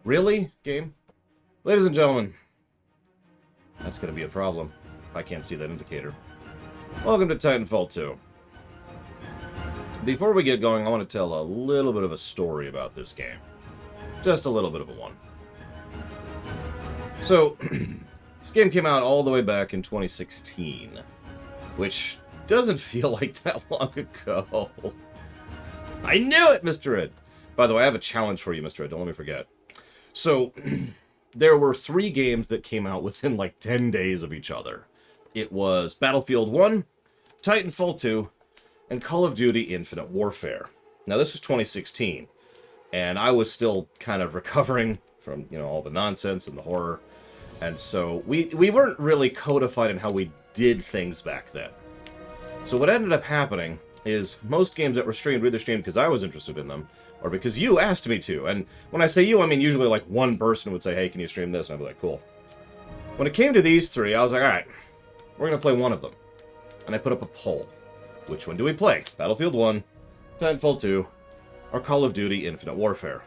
Really, game? Ladies and gentlemen, that's going to be a problem. I can't see that indicator. Welcome to Titanfall 2. Before we get going, I want to tell a little bit of a story about this game. Just a little bit of a one. So, this game came out all the way back in 2016, which doesn't feel like that long ago. I knew it, Mr. Ed! By the way, I have a challenge for you, Mr. Ed. Don't let me forget. So, there were 3 games that came out within like 10 days of each other. It was Battlefield 1, Titanfall 2, and Call of Duty Infinite Warfare. Now, this was 2016, and I was still kind of recovering from, all the nonsense and the horror. And so, we weren't really codified in how we did things back then. So what ended up happening is most games that were streamed were either streamed because I was interested in them, or because you asked me to. And when I say you, I mean usually like one person would say, hey, can you stream this? And I'd be like, cool. When it came to these 3, I was like, alright, we're going to play one of them. And I put up a poll. Which one do we play? Battlefield 1, Titanfall 2, or Call of Duty Infinite Warfare?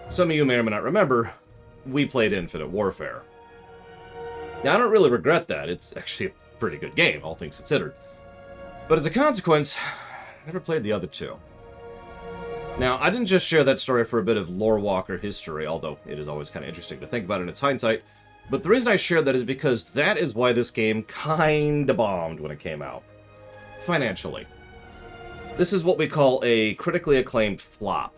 Some of you may or may not remember, we played Infinite Warfare. Now, I don't really regret that. It's actually a pretty good game, all things considered. But as a consequence, I never played the other 2. Now, I didn't just share that story for a bit of lore walker history, although it is always kind of interesting to think about in its hindsight. But the reason I shared that is because that is why this game kinda bombed when it came out. Financially. This is what we call a critically acclaimed flop.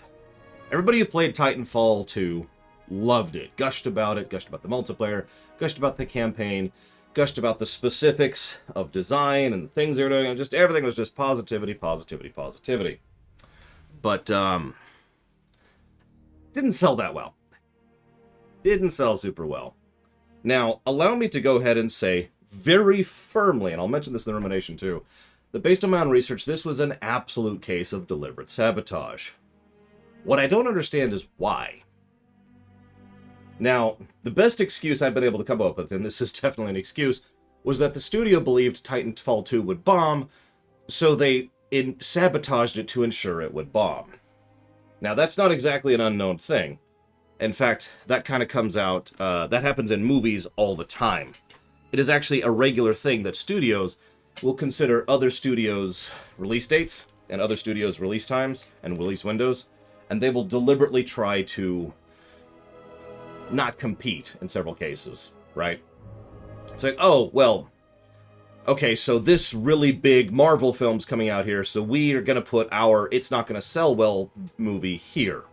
Everybody who played Titanfall 2 loved it, gushed about the multiplayer, gushed about the campaign, gushed about the specifics of design and the things they were doing, and just everything was just positivity, positivity, positivity. But, didn't sell that well. Didn't sell super well. Now, allow me to go ahead and say very firmly, and I'll mention this in the rumination too, that based on my own research, this was an absolute case of deliberate sabotage. What I don't understand is why. Now, the best excuse I've been able to come up with, and this is definitely an excuse, was that the studio believed Titanfall 2 would bomb, so they sabotaged it to ensure it would bomb. Now, that's not exactly an unknown thing. In fact, that kind of comes out, that happens in movies all the time. It is actually a regular thing that studios will consider other studios' release dates, and other studios' release times, and release windows, and they will deliberately try to not compete in several cases, right? It's like, oh, well, okay, so this really big Marvel film's coming out here, so we are going to put our It's Not Going to Sell Well movie here,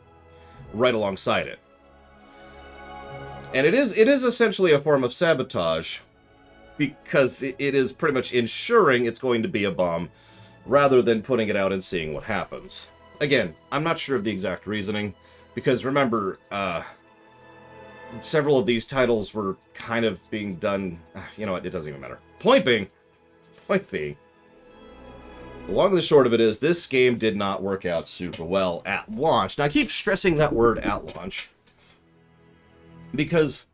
right alongside it. And it is essentially a form of sabotage, because it is pretty much ensuring it's going to be a bomb, rather than putting it out and seeing what happens. Again, I'm not sure of the exact reasoning, because remember, several of these titles were kind of being done... You know what, it doesn't even matter. Point being, the long and the short of it is, this game did not work out super well at launch. Now, I keep stressing that word at launch, because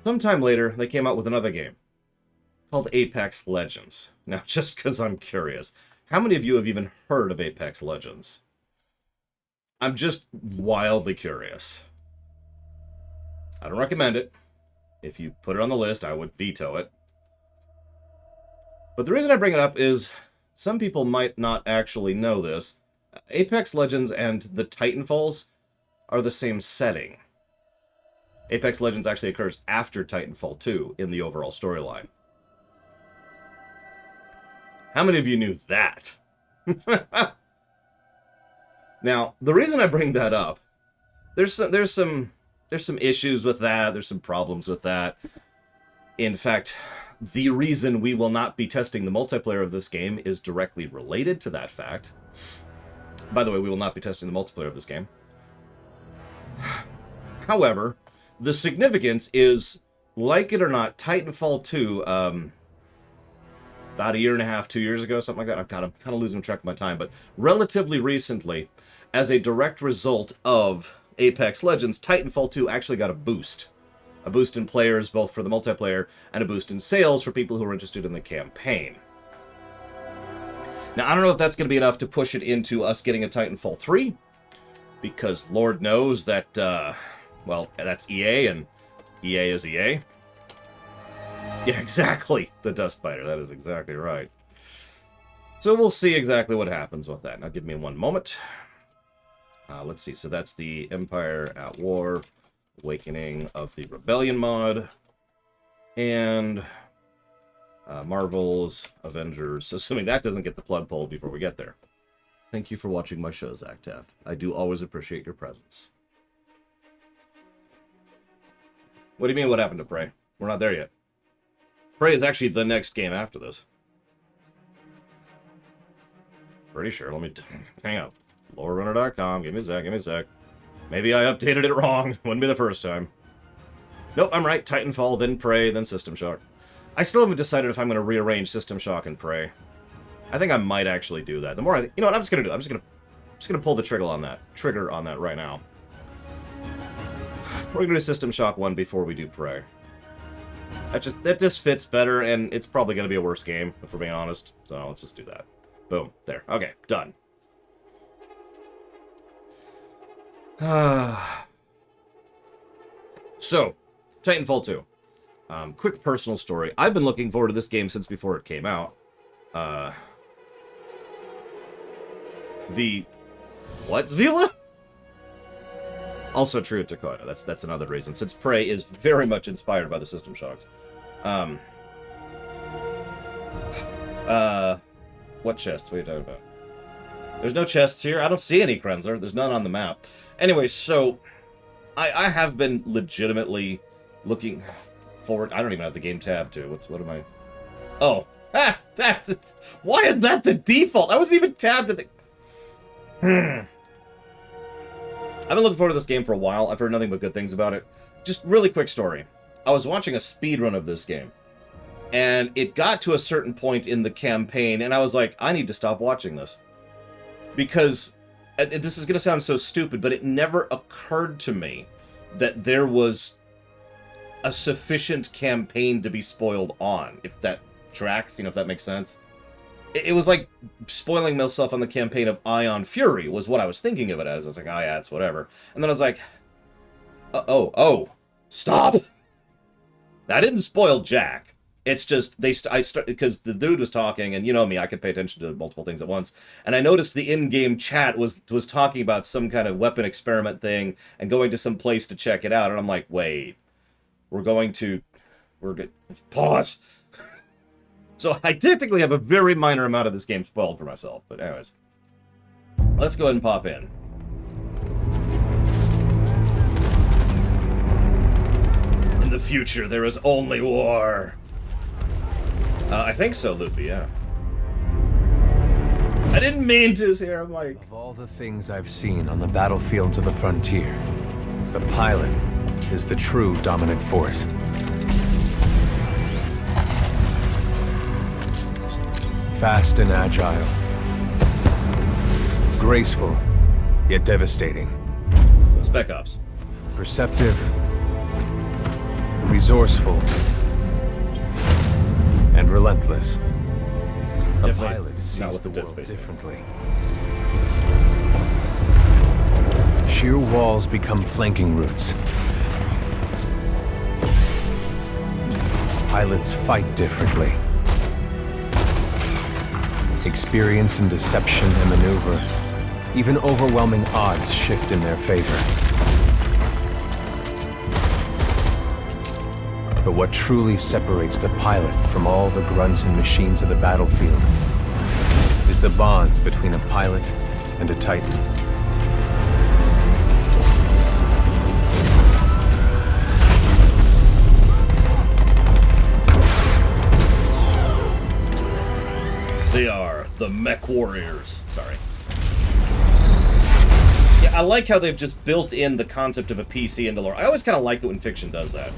sometime later, they came out with another game called Apex Legends. Now, just because I'm curious, how many of you have even heard of Apex Legends? I'm just wildly curious. I don't recommend it. If you put it on the list, I would veto it. But the reason I bring it up is some people might not actually know this. Apex Legends and the Titanfalls are the same setting. Apex Legends actually occurs after Titanfall 2 in the overall storyline. How many of you knew that? Now, the reason I bring that up, there's some issues with that, there's some problems with that. In fact, the reason we will not be testing the multiplayer of this game is directly related to that fact. By the way, we will not be testing the multiplayer of this game. However, the significance is, like it or not, Titanfall 2, about a year and a half, 2 years ago, something like that. I'm kind of losing track of my time, but relatively recently, as a direct result of Apex Legends, Titanfall 2 actually got a boost. A boost in players, both for the multiplayer, and a boost in sales for people who are interested in the campaign. Now, I don't know if that's going to be enough to push it into us getting a Titanfall 3, because Lord knows that, well, that's EA, and EA is EA. Yeah, exactly. The Dust Biter. That is exactly right. So we'll see exactly what happens with that. Now, give me one moment. Let's see. So that's the Empire at War, Awakening of the Rebellion mod, and Marvel's Avengers, assuming that doesn't get the plug pulled before we get there. Thank you for watching my show, Zach Taft. I do always appreciate your presence. What do you mean, what happened to Prey? We're not there yet. Prey is actually the next game after this. Pretty sure. Let me hang up. LoreRunner.com. Give me a sec. Maybe I updated it wrong. Wouldn't be the first time. Nope, I'm right. Titanfall, then Prey, then System Shock. I still haven't decided if I'm going to rearrange System Shock and Prey. I think I might actually do that. The more you know what, I'm just going to do that. I'm just going to pull the trigger on that right now. We're going to do System Shock 1 before we do Prey. That just fits better, and it's probably going to be a worse game, if we're being honest. So let's just do that. Boom. There. Okay. Done. So, Titanfall 2. Quick personal story. I've been looking forward to this game since before it came out. What's Vila? Also true at Dakota. That's another reason. Since Prey is very much inspired by the System Shocks. What chests? What are you talking about? There's no chests here. I don't see any, Krenzler. There's none on the map. Anyway, so I have been legitimately looking forward. I don't even have the game tab too. What am I? Oh, why is that the default? I wasn't even tabbed at the. I've been looking forward to this game for a while. I've heard nothing but good things about it. Just really quick story. I was watching a speedrun of this game, and it got to a certain point in the campaign, and I was like, I need to stop watching this. Because, this is going to sound so stupid, but it never occurred to me that there was a sufficient campaign to be spoiled on, if that tracks, if that makes sense. It was like spoiling myself on the campaign of Ion Fury was what I was thinking of it as. I was like, oh yeah, it's whatever. And then I was like, oh, stop! I didn't spoil Jack. It's just, because the dude was talking, and you know me, I could pay attention to multiple things at once, and I noticed the in-game chat was talking about some kind of weapon experiment thing, and going to some place to check it out, and I'm like, wait, pause! So I technically have a very minor amount of this game spoiled for myself, but anyways. Let's go ahead and pop in. In the future, there is only war. I think so, Luffy, yeah. I didn't mean to here, I'm like... Of all the things I've seen on the battlefields of the frontier, the pilot is the true dominant force. Fast and agile. Graceful, yet devastating. Spec Ops. Perceptive. Resourceful. And relentless. The pilot sees the world differently. Sheer walls become flanking routes. Pilots fight differently. Experienced in deception and maneuver, even overwhelming odds shift in their favor. But what truly separates the pilot from all the grunts and machines of the battlefield is the bond between a pilot and a Titan. They are the Mech Warriors. Sorry. Yeah, I like how they've just built in the concept of a PC into lore. I always kind of like it when fiction does that.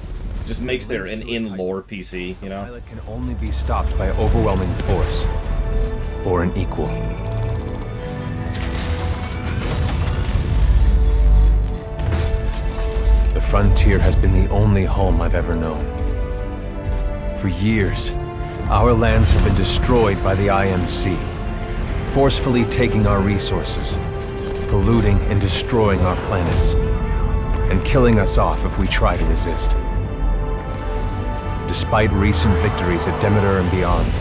Just makes there an in-lore PC, you know? The pilot can only be stopped by overwhelming force, or an equal. The frontier has been the only home I've ever known. For years, our lands have been destroyed by the IMC, forcefully taking our resources, polluting and destroying our planets, and killing us off if we try to resist. Despite recent victories at Demeter and beyond,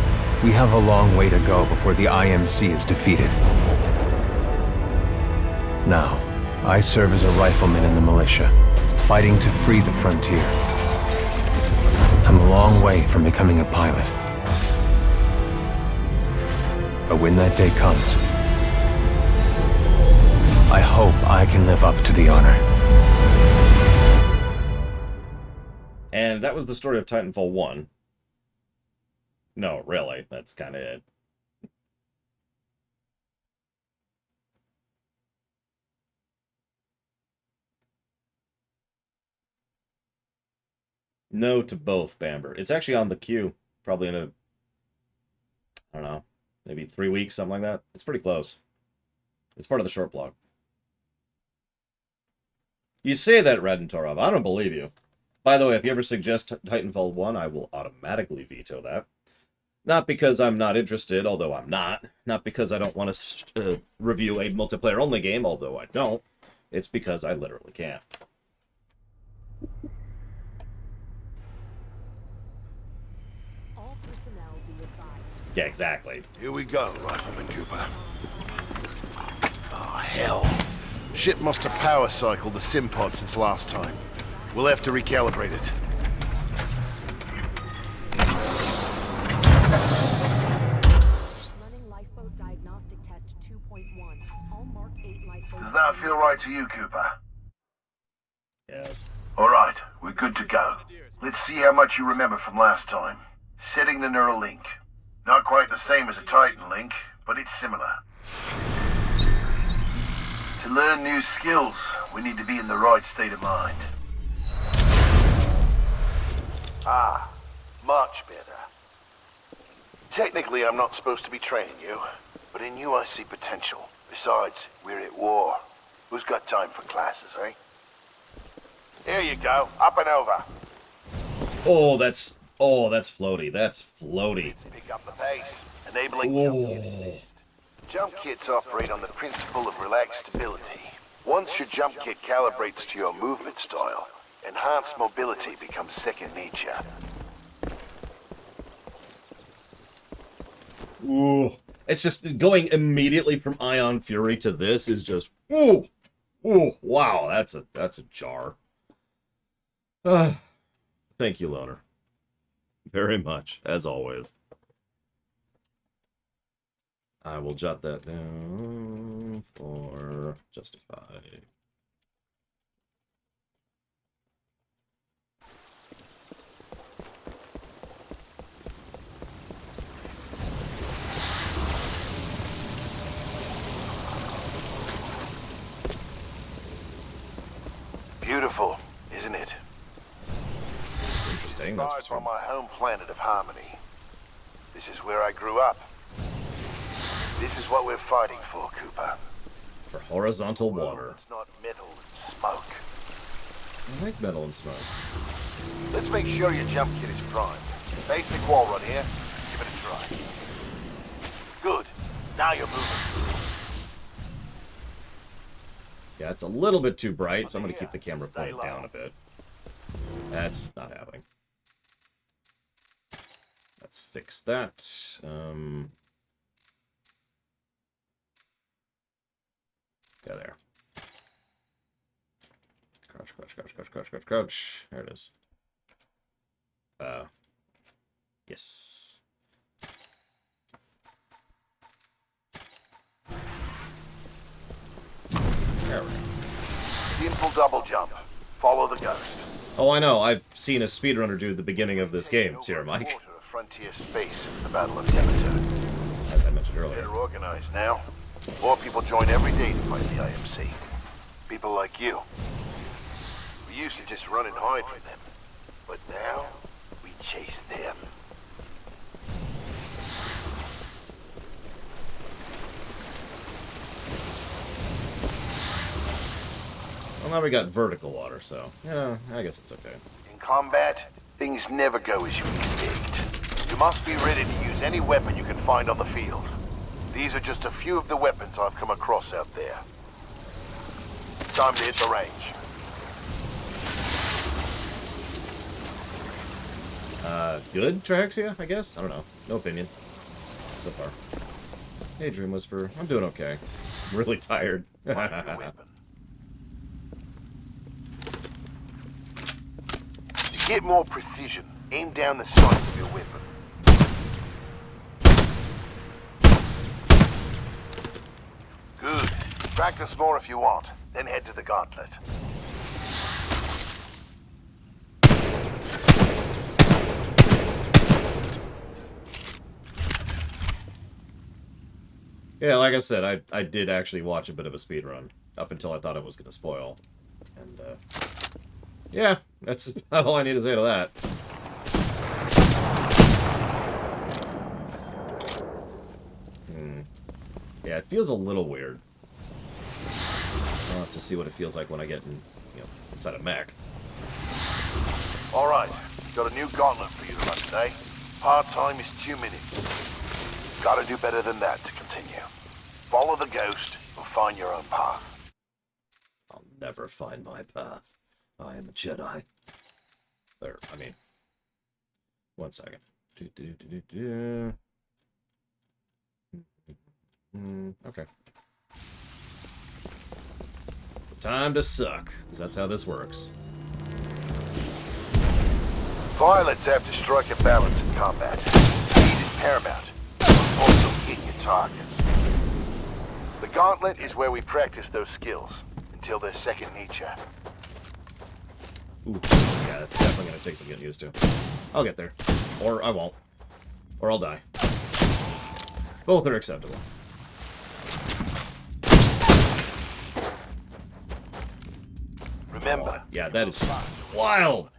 we have a long way to go before the IMC is defeated. Now, I serve as a rifleman in the militia, fighting to free the frontier. I'm a long way from becoming a pilot. But when that day comes, I hope I can live up to the honor. And that was the story of Titanfall 1. No, really, that's kind of it. No to both, Bamber. It's actually on the queue. Probably in a, I don't know, maybe 3 weeks, something like that. It's pretty close. It's part of the short blog. You say that, Radentorov. I don't believe you. By the way, if you ever suggest Titanfall 1, I will automatically veto that. Not because I'm not interested, although I'm not. Not because I don't want to review a multiplayer-only game, although I don't. It's because I literally can't. All personnel be advised. Yeah, exactly. Here we go, Rifleman Cooper. Oh, hell. Ship must have power cycled the sim pod since last time. We'll have to recalibrate it. Running lifeboat diagnostic test 2.1. All Mark 8 lifeboats. Does that feel right to you, Cooper? Yes. All right, we're good to go. Let's see how much you remember from last time. Setting the neural link. Not quite the same as a Titan link, but it's similar. To learn new skills, we need to be in the right state of mind. Ah, much better. Technically, I'm not supposed to be training you, but in you I see potential. Besides, we're at war. Who's got time for classes, eh? Here you go, up and over. Oh, that's floaty. That's floaty. Pick up the pace, enabling jump kit assist. Jump kits operate on the principle of relaxed stability. Once your jump kit calibrates to your movement style, enhanced mobility becomes second nature. Ooh. It's just going immediately from Ion Fury to this is just ooh. Ooh, wow, that's a jar. Thank you, Loner. Very much, as always. I will jot that down for Justify. Beautiful, isn't it? Interesting. That's Stars on my home planet of Harmony. This is where I grew up. This is what we're fighting for, Cooper. for horizontal water. It's not metal and smoke. I like metal and smoke. Let's make sure your jump kit is primed. Basic wall run here. Give it a try. Good. Now you're moving. Yeah, it's a little bit too bright, so I'm going to keep the camera pointed down a bit. That's not happening. Let's fix that. Yeah, there. Crouch, crouch, crouch, crouch, crouch, crouch, crouch. There it is. Yes. There we go. Simple double jump. Follow the ghost. Oh, I know. I've seen a speedrunner do the beginning of this game, Tier Mike. Quarter of frontier space since the Battle of Demeter. As I mentioned earlier. Better organized now. More people join every day to fight the IMC. People like you. We used to just run and hide from them. But now, we chase them. Well, now we got vertical water, so, yeah, I guess it's okay. In combat, things never go as you expect. You must be ready to use any weapon you can find on the field. These are just a few of the weapons I've come across out there. Time to hit the range. Good, Traxia, I guess? I don't know. No opinion. So far. Hey, Dream Whisperer. I'm doing okay. I'm really tired. Find your weapon. To get more precision, aim down the sights of your weapon. Good. Practice more if you want, then head to the Gauntlet. Yeah, like I said, I did actually watch a bit of a speed run up until I thought it was going to spoil. And, yeah, that's about all I need to say to that. Yeah, it feels a little weird. I'll have to see what it feels like when I get in, inside a mech. Alright, got a new Gauntlet for you to run today. Hard time is 2 minutes. Gotta do better than that to continue. Follow the ghost and find your own path. I'll never find my path. I am a Jedi. There, I mean... 1 second. Okay. Time to suck, because that's how this works. Pilots have to strike a balance in combat. Speed is paramount. Also hit your targets. The Gauntlet is where we practice those skills, until they're second nature. Ooh, yeah, that's definitely going to take some getting used to. I'll get there. Or I won't. Or I'll die. Both are acceptable. Remember. Yeah, that is wild!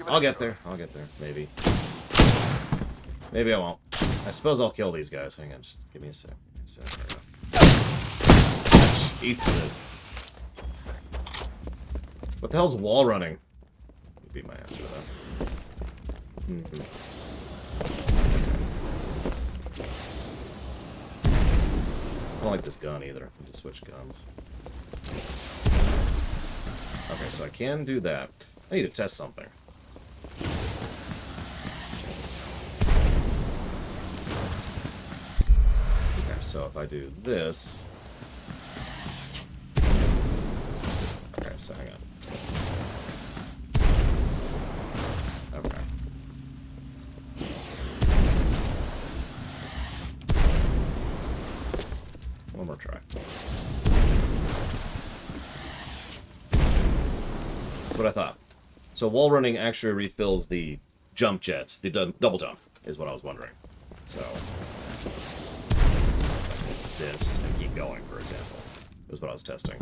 I'll get there. I'll get there. Maybe. Maybe I won't. I suppose I'll kill these guys. Hang on, just give me a sec. Jesus. What the hell's wall running? Beat my ass for that. I don't like this gun either. I need to switch guns. Okay, so I can do that. I need to test something. Okay, so if I do this... Okay, so hang on. Okay. One more try. That's what I thought. So wall running actually refills the jump jets. The double jump is what I was wondering. So this and keep going, for example, is what I was testing.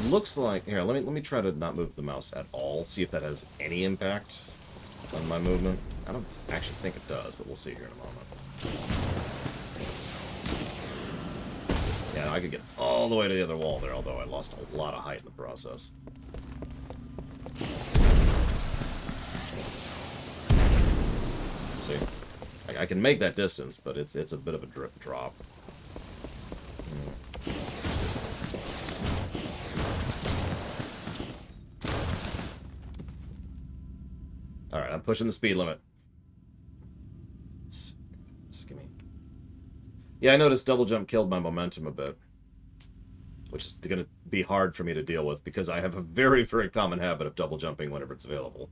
Looks like here. Let me try to not move the mouse at all. See if that has any impact on my movement. I don't actually think it does, but we'll see here in a moment. Yeah, I could get all the way to the other wall there, although I lost a lot of height in the process. See? I can make that distance, but it's a bit of a drop. Alright, I'm pushing the speed limit. Yeah, I noticed double jump killed my momentum a bit. Which is going to be hard for me to deal with, because I have a very, very common habit of double jumping whenever it's available.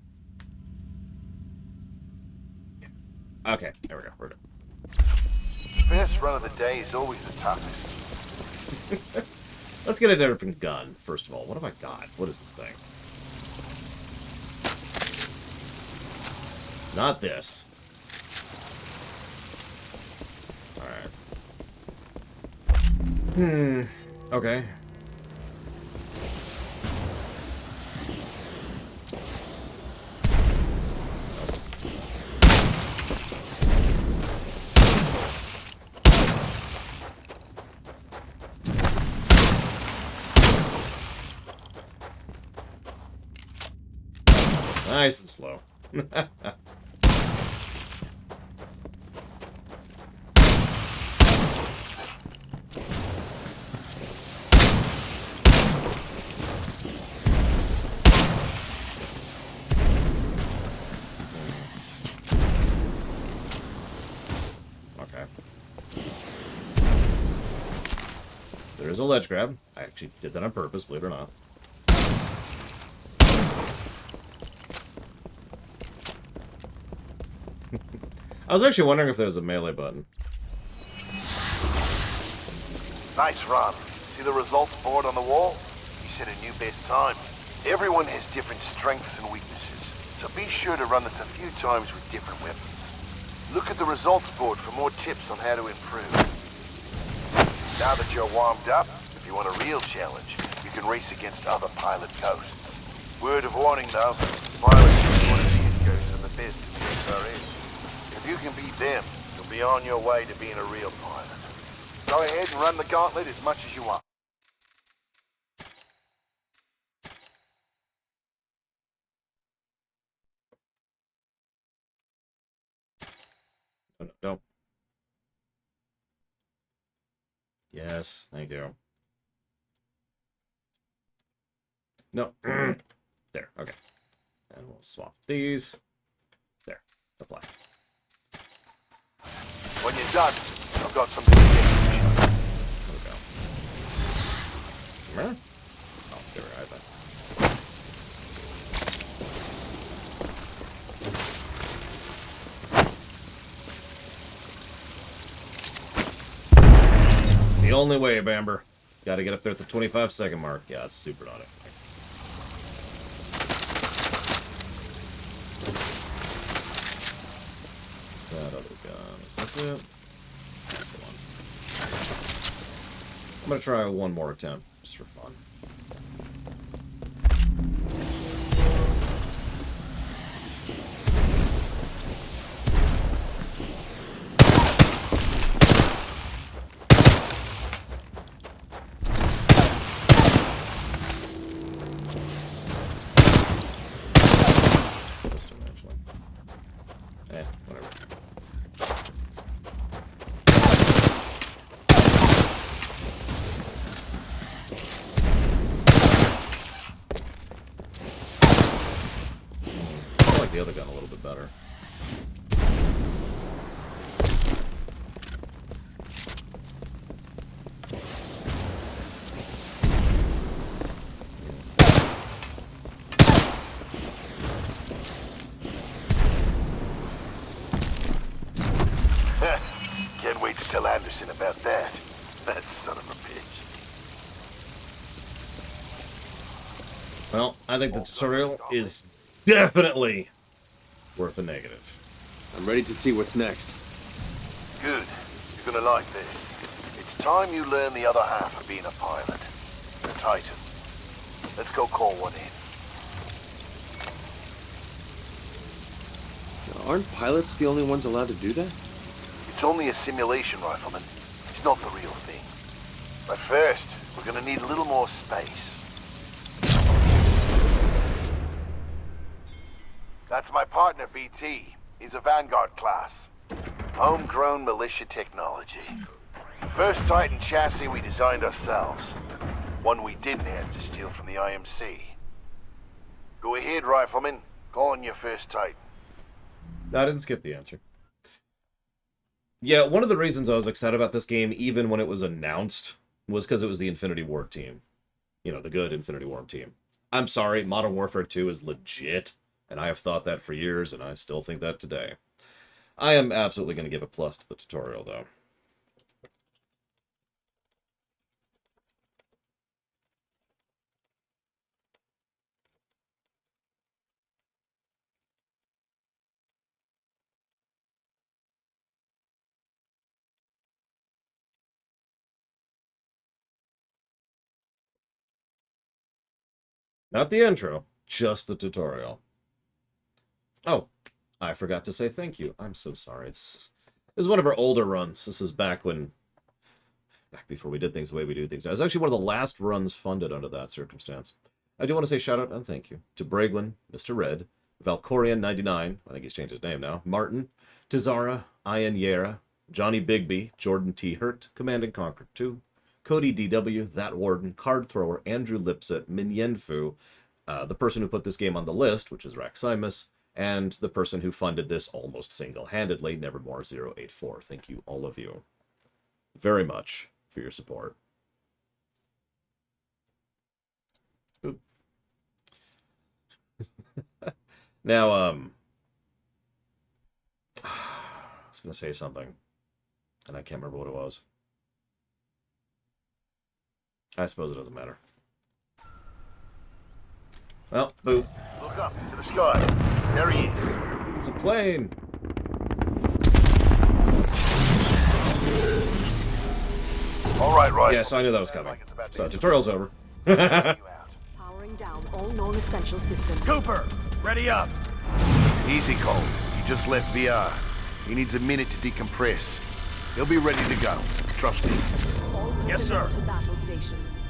Okay, there we go. We're good. First run of the day is always the toughest. Let's get a different gun, first of all. What have I got? What is this thing? Not this. Alright. Okay. Nice and slow. there's a ledge grab. I actually did that on purpose, believe it or not. I was actually wondering if there was a melee button. Nice run. See the results board on the wall? You set a new best time. Everyone has different strengths and weaknesses, so be sure to run this a few times with different weapons. Look at the results board for more tips on how to improve. Now that you're warmed up, if you want a real challenge, you can race against other pilot ghosts. Word of warning though, pilots are one of these ghosts are the best in the SRS. If you can beat them, you'll be on your way to being a real pilot. Go ahead and run the gauntlet as much as you want. Oh, no, don't. Yes, thank you. No. There, okay. And we'll swap these. There, apply. When you're done, I've got something to get you. There we go. Where? Oh, there we are, then. The only way, Bamber. Gotta get up there at the 25-second mark. Yeah, it's super not it. That other gun. Is that it? That's the one. I'm gonna try one more attempt, just for fun. Whatever. I like the other gun a little bit better. Can't wait to tell Anderson about that. That son of a bitch. Well, I think the tutorial is definitely worth a negative. I'm ready to see what's next. Good. You're gonna like this. It's time you learn the other half of being a pilot. The Titan. Let's go call one in. Now, aren't pilots the only ones allowed to do that? It's only a simulation, Rifleman. It's not the real thing. But first, we're gonna need a little more space. That's my partner, BT. He's a Vanguard class. Homegrown militia technology. The first Titan chassis we designed ourselves. One we didn't have to steal from the IMC. Go ahead, Rifleman. Call on your first Titan. No, I didn't skip the answer. Yeah, one of the reasons I was excited about this game, even when it was announced, was because it was the Infinity Ward team. You know, the good Infinity Ward team. I'm sorry, Modern Warfare 2 is legit, and I have thought that for years, and I still think that today. I am absolutely going to give a plus to the tutorial, though. Not the intro, just the tutorial. Oh, I forgot to say thank you. I'm so sorry. This is one of our older runs. This was back before we did things the way we do things. It was actually one of the last runs funded under that circumstance. I do want to say shout out and thank you to Bragwin, Mr. Red, Valkorian99, I think he's changed his name now, Martin, Tizara, Ian Yera, Johnny Bigby, Jordan T. Hurt, Command and Conquer 2, Cody DW, That Warden, Card Thrower, Andrew Lipset, Min Yenfu, the person who put this game on the list, which is Raximus, and the person who funded this almost single-handedly, Nevermore084. Thank you, all of you, very much for your support. Now, I was going to say something, and I can't remember what it was. I suppose it doesn't matter. Well, boop. Look up to the sky. There he is. It's a plane. All right, right. Yeah, so I knew that was coming. So, tutorial's over. Powering down all known essential systems. Cooper, ready up. Easy, Cole. He just left VR. He needs a minute to decompress. He'll be ready to go. Trust me. All Yes, sir. personnel to battle stations.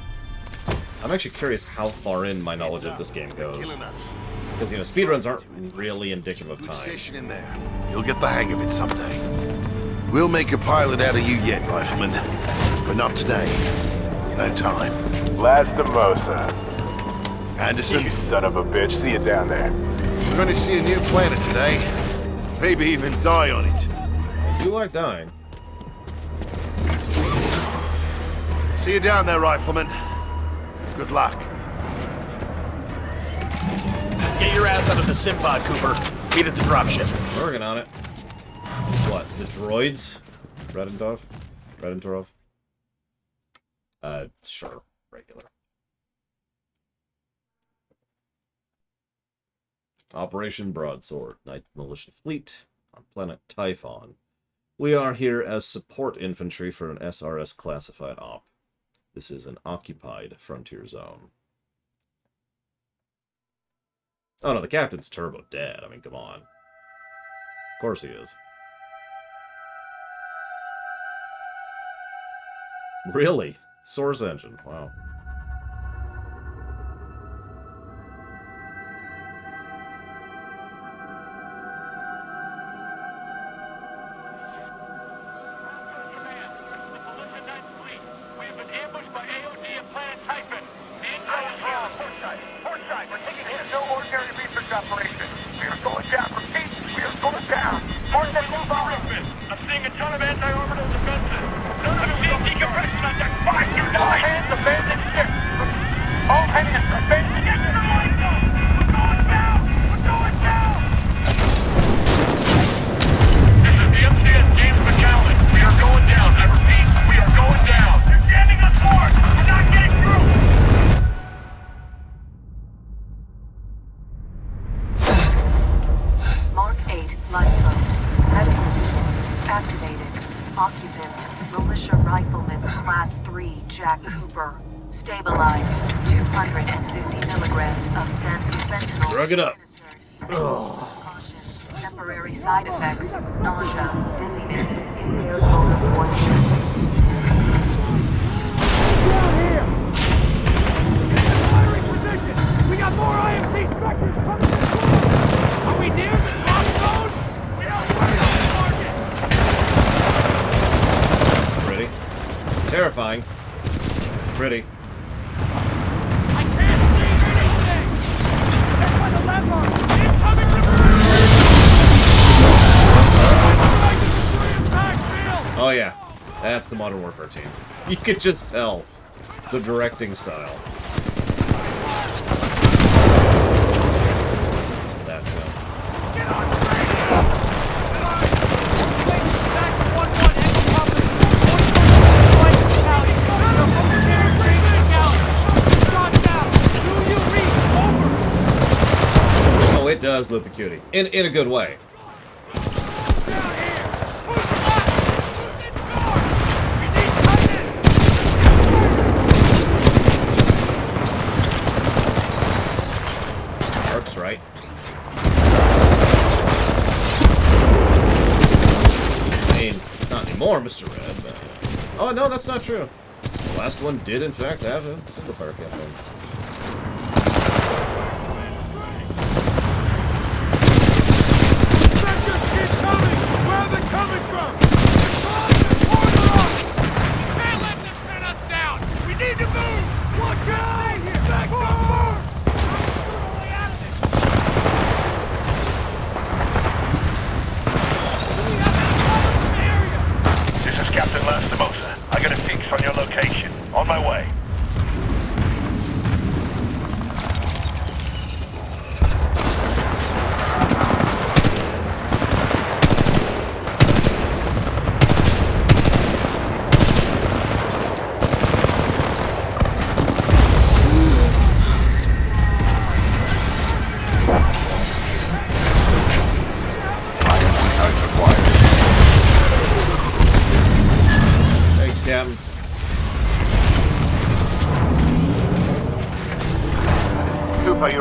I'm actually curious how far in my knowledge of this game goes. Killing us. Because, you know, speedruns aren't really indicative of Good time. session in there. You'll get the hang of it someday. We'll make a pilot out of you yet, Rifleman. But not today. No time. Lastimosa. Anderson, You son of a bitch. See you down there. we're going to see a new planet today. Maybe even die on it. I do like dying. See you down there, Rifleman. Good luck. Get your ass out of the sim pod, Cooper. Meet at the dropship. Working on it. What? The droids? Redentorov? Sure. Regular. Operation Broadsword, Night Militia Fleet on planet Typhon. We are here as support infantry for an SRS classified op. This is an occupied frontier zone. Oh no, the captain's turbo dead. I mean, come on. Of course he is. Really? Source engine. Wow. Stabilize. 250 milligrams of fentanyl. Drug it up. Temporary side effects: nausea, dizziness, impaired motor coordination. Firing position. We got more IMC structures coming. Are we near the top zone? We are right on target. Pretty. Terrifying. Pretty. I can't see anything. That's by the lever. Incoming reverse. Oh yeah, that's the Modern Warfare team. You could just tell the directing style. Just that Get on the radio. Back to 1-1 heavy cover. 1-1 flight battalion. Over there, bring it out. Shots out. Do you reach? Over. Oh, it does look the cutie. In a good way. Down here. Who's left? Who's in charge? We need Titan. Works right. I mean, not anymore, Mr. Red, but... Oh, no, that's not true. The last one did, in fact, have a single-player campaign. Sectors keep coming. Where are they coming from? They're trying to corner us. We can't let them pin us down. We need to move. Watch out! Back up! We're only out of this. Do we have any problems in the area? This is Captain Lastimosa. I got a fix on your location. On my way.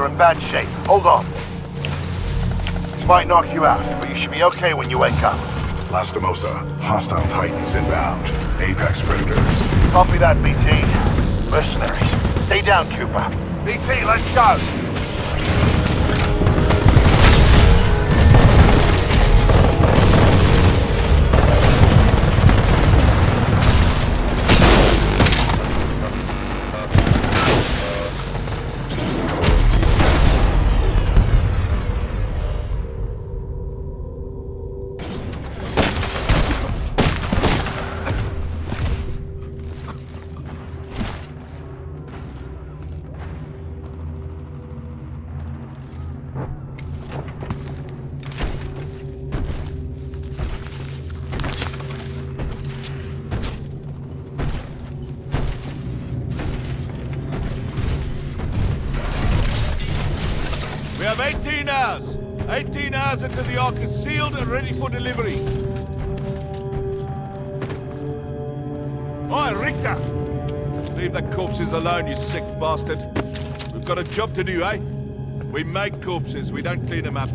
you're in bad shape. Hold on. This might knock you out, but you should be okay when you wake up. Lastimosa, hostile Titans inbound. Apex Predators. Copy that, BT. Mercenaries. Stay down, Cooper. BT, let's go! We have 18 hours. 18 hours until the Ark is sealed and ready for delivery. Oi, Richter! Leave the corpses alone, you sick bastard. We've got a job to do, eh? We make corpses, we don't clean them up.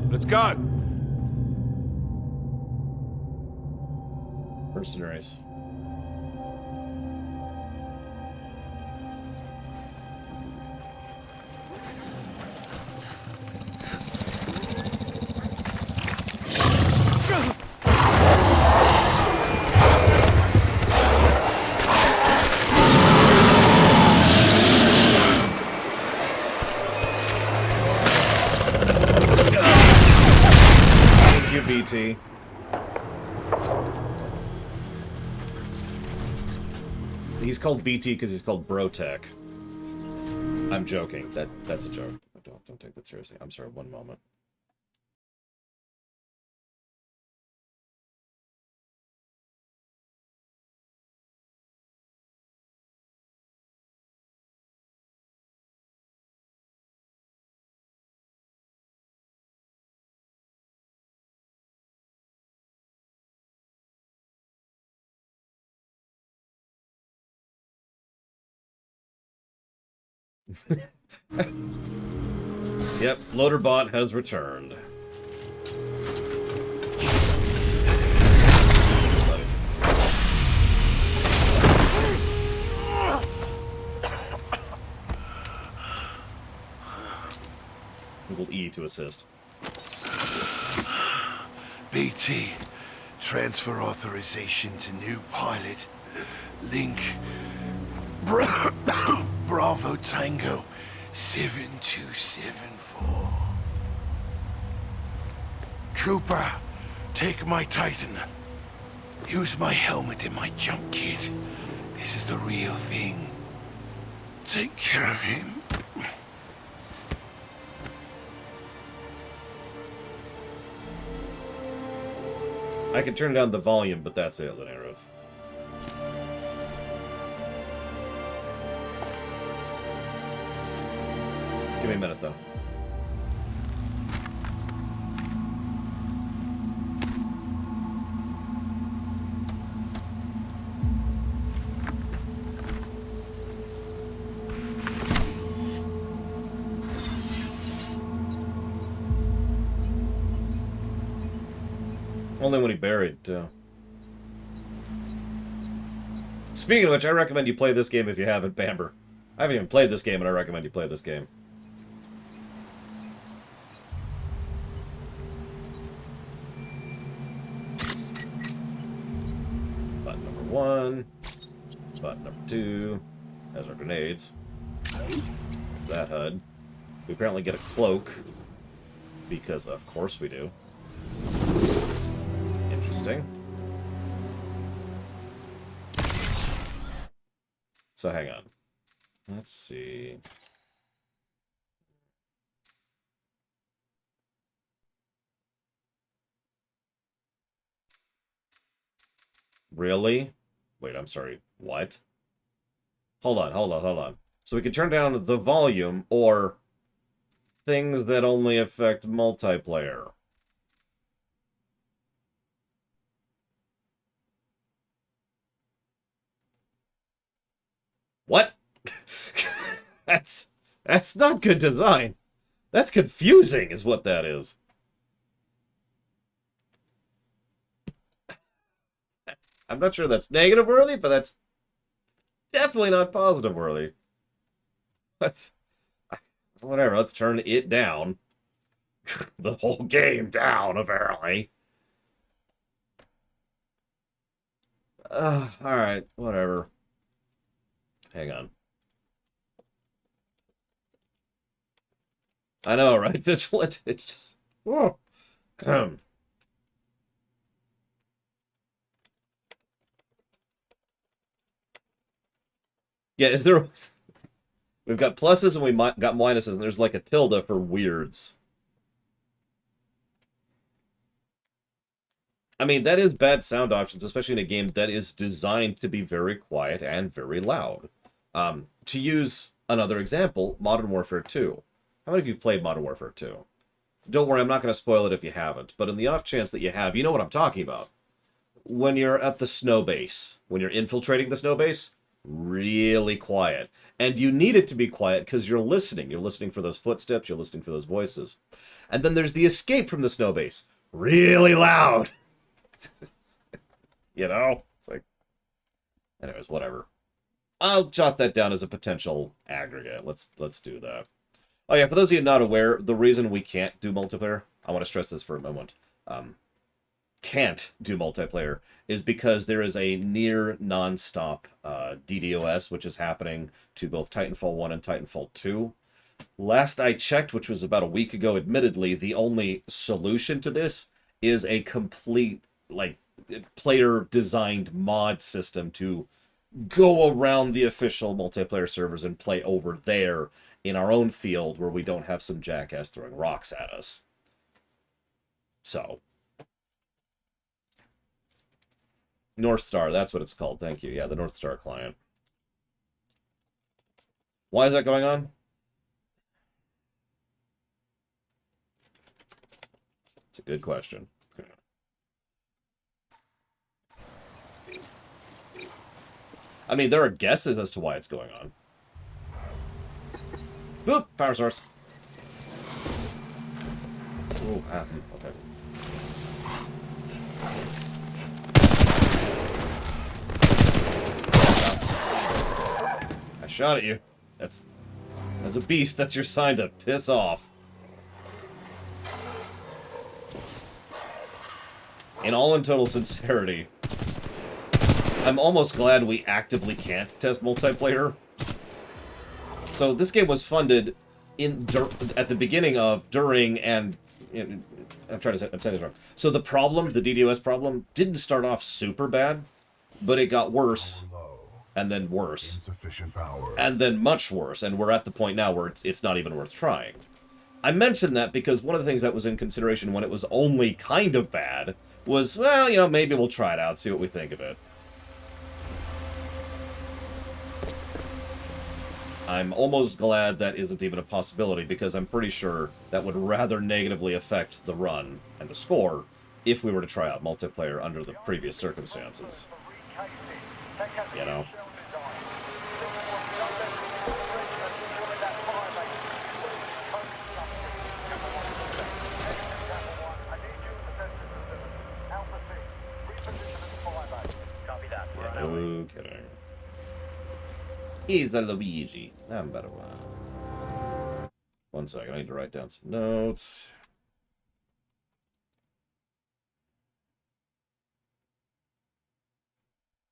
Let's go! Mercenaries. Thank you, BT. He's called BT because he's called Brotech. I'm joking. That's a joke. Don't take that seriously. I'm sorry. One moment. Yep, Loaderbot has returned. Google E to assist. BT, transfer authorization to new pilot. Link. Bravo Tango 7274. Cooper, take my Titan. Use my helmet and my jump kit. This is the real thing. Take care of him. I can turn down the volume, but that's it, Lanarov. Give me a minute, though. Only when he buried, too. Speaking of which, I recommend you play this game if you haven't, Bamber. I haven't even played this game, and I recommend you play this game. Button number 1. Button number 2. Has our grenades. That HUD. We apparently get a cloak. Because of course we do. Interesting. So hang on. Let's see. Really? Wait, I'm sorry. What? Hold on. So we can turn down the volume or things that only affect multiplayer. What? That's That's not good design. That's confusing, is what that is. I'm not sure that's negative worthy, but that's definitely not positive worthy. Let's... Whatever, let's turn it down. The whole game down, apparently. Alright, whatever. Hang on. I know, right, Vigilant? It's just... Whoa. Yeah, is there... We've got pluses and we got minuses, and there's like a tilde for weirds. I mean, that is bad sound options, especially in a game that is designed to be very quiet and very loud. To use another example, Modern Warfare 2. How many of you played Modern Warfare 2? Don't worry, I'm not going to spoil it if you haven't, but in the off chance that you have, you know what I'm talking about. When you're at the snow base, when you're infiltrating the snow base, really quiet. And you need it to be quiet because you're listening. You're listening for those footsteps, you're listening for those voices. And then there's the escape from the snow base. Really loud. You know? It's like... Anyways, whatever. I'll jot that down as a potential aggregate. Let's do that. Oh yeah, for those of you not aware, the reason we can't do multiplayer, I want to stress this for a moment, can't do multiplayer, is because there is a near non-stop DDoS, which is happening to both Titanfall 1 and Titanfall 2. Last I checked, which was about a week ago, admittedly, the only solution to this is a complete, like, player-designed mod system to go around the official multiplayer servers and play over there in our own field where we don't have some jackass throwing rocks at us. So. North Star, that's what it's called. Thank you. Yeah, the North Star client. Why is that going on? It's a good question. I mean, there are guesses as to why it's going on. Boop! Power source. Oh, okay. I shot at you. That's... As a beast, that's your sign to piss off. In all in total sincerity, I'm almost glad we actively can't test multiplayer. So this game was funded at the beginning of, during, and... I'm saying this wrong. So the problem, the DDoS problem, didn't start off super bad, but it got worse, and then worse, Insufficient power. and then much worse, and we're at the point now where it's not even worth trying. I mentioned that because one of the things that was in consideration when it was only kind of bad was, well, you know, maybe we'll try it out, see what we think of it. I'm almost glad that isn't even a possibility, because I'm pretty sure that would rather negatively affect the run and the score if we were to try out multiplayer under the previous circumstances. You know? Yeah, no kidding. He's a Luigi. Number one. One second, I need to write down some notes.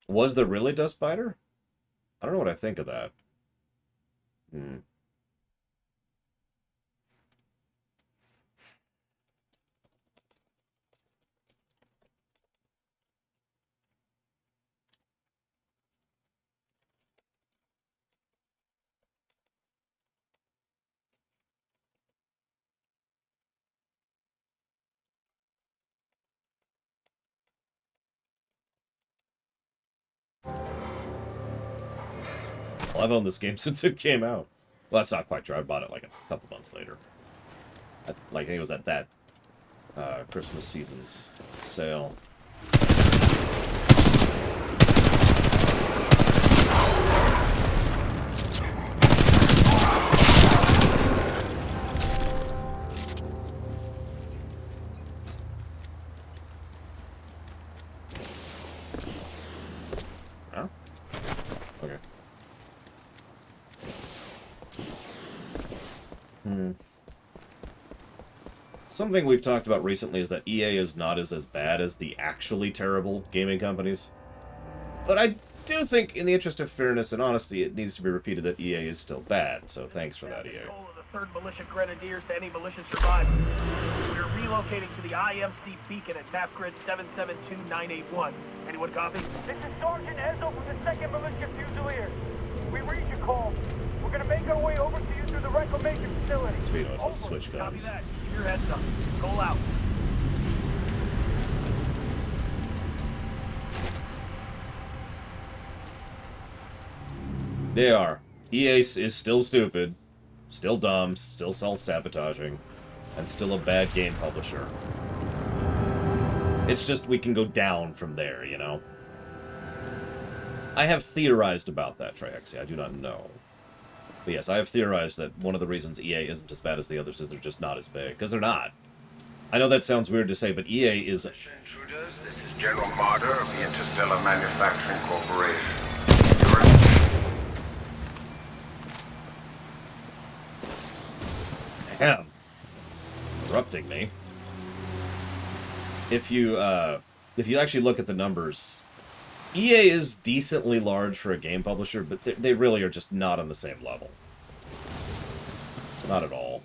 Was there really Dust Spider? I don't know what I think of that. Well, I've owned this game since it came out. Well, that's not quite true. I bought it like a couple months later. I think it was at that Christmas season's sale. Something we've talked about recently is that EA is not as bad as the actually terrible gaming companies. But I do think, in the interest of fairness and honesty, it needs to be repeated that EA is still bad, so thanks for that, EA. The 3rd Militia Grenadiers to any militia survivors. We're relocating to the IMC beacon at map grid 772981. Anyone copy? This is Sergeant Ezo from the 2nd Militia Fusiliers. We read your call. We're gonna make our way over to you through the reclamation facility. Speedos, let's switch Copy guns. that. Give your heads up. Goal out. They are. EA is still stupid, still dumb, still self-sabotaging, and still a bad game publisher. It's just we can go down from there, you know? I have theorized about that, Triaxia. I do not know. But yes, I have theorized that one of the reasons EA isn't as bad as the others is they're just not as big. Because they're not. I know that sounds weird to say, but EA is... Intruders, this is General Marder of the Interstellar Manufacturing Corporation. Ahem. Interrupting me. If you actually look at the numbers, EA is decently large for a game publisher, but they really are just not on the same level. Not at all.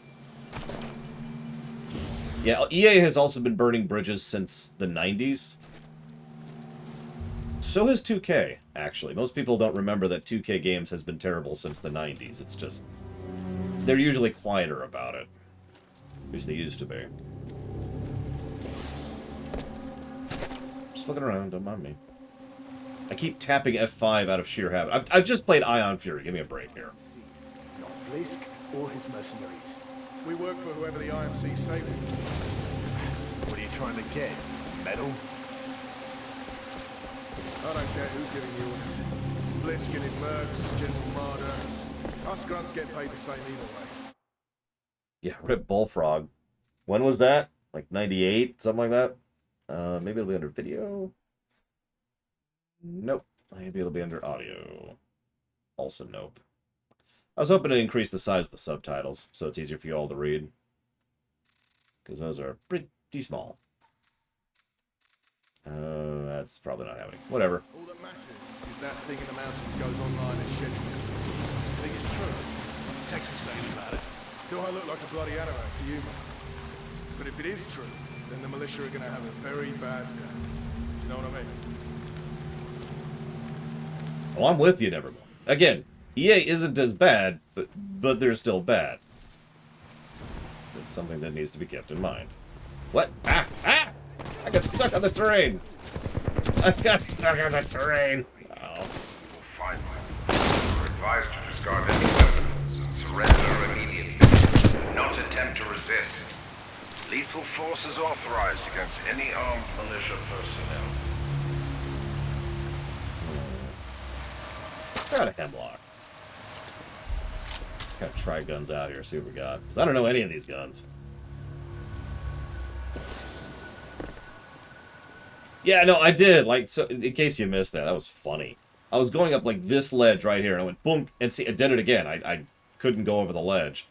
Yeah, EA has also been burning bridges since the 90s. So has 2K, actually. Most people don't remember that 2K Games has been terrible since the 90s. It's just... they're usually quieter about it. At least they used to be. Just looking around, don't mind me. I keep tapping F5 out of sheer habit. I've just played Ion Fury. Give me a break here. Not Blisk or his mercenaries. We work for whoever the IMC say we do. What are you trying to get? Medal? I don't care who's giving you orders. Blisk and his mercs, General Marder. Us grunts get paid the same either way. Yeah, Rip Bullfrog. When was that? Like 98? Something like that? Maybe it'll be under video? Nope. Maybe it'll be under audio. Also nope. I was hoping to increase the size of the subtitles, so it's easier for you all to read. Because those are pretty small. That's probably not happening. Whatever. All that matters is that thing in the mountains goes online as scheduled. I think it's true. Texas saying about it. Do I look like a bloody anorak to you, man? But if it is true, then the militia are going to have a very bad day. Do you know what I mean? Oh, I'm with you, Nevermore. Again, EA isn't as bad, but they're still bad. So that's something that needs to be kept in mind. What? Ah! Ah! I got stuck on the terrain! I got stuck on the terrain! Oh. Finally, we're advised to discard any weapons and surrender immediately. Do not attempt to resist. Lethal force is authorized against any armed militia personnel. Got a hemlock. Just gotta try guns out here, see what we got. Because I don't know any of these guns. Yeah, no, I did. Like, so in case you missed that, that was funny. I was going up like this ledge right here, and I went boom, and see, I did it again. I couldn't go over the ledge,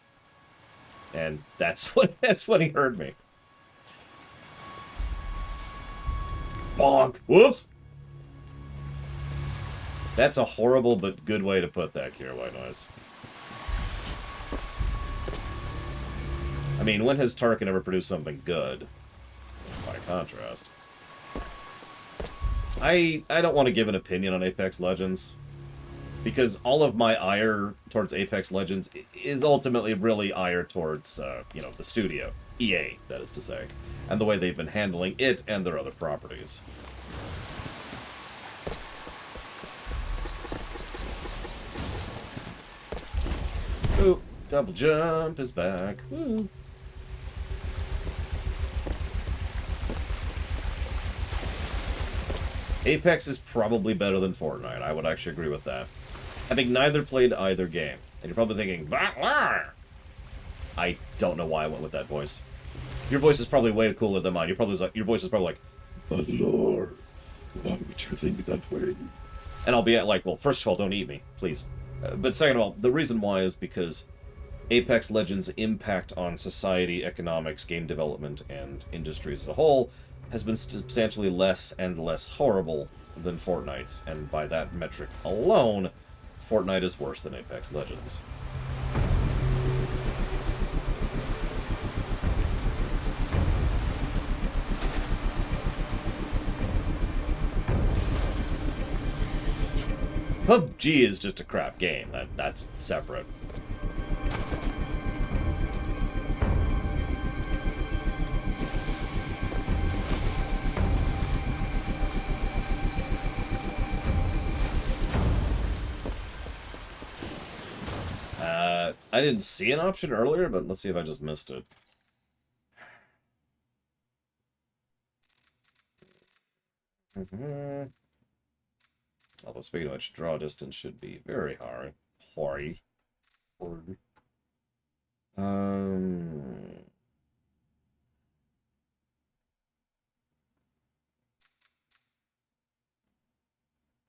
and that's when he heard me. Bonk! Whoops! That's a horrible but good way to put that, Kira White Noise. I mean, when has Tarkin ever produced something good? By contrast. I don't want to give an opinion on Apex Legends, because all of my ire towards Apex Legends is ultimately really ire towards, you know, the studio. EA, that is to say. And the way they've been handling it and their other properties. Ooh, double jump is back. Woo. Apex is probably better than Fortnite. I would actually agree with that. I think neither played either game. And you're probably thinking, Battler! I don't know why I went with that voice. Your voice is probably way cooler than mine. Your voice is probably like, Battler, why would you think that way? And I'll be like, well, first of all, don't eat me, please. But second of all, the reason why is because Apex Legends' impact on society, economics, game development, and industries as a whole has been substantially less and less horrible than Fortnite's, and by that metric alone, Fortnite is worse than Apex Legends. PUBG is just a crap game. That's separate. I didn't see an option earlier, but let's see if I just missed it. Although, speaking of which, draw distance should be very hard.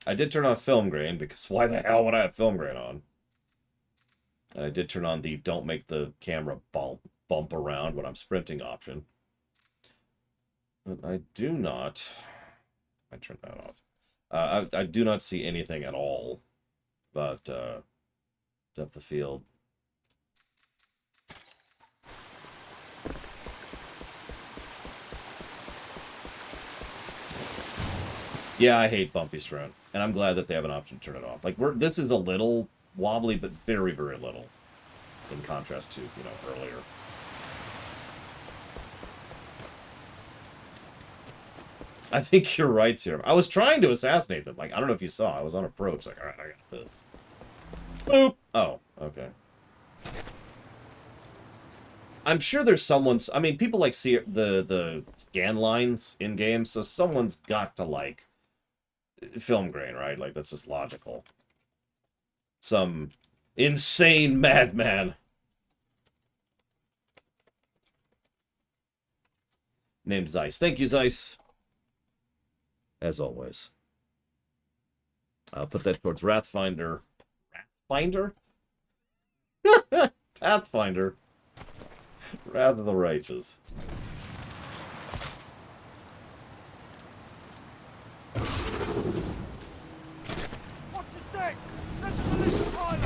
I did turn off film grain, because why the hell would I have film grain on? And I did turn on the don't make the camera bump around when I'm sprinting option. But I do not... I turned that off. I do not see anything at all about depth of field. Yeah, I hate bumpy surround, and I'm glad that they have an option to turn it off. Like, this is a little wobbly, but very, very little, in contrast to, you know, earlier. I think you're right, here. I was trying to assassinate them. Like, I don't know if you saw. I was on approach. Like, all right, I got this. Boop! Oh, okay. I'm sure there's someone's... I mean, people, like, see the scan lines in games, so someone's got to, like, film grain, right? Like, that's just logical. Some insane madman. Named Zeiss. Thank you, Zeiss. As always. I'll put that towards Wrathfinder. Wrathfinder? Pathfinder. Wrath of the Righteous. What's the thing? That's a militia pilot!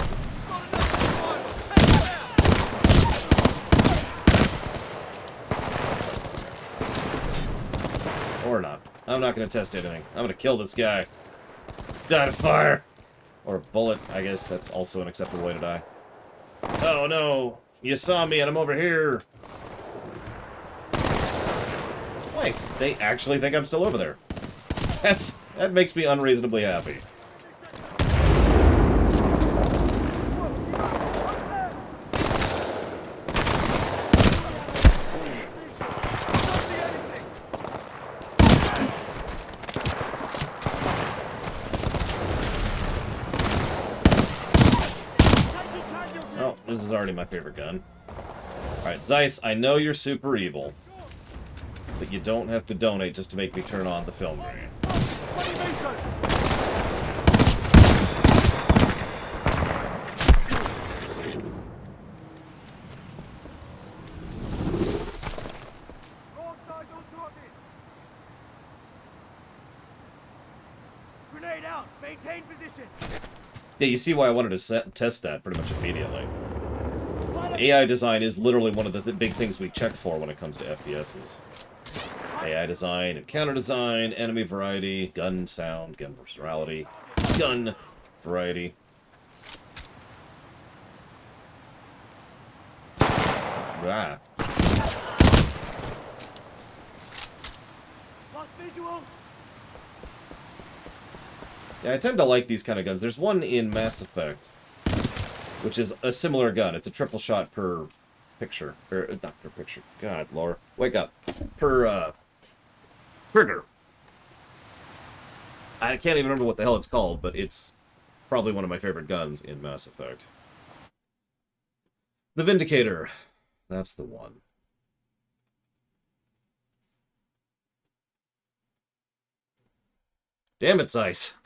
Got another pilot! Take it out! Or not. I'm not going to test anything. I'm going to kill this guy. Die to fire! Or bullet, I guess. That's also an acceptable way to die. Oh no! You saw me and I'm over here! Nice. They actually think I'm still over there. That makes me unreasonably happy. Oh, this is already my favorite gun. Alright, Zeiss, I know you're super evil, but you don't have to donate just to make me turn on the film grain. Grenade out! Maintain position! Yeah, you see why I wanted to test that pretty much immediately. AI design is literally one of the big things we check for when it comes to FPSs. AI design, encounter design, enemy variety, gun sound, gun versatility, gun variety. Ah. Lost visual! Yeah, I tend to like these kind of guns. There's one in Mass Effect, which is a similar gun. It's a triple shot per picture. Or, not per picture. God, Laura. Wake up. Per, trigger. I can't even remember what the hell it's called, but it's probably one of my favorite guns in Mass Effect. The Vindicator. That's the one. Damn it, Zeiss.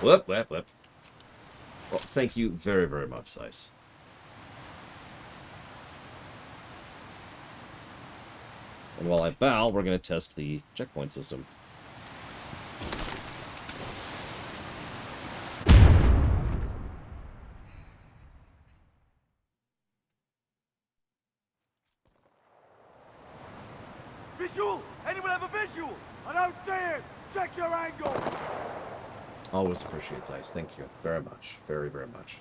Whoop, whoop, whoop. Well, thank you very, very much, Zeiss. And while I bow, we're going to test the checkpoint system. Visual! Anyone have a visual? I don't see it! Check your angle! Always appreciates ice. Thank you very much. Very, very much.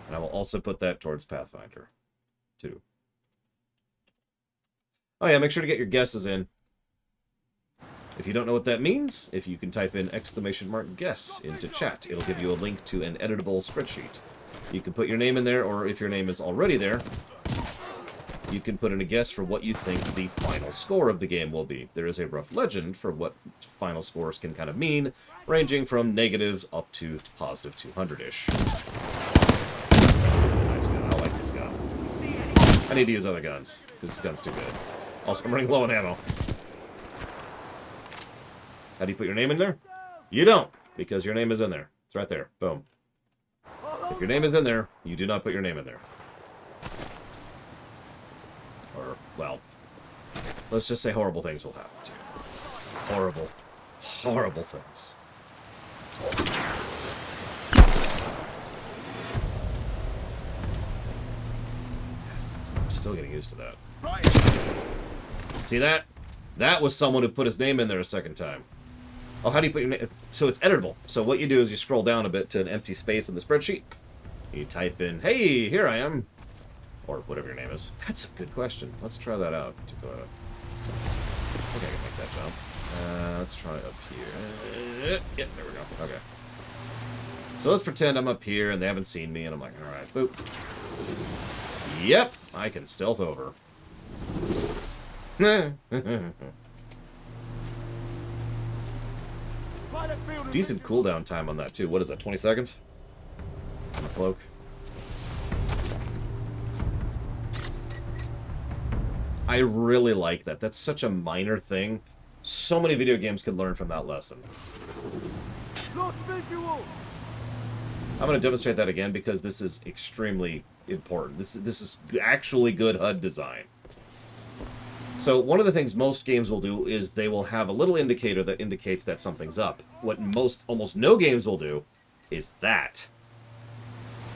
And I will also put that towards Pathfinder, too. Oh yeah, make sure to get your guesses in. If you don't know what that means, if you can type in !guess into chat, it'll give you a link to an editable spreadsheet. You can put your name in there, or if your name is already there, you can put in a guess for what you think the final score of the game will be. There is a rough legend for what final scores can kind of mean, ranging from negatives up to positive 200-ish. Nice gun. I like this gun. I need to use other guns, because this gun's too good. Also, I'm running low on ammo. How do you put your name in there? You don't, because your name is in there. It's right there. Boom. If your name is in there, you do not put your name in there. Or, well, let's just say horrible things will happen to you. Horrible, horrible things. Yes, I'm still getting used to that. See that? That was someone who put his name in there a second time. Oh, how do you put your name? So it's editable. So what you do is you scroll down a bit to an empty space in the spreadsheet. You type in, hey, here I am. Or whatever your name is. That's a good question. Let's try that out. I think I can make that jump. Let's try it up here. Yeah, there we go. Okay. So let's pretend I'm up here and they haven't seen me, and I'm like, alright, boop. Yep, I can stealth over. Decent cooldown time on that, too. What is that, 20 seconds? On the cloak. I really like that. That's such a minor thing. So many video games could learn from that lesson. I'm going to demonstrate that again because this is extremely important. This is actually good HUD design. So one of the things most games will do is they will have a little indicator that indicates that something's up. What almost no games will do is that.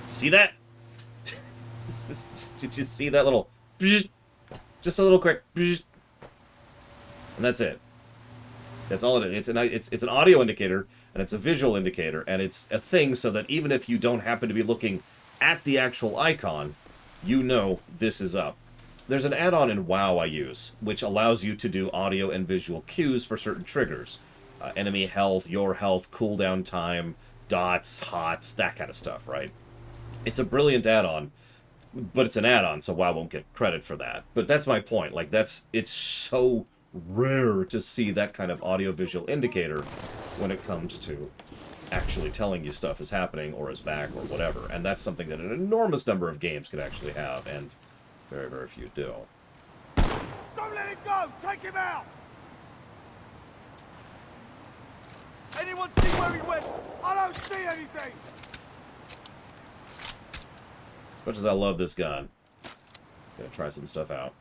See that? Did you see that little... Just a little quick... And that's it. That's all it is. It's an audio indicator, and it's a visual indicator, and it's a thing so that even if you don't happen to be looking at the actual icon, you know this is up. There's an add-on in WoW I use, which allows you to do audio and visual cues for certain triggers. Enemy health, your health, cooldown time, dots, HOTS, that kind of stuff, right? It's a brilliant add-on, but it's an add-on, so WoW won't get credit for that. But that's my point. Like, it's so rare to see that kind of audio-visual indicator when it comes to actually telling you stuff is happening or is back or whatever. And that's something that an enormous number of games could actually have, and very, very few do. Don't let him go! Take him out! Anyone see where he went? I don't see anything! As much as I love this gun, gonna try some stuff out.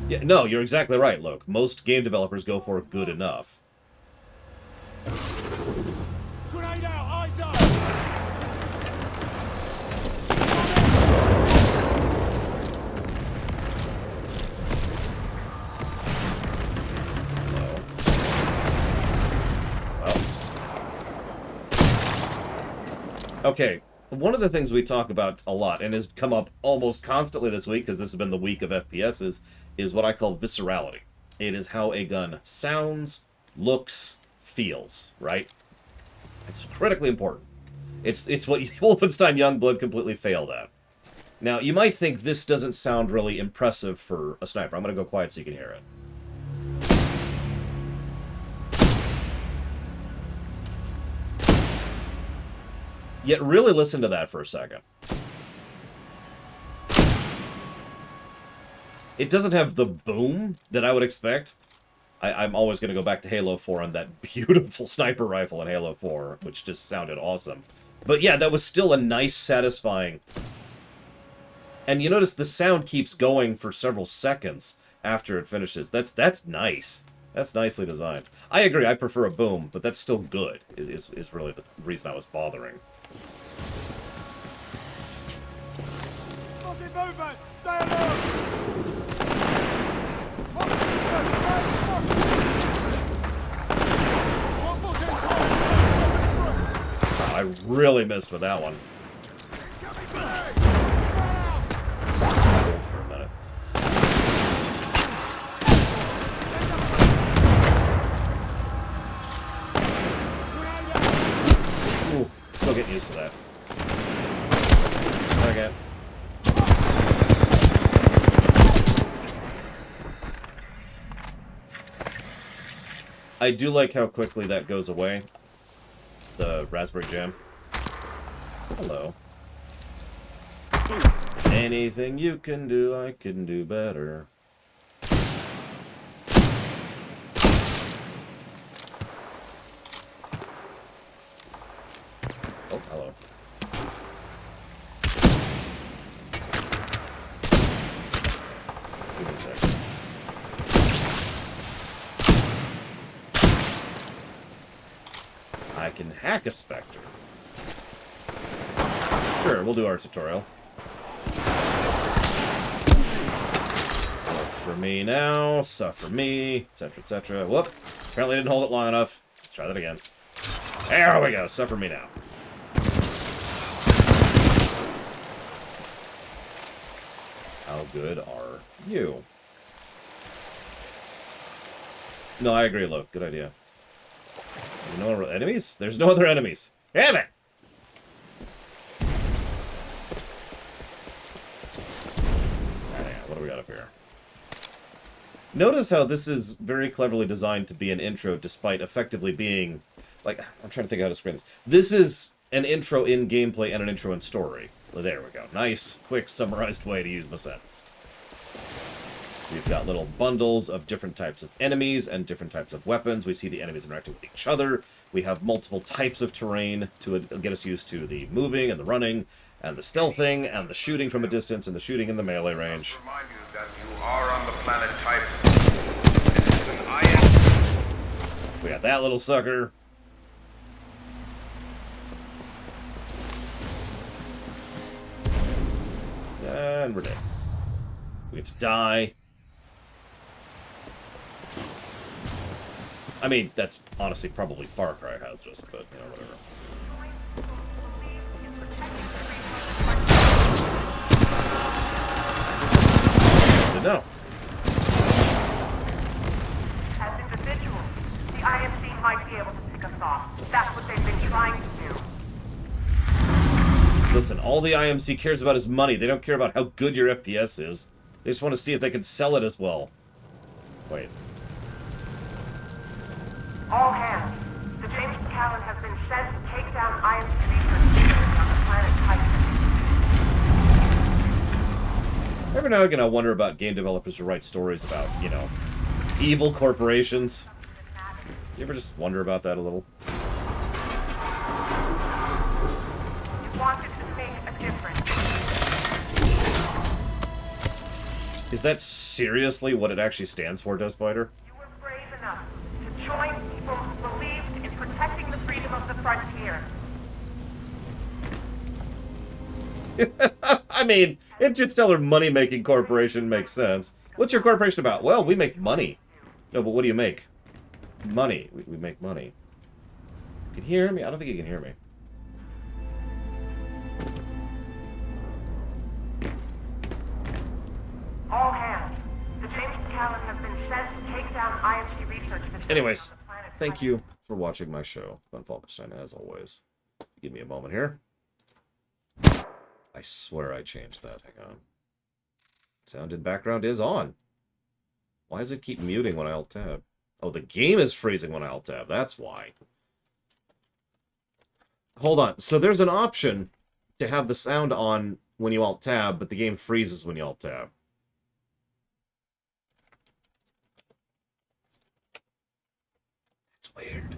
Yeah, no, you're exactly right, Luke. Most game developers go for good enough. Grenade out! Eyes up! Okay, one of the things we talk about a lot, and has come up almost constantly this week, because this has been the week of FPSs, is what I call viscerality. It is how a gun sounds, looks, feels, right? It's critically important. It's what Wolfenstein Youngblood completely failed at. Now, you might think this doesn't sound really impressive for a sniper. I'm going to go quiet so you can hear it. Yet really listen to that for a second. It doesn't have the boom that I would expect. I'm always going to go back to Halo 4 and that beautiful sniper rifle in Halo 4, which just sounded awesome. But yeah, that was still a nice, satisfying And you notice the sound keeps going for several seconds after it finishes. That's nice. That's nicely designed. I agree, I prefer a boom, but that's still good, is really the reason I was bothering. Fucking movement! Stay alert! I really missed with that one. Hold for a minute. Ooh, still getting used to that. Second. I do like how quickly that goes away. The raspberry jam. Hello. Anything you can do, I can do better. Oh, hello. Give me a second. I can hack a Spectre. Sure, we'll do our tutorial. For me now, suffer me, etc., etc. Whoop. Apparently didn't hold it long enough. Let's try that again. There we go. Suffer me now. How good are you? No, I agree, Luke. Good idea. No other enemies? There's no other enemies. Damn it! Alright, what do we got up here? Notice how this is very cleverly designed to be an intro, despite effectively being... Like, I'm trying to think how to explain this. This is an intro in gameplay and an intro in story. Well, there we go. Nice, quick, summarized way to use my sentence. We've got little bundles of different types of enemies and different types of weapons. We see the enemies interacting with each other. We have multiple types of terrain to get us used to the moving and the running and the stealthing and the shooting from a distance and the shooting in the melee range. Remind you that you are on the planet Titan. This is an IM. We got that little sucker. And we're dead. We have to die. I mean, that's honestly probably Far Cry hazardous, but, you know, whatever. Good to know. As individuals, the IMC might be able to pick us off. That's what they've been trying to do. Listen, all the IMC cares about is money. They don't care about how good your FPS is. They just want to see if they can sell it as well. Wait. All hands. The James Callan has been sent to take down IMC research on the planet Titan. Every now and again I wonder about game developers who write stories about, you know, evil corporations. You ever just wonder about that a little? You wanted to make a difference. Is that seriously what it actually stands for, Deathbiter? You were brave enough to join people who believed in protecting the freedom of the frontier. I mean, Interstellar Money-Making Corporation makes sense. What's your corporation about? Well, we make money. No, but what do you make? Money. We make money. You can hear me? I don't think you can hear me. All hands. The James Callan has been sent to take down IMC research. Anyways, thank you for watching my show. Falkenstein, as always. Give me a moment here. I swear I changed that. Hang on. Sound in background is on. Why does it keep muting when I alt-tab? Oh, the game is freezing when I alt-tab. That's why. Hold on. So there's an option to have the sound on when you alt-tab, but the game freezes when you alt-tab. That's weird.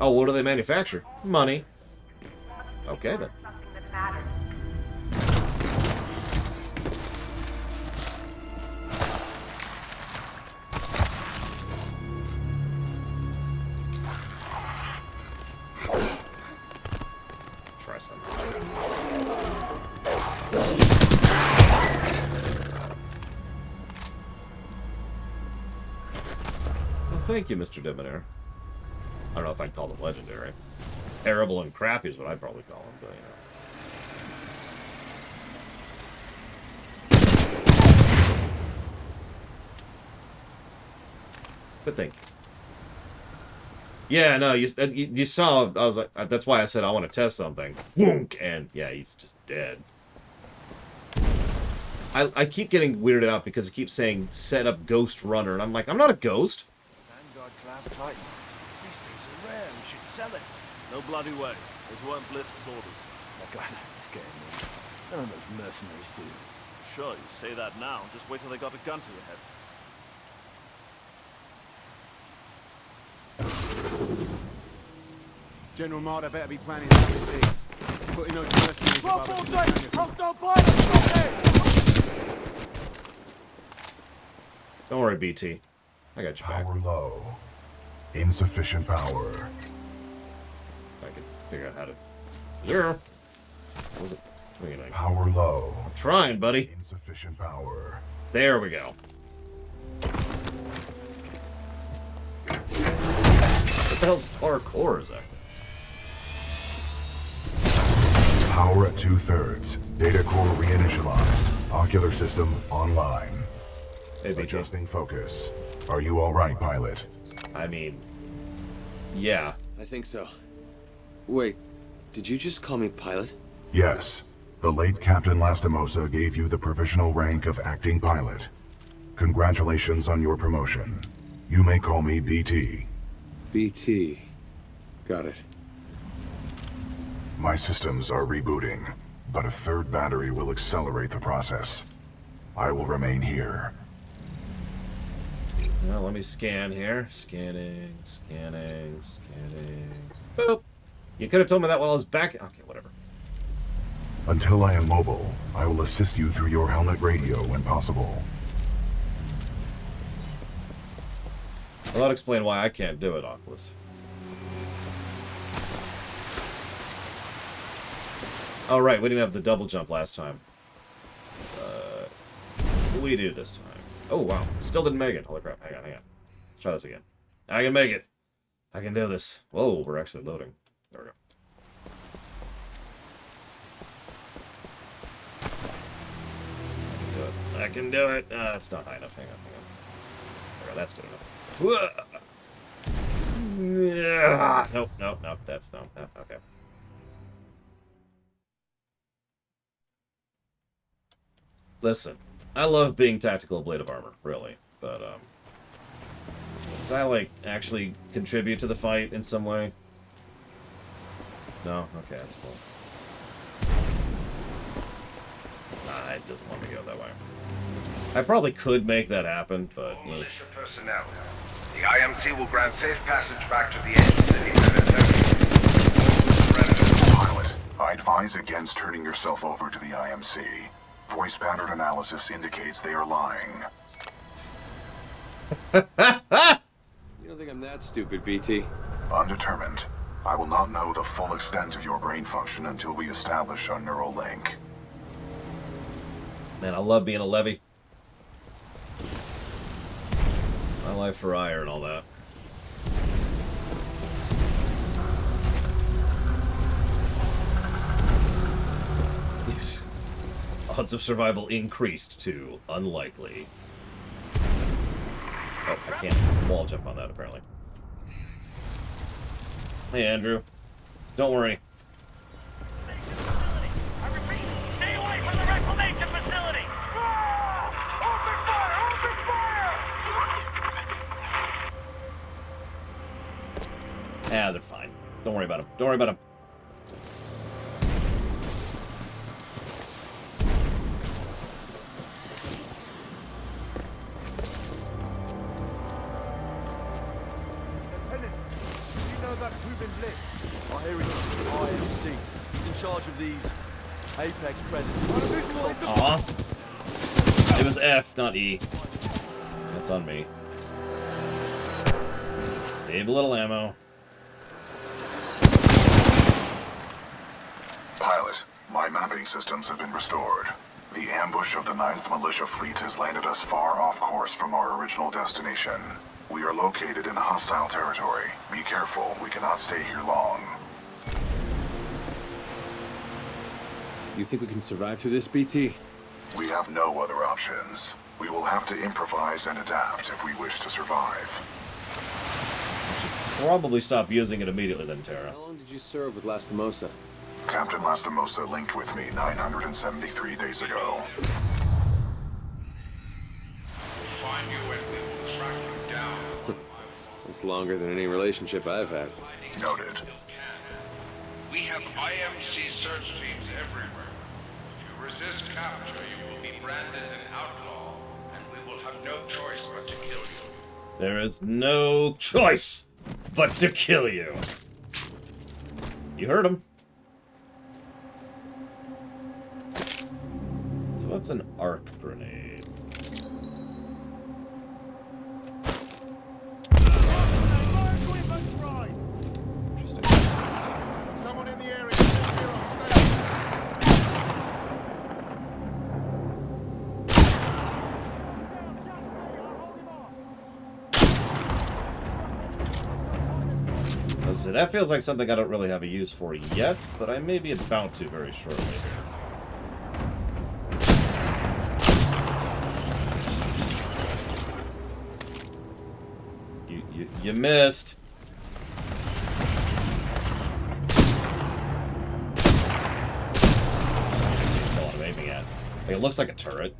Oh, what do they manufacture? Money. Okay, then. added. Try something. Well, thank you, Mr. Debonair. I don't know if I'd call them legendary. Terrible and crappy is what I'd probably call them, but you know. But thank you. Yeah, no, you saw, I was like, that's why I said I want to test something. Wonk! And yeah, he's just dead. I keep getting weirded out because it keeps saying set up ghost runner, and I'm like, I'm not a ghost. Vanguard class Titan. These things are rare. We should sell it. No bloody way. Those weren't Blisk's orders. That guy doesn't scare me. None of those mercenaries do. Sure, you say that now. Just wait till they got a gun to your head. General Marder better be planning something big. Putting those mercenaries above us in the canyon. Hostile pilot! Don't worry, BT. I got you back. Power low. Insufficient power. I can figure out how to... Zero. What was it? Power low. I'm trying, buddy. Insufficient power. There we go. What the hell's parkour exactly? Power at 2/3. Data core reinitialized. Ocular system online. Hey, adjusting focus. Are you alright, pilot? I mean... Yeah. I think so. Wait, did you just call me pilot? Yes. The late Captain Lastimosa gave you the provisional rank of acting pilot. Congratulations on your promotion. You may call me BT. BT. Got it. My systems are rebooting, but a third battery will accelerate the process. I will remain here. Now let me scan here. Scanning. Boop. You could have told me that while I was back. Okay, whatever. Until I am mobile, I will assist you through your helmet radio when possible. Well, that'll explain why I can't do it, Oculus. Oh, right, we didn't have the double jump last time. We do this time. Oh, wow. Still didn't make it. Holy crap. Hang on. Let's try this again. I can make it. I can do this. Whoa, we're actually loading. There we go. I can do it. It's not high enough. Hang on. Okay, that's good enough. Nope. That's no. Okay. Listen, I love being tactical blade of armor, really, but does that like actually contribute to the fight in some way? No. Okay, that's cool. Nah, it doesn't want me to go that way. I probably could make that happen, but... All militia personnel. The IMC will grant safe passage back to the edge city. Pilot, I advise against turning yourself over to the IMC. Voice pattern analysis indicates they are lying. You don't think I'm that stupid, BT? Undetermined. I will not know the full extent of your brain function until we establish a neural link. Man, I love being a levy. My life for ire and all that. Odds of survival increased to unlikely. Oh, I can't wall jump on that apparently. Hey, Andrew. Don't worry. I repeat, stay away from the reclamation facility! Open fire! Open fire! Ah, they're fine. Don't worry about them. Don't worry about them. I hear he's IMC. He's in charge of these Apex Predator. Aw. It was F, not E. That's on me. Save a little ammo. Pilot, my mapping systems have been restored. The ambush of the 9th Militia Fleet has landed us far off course from our original destination. We are located in hostile territory. Be careful, we cannot stay here long. You think we can survive through this, BT? We have no other options. We will have to improvise and adapt if we wish to survive. Probably stop using it immediately then, Tara. How long did you serve with Lastimosa? Captain Lastimosa linked with me 973 days ago. We'll find you and we will track you down. It's longer than any relationship I've had. Noted. We have IMC search teams everywhere. If you resist capture, you will be branded an outlaw, and we will have no choice but to kill you. There is no choice but to kill you. You heard him. So what's an arc grenade? Interesting. Someone in the area. So that feels like something I don't really have a use for yet, but I may be about to very shortly here. You missed. What I'm aiming at. Like, it looks like a turret.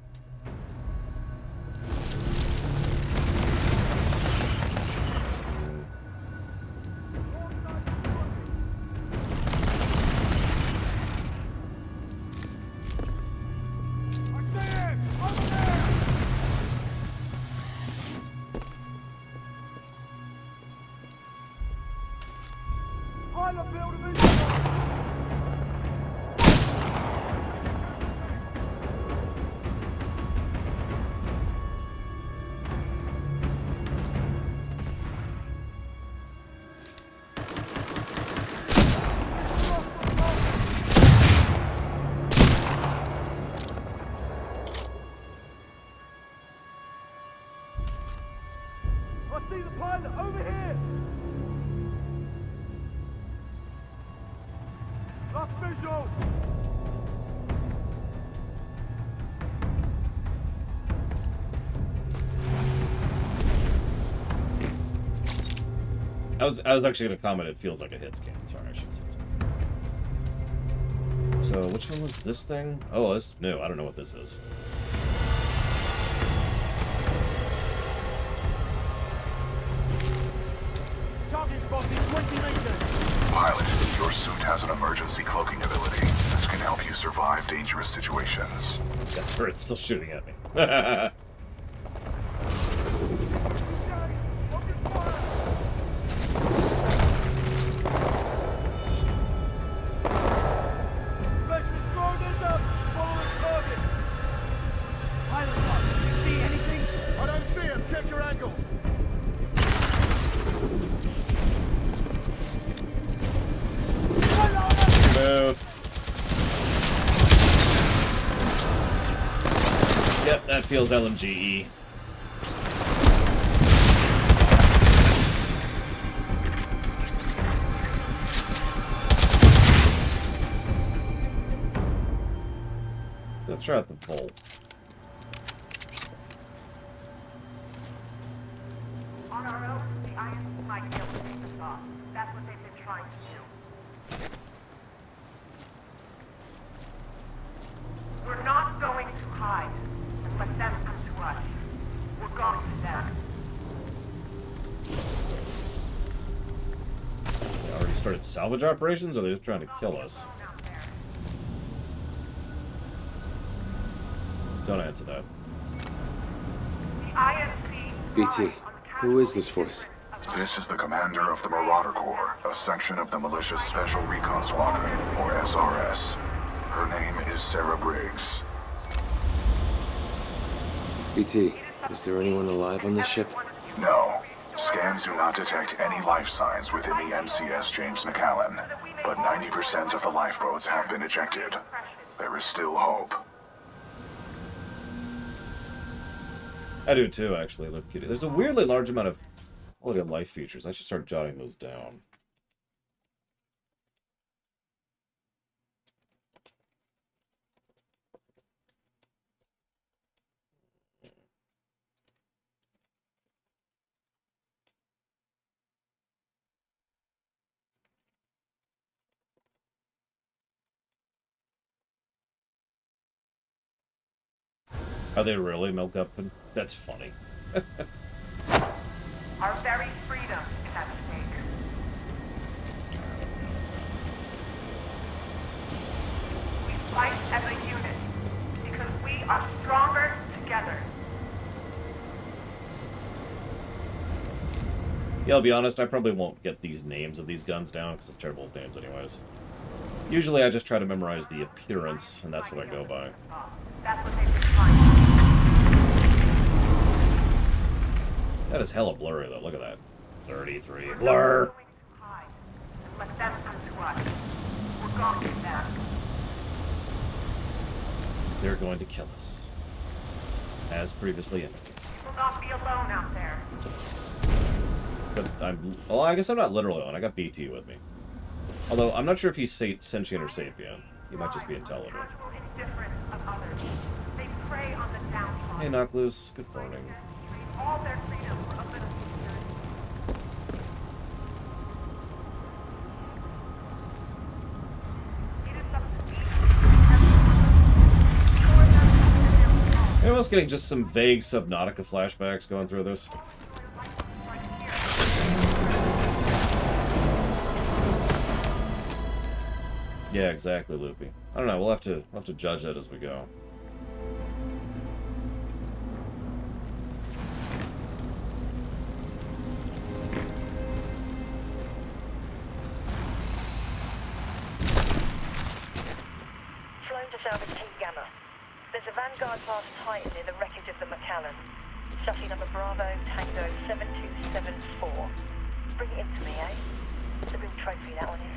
I was actually going to comment, it feels like a hit scan. Sorry, I should have said something. So, which one was this thing? Oh, this new. I don't know what this is. Pilot, your suit has an emergency cloaking ability. This can help you survive dangerous situations. That turret's still shooting at me. Yep, that feels LMGE. Let's try out the Volt. On our own, the IMC might be able to take us off. That's what they've been trying to do. We're not going to hide and let them come to us. We're going to them. They already started salvage operations, or are they just trying to kill us? Don't answer that. The IMC... BT, who is this voice? This is the commander of the Marauder Corps, a section of the Militia's Special Recon Squadron, or SRS. Her name is Sarah Briggs. BT, is there anyone alive on this ship? No. Scans do not detect any life signs within the MCS James McAllen, but 90% of the lifeboats have been ejected. There is still hope. I do too, actually. Look, cutie. There's a weirdly large amount of quality of life features. I should start jotting those down. Are they really milk up? That's funny. Our very freedom is at stake. We fight as a unit because we are stronger together. Yeah, I'll be honest, I probably won't get these names of these guns down because they're terrible names anyways. Usually I just try to memorize the appearance, and that's what I go by. That's what they've been trying to do. That is hella blurry, though. Look at that. 33. Blur! Let them come to us. We're going to them. They're going to kill us. As previously indicated. We'll not be alone out there. But well, I guess I'm not literally alone. I got BT with me. Although, I'm not sure if he's sentient or sapient. He might just be intelligent. They prey on the downtrodden. Hey, Knock Loose. Good morning. All their freedom for a little security. It is something. I'm almost getting just some vague Subnautica flashbacks going through this. Yeah, exactly, Loopy. I don't know. We'll have to judge that as we go. Flown to salvage Team Gamma. There's a Vanguard-class Titan near the wreckage of the McAllen. Chassis number Bravo Tango 7274. Bring it in to me, eh? It's a big trophy, that one is.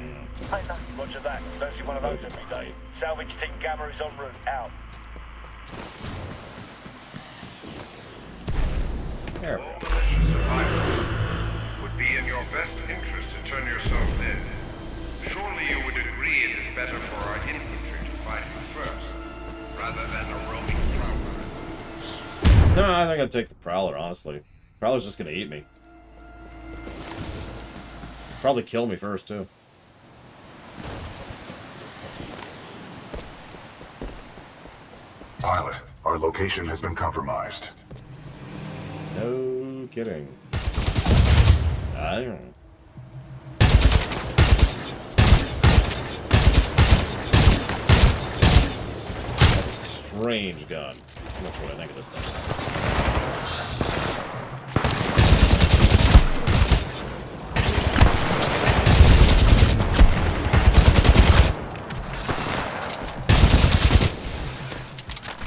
Over. Roger that. Don't see one of those every day. Salvage Team Gamma is en route. Out. There. All malicious survivors would be in your best interest to turn yourself in. Surely you would agree it is better for our infantry to fight you first, rather than a roaming prowler. No, I think I'd take the Prowler, honestly. Prowler's just gonna eat me. Probably kill me first, too. Pilot, our location has been compromised. No kidding. I don't know. Strange gun. I'm not sure what I think of this thing.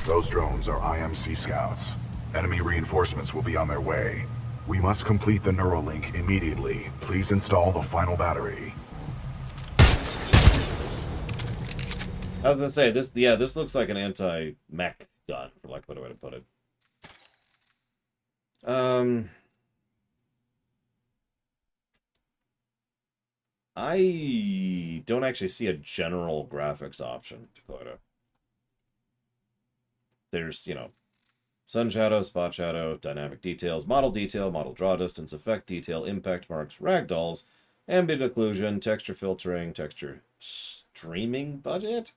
Those drones are IMC scouts. Enemy reinforcements will be on their way. We must complete the Neuralink immediately. Please install the final battery. I was gonna say, this looks like an anti-mech gun, for lack of a better way to put it. I don't actually see a general graphics option, Dakota. There's, you know, sun shadow, spot shadow, dynamic details, model draw distance, effect detail, impact marks, ragdolls, ambient occlusion, texture filtering, texture streaming budget,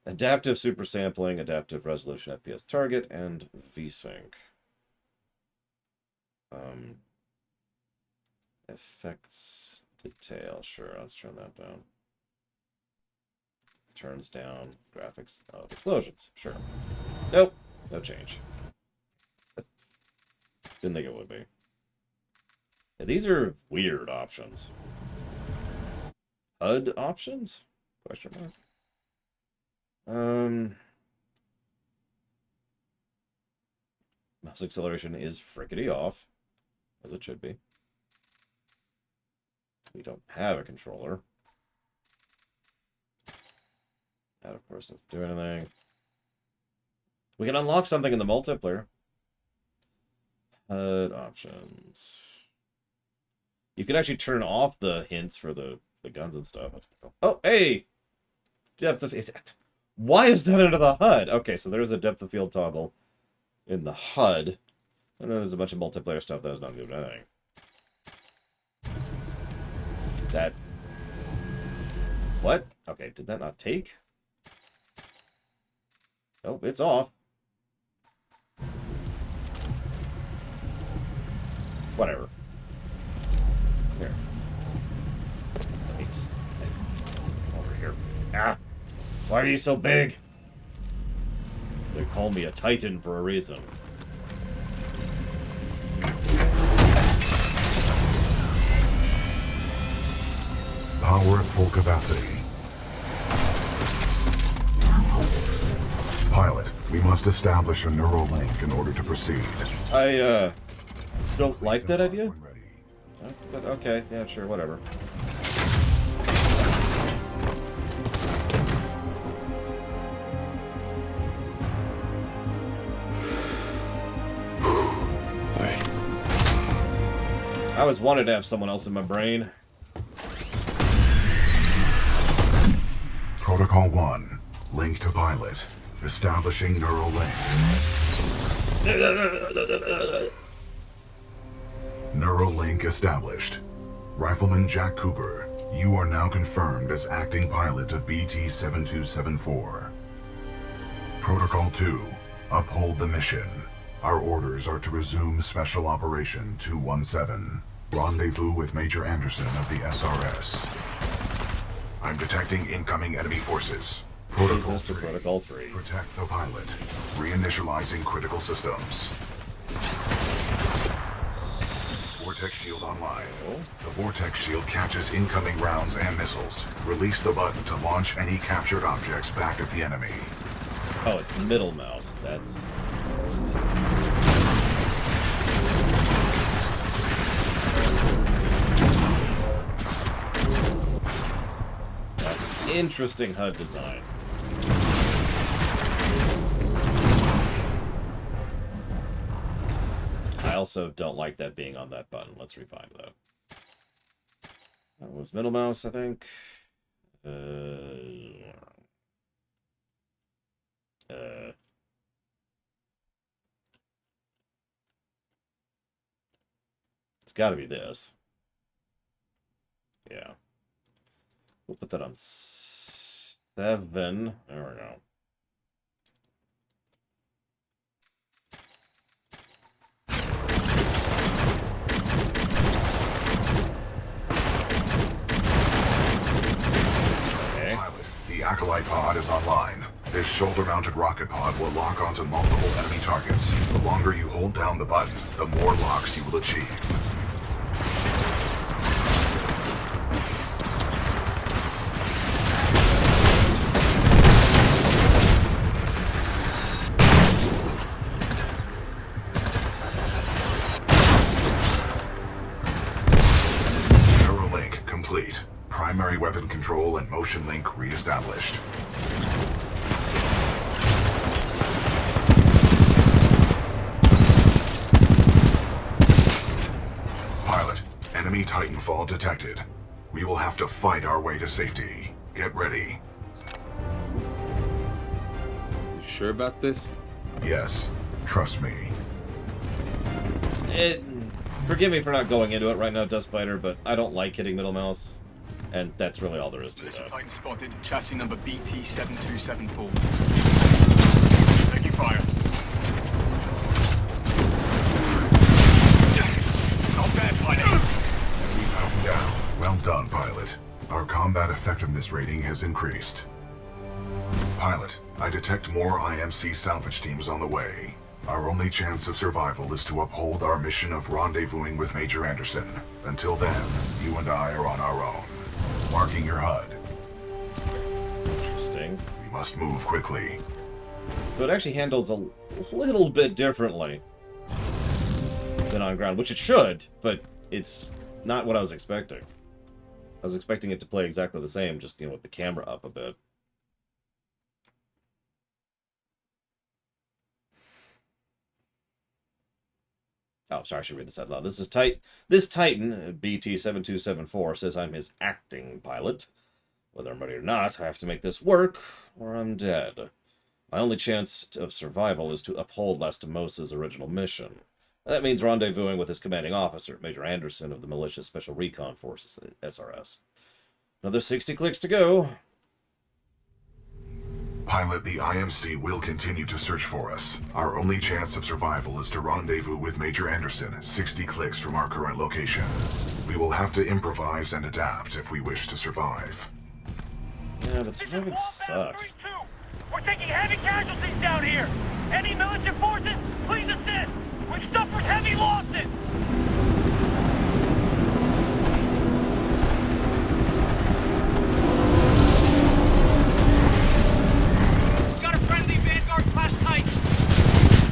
adaptive super sampling, adaptive resolution FPS target, and VSync. Effects detail, sure, let's turn that down. Turns down graphics of explosions, sure. Nope, no change. Didn't think it would be. Yeah, these are weird options. HUD options? Question mark. Mouse acceleration is frickety off, as it should be. We don't have a controller. That, of course, doesn't do anything. We can unlock something in the multiplayer. HUD options. You can actually turn off the hints for the guns and stuff. That's cool. Oh, hey! Depth of... Why is that under the HUD? Okay, so there's a depth of field toggle in the HUD. And then there's a bunch of multiplayer stuff that is not doing anything. That... What? Okay, did that not take? Nope, it's off. Whatever. Here. Let me just... Over here. Ah! Why are you so big? They call me a Titan for a reason. Power at full capacity. Pilot, we must establish a neural link in order to proceed. I, don't like that idea? But okay, yeah, sure, whatever. I always wanted to have someone else in my brain. Protocol 1. Link to pilot. Establishing neural link. Neural link established. Rifleman Jack Cooper, you are now confirmed as acting pilot of BT-7274. Protocol 2. Uphold the mission. Our orders are to resume Special Operation 217. Rendezvous with Major Anderson of the SRS. I'm detecting incoming enemy forces. Protocol 3. Protect the pilot. Reinitializing critical systems. Vortex shield online. The Vortex shield catches incoming rounds and missiles. Release the button to launch any captured objects back at the enemy. Oh, it's middle mouse. That's... Interesting HUD design. I also don't like that being on that button. Let's refind that. That was middle mouse, I think. It's got to be this. Yeah. We'll put that on 7. There we go. Okay. Pilot, the Acolyte pod is online. This shoulder-mounted rocket pod will lock onto multiple enemy targets. The longer you hold down the button, the more locks you will achieve. Primary weapon control and motion link re-established. Pilot, enemy Titanfall detected. We will have to fight our way to safety. Get ready. You sure about this? Yes. Trust me. Forgive me for not going into it right now, Dustbiter, but I don't like hitting middle mouse. And that's really all there is to it. Titan spotted, chassis number BT-7274. Taking fire. Not bad, pilot. Enemy down. Well done, pilot. Our combat effectiveness rating has increased. Pilot, I detect more IMC salvage teams on the way. Our only chance of survival is to uphold our mission of rendezvousing with Major Anderson. Until then, you and I are on our own. Marking your HUD. Interesting. We must move quickly. So it actually handles a little bit differently than on ground, which it should, but it's not what I was expecting. I was expecting it to play exactly the same, just, with the camera up a bit. Oh, sorry, I should read this out loud. This Titan, BT-7274, says I'm his acting pilot. Whether I'm ready or not, I have to make this work, or I'm dead. My only chance of survival is to uphold Lastimosa's original mission. That means rendezvousing with his commanding officer, Major Anderson of the Militia Special Recon Forces, SRS. Another 60 clicks to go. Pilot, the IMC will continue to search for us. Our only chance of survival is to rendezvous with Major Anderson, 60 clicks from our current location. We will have to improvise and adapt if we wish to survive. Yeah, but surviving sucks. We're taking heavy casualties down here. Any militia forces, please assist. We've suffered heavy losses. Got a friendly Vanguard class Titan.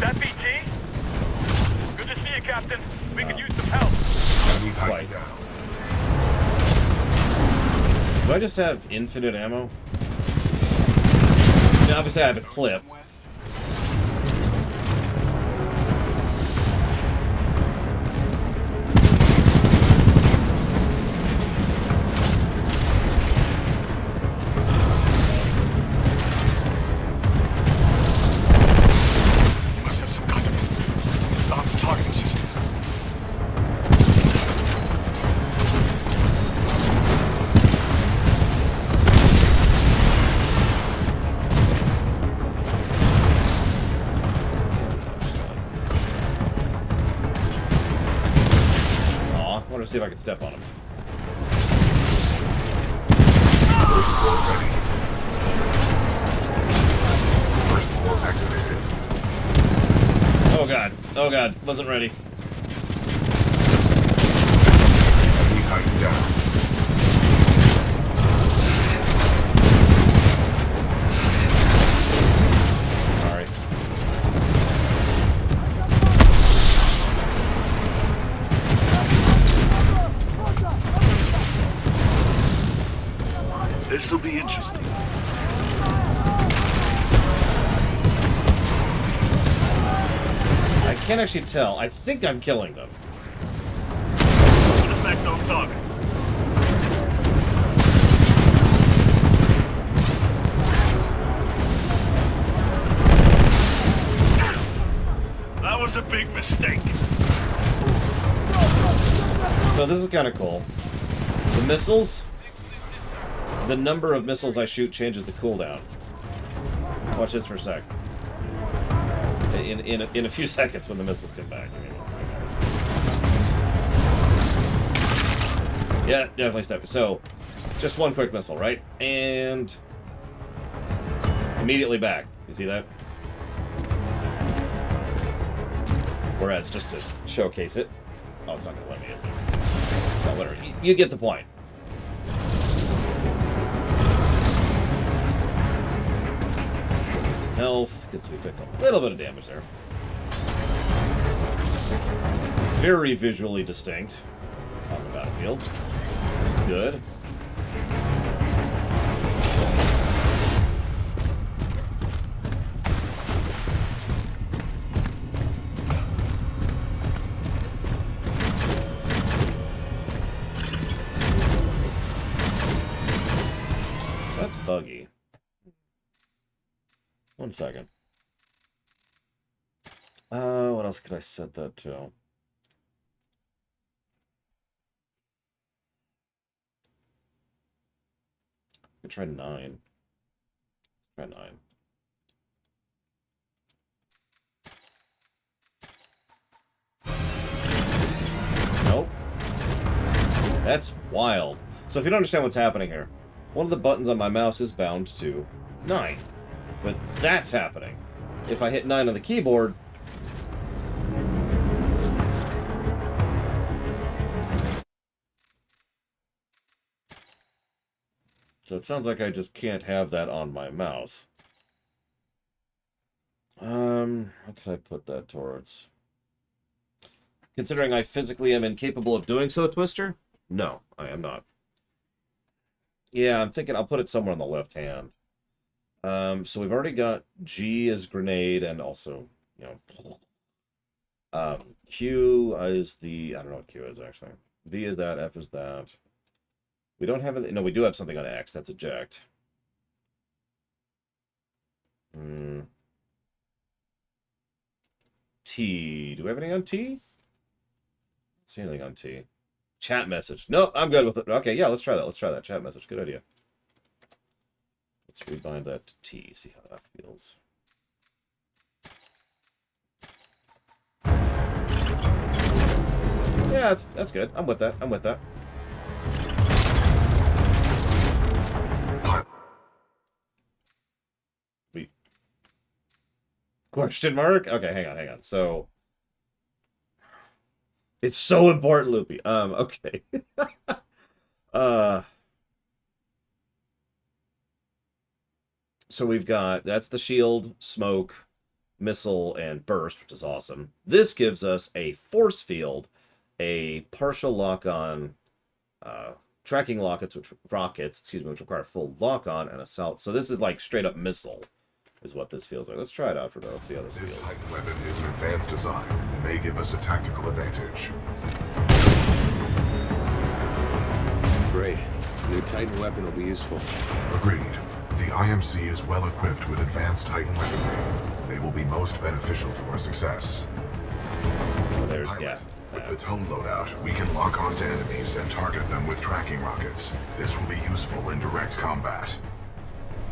That BT? Good to see you, Captain. We could use some help. Right. Do I just have infinite ammo? I mean, obviously I have a clip. Must have some kind of advanced targeting system. See if I can step on him. First floor activated. Oh god. Oh god. Wasn't ready. Heavy height down. Sorry. This'll be interesting. I can't actually tell. I think I'm killing them. Effect on target. That was a big mistake. So this is kind of cool. The missiles, the number of missiles I shoot changes the cooldown. Watch this for a sec. In a few seconds when the missiles come back. Yeah, definitely step. So, just one quick missile, right? And immediately back. You see that? Whereas, just to showcase it... Oh, it's not going to let me, is it? No, whatever. You get the point. Let's get some health, because we took a little bit of damage there. Very visually distinct on the battlefield. It's good. So that's buggy. 1 second. What else could I set that to? I could try 9. Try 9. Nope. That's wild. So if you don't understand what's happening here, one of the buttons on my mouse is bound to 9. But that's happening. If I hit 9 on the keyboard... So it sounds like I just can't have that on my mouse. What could I put that towards? Considering I physically am incapable of doing so, Twister? No, I am not. Yeah, I'm thinking I'll put it somewhere on the left hand. So we've already got G as grenade and also, you know, Q is the, I don't know what Q is actually. V is that, F is that. We don't have it, no, we do have something on X, that's eject. T, do we have anything on T? Don't see anything on T. Chat message. Nope, I'm good with it. Okay, yeah, let's try that. Let's try that. Chat message. Good idea. Let's rebind that to T, see how that feels. Yeah, that's good. I'm with that. I'm with that. Wait. Question mark? Okay, hang on. So it's so important, Loopy. Okay. So we've got, that's the shield, smoke, missile, and burst, which is awesome. This gives us a force field, a partial lock-on, tracking rockets, which require full lock-on, and assault. So this is like straight-up missile, is what this feels like. Let's try it out for now. Let's see how this feels. This Titan weapon is an advanced design and may give us a tactical advantage. Great. New Titan weapon will be useful. Agreed. The IMC is well equipped with advanced Titan weaponry. They will be most beneficial to our success. So there's, Pilot, yeah. With the tone loadout, we can lock onto enemies and target them with tracking rockets. This will be useful in direct combat.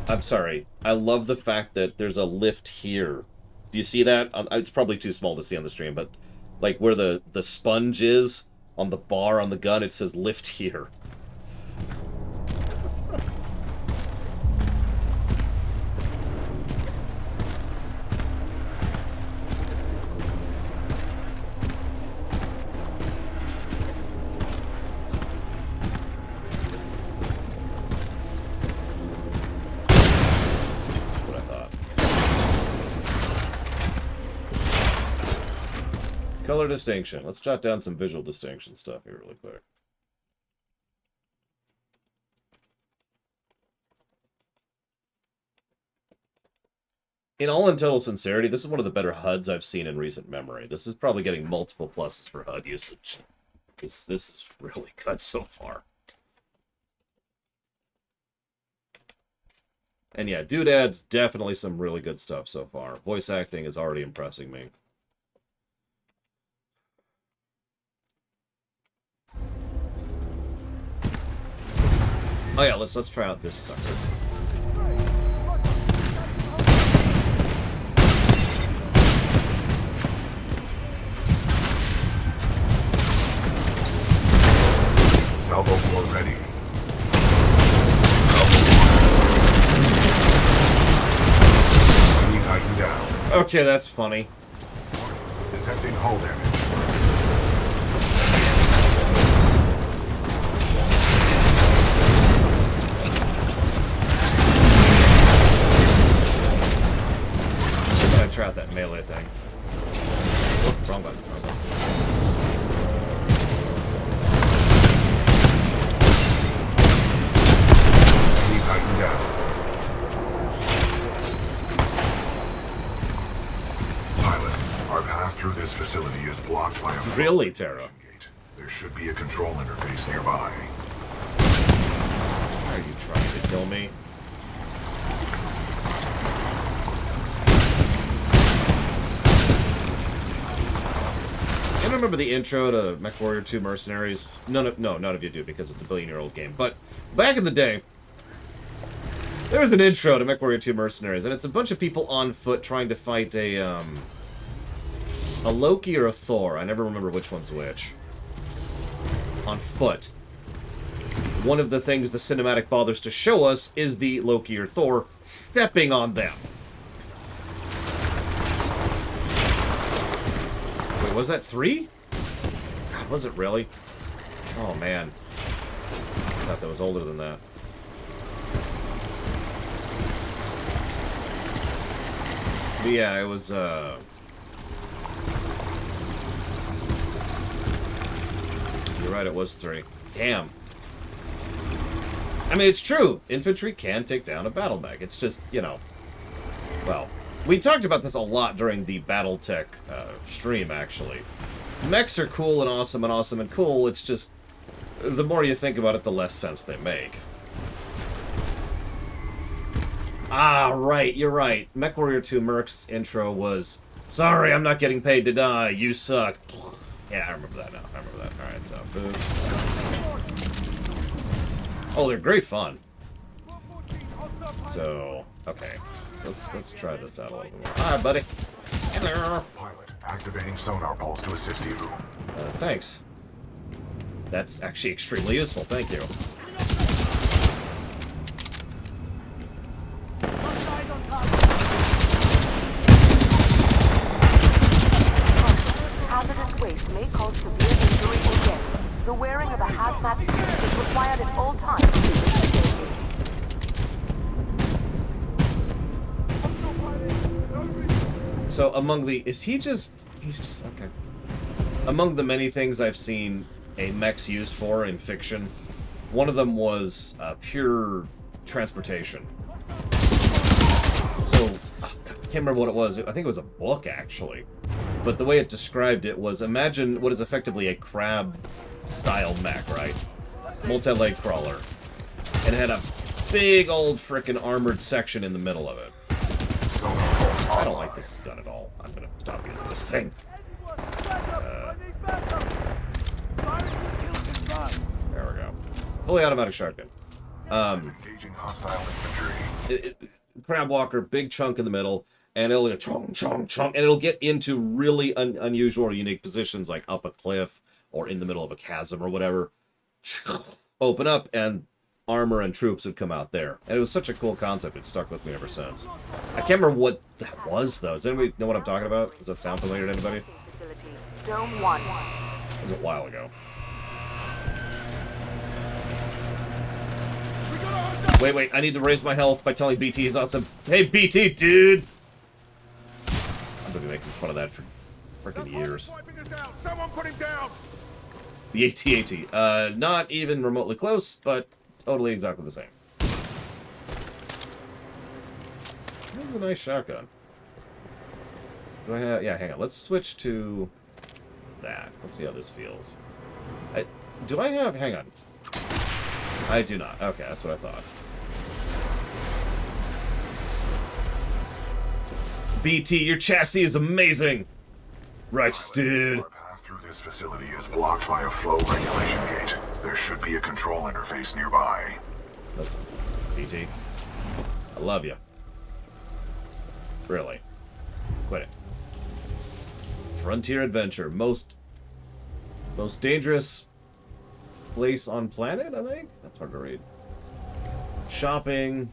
I'm sorry. I love the fact that there's a lift here. Do you see that? It's probably too small to see on the stream, but like where the sponge is on the bar on the gun, it says lift here. Color distinction. Let's jot down some visual distinction stuff here really quick. In all in total sincerity, this is one of the better HUDs I've seen in recent memory. This is probably getting multiple pluses for HUD usage. This is really good so far. And yeah, Doodad's definitely some really good stuff so far. Voice acting is already impressing me. Oh yeah, let's try out this sucker. Salvo 4 ready. Enemy Titan down. Okay, that's funny. Detecting hull damage. Try out that melee thing. Oh, wrong button. Enemy Titan down. Pilot, our path through this facility is blocked by a really, Terra. Gate. There should be a control interface nearby. Are you trying to kill me? I remember the intro to MechWarrior 2 Mercenaries. None of you do because it's a billion-year-old game. But back in the day, there was an intro to MechWarrior 2 Mercenaries, and it's a bunch of people on foot trying to fight a Loki or a Thor. I never remember which one's which. On foot. One of the things the cinematic bothers to show us is the Loki or Thor stepping on them. Was that 3? God, was it really? Oh, man. I thought that was older than that. But yeah, it was, You're right, it was 3. Damn. I mean, it's true. Infantry can take down a battle mech. It's just, you know... Well, we talked about this a lot during the Battletech stream, actually. Mechs are cool and awesome and cool. It's just... The more you think about it, the less sense they make. Ah, right, you're right. MechWarrior 2 Merc's intro was, sorry, I'm not getting paid to die, you suck. Yeah, I remember that now. I remember that. Alright, so, boom. Oh, they're great fun. So, okay. So let's try this out a little bit more. Hi, buddy. Hello. Pilot, activating sonar pulse to assist you. Thanks. That's actually extremely useful. Thank you. Hazardous waste may cause severe injury or death. The wearing of a hazmat suit is required at all times to keep safety. So among the... Is he just... He's just... Okay. Among the many things I've seen a mech's used for in fiction, one of them was pure transportation. So, I can't remember what it was. I think it was a book, actually. But the way it described it was, imagine what is effectively a crab-style mech, right? Multi-leg crawler. And it had a big old frickin' armored section in the middle of it. I don't like this gun at all. I'm gonna stop using this thing. There we go. Fully automatic shotgun. Engaging hostile infantry. Crab walker, big chunk in the middle, and it'll go chong, chong, chong, and it'll get into really unusual or unique positions, like up a cliff or in the middle of a chasm or whatever. Open up, and armor and troops would come out there. And it was such a cool concept, it stuck with me ever since. I can't remember what that was, though. Does anybody know what I'm talking about? Does that sound familiar to anybody? Dome 1. It was a while ago. Wait, I need to raise my health by telling BT he's awesome. Hey, BT, dude! I'm gonna be making fun of that for freaking years. Someone put him down! The AT-AT. Not even remotely close, but totally exactly the same. This is a nice shotgun. Do I have... Yeah, hang on. Let's switch to that. Let's see how this feels. Do I have... Hang on. I do not. Okay, that's what I thought. BT, your chassis is amazing! Righteous dude. Our path through this facility is blocked by a flow regulation gate. There should be a control interface nearby. Listen, BT. I love you. Really. Quit it. Frontier adventure. Most dangerous place on planet, I think? That's hard to read. Shopping,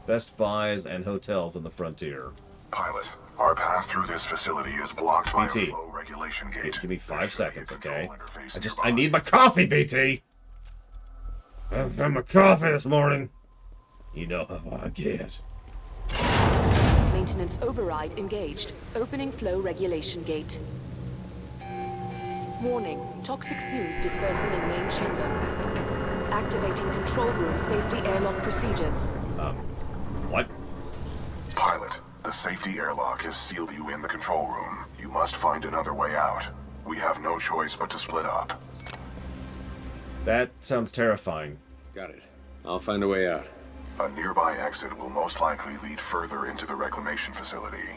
Best Buys, and hotels in the frontier. Pilot, our path through this facility is blocked by a BT. flow regulation gate. Give me 5 seconds, okay? I need my coffee, BT! I've had my coffee this morning. You know how I get. Maintenance override engaged. Opening flow regulation gate. Warning, toxic fumes dispersing in main chamber. Activating control room safety airlock procedures. What? Pilot, the safety airlock has sealed you in the control room. You must find another way out. We have no choice but to split up. That sounds terrifying. Got it. I'll find a way out. A nearby exit will most likely lead further into the reclamation facility.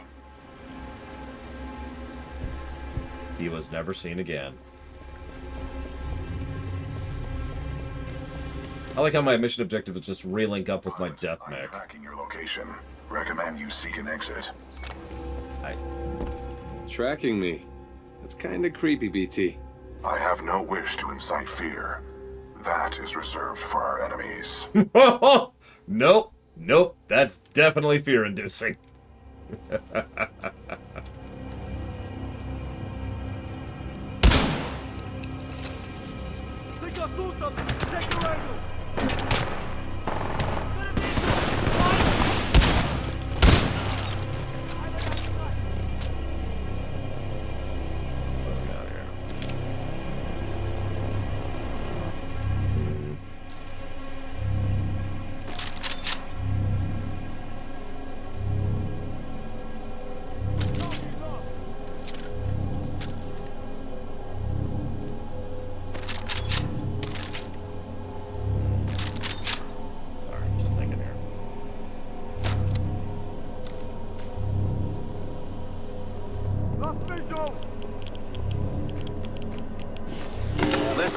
He was never seen again. I like how my mission objective is just relink up with my death mech. Tracking your location. Recommend you seek an exit. Tracking me. That's kinda creepy, BT. I have no wish to incite fear. That is reserved for our enemies. Nope. That's definitely fear-inducing.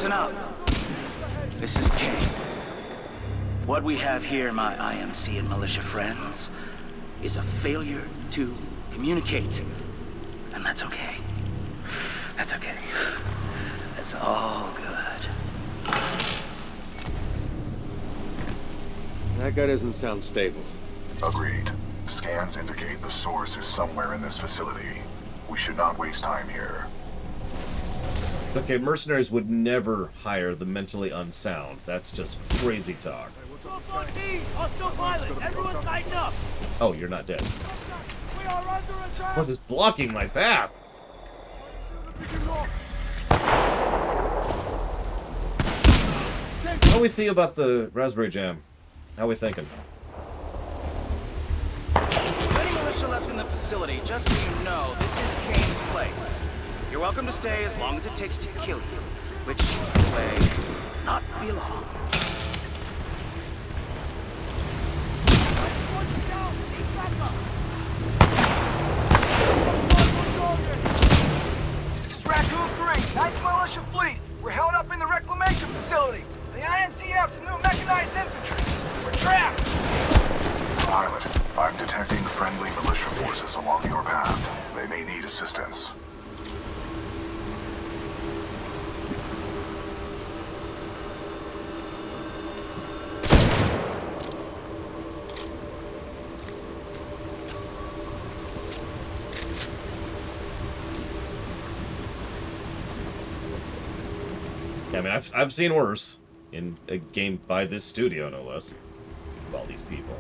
Listen up. This is Kane. What we have here, my IMC and militia friends, is a failure to communicate. And that's okay. That's okay. It's all good. That guy doesn't sound stable. Agreed. Scans indicate the source is somewhere in this facility. We should not waste time here. Okay, mercenaries would never hire the mentally unsound. That's just crazy talk. Hostile pilot! Everyone tighten up! Oh, you're not dead. We are under attack! What is blocking my path? How we think about the raspberry jam? How we thinking? Any militia left in the facility, just so you know, this is Kane's place. You're welcome to stay as long as it takes to kill you, which, by the way, not be long. This is Raccoon 3, 9th Militia Fleet. We're held up in the reclamation facility. The IMC have some new mechanized infantry. We're trapped. Pilot, I'm detecting friendly militia forces along your path. They may need assistance. I mean, I've seen worse in a game by this studio, no less. Of all these people.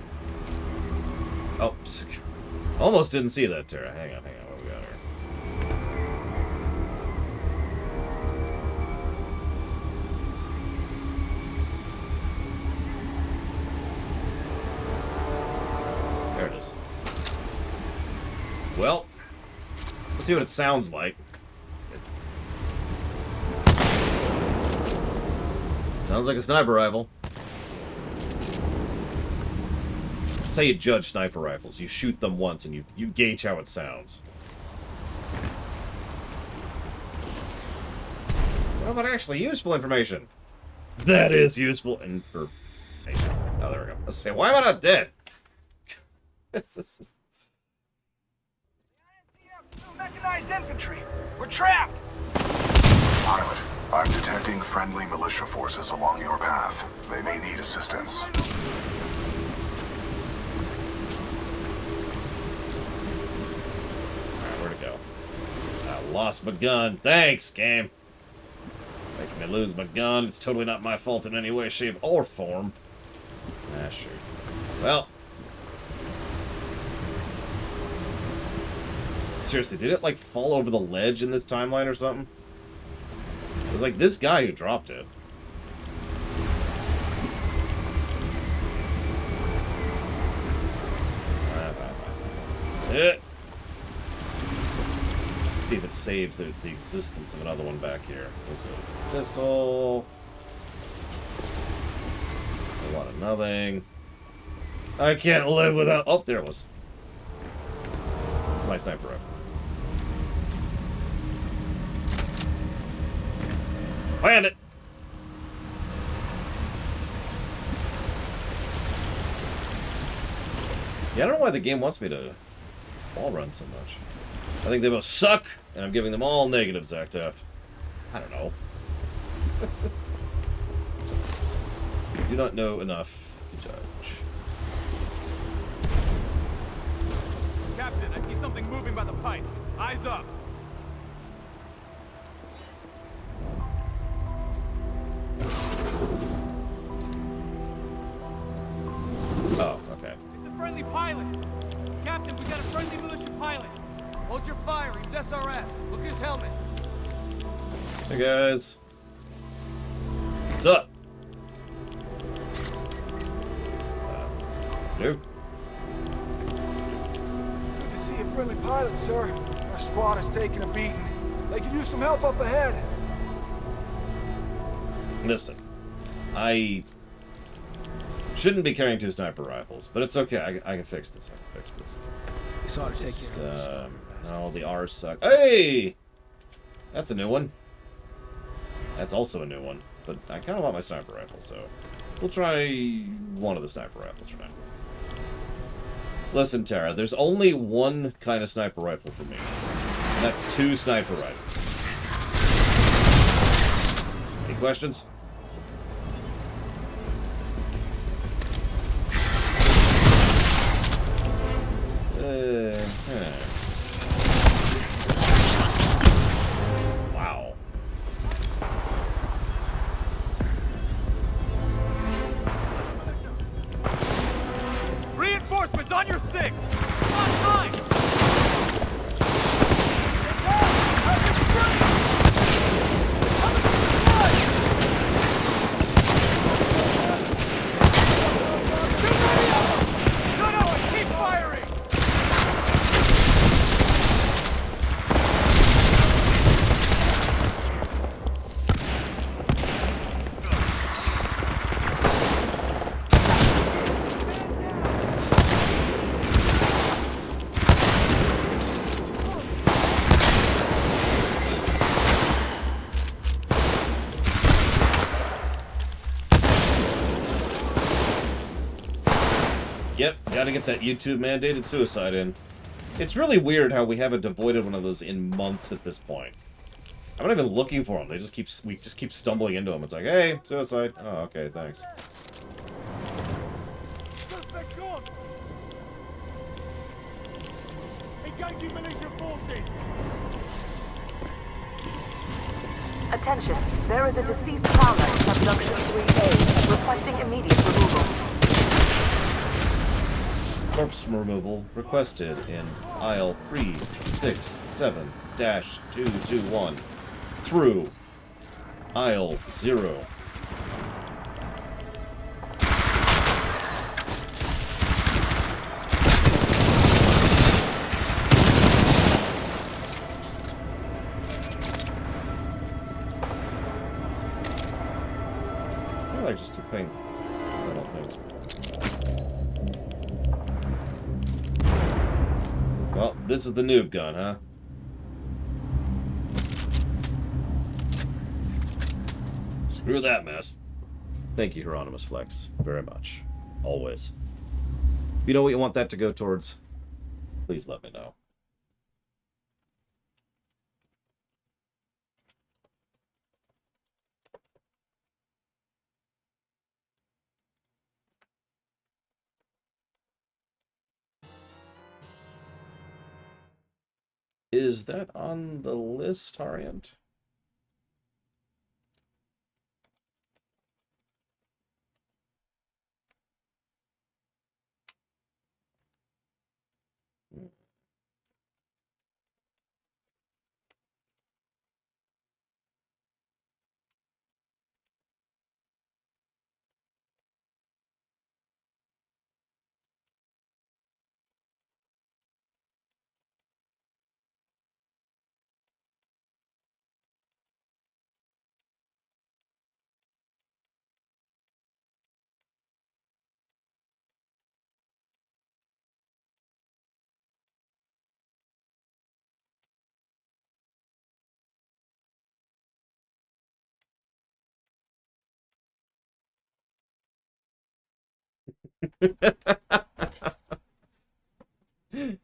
Oh, almost didn't see that, Tara. Hang on. What we got here? There it is. Well, let's see what it sounds like. Sounds like a sniper rifle. That's how you judge sniper rifles. You shoot them once and you gauge how it sounds. What about actually useful information? That is useful information. Oh, there we go. Let's say, why am I not dead? Mechanized infantry. We're trapped. Pilot, I'm detecting friendly militia forces along your path. They may need assistance. Alright, where'd it go? I lost my gun. Thanks, game. Making me lose my gun. It's totally not my fault in any way, shape, or form. Ah, sure. Well. Seriously, did it, like, fall over the ledge in this timeline or something? It was like this guy who dropped it. Let's see if it saves the existence of another one back here. There's a pistol. A lot of nothing. I can't live without... Oh, there it was. My sniper rifle. Land it! Yeah, I don't know why the game wants me to wall run so much. I think they both suck, and I'm giving them all negative, Zach Taft. I don't know. I do not know enough to judge. Captain, I see something moving by the pipe. Eyes up. Oh, okay. It's a friendly pilot. Captain, we got a friendly militia pilot. Hold your fire. He's SRS. Look at his helmet. Hey, guys. Sup? Nope. Good to see a friendly pilot, sir. Our squad is taking a beating. They could use some help up ahead. Listen, I shouldn't be carrying two sniper rifles, but it's okay. I can fix this. I can fix this. This ought to take care of Oh, the R's suck. Hey! That's a new one. That's also a new one, but I kind of want my sniper rifle, so we'll try one of the sniper rifles for now. Listen, Tara, there's only one kind of sniper rifle for me. That's 2 sniper rifles. Any questions? Wow. Reinforcements on your 6! On time! Keep firing! Yep, gotta get that YouTube mandated suicide in. It's really weird how we haven't avoided one of those in months at this point. I'm not even looking for them. We just keep stumbling into them. It's like, hey, suicide. Oh, okay, thanks. Suspect gone! Engaging militia forces! Attention, there is a deceased prowler in subduction 3A, requesting immediate removal. Corpse removal requested in aisle 367-221 through aisle 0. I like just a thing. I don't think. Well, this is the noob gun, huh? Screw that mess. Thank you, Hieronymus Flex, very much. Always. If you know what you want that to go towards, please let me know. Is that on the list, Harriant?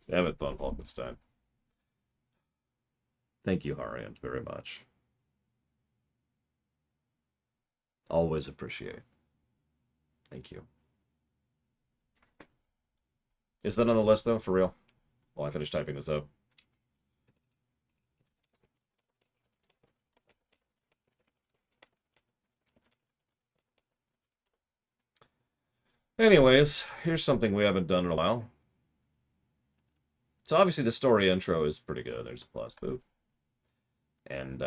Damn it, Von Falkenstein. Thank you, Harriant, very much. Always appreciate. Thank you. Is that on the list, though, for real? While I finish typing this up. Anyways, here's something we haven't done in a while. So obviously the story intro is pretty good. There's a plus booth. And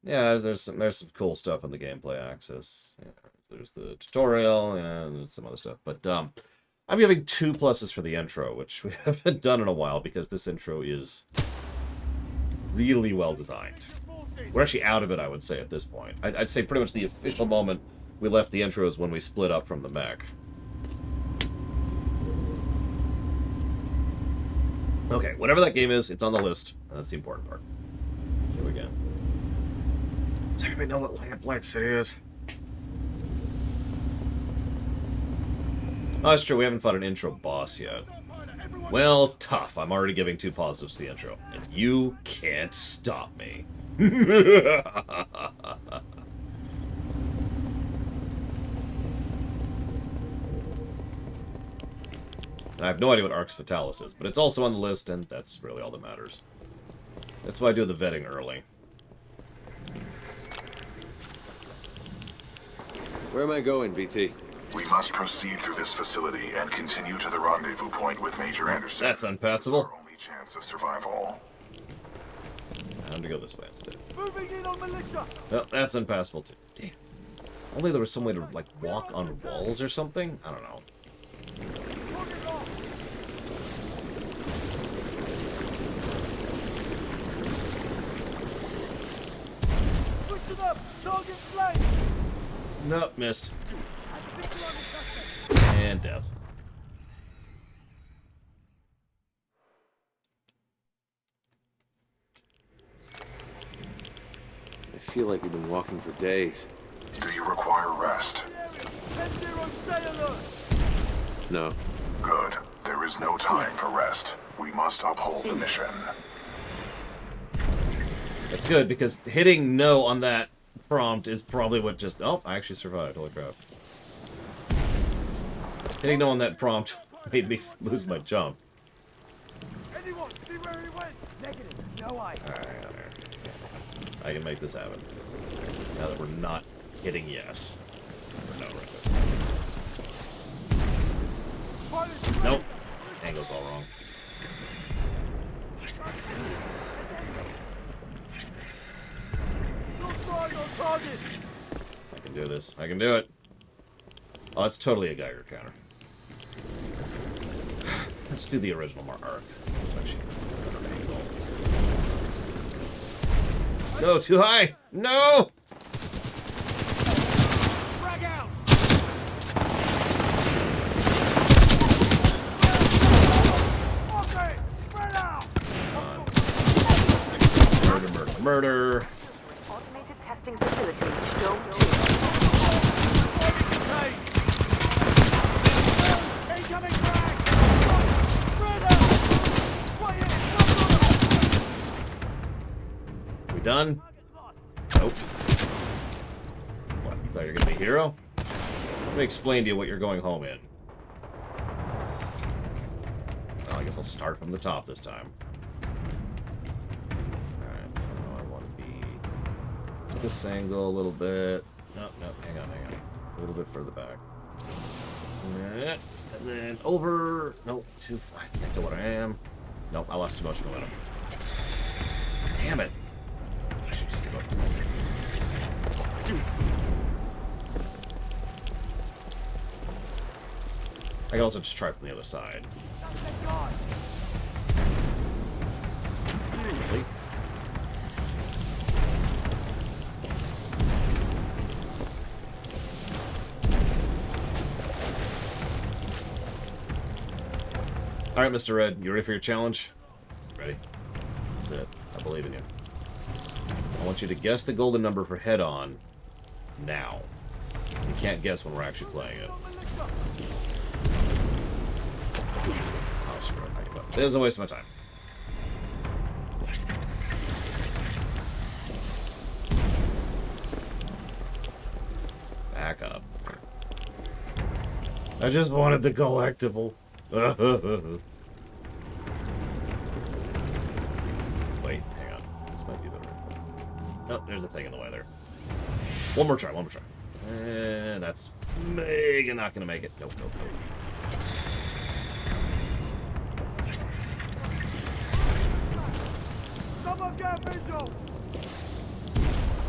yeah, there's some cool stuff on the gameplay axis. Yeah, there's the tutorial and some other stuff. But I'm giving 2 pluses for the intro, which we haven't done in a while because this intro is really well designed. We're actually out of it, I would say, at this point. I'd say pretty much the official moment we left the intro is when we split up from the mech. Okay, whatever that game is, it's on the list. That's the important part. Here we go. Does anybody know what Lamplight City is? Oh, that's true. We haven't fought an intro boss yet. Well, tough. I'm already giving 2 positives to the intro. And you can't stop me. I have no idea what Arx Fatalis is, but it's also on the list, and that's really all that matters. That's why I do the vetting early. Where am I going, BT? We must proceed through this facility and continue to the rendezvous point with Major Anderson. That's unpassable. Our only chance of survival. Time to go this way instead. Moving in on militia. Well, that's unpassable too. Damn. Only there was some way to, like, walk on walls or something? I don't know. Push it up. Target flank. Nope, missed. And death. I feel like we've been walking for days. Do you require rest? No. Good. There is no time for rest. We must uphold the mission. That's good, because hitting no on that prompt is probably what just... Oh, I actually survived. Holy crap. Hitting no on that prompt made me lose my jump. Anyone see where he went? Negative. No eye. Alright, I can make this happen. Now that we're not hitting yes. Or no, right. Nope. Angle's all wrong. I can do this. I can do it. Oh, it's totally a Geiger counter. Let's do the original arc. That's actually a better angle. No, too high! No! Frag out. Okay, spread out. Murder, murder, murder. Automated testing facility. Dome 2. Incoming frag. Spread out. We done? Nope. What, you thought you were gonna be a hero? Let me explain to you what you're going home in. Well, I guess I'll start from the top this time. Alright, so I want to be to this angle a little bit. Nope, nope, hang on. A little bit further back. And then over. Nope, too far. I can't tell what I am. Nope, I lost too much momentum. Damn it. I should just give up to this. I can also just try from the other side. Really? Alright, Mr. Red, you ready for your challenge? Ready? That's it. I believe in you. I want you to guess the golden number for head-on now. You can't guess when we're actually playing it. Oh, screw it. I give up. This is a waste of my time. Back up. I just wanted the collectible. Wait, hang on. This might be better. Oh, there's a thing in the way there. One more try. And that's mega not gonna make it. Nope.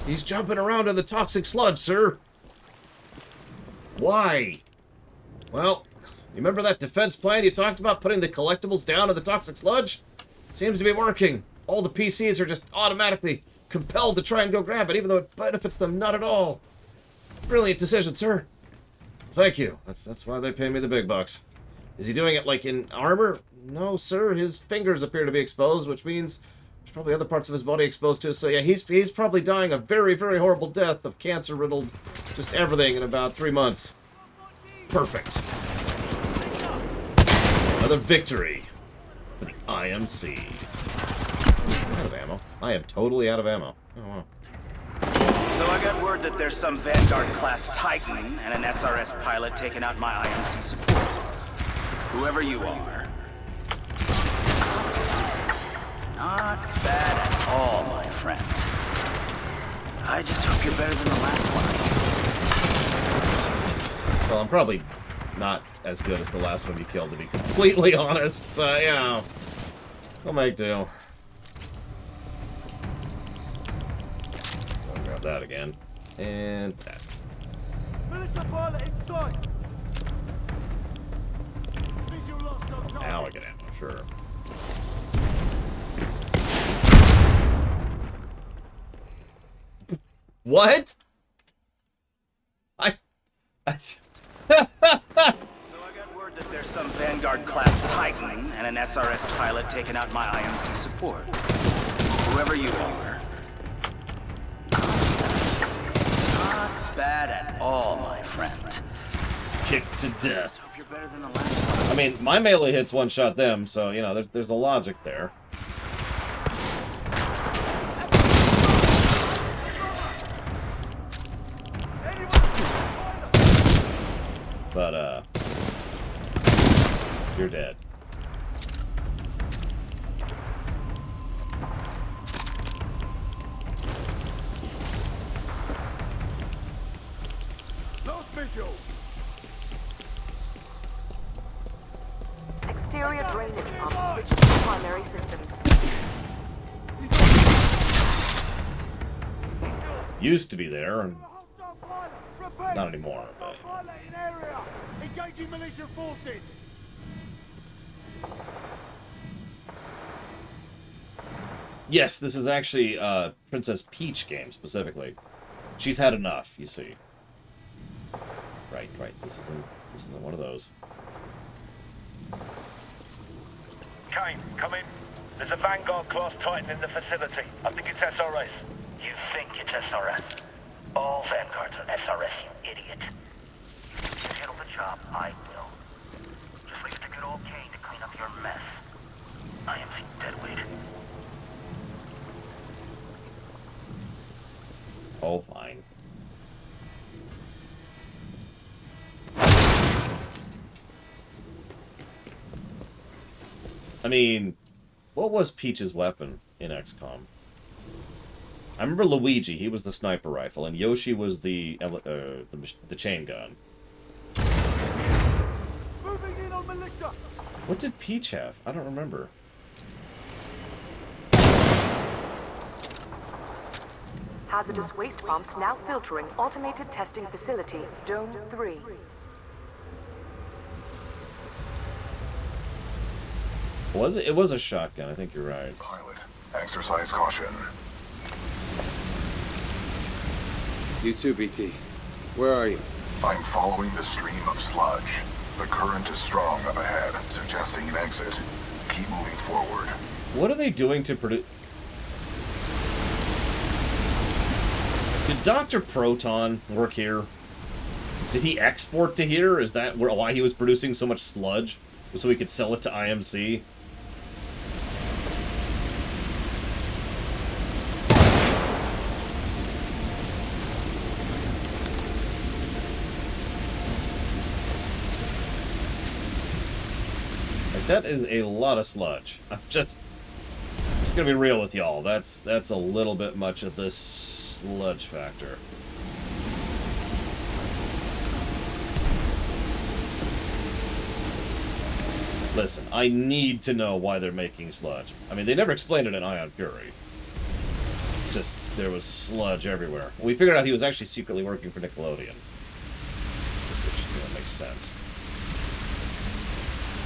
He's jumping around in the toxic sludge, sir. Why? Well, you remember that defense plan you talked about, putting the collectibles down in the toxic sludge? Seems to be working. All the PCs are just automatically compelled to try and go grab it, even though it benefits them not at all. Brilliant decision, sir. Thank you. That's why they pay me the big bucks. Is he doing it, like, in armor? No, sir. His fingers appear to be exposed, which means There's probably other parts of his body exposed to, so yeah, he's probably dying a very, very horrible death of cancer-riddled just everything in about 3 months. Perfect. Another victory for the IMC. Out of ammo. I am totally out of ammo. Oh, wow. So I got word that there's some Vanguard-class Titan and an SRS pilot taking out my IMC support. Whoever you are. Not bad at all, my friend. I just hope you're better than the last one. Well, I'm probably not as good as the last one you killed, to be completely honest, but, yeah. I'll make do. I'll grab that again. And that. Now I get ammo, sure. What? So I got word that there's some Vanguard-class Titan and an SRS pilot taking out my IMC support. Whoever you are. Not bad at all, my friend. Kicked to death. Hope you're better than the last one. I mean, my melee hits one-shot them, so, you know, there's a logic there. But, you're dead. Lost visual. Exterior drainage pump switched to primary systems. Used to be there, and not anymore, but... Engaging militia forces. Yes, this is actually Princess Peach game, specifically. She's had enough, you see. Right. This isn't one of those. Kane, come in. There's a Vanguard-class Titan in the facility. I think it's SRS. You think it's SRS? All Vanguards are SRS, you idiot. If you handle the job, I will. Just leave it to good old Kane to clean up your mess. I am the deadweight. Oh, fine. I mean, what was Peach's weapon in XCOM? I remember Luigi, he was the sniper rifle, and Yoshi was the chain gun. Moving in on militia. What did Peach have? I don't remember. Hazardous waste pumps now filtering automated testing facility, Dome 3. Was it? It was a shotgun, I think you're right. Pilot, exercise caution. You too, BT. Where are you? I'm following the stream of sludge. The current is strong up ahead, suggesting an exit. Keep moving forward. What are they doing to produce... Did Dr. Proton work here? Did he export to here? Is that why he was producing so much sludge? So he could sell it to IMC? That is a lot of sludge. I'm just gonna be real with y'all. That's a little bit much of this sludge factor. Listen, I need to know why they're making sludge. I mean, they never explained it in Ion Fury. It's just there was sludge everywhere. We figured out he was actually secretly working for Nickelodeon, which makes sense.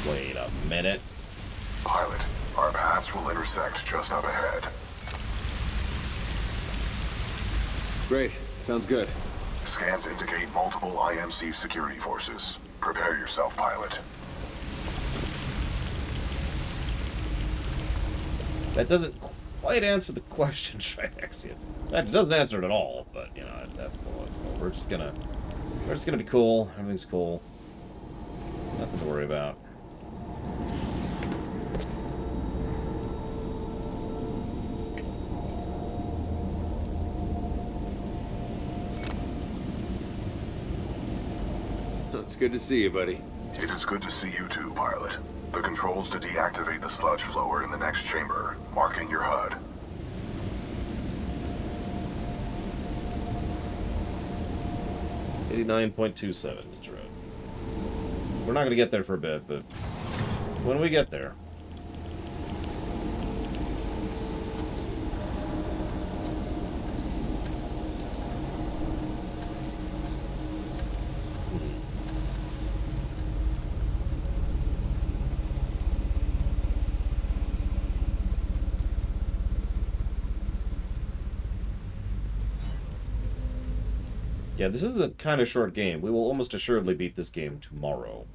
Wait a minute. Pilot, our paths will intersect just up ahead. Great. Sounds good. Scans indicate multiple IMC security forces. Prepare yourself, pilot. That doesn't quite answer the question, Triaxian. It doesn't answer it at all, but you know that's cool. That's cool. We're just gonna be cool. Everything's cool. Nothing to worry about. It's good to see you, buddy. It is good to see you too, pilot. The controls to deactivate the sludge flow are in the next chamber, marking your HUD. $89.27, Mr. Ed. We're not going to get there for a bit, but when we get there... Yeah, this is a kind of short game. We will almost assuredly beat this game tomorrow.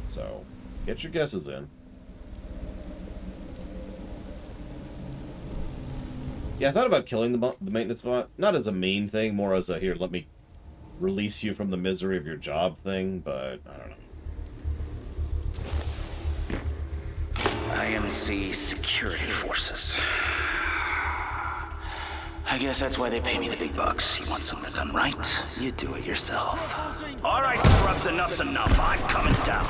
So, get your guesses in. Yeah, I thought about killing the maintenance bot. Not as a main thing, more as a, here, let me release you from the misery of your job thing, but I don't know. IMC security forces. I guess that's why they pay me the big bucks. You want something done right? You do it yourself. All right, scrubs, enough's enough. I'm coming down.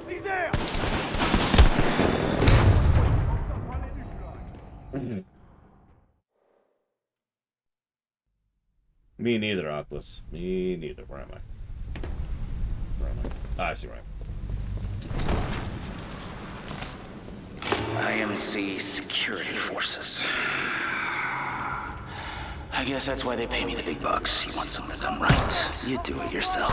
He's there! Me neither, Oculus. Me neither. Where am I? Where am I? Ah, I see where I am. IMC security forces. I guess that's why they pay me the big bucks. You want something done right? You do it yourself.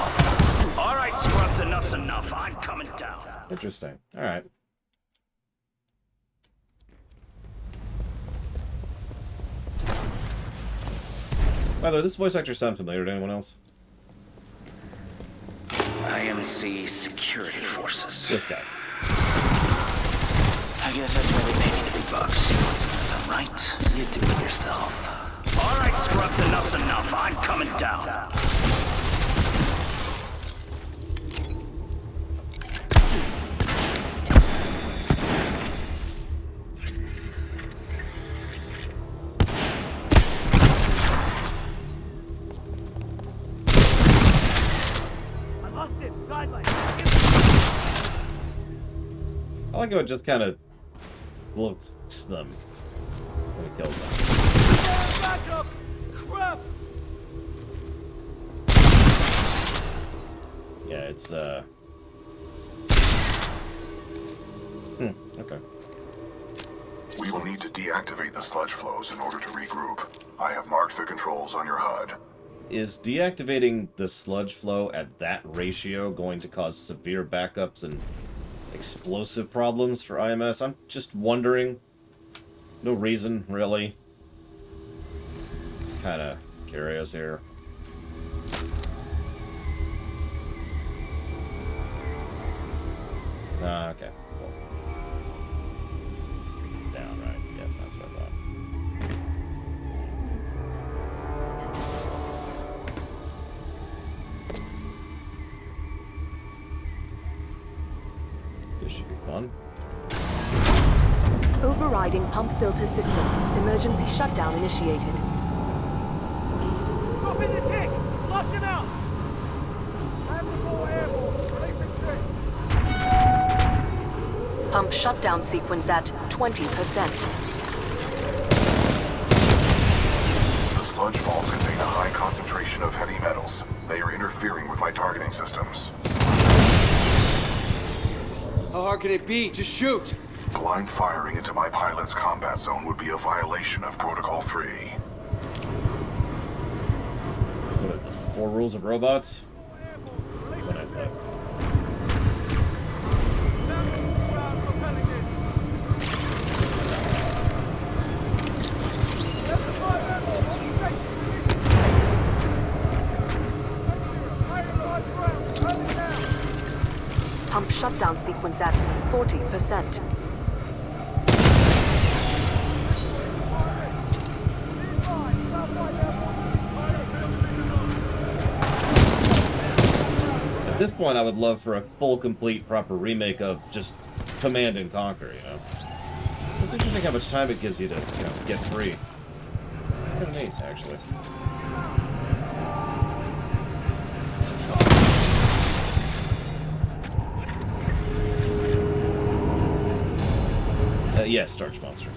All right, scrubs, enough's enough. I'm coming down. Interesting. All right. By the way, this voice actor sound familiar to anyone else? IMC security forces. This guy. I guess that's why they pay me the big bucks. You want something done right? You do it yourself. All right, scrubs, enough's enough. I'm coming down. I like how it just kind of looks them when it kills them. Yeah, it's okay. We will need to deactivate the sludge flows in order to regroup. I have marked the controls on your HUD. Is deactivating the sludge flow at that ratio going to cause severe backups and explosive problems for IMS? I'm just wondering. No reason, really. It's kind of curious here. Okay. Cool. It's down, right? Yep, that's what I thought. This should be fun. Overriding pump filter system. Emergency shutdown initiated. Drop in the ticks! Flush him out! Have the ball airborne. Release the Pump shutdown sequence at 20%. The sludge falls contain a high concentration of heavy metals. They are interfering with my targeting systems. How hard can it be? Just shoot! Blind firing into my pilot's combat zone would be a violation of Protocol 3. this? The 4 rules of robots? What is that? Pump shutdown sequence at 40%. At this point, I would love for a full, complete, proper remake of just Command and Conquer, you know? It's interesting how much time it gives you to, you know, get free. It's kind of neat, actually. Yes, Starch Monster.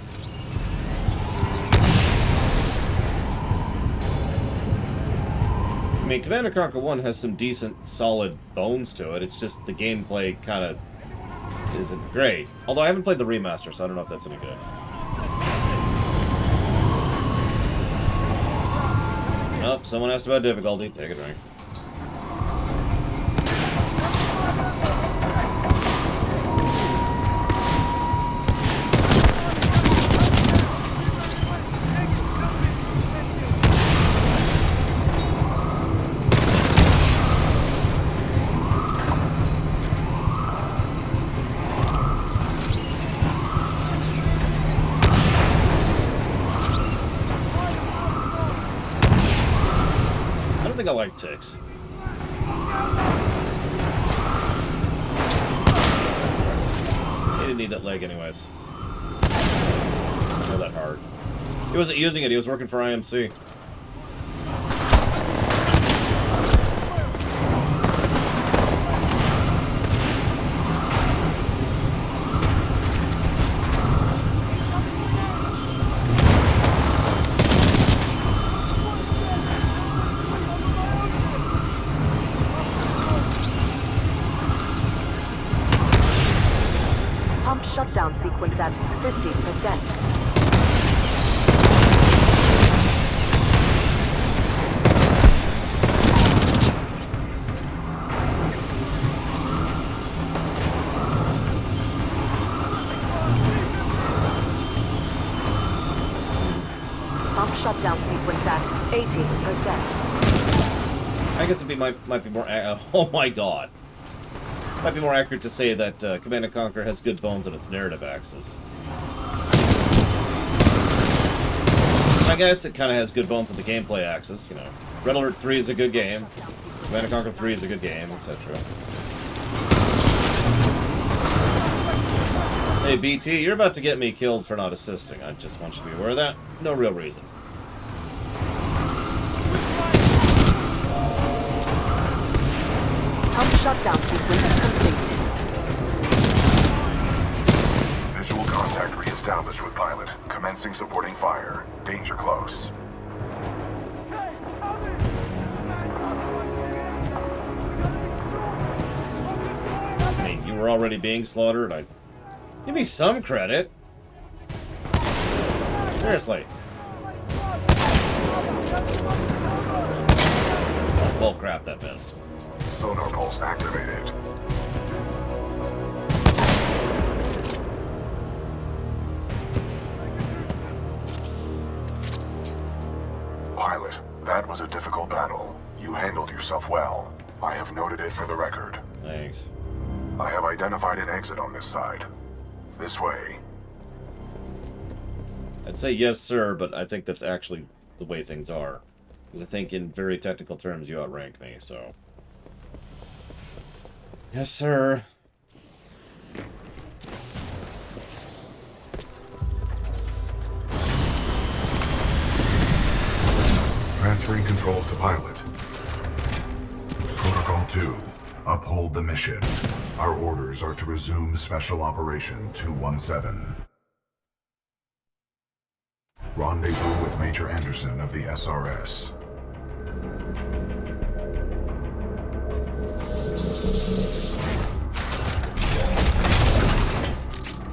I mean, Command & Conquer 1 has some decent, solid bones to it. It's just the gameplay kind of isn't great. Although I haven't played the remaster, so I don't know if that's any good. Oh, someone asked about difficulty. Take a drink. I like ticks. He didn't need that leg anyways. Not that hard. He wasn't using it, he was working for IMC. Shutdown sequence at 50%. Pump shutdown sequence at 80%. I guess it might be more. Oh my god. Might be more accurate to say that Command & Conquer has good bones on its narrative axis. I guess it kind of has good bones on the gameplay axis, you know. Red Alert 3 is a good game. Command & Conquer 3 is a good game, etc. Hey, BT, you're about to get me killed for not assisting. I just want you to be aware of that. No real reason. Pump shutdown sequence complete. Visual contact reestablished with pilot. Commencing supporting fire. Danger close. Hey, you were already being slaughtered? Give me some credit. Seriously. Oh, well, crap, that missed. Sonar pulse activated. Pilot, that was a difficult battle. You handled yourself well. I have noted it for the record. Thanks. I have identified an exit on this side. This way. I'd say yes, sir, but I think that's actually the way things are. Because I think in very technical terms you outrank me, so... Yes, sir. Transferring controls to pilot. Protocol 2. Uphold the mission. Our orders are to resume Special Operation 217. Rendezvous with Major Anderson of the SRS.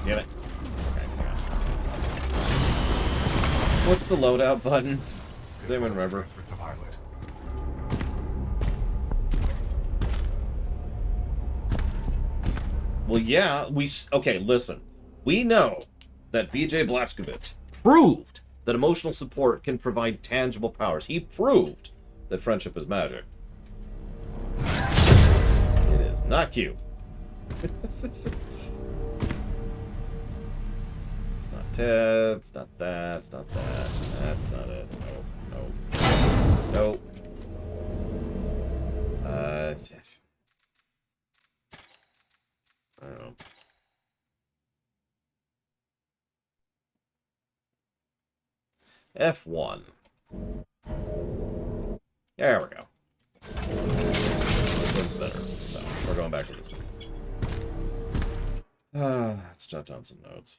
Damn it. What's the loadout button? Does anyone remember? Well, yeah, okay, listen. We know that B.J. Blazkowicz proved that emotional support can provide tangible powers. He proved that friendship is magic. It is not cute. It's not Ted, it's not that, it's not that, that's not it. Nope, nope. Nope. I don't know. F1. There we go. This one's better, so we're going back to this one. Let's jot down some notes.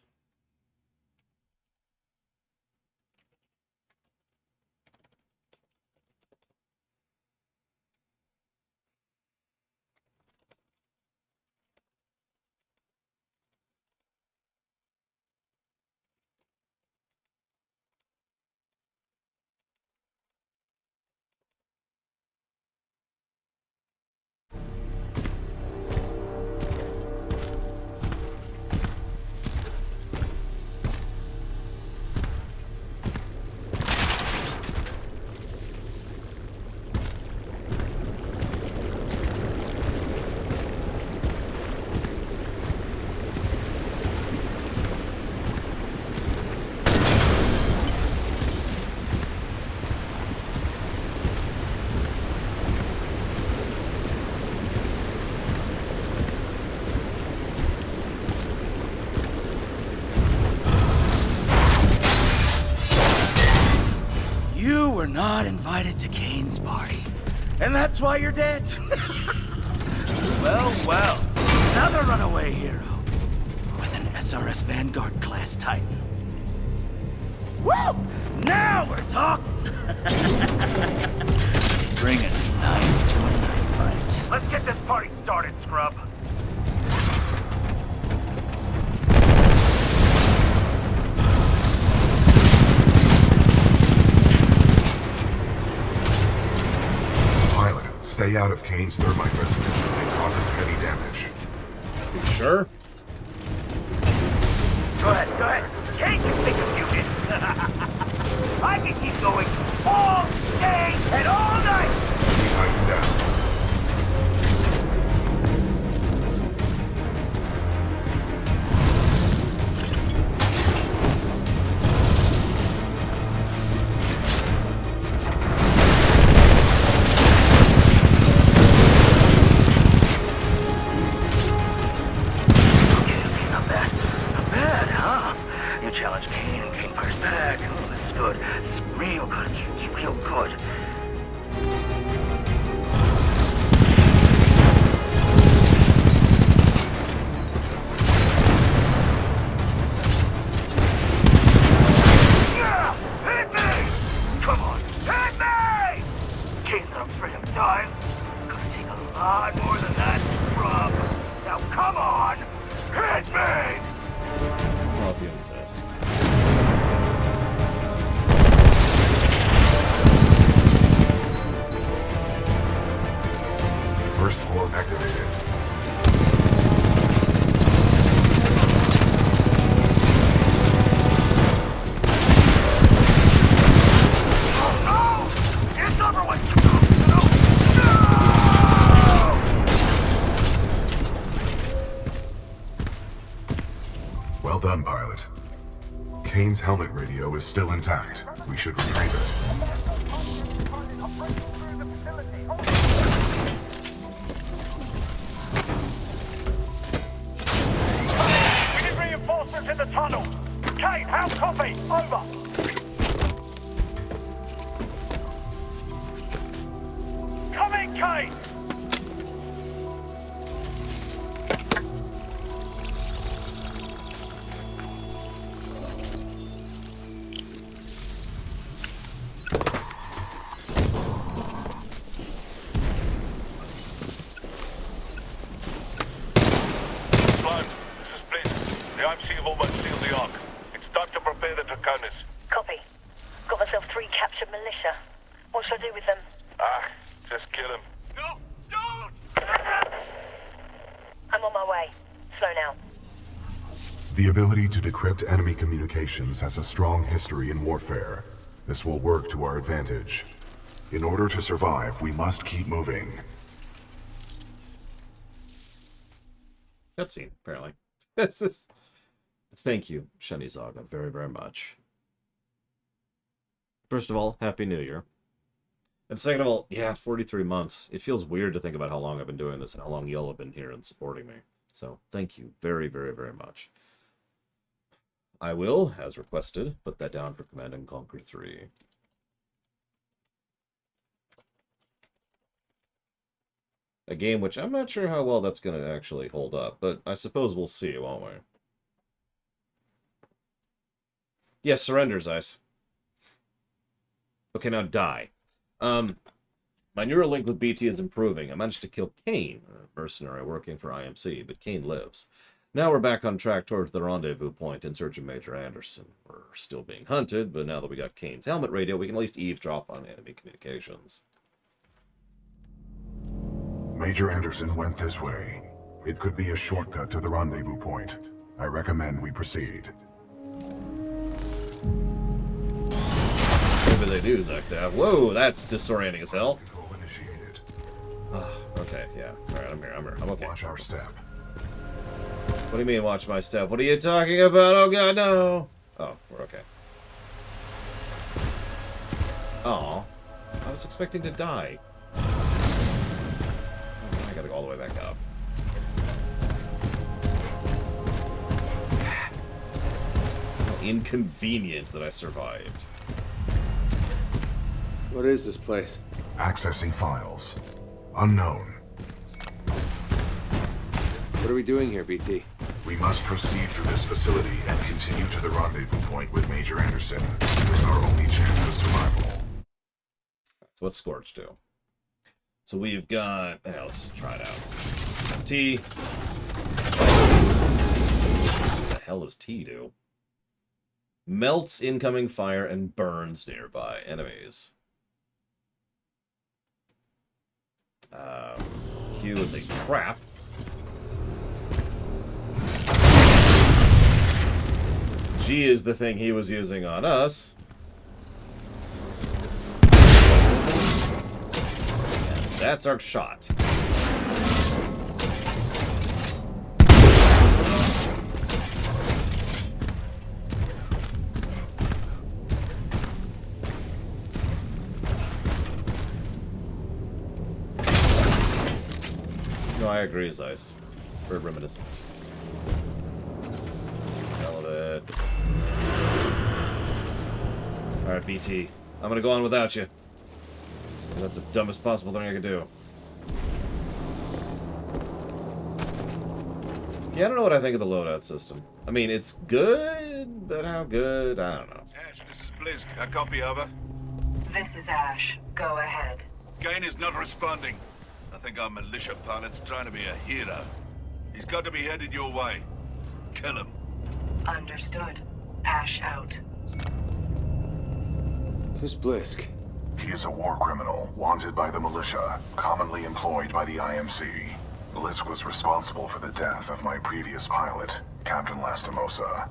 You were not invited to Kane's party, and that's why you're dead. Well, another runaway hero with an SRS Vanguard class Titan. Woo! Now we're talking. Bring a knife to a knife fight. Let's get this party started, scrub. Stay out of Kane's thermite residence. It causes heavy damage. You sure? Go ahead. Kane can think of units. I can keep going all day and all night. Tighten down. Well done, pilot. Kane's helmet radio is still intact. We should retrieve it. We need reinforcements in the tunnel. Kane, how copy? Over. Come in, Kane! Copy. Got myself 3 captured militia. What should I do with them? Just kill him. No! Don't! I'm on my way. slow now. The ability to decrypt enemy communications has a strong history in warfare. This will work to our advantage. In order to survive, we must keep moving. Cutscene, apparently. This is... Thank you, Shanizaga, very, very much. First of all, Happy New Year. And second of all, yeah, 43 months. It feels weird to think about how long I've been doing this and how long y'all have been here and supporting me. So, thank you very, very, very much. I will, as requested, put that down for Command & Conquer 3. A game which I'm not sure how well that's going to actually hold up, but I suppose we'll see, won't we? Yes, surrender, Zeiss. Okay, now die. My neural link with BT is improving. I managed to kill Kane, a mercenary working for IMC, but Kane lives. Now we're back on track towards the rendezvous point in search of Major Anderson. We're still being hunted, but now that we got Kane's helmet radio, we can at least eavesdrop on enemy communications. Major Anderson went this way. It could be a shortcut to the rendezvous point. I recommend we proceed. Maybe they do, Zekta. Whoa, that's disorienting as hell. Oh, okay, yeah. Alright, I'm here. I'm okay. Watch our step. What do you mean, watch my step? What are you talking about? Oh god, no! Oh, we're okay. Aw. I was expecting to die. Oh, I gotta go all the way back up. How inconvenient that I survived. What is this place? Accessing files. Unknown. What are we doing here, BT? We must proceed through this facility and continue to the rendezvous point with Major Anderson. It is our only chance of survival. So what's Scorch do? So we've got... Yeah, let's try it out. T. What the hell does T do? Melts incoming fire and burns nearby enemies. Q is a trap. G is the thing he was using on us. And that's our shot. No, I agree, Zeiss. Very reminiscent. Hell of it. Alright, BT. I'm gonna go on without you. That's the dumbest possible thing I could do. Yeah, I don't know what I think of the loadout system. I mean, it's good, but how good? I don't know. Ash, this is Blisk. A copy, over. This is Ash. Go ahead. Gain is not responding. I think our militia pilot's trying to be a hero. He's got to be headed your way. Kill him. Understood. Ash out. Who's Blisk? He is a war criminal, wanted by the militia, commonly employed by the IMC. Blisk was responsible for the death of my previous pilot, Captain Lastimosa.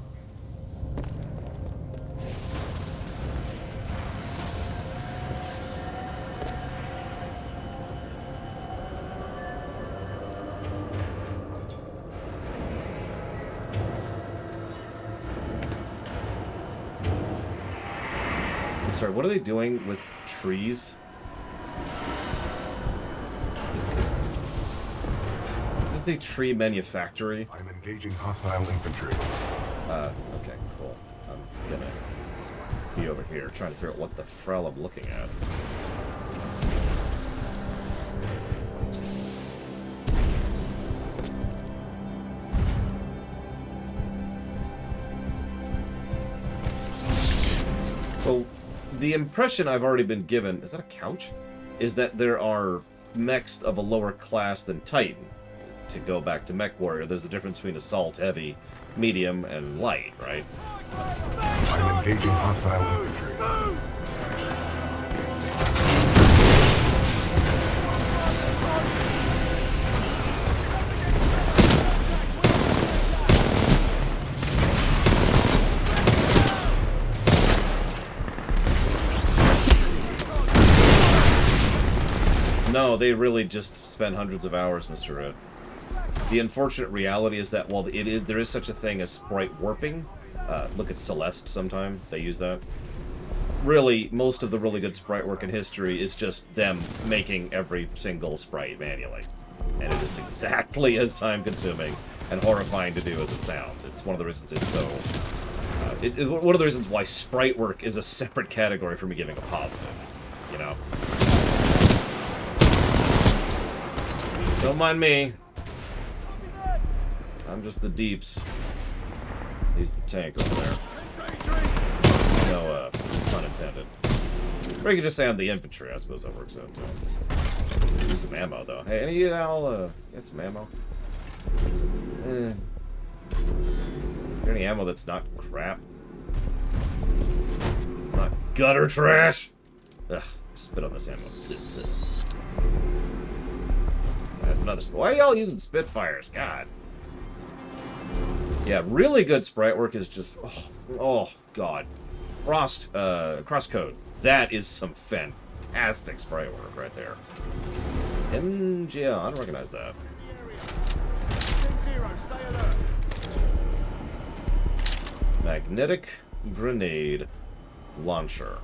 Sorry, what are they doing with trees? Is this a tree manufactory? I'm engaging hostile infantry. Okay, cool. I'm gonna be over here trying to figure out what the frell I'm looking at. Well, the impression I've already been given, is that a couch? Is that there are mechs of a lower class than Titan. To go back to Mech Warrior, there's a difference between assault, heavy, medium, and light, right? I'm engaging hostile infantry. No, they really just spent hundreds of hours, Mr. Red. The unfortunate reality is that while there is such a thing as sprite warping, look at Celeste sometime, they use that. Really, most of the really good sprite work in history is just them making every single sprite manually. And it is exactly as time-consuming and horrifying to do as it sounds. It's one of the reasons it's so... one of the reasons why sprite work is a separate category from me giving a positive, you know? Don't mind me. I'm just the deeps. He's the tank over there. No, pun intended. Or you could just say I'm the infantry. I suppose that works out, too. Use some ammo, though. Hey, any of y'all, get some ammo? Is there any ammo that's not crap? It's not gutter trash? Ugh, spit on this ammo. That's another... Why are y'all using Spitfires? God. Yeah, really good sprite work is just... Oh God. Crosscode. That is some fantastic sprite work right there. MGL, I don't recognize that. Magnetic grenade launcher.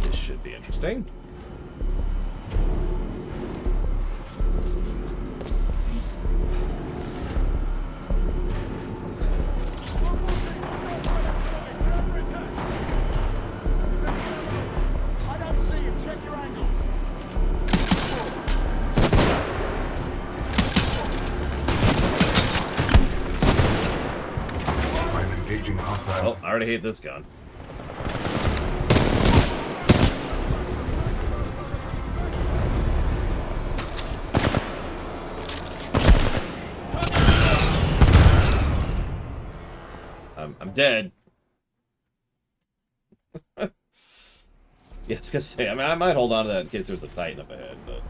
This should be interesting. Oh, I already hate this gun. I'm dead. Yeah, I was gonna say, I mean, I might hold on to that in case there's a Titan up ahead, but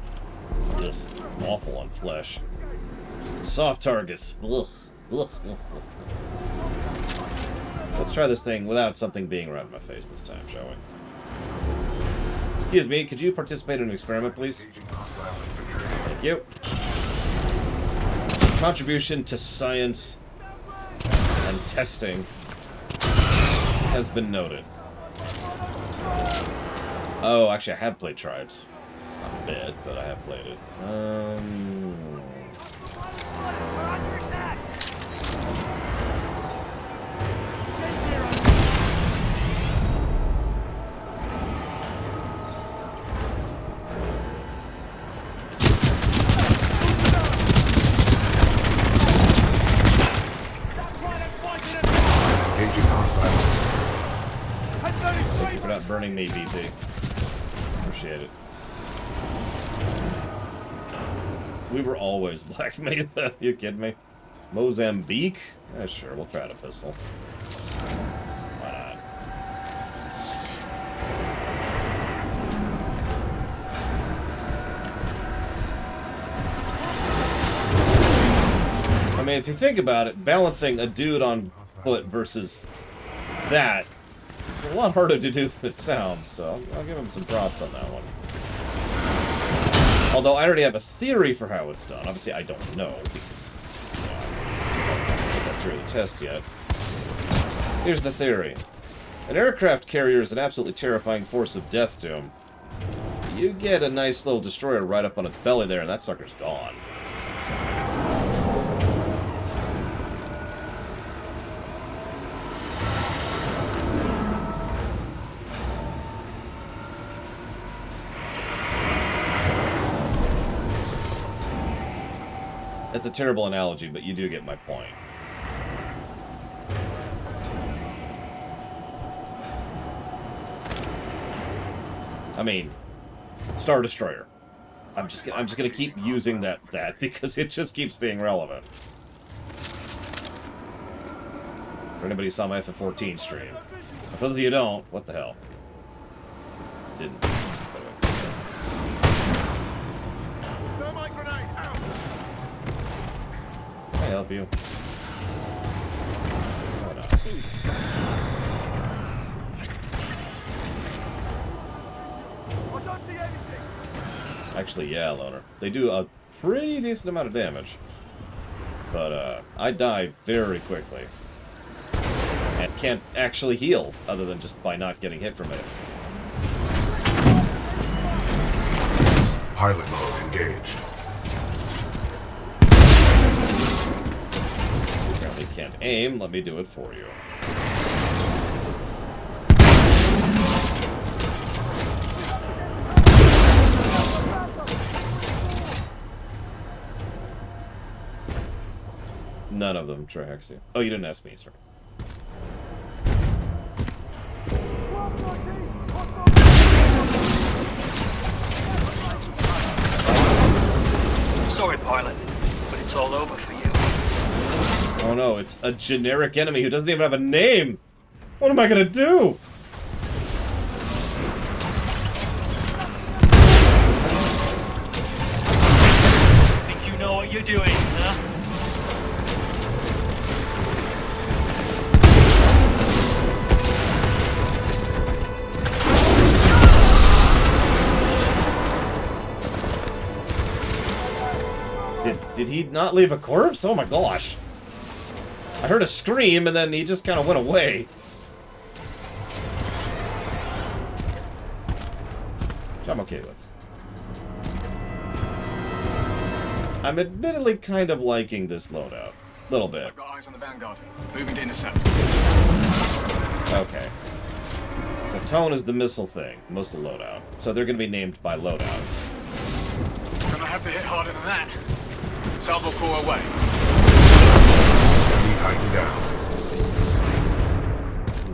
ugh, it's awful on flesh. Soft targets. Ugh. Ugh. Ugh. Let's try this thing without something being right in my face this time, shall we? Excuse me, could you participate in an experiment, please? Thank you. Contribution to science and testing has been noted. Oh, actually, I have played Tribes. Not a bit, but I have played it. Thank you for not burning me, BT. Appreciate it. We were always Black Mesa. You kidding me? Mozambique? Yeah, sure, we'll try the pistol. Why not? I mean, if you think about it, balancing a dude on foot versus that is a lot harder to do than it sounds, so I'll give him some props on that one. Although I already have a theory for how it's done. Obviously, I don't know, because I haven't got through the test yet. Here's the theory. An aircraft carrier is an absolutely terrifying force of death to him. You get a nice little destroyer right up on its belly there, and that sucker's gone. That's a terrible analogy, but you do get my point. I mean, Star Destroyer. I'm just gonna keep using that because it just keeps being relevant. For anybody who saw my FF14 stream. For those of you who don't, what the hell? Didn't. Can I help you? Why not? see anything. Actually, yeah, Loner. They do a pretty decent amount of damage. But, I die very quickly. And can't actually heal, other than just by not getting hit from it. Pilot mode engaged. You apparently can't aim. Let me do it for you. None of them tracks you. Oh, you didn't ask me, sorry. Sorry, pilot, but it's all over for you. Oh no, it's a generic enemy who doesn't even have a name! What am I gonna do? Think you know what you're doing, huh? Did he not leave a corpse? Oh my gosh. I heard a scream and then he just kind of went away. Which I'm okay with. I'm admittedly kind of liking this loadout. Little bit. I've got eyes on the Vanguard. Moving to intercept. Okay. So Tone is the missile thing. Missile loadout. So they're going to be named by loadouts. Gonna have to hit harder than that. Salvo core away. Need Titan down.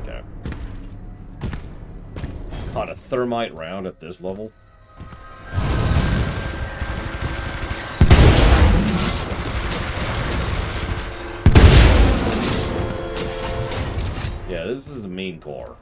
Okay. Caught a thermite round at this level. Yeah, this is a mean core.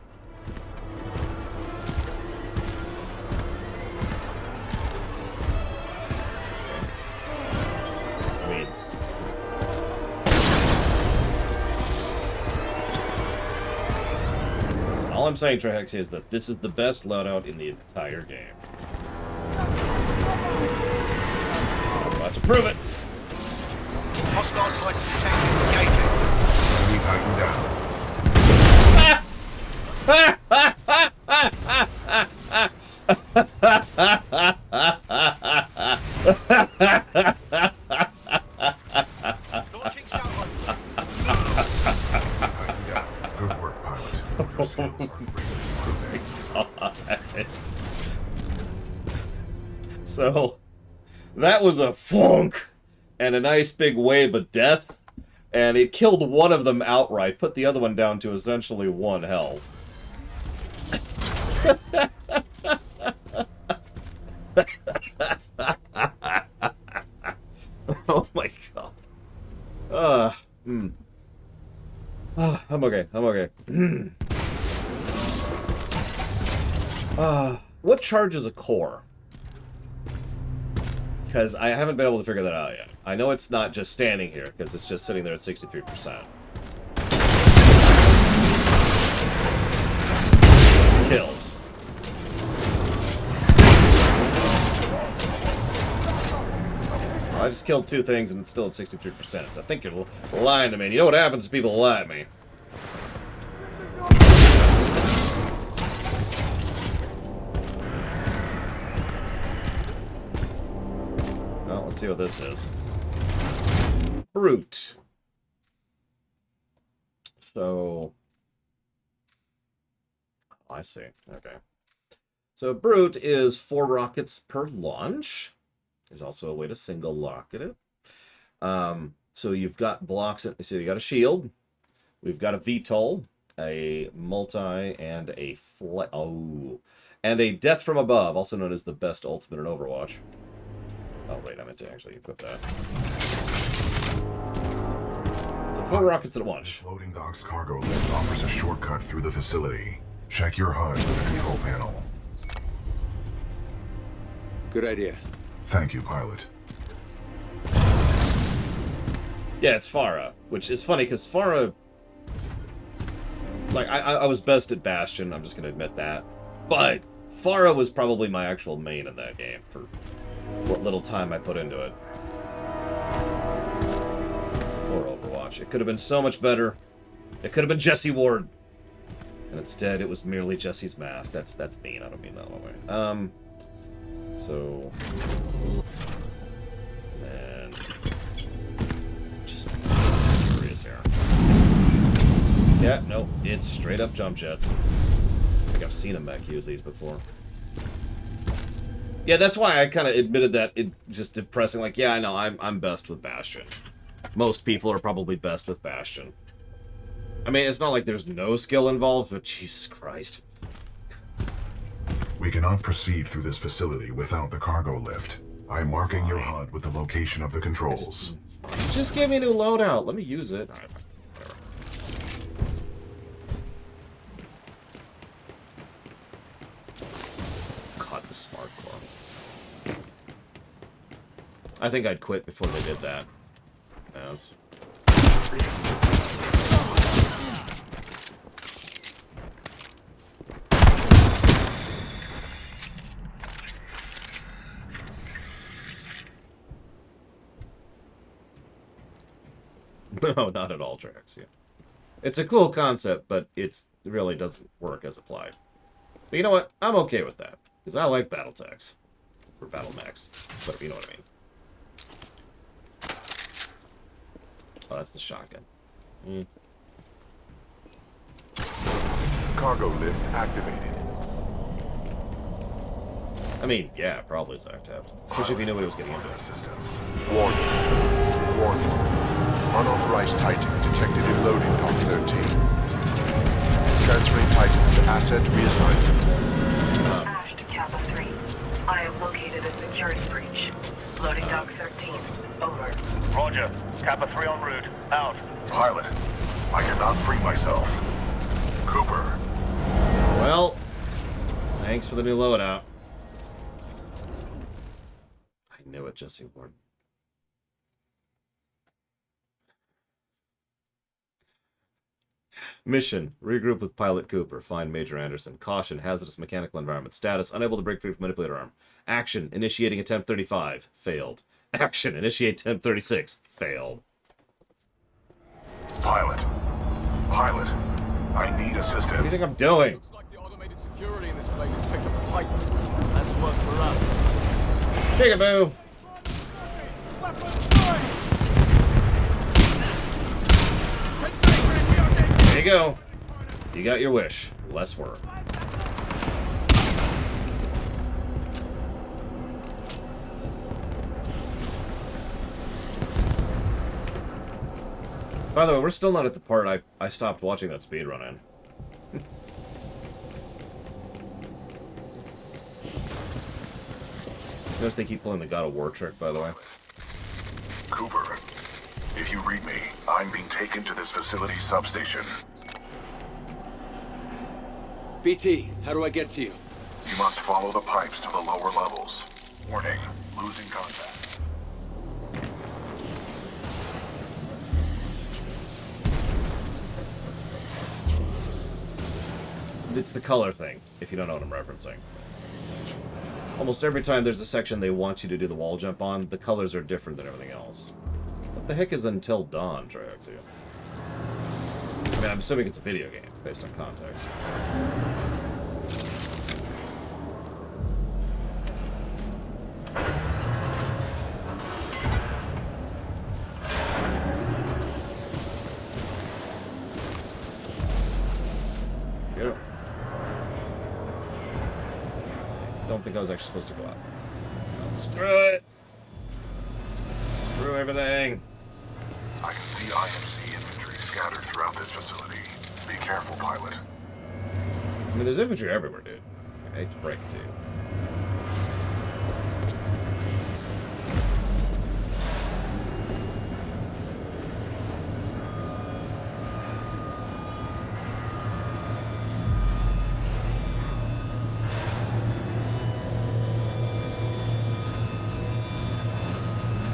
All I'm saying, Trehex, is that this is the best loadout in the entire game. I'm about to prove it! Hostile Titan detected. Engaging. Need Titan down. Launching salvo. Good work, pilot. Your skills are greatly improving. So, that was a funk and a nice big wave of death, and it killed one of them outright, put the other one down to essentially 1 health. Oh my god. I'm okay. I'm okay. What charges a core? Because I haven't been able to figure that out yet. I know it's not just standing here, because it's just sitting there at 63%. Kills. I just killed 2 things and it's still at 63%, so I think you're lying to me. And you know what happens to people who lie to me. Well, let's see what this is. Brute. So... Oh, I see. Okay. So Brute is 4 rockets per launch. There's also a way to single rocket it. So you've got blocks. So you got a shield. We've got a VTOL, a multi, and a and a death from above, also known as the best ultimate in Overwatch. Oh wait, I meant to actually equip that. So 4 rockets at once. Loading dock's cargo lift offers a shortcut through the facility. Check your HUD with the control panel. Good idea. Thank you, pilot. Yeah, it's Farah, which is funny because Farah, like, I was best at Bastion. I'm just gonna admit that, but Pharah was probably my actual main in that game for what little time I put into it. Poor Overwatch. It could have been so much better. It could have been Jesse Ward. And instead, it was merely Jesse's mask. That's mean. I don't mean that way. So... And... Just curious here. Yeah, no, it's straight up jump jets. I think I've seen a mech use these before. Yeah, that's why I kind of admitted that it's just depressing. Like, yeah, I know, I'm best with Bastion. Most people are probably best with Bastion. I mean, it's not like there's no skill involved, but Jesus Christ. We cannot proceed through this facility without the cargo lift. I am marking your HUD with the location of the controls. Just give me a new loadout. Let me use it. All right, whatever. God, the smart core. I think I'd quit before they did that. As. No, not at all, Drax, yeah. It's a cool concept, but it really doesn't work as applied. But you know what? I'm okay with that. Because I like battle techs. Or battle mechs. Whatever, you know what I mean. Oh, that's the shotgun. Cargo lift activated. I mean, yeah, probably it's active. Especially if you knew what he was getting into. Assistance. Warning. Warning. Unauthorized Titan detected in loading dock 13. Transferring Titan to asset reassignment. Ash to Kappa 3. I have located a security breach. Loading dock 13. Over. Roger. Kappa 3 en route. Out. Pilot, I cannot free myself. Cooper. Well, thanks for the new loadout. I knew it, Jesse Ward. Mission. Regroup with Pilot Cooper. Find Major Anderson. Caution. Hazardous mechanical environment. Status. Unable to break free from manipulator arm. Action. Initiating attempt 35. Failed. Action. Initiate attempt 36. Failed. Pilot. Pilot. I need assistance. What do you think I'm doing? Looks like the automated security in this place has picked up a Titan. That's work for us. Peekaboo. There you go. You got your wish. Less work. By the way, we're still not at the part I stopped watching that speedrun in. Notice they keep pulling the God of War trick, by the way. Cooper, if you read me, I'm being taken to this facility substation. BT, how do I get to you? You must follow the pipes to the lower levels. Warning, losing contact. It's the color thing, if you don't know what I'm referencing. Almost every time there's a section they want you to do the wall jump on, the colors are different than everything else. What the heck is Until Dawn, Triaxia? I mean, I'm assuming it's a video game, based on context. Go. Don't think I was actually supposed to go out. Oh, screw it! Screw everything! I can see IMC infantry scattered throughout this facility. Be careful, pilot. I mean, there's infantry everywhere, dude. I hate to break it to you.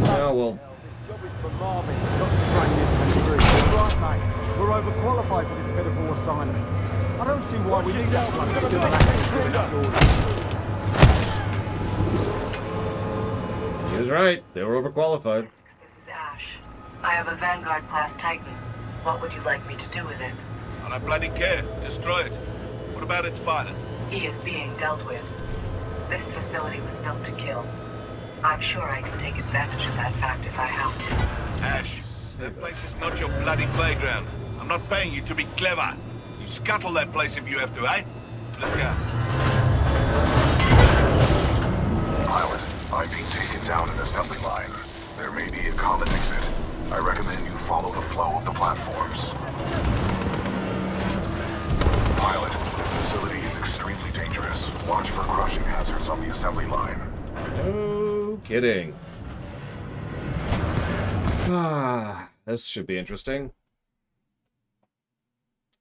Oh, well. We're overqualified for this pitiful assignment. I don't see why we need that bloody civil action giving us orders. He was right. They were overqualified. This is Ash. I have a Vanguard-class Titan. What would you like me to do with it? I don't bloody care. Destroy it. What about its pilot? He is being dealt with. This facility was built to kill. I'm sure I can take advantage of that fact if I have to. Ash, that place is not your bloody playground. I'm not paying you to be clever. You scuttle that place if you have to, eh? Let's go. Pilot, I'm being taken down an assembly line. There may be a common exit. I recommend you follow the flow of the platforms. Pilot, this facility is extremely dangerous. Watch for crushing hazards on the assembly line. No kidding. Ah, this should be interesting.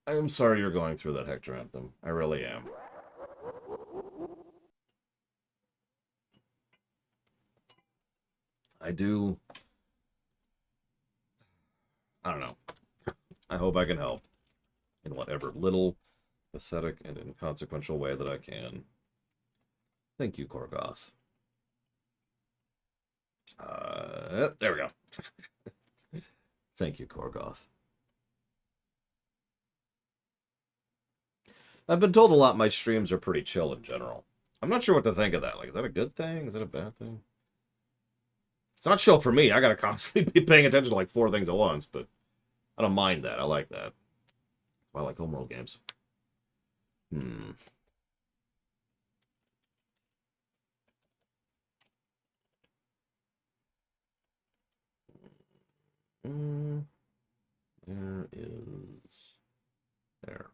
I am sorry you're going through that, Hector Anthem. I really am. I don't know. I hope I can help in whatever little, pathetic, and inconsequential way that I can. Thank you, Korgoth. There we go. Thank you, Korgoth. I've been told a lot my streams are pretty chill in general. I'm not sure what to think of that. Like, is that a good thing? Is that a bad thing? It's not chill for me. I gotta constantly be paying attention to like 4 things at once, but I don't mind that. I like that. I like homeworld games. There is... There.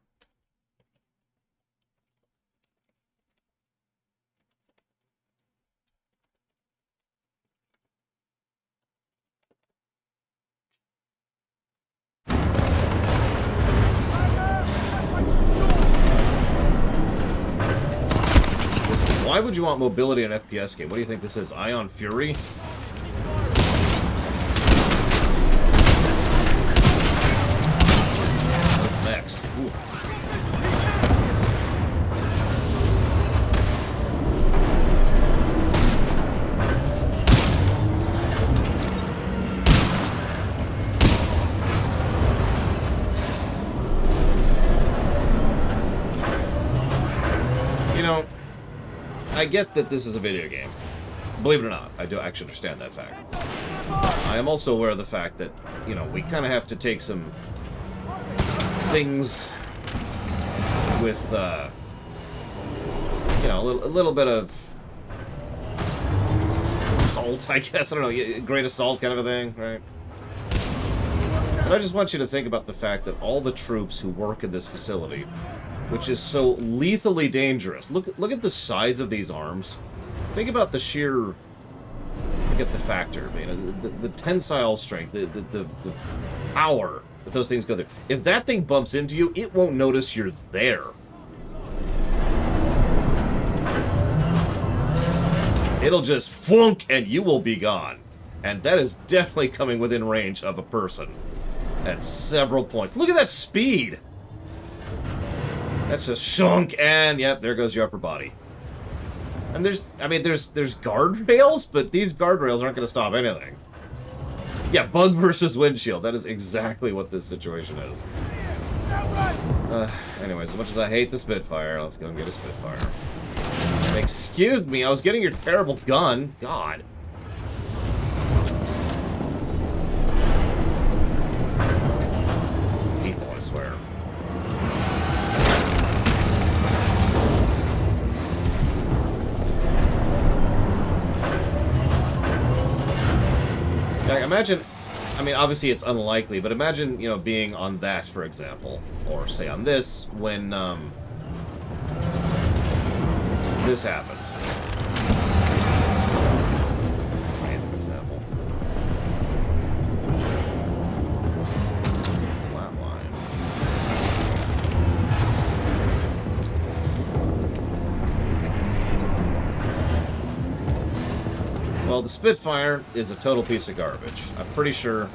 Why would you want mobility in an FPS game? What do you think this is? Ion Fury? What's next? Ooh. You know, I get that this is a video game. Believe it or not, I do actually understand that fact. I am also aware of the fact that, you know, we kind of have to take some things with, you know, a little bit of salt, I guess. I don't know, great assault kind of a thing, right? But I just want you to think about the fact that all the troops who work in this facility, which is so lethally dangerous. Look at the size of these arms. Think about the sheer... Look at the factor, man. The tensile strength, the power that those things go through. If that thing bumps into you, it won't notice you're there. It'll just flunk and you will be gone. And that is definitely coming within range of a person at several points. Look at that speed! That's just shunk, and yep, there goes your upper body. And there's guardrails, but these guardrails aren't going to stop anything. Yeah, bug versus windshield. That is exactly what this situation is. Anyway, as much as I hate the Spitfire, let's go and get a Spitfire. Excuse me, I was getting your terrible gun. God. People, I swear. Like, imagine, I mean, obviously it's unlikely, but imagine, you know, being on that, for example, or say on this, when, this happens. Random example. It's a flat line. Well, the Spitfire is a total piece of garbage. I'm pretty sure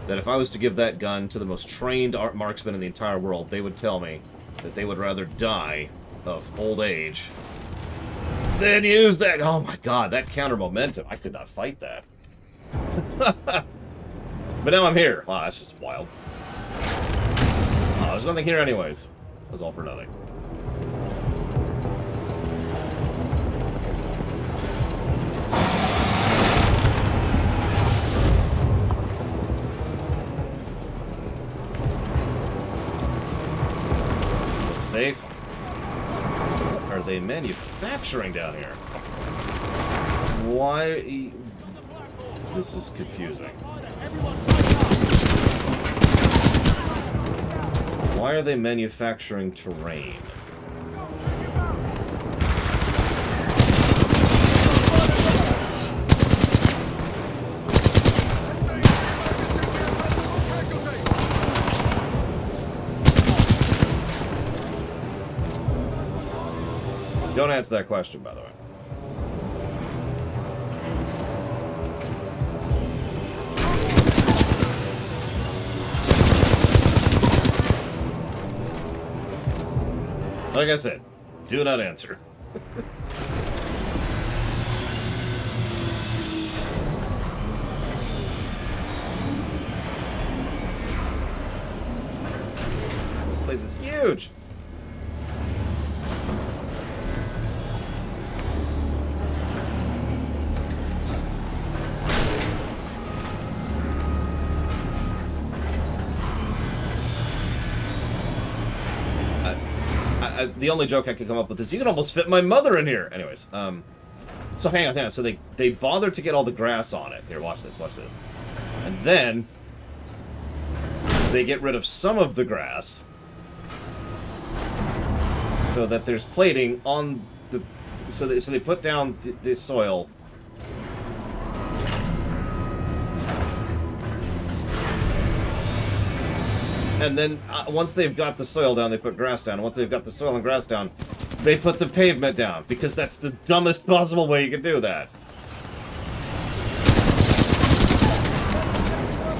that if I was to give that gun to the most trained marksman in the entire world, they would tell me that they would rather die of old age than use that. Oh my god, that counter momentum. I could not fight that. But now I'm here. Wow, that's just wild. Oh, there's nothing here anyways. It was all for nothing. So safe. What are they manufacturing down here? Why? This is confusing. Why are they manufacturing terrain? Don't answer that question, by the way. Like I said, do not answer. This place is huge. The only joke I could come up with is you can almost fit my mother in here. Anyways, so hang on. So they bothered to get all the grass on it. Here, watch this, and then they get rid of some of the grass so that there's plating on the. So they put down the soil. And then, once they've got the soil down, they put grass down. And once they've got the soil and grass down, they put the pavement down. Because that's the dumbest possible way you can do that.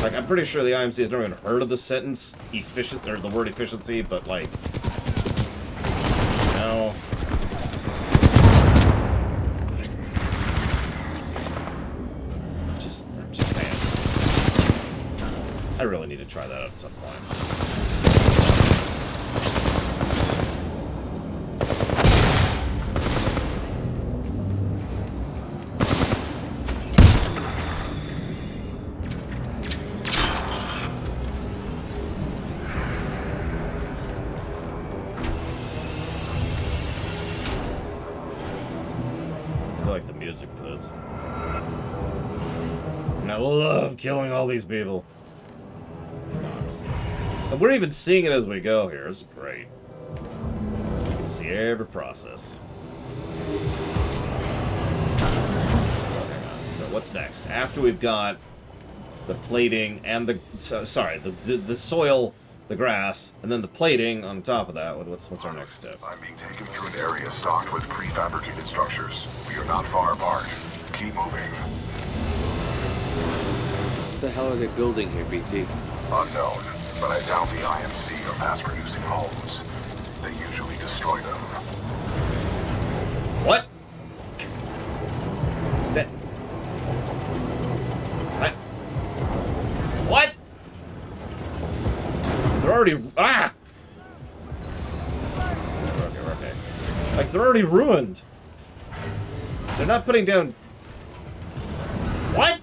Like, I'm pretty sure the IMC has never even heard of the sentence, efficient, or the word efficiency, but, like... No. I'm just saying. I really need to try that out at some point. I like the music for this. And I love killing all these people. No, I'm just kidding. And we're even seeing it as we go here. This is great. You can see every process. So what's next? After we've got the plating and the the soil, the grass, and then the plating on top of that, what's our next step? I'm being taken through an area stocked with prefabricated structures. We are not far apart. Keep moving. What the hell are they building here, BT? Unknown, but I doubt the IMC are mass-producing homes. They usually destroy them. What? That... What? They're already... Ah! Okay. Like, they're already ruined. They're not putting down... What?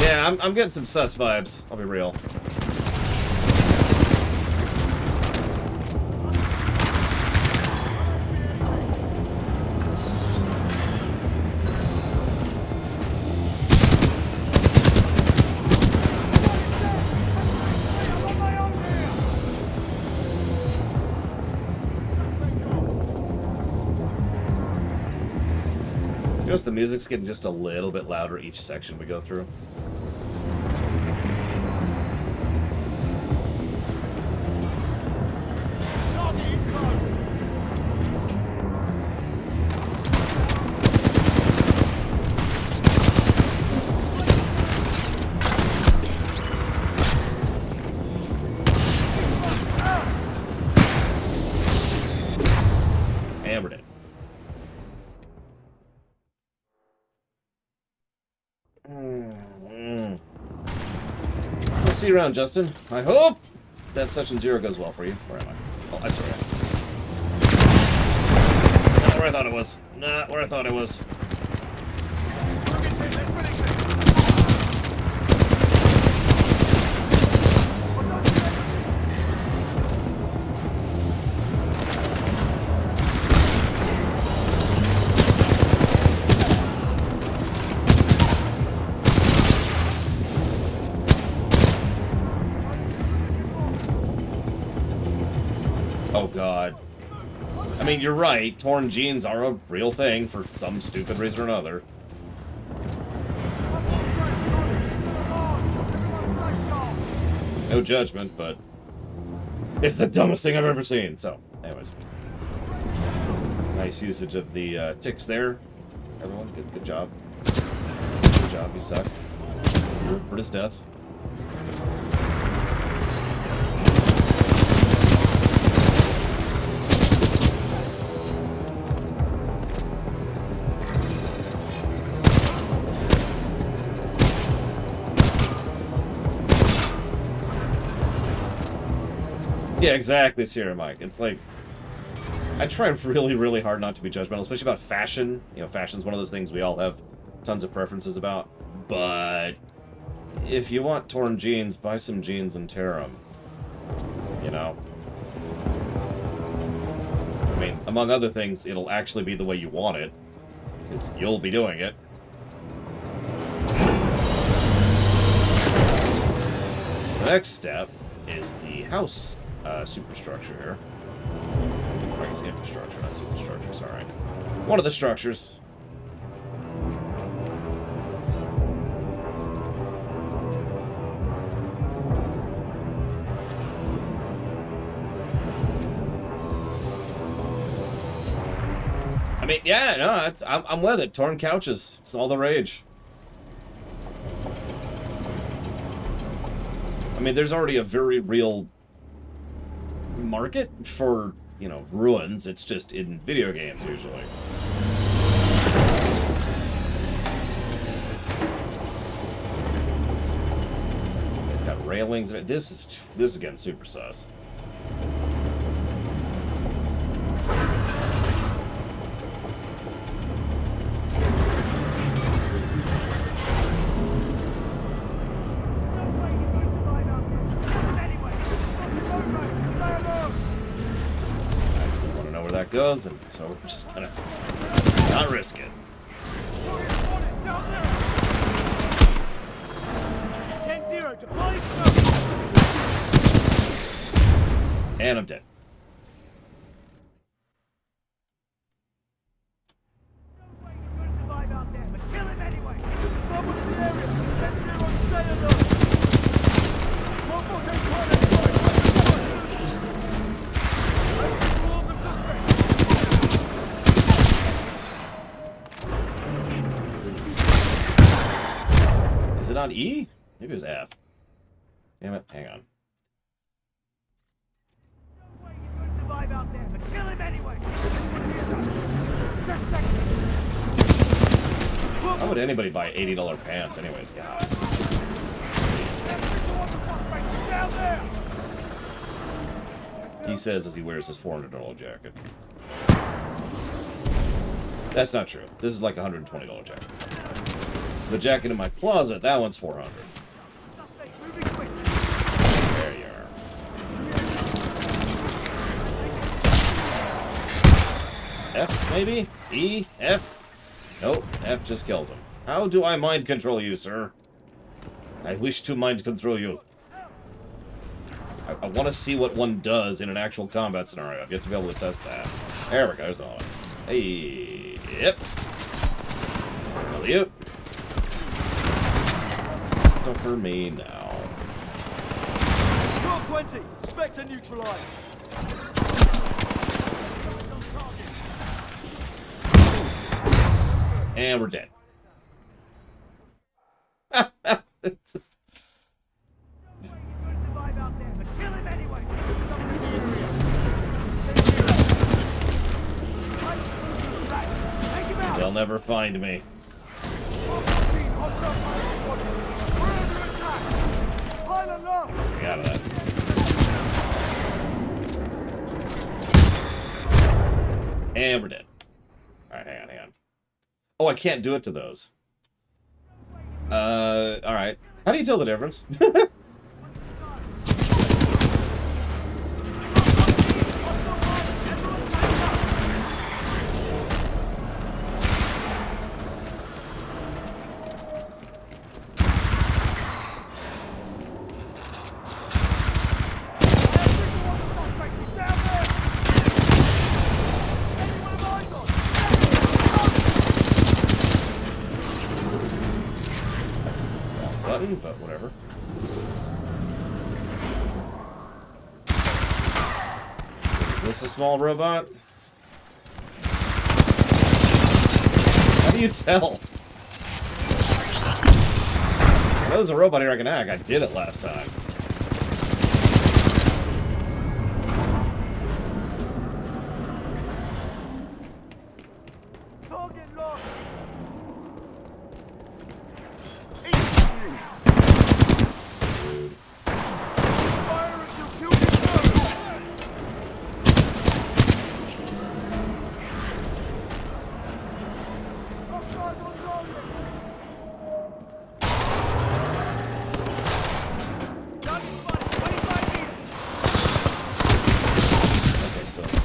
Yeah, I'm getting some sus vibes. I'll be real. Notice the music's getting just a little bit louder each section we go through. Hammered it. I'll see you around, Justin. I hope that Session 0 goes well for you. Where am I? Oh, I swear. Not where I thought it was. Not where I thought it was. Oh god. I mean, you're right. Torn jeans are a real thing for some stupid reason or another. No judgment, but it's the dumbest thing I've ever seen. So, anyways. Nice usage of the ticks there. Everyone, good job. Good job, you suck. For his death. Yeah, exactly, Sierra Mike. It's like, I try really, really hard not to be judgmental, especially about fashion. You know, fashion's one of those things we all have tons of preferences about. But if you want torn jeans, buy some jeans and tear them. You know? I mean, among other things, it'll actually be the way you want it, because you'll be doing it. The next step is the house superstructure here. I guess infrastructure, not superstructure, sorry. One of the structures. I mean, yeah, no, I'm with it. Torn couches. It's all the rage. I mean, there's already a very real market for, you know, ruins. It's just in video games, usually. Got railings. This is getting super sus. That goes, and so we're just gonna not risk it. 10-0, deploying and I'm dead. Is it on E? Maybe it was F. Damn it, hang on. How would anybody buy $80 pants anyways? God. He says as he wears his $400 jacket. That's not true. This is like a $120 jacket. The jacket in my closet, that one's $400. There you are. F, maybe? E? F? Nope, F just kills him. How do I mind control you, sir? I wish to mind control you. I want to see what one does in an actual combat scenario. I've yet to be able to test that. There we go, there's another one. Hey, yep. you. So for me now. 20, Spectre neutralized. And we're dead. It's just... They'll never find me. Get out of that. And we're dead. Alright, hang on. Oh, I can't do it to those. Alright. How do you tell the difference? Button, but whatever. Is this a small robot? How do you tell? If there's a robot here I can hack. I did it last time.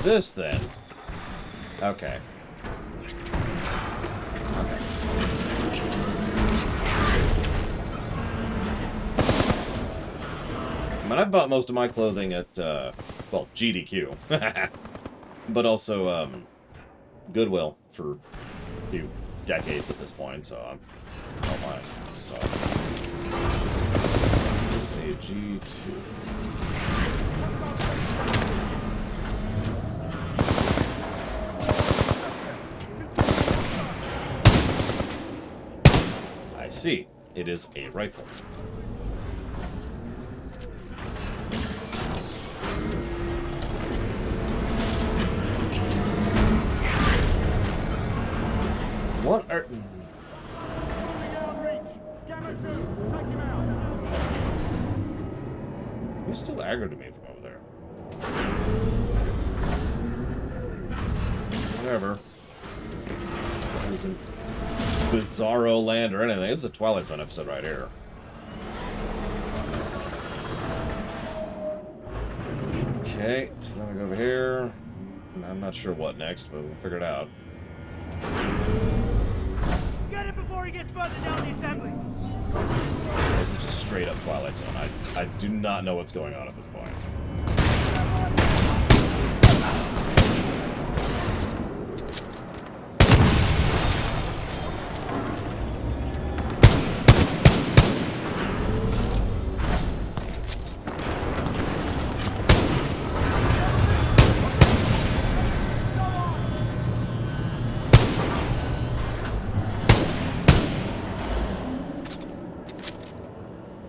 This then. Okay. I mean, I've bought most of my clothing at, well, GDQ. But also, Goodwill for a few decades at this point, so I don't mind. So, a G2. I see. It is a rifle. What are... Who's still aggro to me from over there? Whatever. This isn't Bizarro Land or anything. This is a Twilight Zone episode right here. Okay, so then we go over here. I'm not sure what next, but we'll figure it out. Get it before he gets further down the assembly. This is just straight up Twilight Zone. I do not know what's going on at this point.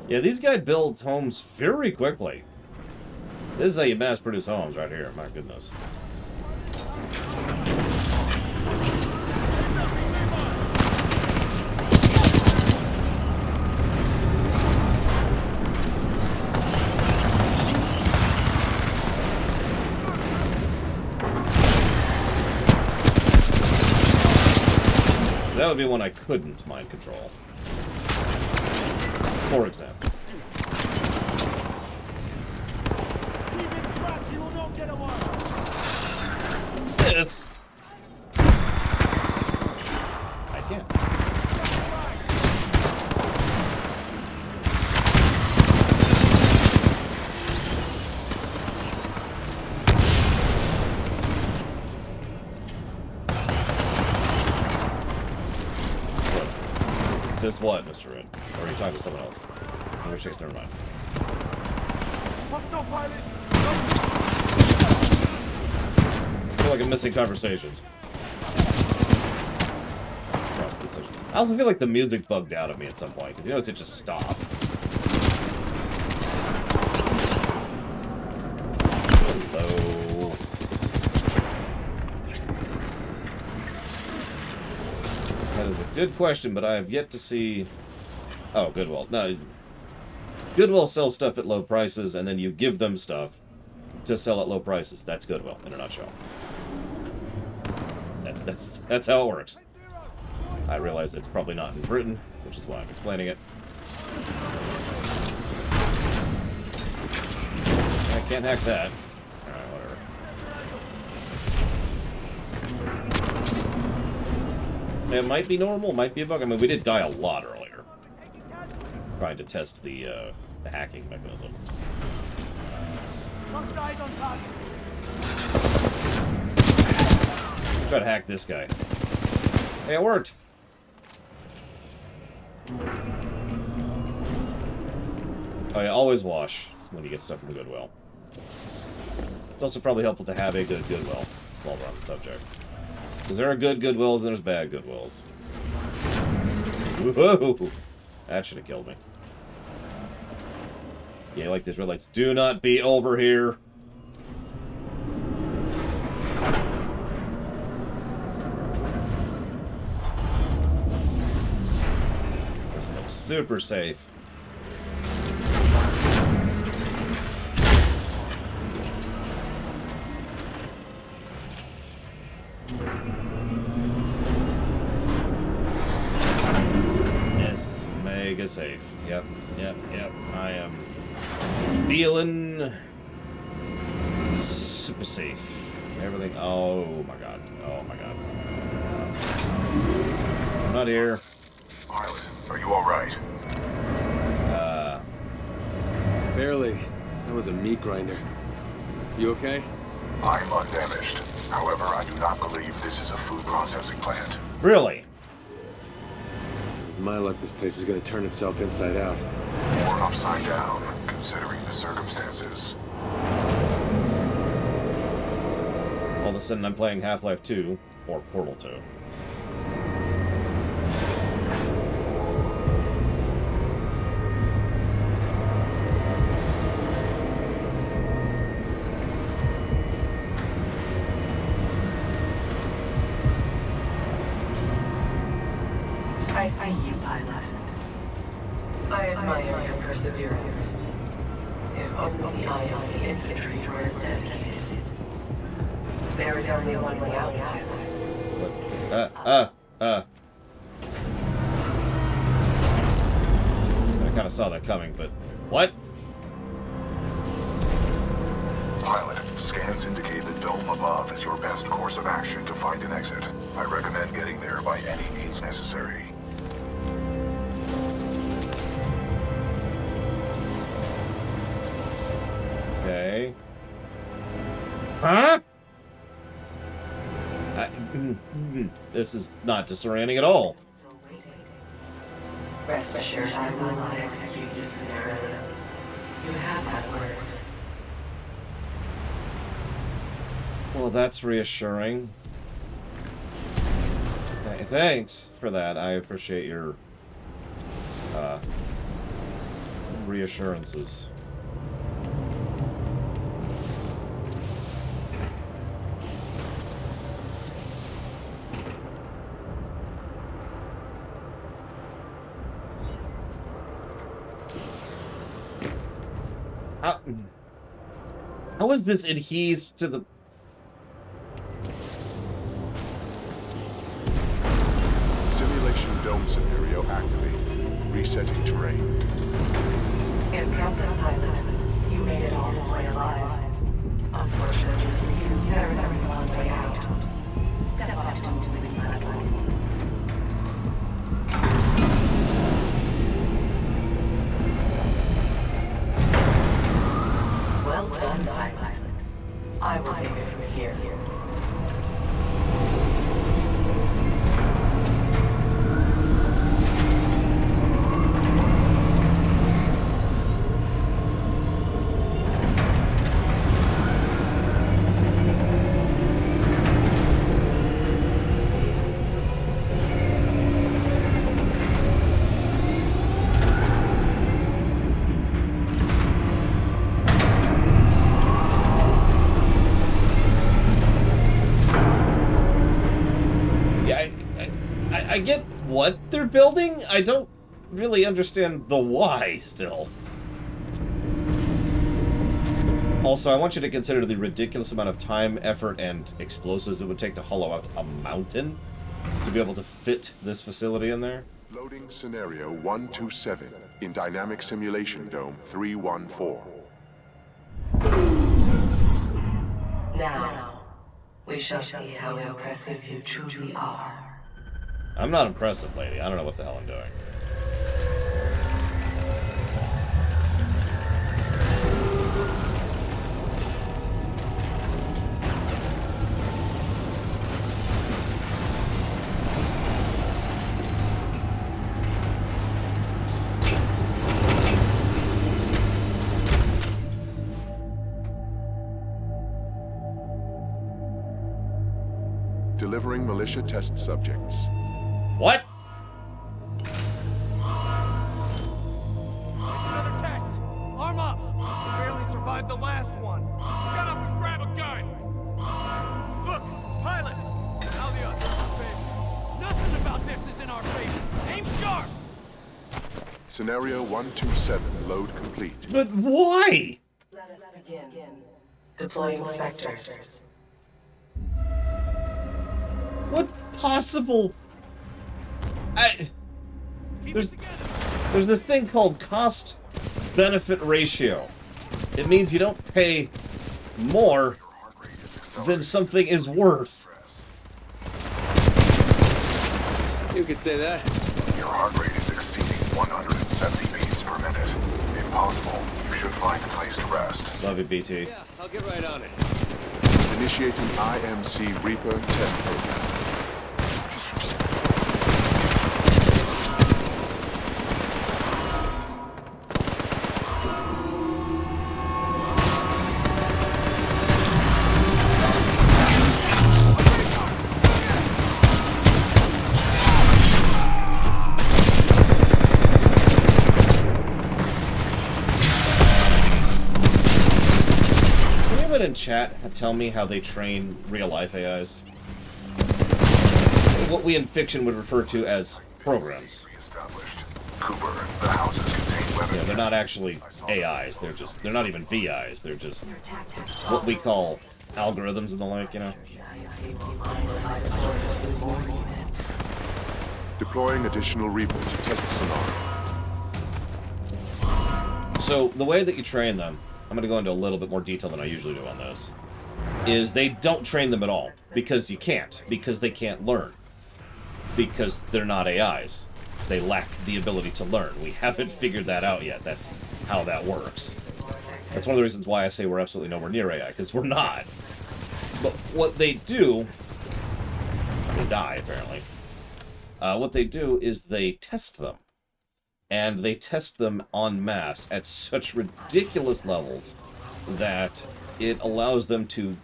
Yeah, these guys build homes very quickly. This is how you mass-produce homes right here. My goodness. So that would be one I couldn't mind control. For example. This. I can't. Witness what, Mr. Red? Or are you talking to someone else? In which case, never mind. I feel like I'm missing conversations. I also feel like the music bugged out of me at some point, because you notice it just stopped. Hello. That is a good question, but I have yet to see... Oh, Goodwill. No, Goodwill sells stuff at low prices, and then you give them stuff to sell at low prices. That's Goodwill, in a nutshell. That's how it works. I realize it's probably not in Britain, which is why I'm explaining it. I can't hack that. Alright, whatever. It might be normal, might be a bug. I mean, we did die a lot earlier. Trying to test the hacking mechanism. Try to hack this guy. Hey, it worked! Oh yeah, always wash when you get stuff from Goodwill. It's also probably helpful to have a good Goodwill while we're on the subject. Because there are good Goodwills and there's bad Goodwills. Whoa! That should have killed me. Yeah, like these red lights. Do not be over here! This looks super safe. Mega safe. Yep. I am feeling super safe. Everything. Oh my god. Oh my god. I'm not here. Pilot, are you alright? Barely. That was a meat grinder. You okay? I'm undamaged. However, I do not believe this is a food processing plant. Really? With my luck, this place is going to turn itself inside out. Or upside down, considering the circumstances. All of a sudden, I'm playing Half-Life 2 or Portal 2. I see you, pilot. I admire your perseverance. If only the IMC infantry were as dedicated. There is only one way out, pilot. I kind of saw that coming, but... What? Pilot, scans indicate the dome above is your best course of action to find an exit. I recommend getting there by any means necessary. Okay. Huh? This is not disorienting at all. Rest assured, I will not execute you summarily. You have my words. Well, that's reassuring. Thanks for that. I appreciate your reassurances. How is this adheres to the... Simulation dome scenario activated. Resetting terrain. Impressive, pilot. You made it all this way alive. Unfortunately for you, there is only one way out. Step up to the platform. Well done, pilot. I will take it from here. get what they're building. I don't really understand the why still. Also, I want you to consider the ridiculous amount of time, effort, and explosives it would take to hollow out a mountain to be able to fit this facility in there. Loading scenario 127 in Dynamic Simulation Dome 314. Now, we shall see how impressive you truly are. I'm not impressive, lady. I don't know what the hell I'm doing. Delivering militia test subjects. What? Another test! Arm up! Barely survived the last one. Shut up and grab a gun! Look! Pilot! Now the other. Nothing about this is in our favor. Aim sharp! Scenario 127 load complete. But why? Let us begin. Deploying specters. What possible... There's this thing called cost-benefit ratio. It means you don't pay more than something is worth. You could say that. Your heart rate is exceeding 170 beats per minute. If possible, you should find a place to rest. Love you, BT. Yeah, I'll get right on it. Initiating IMC Reaper test program. In chat tell me how they train real-life AIs. What we in fiction would refer to as programs. Cooper, the houses contain weapons. Yeah, they're not actually AIs. They're not even VIs. They're just what we call algorithms and the like, you know. Deploying additional Reaper to test scenario. So the way that you train them, I'm going to go into a little bit more detail than I usually do on this, is they don't train them at all, because you can't, because they can't learn, because they're not AIs. They lack the ability to learn. We haven't figured that out yet. That's how that works. That's one of the reasons why I say we're absolutely nowhere near AI, because we're not. But what they do, they die apparently, what they do is they test them. And they test them en masse at such ridiculous levels that it allows them to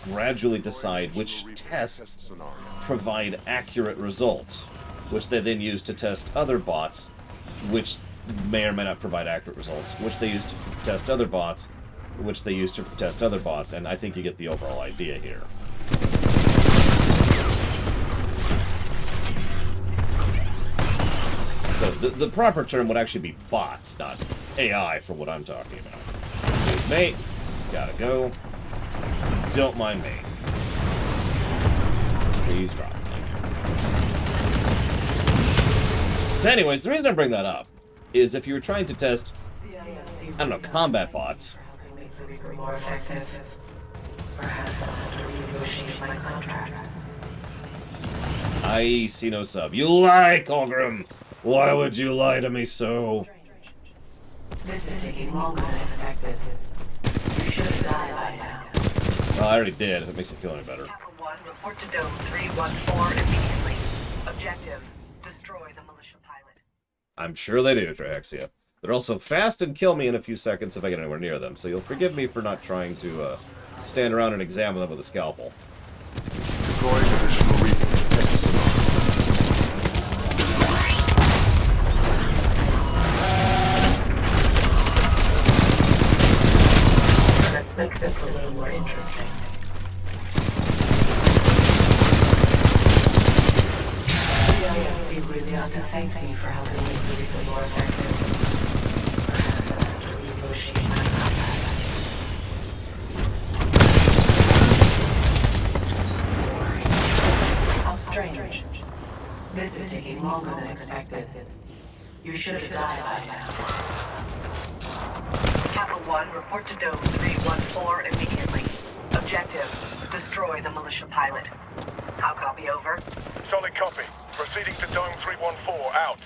gradually decide which tests provide accurate results, which they then use to test other bots, which may or may not provide accurate results, which they use to test other bots, which they use to test other bots, and I think you get the overall idea here. So the proper term would actually be bots, not AI, for what I'm talking about. Here's mate. Gotta go. Don't mind me. Please drop. Thank you. So anyways, the reason I bring that up is if you were trying to test, I don't know, combat bots. More effective. Perhaps I'll have to renegotiate my contract. I see no sub. You lie, Colgrim! Why would you lie to me so? This is taking longer than expected. You should die by now. Well, I already did, if it makes you feel any better. Kappa 1, report to Dome 314 immediately. Objective, destroy the militia pilot. I'm sure they do, Triaxia. They're also fast and kill me in a few seconds if I get anywhere near them, so you'll forgive me for not trying to stand around and examine them with a scalpel. Deploying additional Reaper. Let's make this a little more interesting. The IFC really ought to thank me for helping make the Reaper more effective. Perhaps I'll have to renegotiate my contract. How strange. This is taking longer than expected. You should have died by now. Kappa 1, report to Dome 314 immediately. Objective, destroy the militia pilot. How copy, over? Solid copy. Proceeding to Dome 314, out.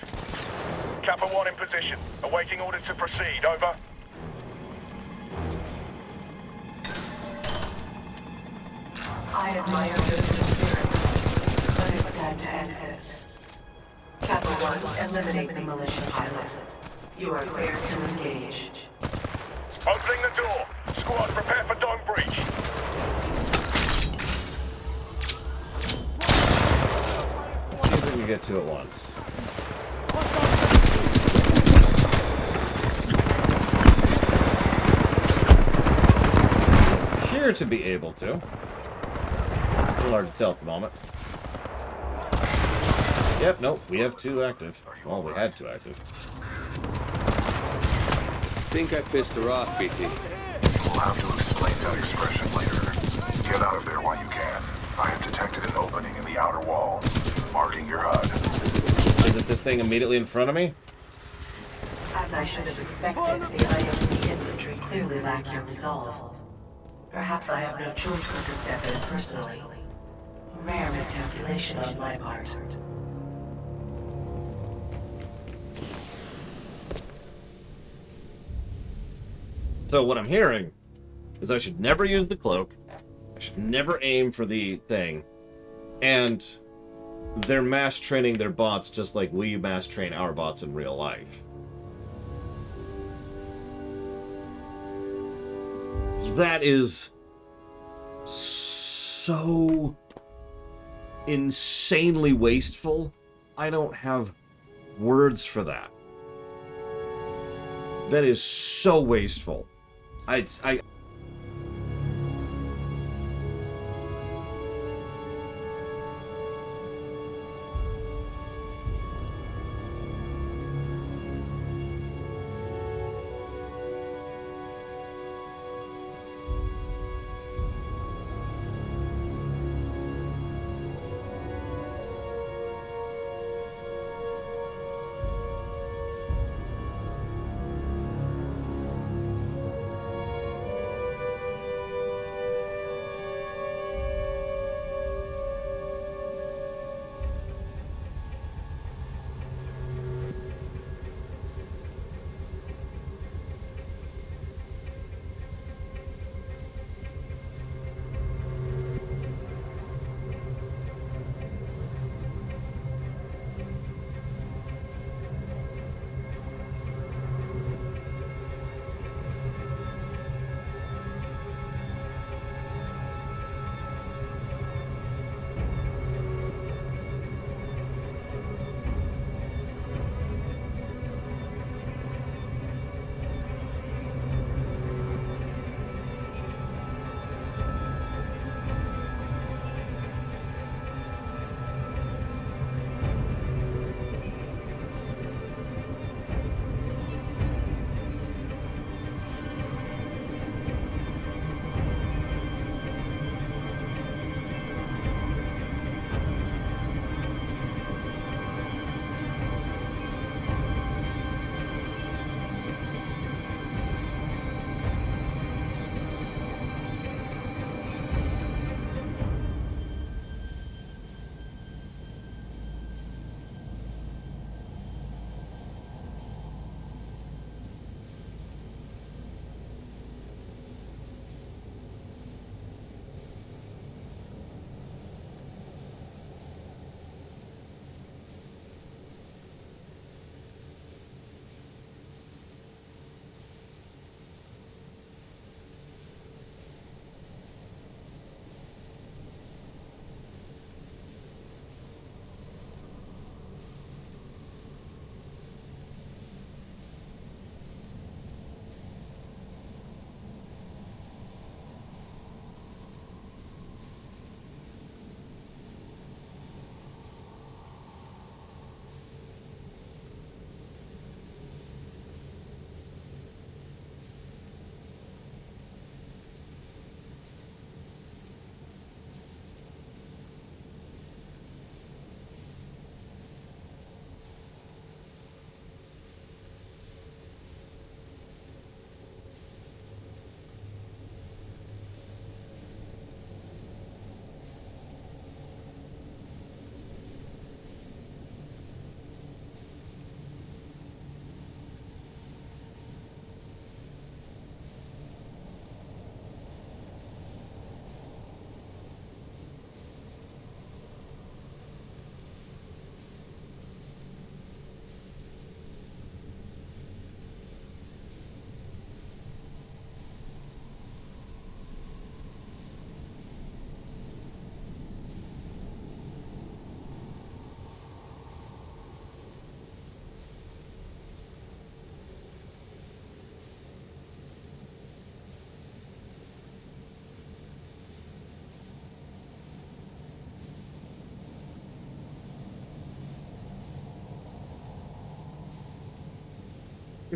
Kappa 1 in position. Awaiting orders to proceed, over. I admire your perseverance, but it's time to end this. Kappa 1, eliminate the militia pilot. You are cleared to engage. Opening the door. Squad, prepare for dome breach. Let's see if we can get to it once. Appear to be able to. A little hard to tell at the moment. Yep, nope, we have 2 active. Well, we had 2 active. I think I pissed her off, BT. We'll have to explain that expression later. Get out of there while you can. I have detected an opening in the outer wall. Marking your HUD. Is it this thing immediately in front of me? As I should have expected, the IMC infantry clearly lack your resolve. Perhaps I have no choice but to step in personally. A rare miscalculation on my part. So what I'm hearing is I should never use the cloak, I should never aim for the thing, and they're mass training their bots just like we mass train our bots in real life. That is so insanely wasteful. I don't have words for that. That is so wasteful. I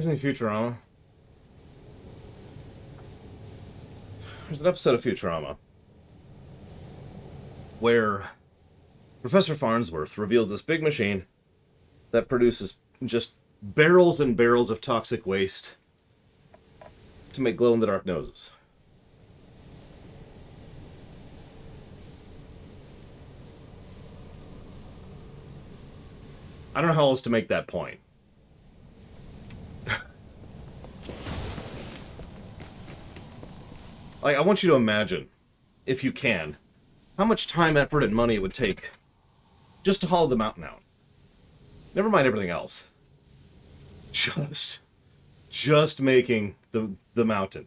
Here's any Futurama. There's an episode of Futurama where Professor Farnsworth reveals this big machine that produces just barrels and barrels of toxic waste to make glow-in-the-dark noses. I don't know how else to make that point. Like, I want you to imagine, if you can, how much time, effort, and money it would take just to hollow the mountain out. Never mind everything else. Just making the mountain.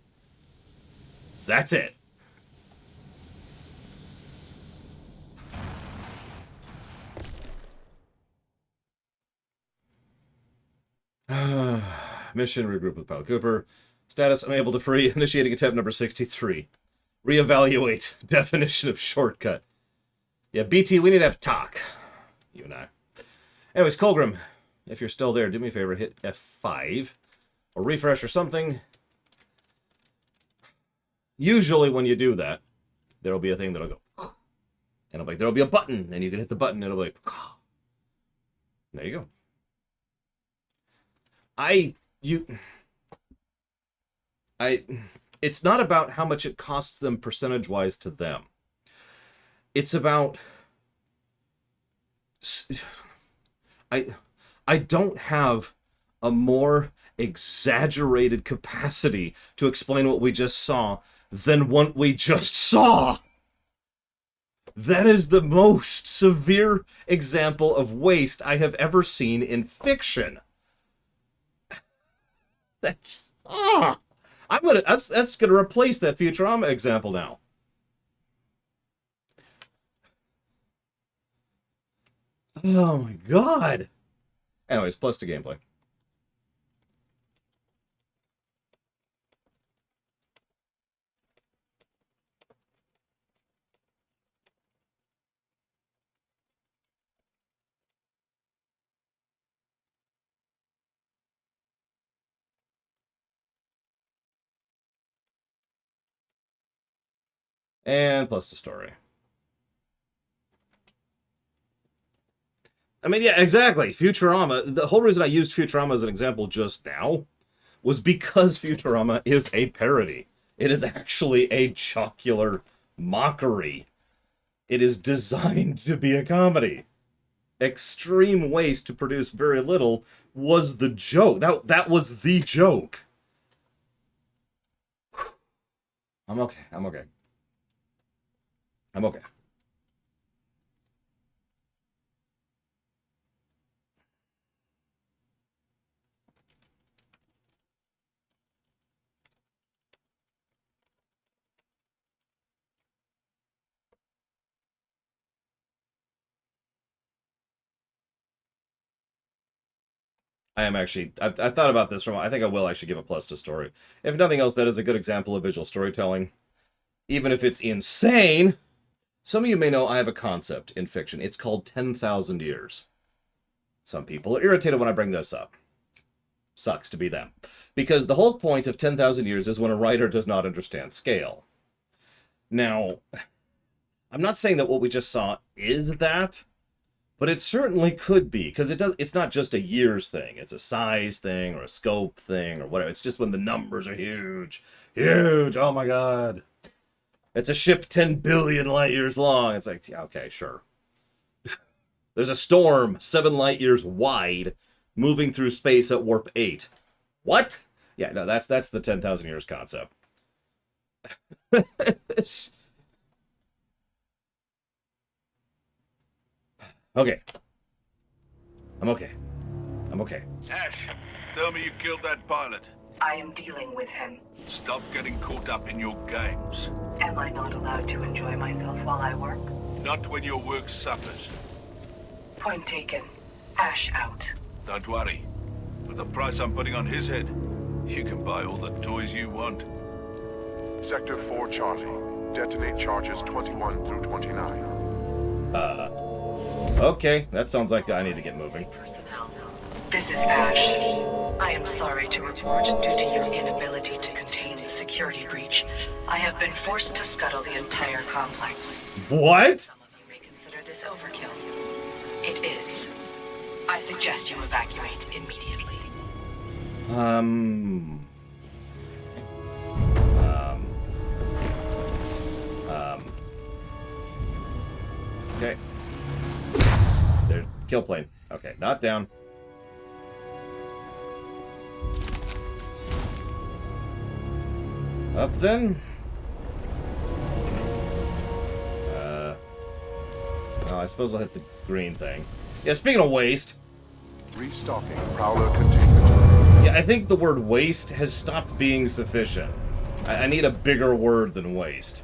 That's it. Mission, regroup with Pilot Cooper. Status, unable to free. Initiating attempt number 63. Reevaluate. Definition of shortcut. Yeah, BT, we need to have a talk. You and I. Anyways, Colgrim, if you're still there, do me a favor, hit F5. Or refresh or something. Usually when you do that, there'll be a thing that'll go. And it'll be like, there'll be a button, and you can hit the button, and it'll be like, there you go. It's not about how much it costs them percentage-wise to them. It's about... I don't have a more exaggerated capacity to explain what we just saw than what we just saw. That is the most severe example of waste I have ever seen in fiction. That's gonna replace that Futurama example now. Oh my god. Anyways, plus to gameplay. And plus the story. I mean, yeah, exactly. Futurama, the whole reason I used Futurama as an example just now was because Futurama is a parody. It is actually a jocular mockery. It is designed to be a comedy. Extreme waste to produce very little was the joke. That was the joke. I'm okay. I'm okay. I'm okay. I am actually, I thought about this from, I think I will actually give a plus to story. If nothing else, that is a good example of visual storytelling. Even if it's insane, some of you may know I have a concept in fiction. It's called 10,000 years. Some people are irritated when I bring this up. Sucks to be them. Because the whole point of 10,000 years is when a writer does not understand scale. Now, I'm not saying that what we just saw is that, but it certainly could be, because it's not just a years thing. It's a size thing or a scope thing or whatever. It's just when the numbers are huge. Huge! Oh my god. It's a ship 10 billion light years long. It's like, yeah, okay, sure. There's a storm 7 light years wide moving through space at warp 8. What? Yeah, no, that's the 10,000 years concept. Okay. I'm okay. I'm okay. Ash, tell me you killed that pilot. I am dealing with him. Stop getting caught up in your games. Am I not allowed to enjoy myself while I work? Not when your work suffers. Point taken. Ash out. Don't worry. With the price I'm putting on his head, you can buy all the toys you want. Sector 4 Charlie. Detonate charges 21 through 29. Okay, that sounds like I need to get moving. This is Ash. I am sorry to report, due to your inability to contain the security breach, I have been forced to scuttle the entire complex. What? Some of you may consider this overkill. It is. I suggest you evacuate immediately. Okay. There, kill plane. Okay, not down. Up then. Oh, I suppose I'll hit the green thing. Yeah, speaking of waste. Restocking Prowler containment. Yeah, I think the word waste has stopped being sufficient. I need a bigger word than waste.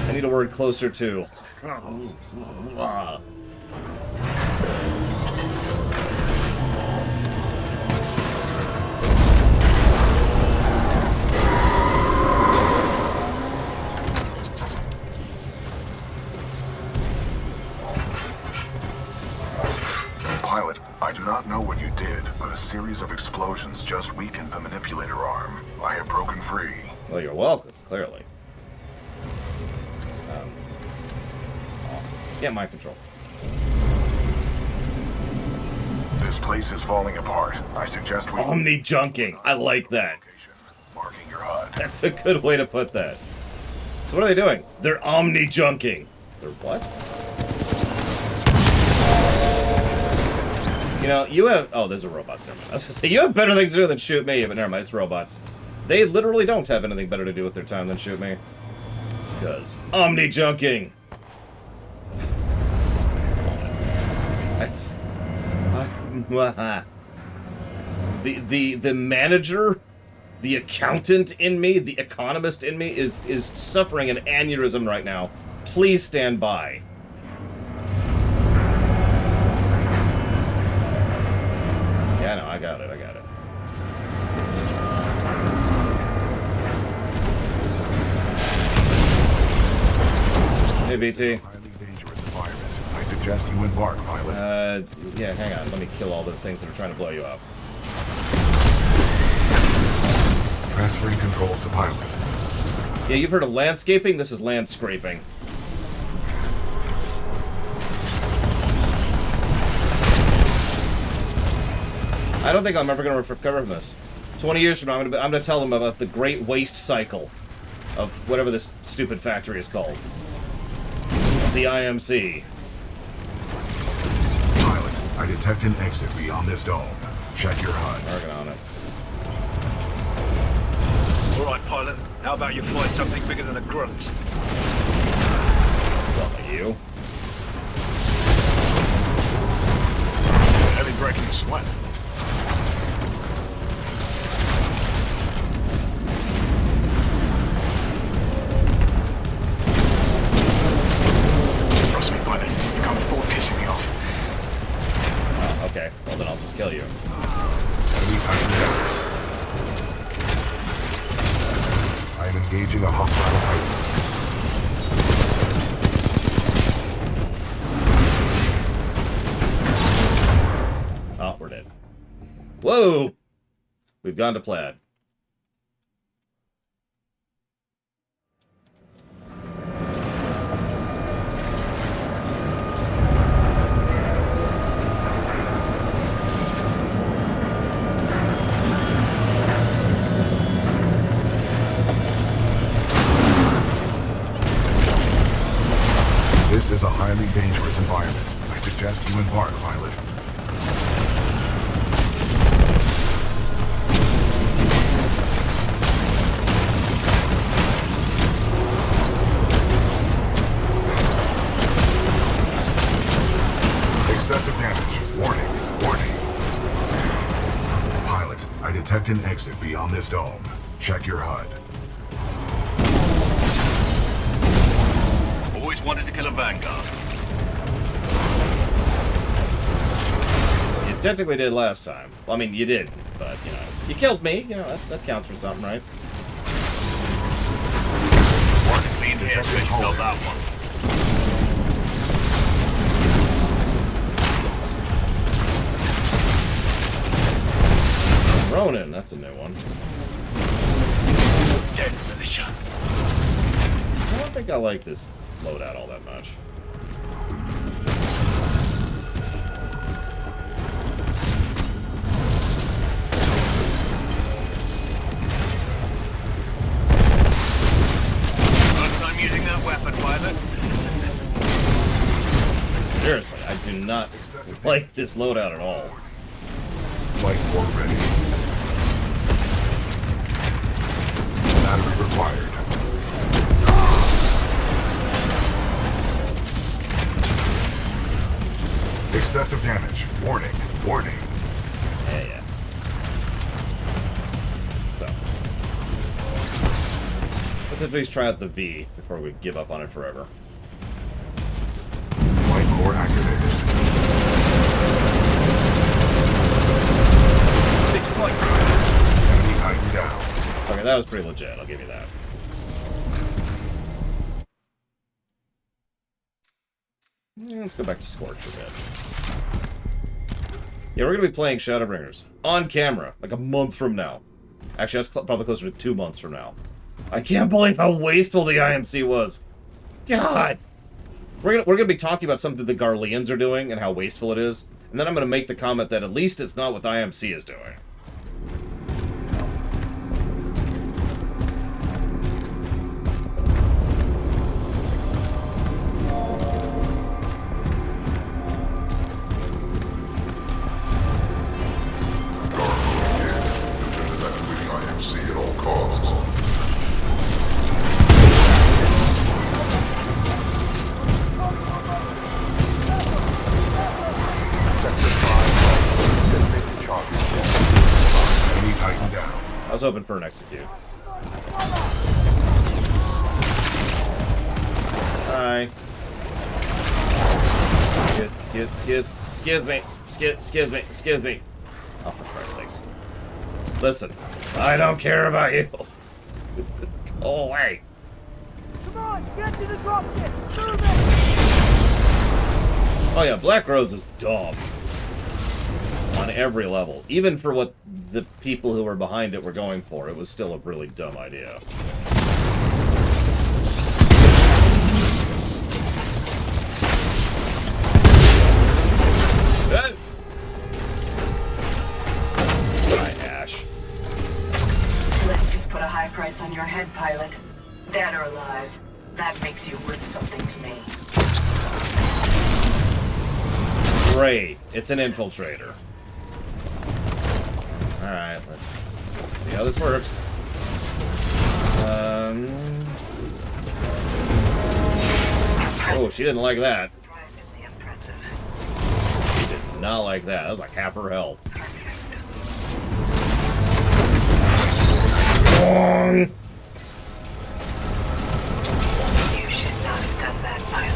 I need a word closer to... Pilot, I do not know what you did, but a series of explosions just weakened the manipulator arm. I have broken free. Well, you're welcome, clearly. Get mind control. This place is falling apart. I suggest we... Omni-junking. I like that. Marking your HUD. That's a good way to put that. So what are they doing? They're omni-junking. They're what? You know, you have... Oh, there's a robots. Never mind. I was gonna say, you have better things to do than shoot me, but never mind, it's robots. They literally don't have anything better to do with their time than shoot me. Because omni-junking. That's... The manager, the accountant in me, the economist in me is suffering an aneurysm right now. Please stand by. Yeah, no, I got it. Hey, BT. Highly dangerous environment. I suggest you embark, pilot. Yeah, hang on. Let me kill all those things that are trying to blow you up. Transferring controls to pilot. Yeah, you've heard of landscaping? This is land scraping. I don't think I'm ever going to recover from this. 20 years from now, I'm going to tell them about the great waste cycle of whatever this stupid factory is called. The IMC. Pilot, I detect an exit beyond this dome. Check your HUD. Working on it. Alright, pilot. How about you find something bigger than a grunt? Well, you. Heavy breaking sweat. Trust me, pilot. You can't afford pissing me off. Oh, okay. Well, then I'll just kill you. Enemy Titan down. I am engaging a hostile Titan. Oh, we're dead. Whoa! We've gone to plaid. This is a highly dangerous environment. I suggest you embark, pilot. Excessive damage. Warning. Warning. Pilot, I detect an exit beyond this dome. Check your HUD. Always wanted to kill a Vanguard. You technically did last time. Well, I mean, you did, but, you know. You killed me, you know, that counts for something, right? Want to clean here, so you killed that one. Ronin, that's a new one. Dead militia. I don't think I like this loadout all that much. First time using that weapon, pilot. Seriously, I do not like this loadout at all. Flight form ready. Battery required. Excessive damage. Warning. Warning. Yeah. So. Let's at least try out the V before we give up on it forever. Flight core activated. 6 point. Enemy Titan down. Okay, that was pretty legit, I'll give you that. Let's go back to Scorch for a bit. Yeah, we're going to be playing Shadowbringers on camera, like a month from now. Actually, that's probably closer to 2 months from now. I can't believe how wasteful the IMC was. God! We're gonna be talking about something the Garleans are doing and how wasteful it is, and then I'm gonna make the comment that at least it's not what the IMC is doing. IMC at all costs. Enemy Titan down. I was hoping for an execute. Hi. Excuse me. Oh, for Christ's sakes. Listen, I don't care about you. Go away. Come on, get to the dropship! Move it! Oh yeah, Black Rose is dumb. On every level. Even for what the people who were behind it were going for, it was still a really dumb idea. Hi, Ash. Blisk has put a high price on your head, pilot. Dead or alive. That makes you worth something to me. Great. It's an infiltrator. Alright, let's see how this works. Oh, she didn't like that. She did not like that. That was like half her health. Wrong. You should not have done that, pilot.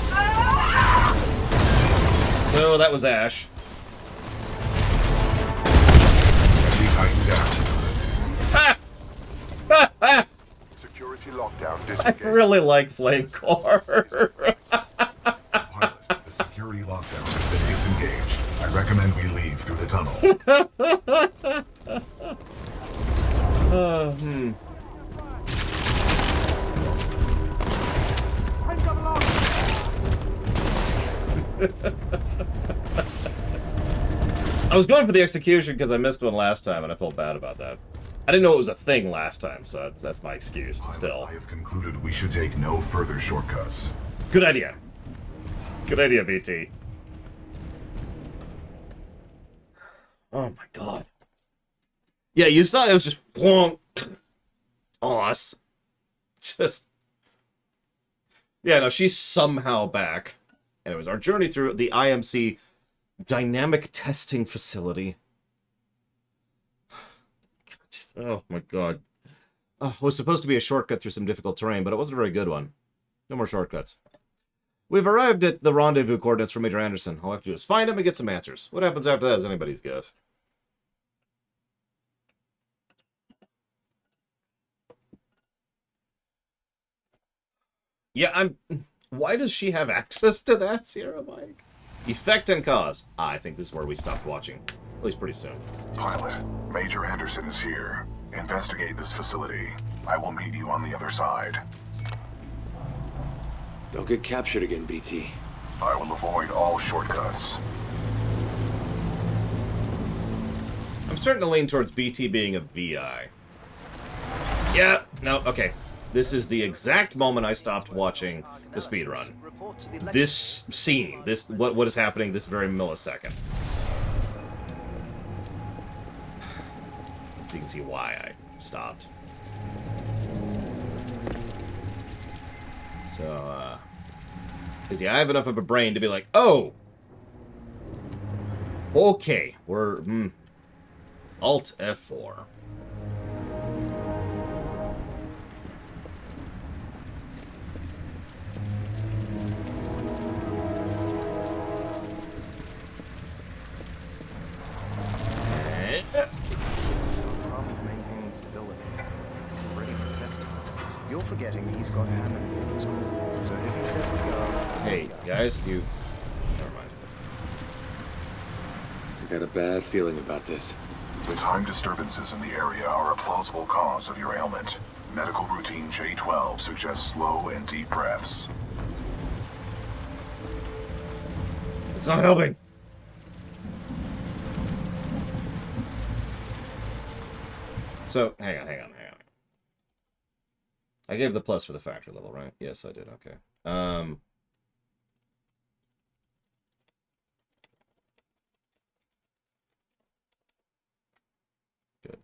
So that was Ash. Security lockdown I disengaged. really like Flame Core. Pilot, the security lockdown has been disengaged. I recommend we leave through the tunnel. I was going for the execution because I missed one last time and I felt bad about that. I didn't know it was a thing last time, so that's my excuse, but still. I have concluded we should take no further shortcuts. Good idea. Good idea, BT. Oh my god. Yeah, you saw it was just plonk. Toss. Just. Yeah, no, she's somehow back. Anyways, our journey through the IMC dynamic testing facility. Oh my god. Oh, it was supposed to be a shortcut through some difficult terrain, but it wasn't a very good one. No more shortcuts. We've arrived at the rendezvous coordinates for Major Anderson. All I have to do is find him and get some answers. What happens after that is anybody's guess. Yeah, why does she have access to that, Sierra Mike? Effect and cause. I think this is where we stopped watching. At least pretty soon. Pilot, Major Anderson is here. Investigate this facility. I will meet you on the other side. Don't get captured again, BT. I will avoid all shortcuts. I'm starting to lean towards BT being a VI. Yeah, no, okay. This is the exact moment I stopped watching the speedrun. This scene, what is happening this very millisecond. So you can see why I stopped. So, because yeah, I have enough of a brain to be like, oh, okay, we're, Alt F4. You're forgetting he's got Hammond in his crew. So if he says we go... Hey, guys, you... Never mind. I got a bad feeling about this. The time disturbances in the area are a plausible cause of your ailment. Medical routine J12 suggests slow and deep breaths. It's not helping. So, hang on. I gave the plus for the factor level, right? Yes, I did. Okay. Good.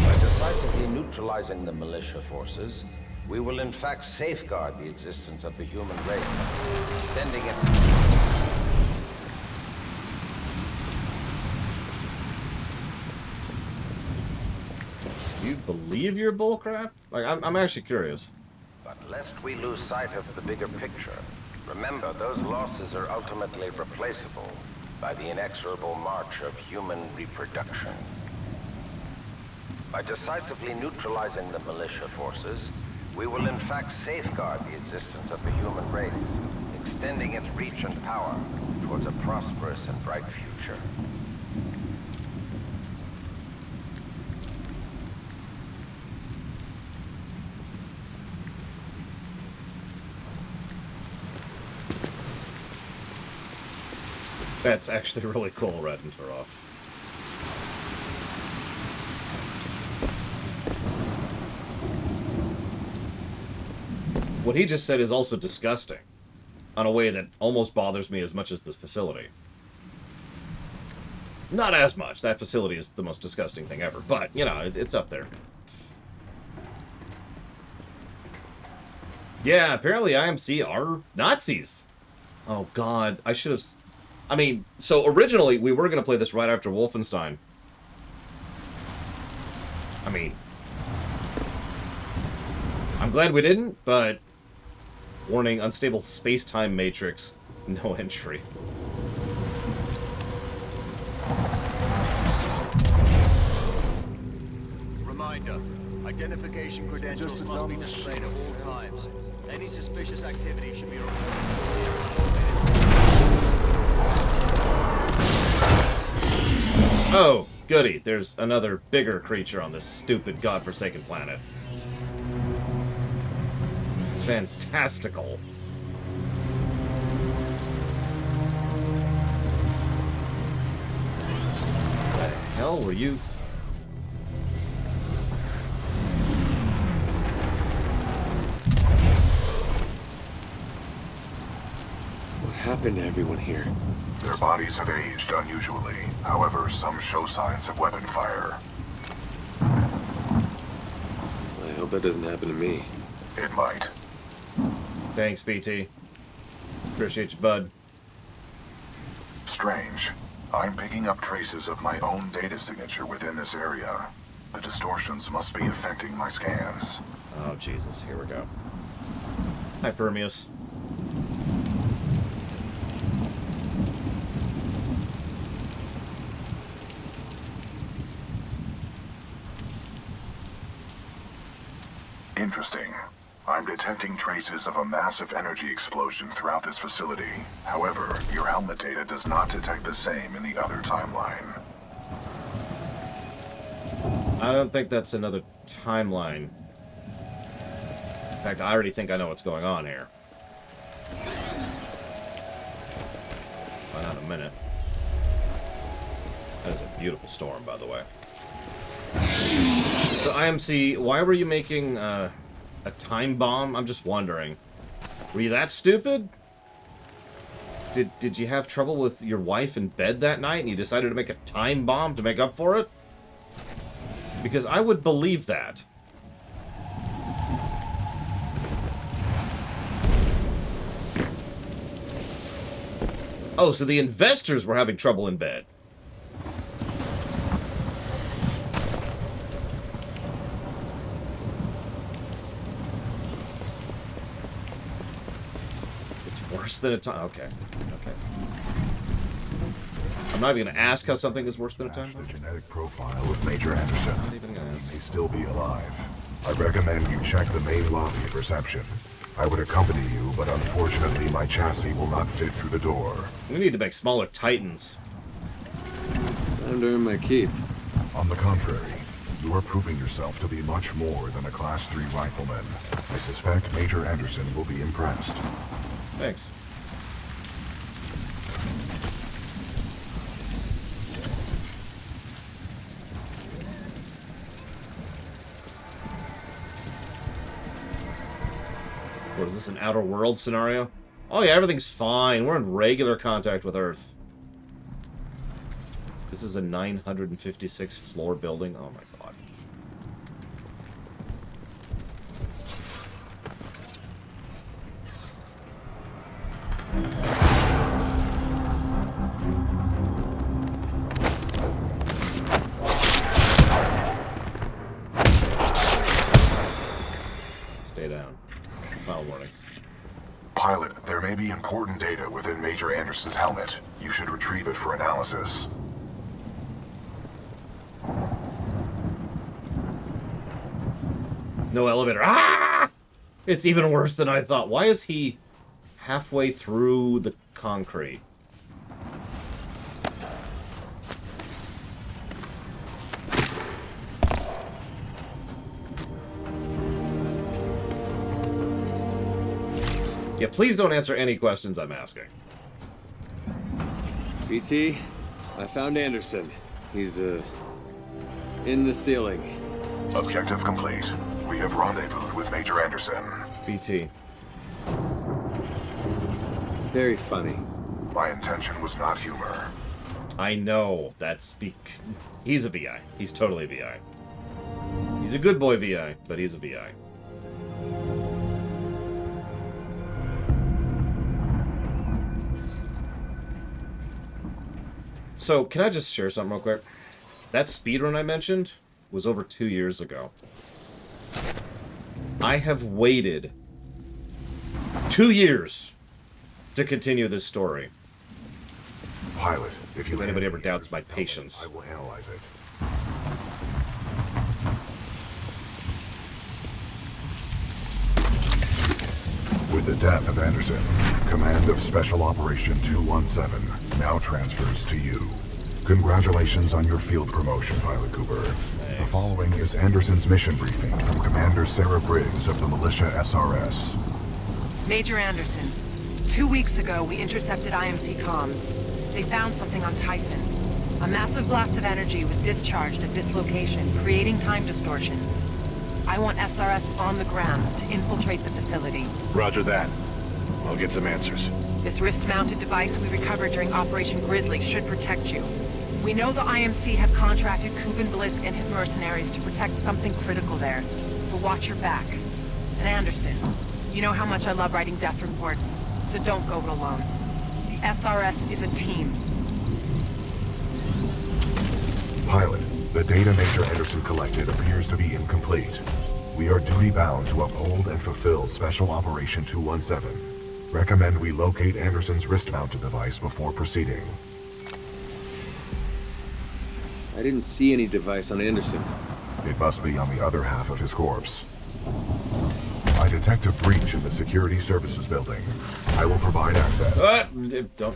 By decisively neutralizing the militia forces, we will in fact safeguard the existence of the human race, extending it... Do you believe your bullcrap? Like, I'm actually curious. But lest we lose sight of the bigger picture, remember those losses are ultimately replaceable by the inexorable march of human reproduction. By decisively neutralizing the militia forces, we will in fact safeguard the existence of the human race, extending its reach and power towards a prosperous and bright future. That's actually really cool, Radenturov. What he just said is also disgusting, on a way that almost bothers me as much as this facility. Not as much. That facility is the most disgusting thing ever, but, you know, it's up there. Yeah, apparently IMC are Nazis. Oh, God. I should have... I mean, so originally we were going to play this right after Wolfenstein. I mean, I'm glad we didn't, but warning, unstable space-time matrix, no entry. Reminder, identification credentials must be displayed at all times. Any suspicious activity should be reported. Oh, goody. There's another bigger creature on this stupid godforsaken planet. Fantastical. What the hell were you? What happened to everyone here? Their bodies have aged unusually. However, some show signs of weapon fire. I hope that doesn't happen to me. It might. Thanks, BT. Appreciate you, bud. Strange. I'm picking up traces of my own data signature within this area. The distortions must be affecting my scans. Oh, Jesus. Here we go. Hi, Permeus. Interesting. I'm detecting traces of a massive energy explosion throughout this facility. However, your helmet data does not detect the same in the other timeline. I don't think that's another timeline. In fact, I already think I know what's going on here. Find out in a minute. That is a beautiful storm, by the way. So, IMC, why were you making a time bomb? I'm just wondering. Were you that stupid? Did you have trouble with your wife in bed that night and you decided to make a time bomb to make up for it? Because I would believe that. Oh, so the investors were having trouble in bed. Worse than a time. Okay. Okay. I'm not even going to ask how something is worse than a time. The genetic profile of Major Anderson. I'm not even going to ask. May still be alive. I recommend you check the main lobby of reception. I would accompany you, but unfortunately my chassis will not fit through the door. We need to make smaller Titans. Time to earn my keep. On the contrary, you are proving yourself to be much more than a Class 3 rifleman. I suspect Major Anderson will be impressed. Thanks. What is this, an outer world scenario? Oh yeah, everything's fine. We're in regular contact with Earth. This is a 956 floor building. Oh my god. Stay down. File warning. Pilot, there may be important data within Major Anderson's helmet. You should retrieve it for analysis. No elevator. Ah! It's even worse than I thought. Why is he halfway through the concrete? Yeah, please don't answer any questions I'm asking. BT, I found Anderson. He's, in the ceiling. Objective complete. We have rendezvoused with Major Anderson. BT. Very funny. My intention was not humor. I know. He's a VI. He's totally a VI. He's a good boy VI, but he's a VI. So, can I just share something real quick? That speedrun I mentioned was over 2 years ago. I have waited 2 years to continue this story. Pilot, if anybody ever doubts my patience. I will analyze it. With the death of Anderson, command of Special Operation 217 now transfers to you. Congratulations on your field promotion, Pilot Cooper. Thanks. The following is Anderson's mission briefing from Commander Sarah Briggs of the Militia SRS. Major Anderson, 2 weeks ago we intercepted IMC comms. They found something on Titan. A massive blast of energy was discharged at this location, creating time distortions. I want SRS on the ground to infiltrate the facility. Roger that. I'll get some answers. This wrist-mounted device we recovered during Operation Grizzly should protect you. We know the IMC have contracted Kugan Blisk and his mercenaries to protect something critical there, so watch your back. And Anderson, you know how much I love writing death reports, so don't go it alone. The SRS is a team. Pilot, the data Major Anderson collected appears to be incomplete. We are duty-bound to uphold and fulfill Special Operation 217. Recommend we locate Anderson's wrist-mounted device before proceeding. I didn't see any device on Anderson. It must be on the other half of his corpse. I detect a breach in the security services building. I will provide access. Don't.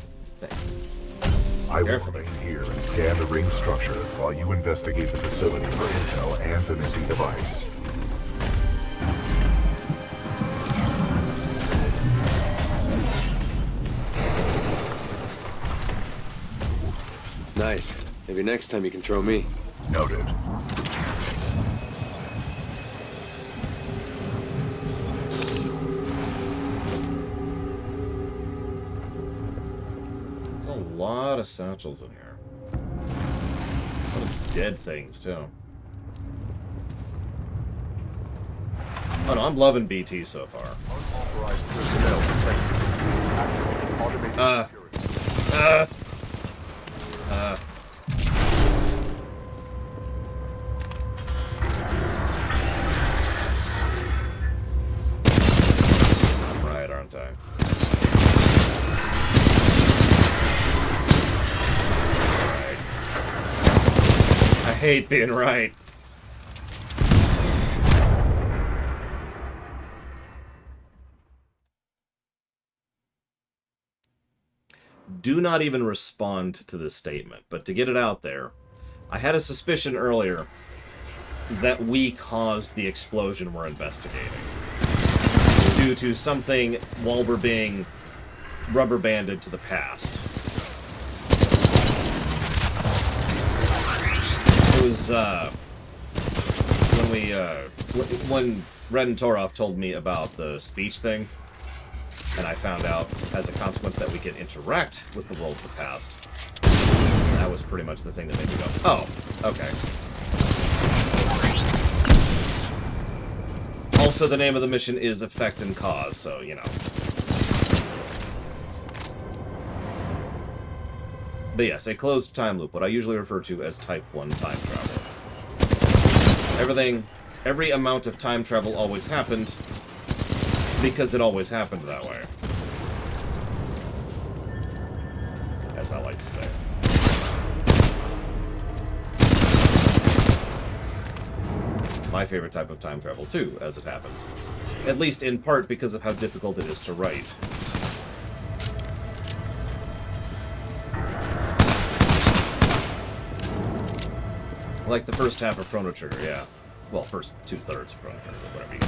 I will remain here and scan the ring structure while you investigate the facility for intel and the missing device. Nice. Maybe next time you can throw me. Noted. There's a lot of satchels in here. A lot of dead things, too. Oh no, I'm loving BT so far. I'm right, aren't I? Right. I hate being right. Do not even respond to this statement, but to get it out there, I had a suspicion earlier that we caused the explosion we're investigating. Due to something while we're being rubber banded to the past. It was, when Red and Torov told me about the speech thing, and I found out, as a consequence, that we can interact with the world of the past. That was pretty much the thing that made me go, oh, okay. Also, the name of the mission is Effect and Cause, so, you know. But yes, a closed time loop, what I usually refer to as Type 1 time travel. Every amount of time travel always happened, because it always happened that way. As I like to say. My favorite type of time travel, too, as it happens. At least in part because of how difficult it is to write. Like the first half of Chrono Trigger, yeah. Well, first 2/3 of Chrono Trigger, whatever you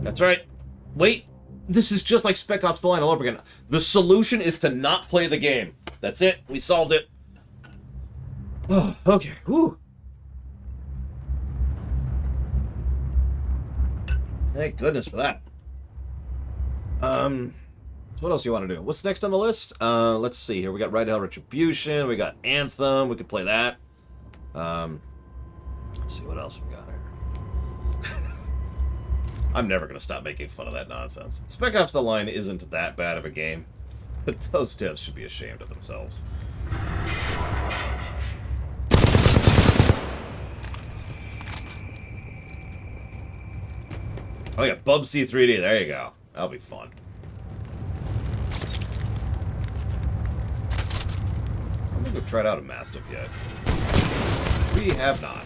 That's right. Wait, this is just like Spec Ops The Line all over again. The solution is to not play the game. That's it. We solved it. Oh, okay. Whew. Thank goodness for that. So what else do you want to do? What's next on the list? Let's see here. We got Right Hell Retribution. We got Anthem. We could play that. Let's see what else we got here. I'm never going to stop making fun of that nonsense. Spec Ops The Line isn't that bad of a game, but those devs should be ashamed of themselves. Oh yeah, Bubsy 3D, there you go. That'll be fun. I don't think we've tried out a Mastiff yet. We have not.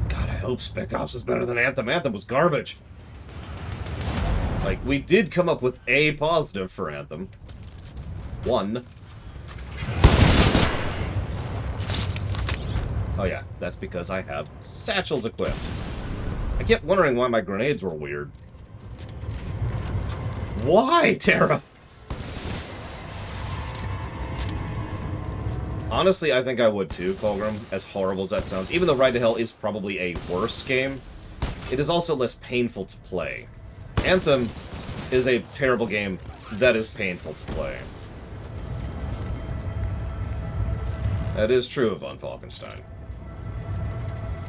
God, I hope Spec Ops is better than Anthem. Anthem was garbage. Like, we did come up with a positive for Anthem. One. Oh yeah, that's because I have satchels equipped. I kept wondering why my grenades were weird. Why, Terra? Honestly, I think I would too, Colgrim, as horrible as that sounds. Even though Ride to Hell is probably a worse game, it is also less painful to play. Anthem is a terrible game that is painful to play. That is true of Von Falkenstein.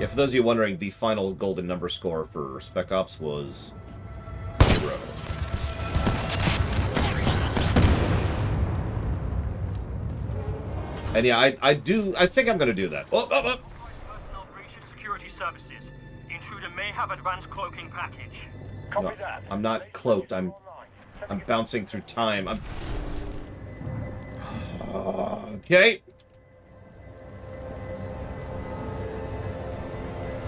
Yeah, for those of you wondering, the final golden number score for Spec Ops was 0. And yeah, I think I'm gonna do that. Oh. Personnel breach of security services. The intruder may have advanced cloaking package. No, I'm not cloaked, I'm I'm bouncing through time. I'm... Okay.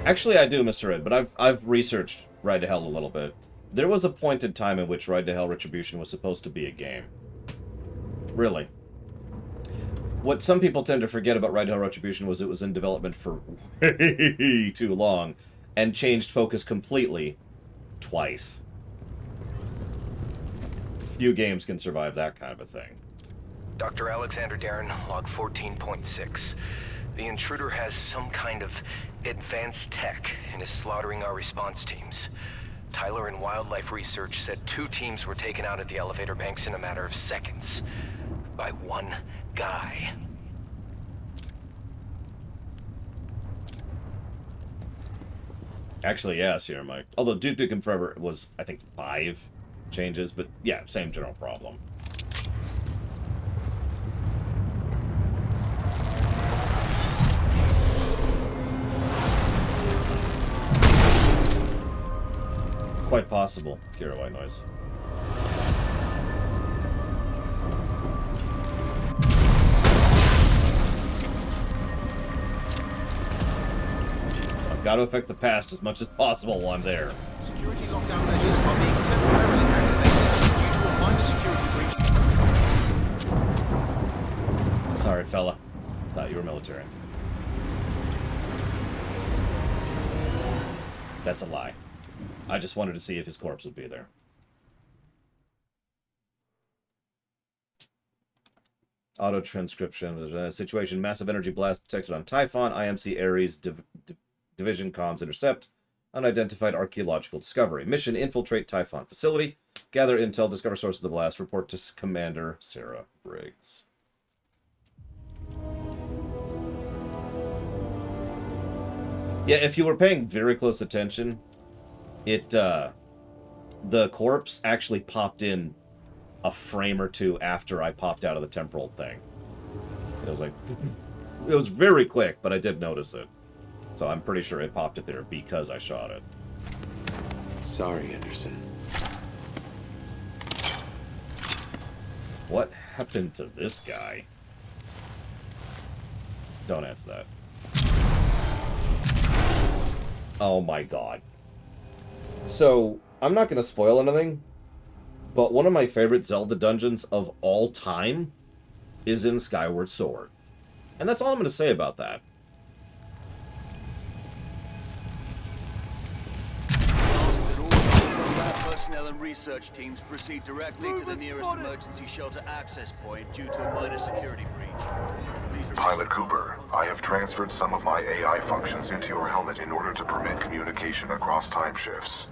Actually, I do, Mr. Ed, but I've researched Ride to Hell a little bit. There was a point in time in which Ride to Hell Retribution was supposed to be a game. Really. What some people tend to forget about Ride to Hell Retribution was it was in development for way too long and changed focus completely twice. Few games can survive that kind of a thing. Dr. Alexander Darren, log 14.6. The intruder has some kind of advanced tech and is slaughtering our response teams. Tyler and Wildlife Research said 2 teams were taken out at the elevator banks in a matter of seconds. By one guy. Actually, yeah, Sierra Mike. Although Duke Nukem Forever was, I think, 5 changes, but yeah, same general problem. Quite possible. Kira white noise. So I've got to affect the past as much as possible while I'm there. Security lockdown measures are being temporarily activated due to a minor security breach. Sorry, fella. Thought you were military. That's a lie. I just wanted to see if his corpse would be there. Auto transcription. Situation. Massive energy blast detected on Typhon. IMC Ares. Division comms intercept. Unidentified archaeological discovery. Mission. Infiltrate Typhon facility. Gather intel. Discover source of the blast. Report to Commander Sarah Briggs. Yeah, if you were paying very close attention, the corpse actually popped in a frame or two after I popped out of the temporal thing. It was like, it was very quick, but I did notice it. So I'm pretty sure it popped it there because I shot it. Sorry, Anderson. What happened to this guy? Don't answer that. Oh my god. So, I'm not going to spoil anything, but one of my favorite Zelda dungeons of all time is in Skyward Sword. And that's all I'm going to say about that. Personnel and research teams proceed directly to the nearest emergency shelter access point due to a minor security breach. Pilot Cooper, I have transferred some of my AI functions into your helmet in order to permit communication across time shifts.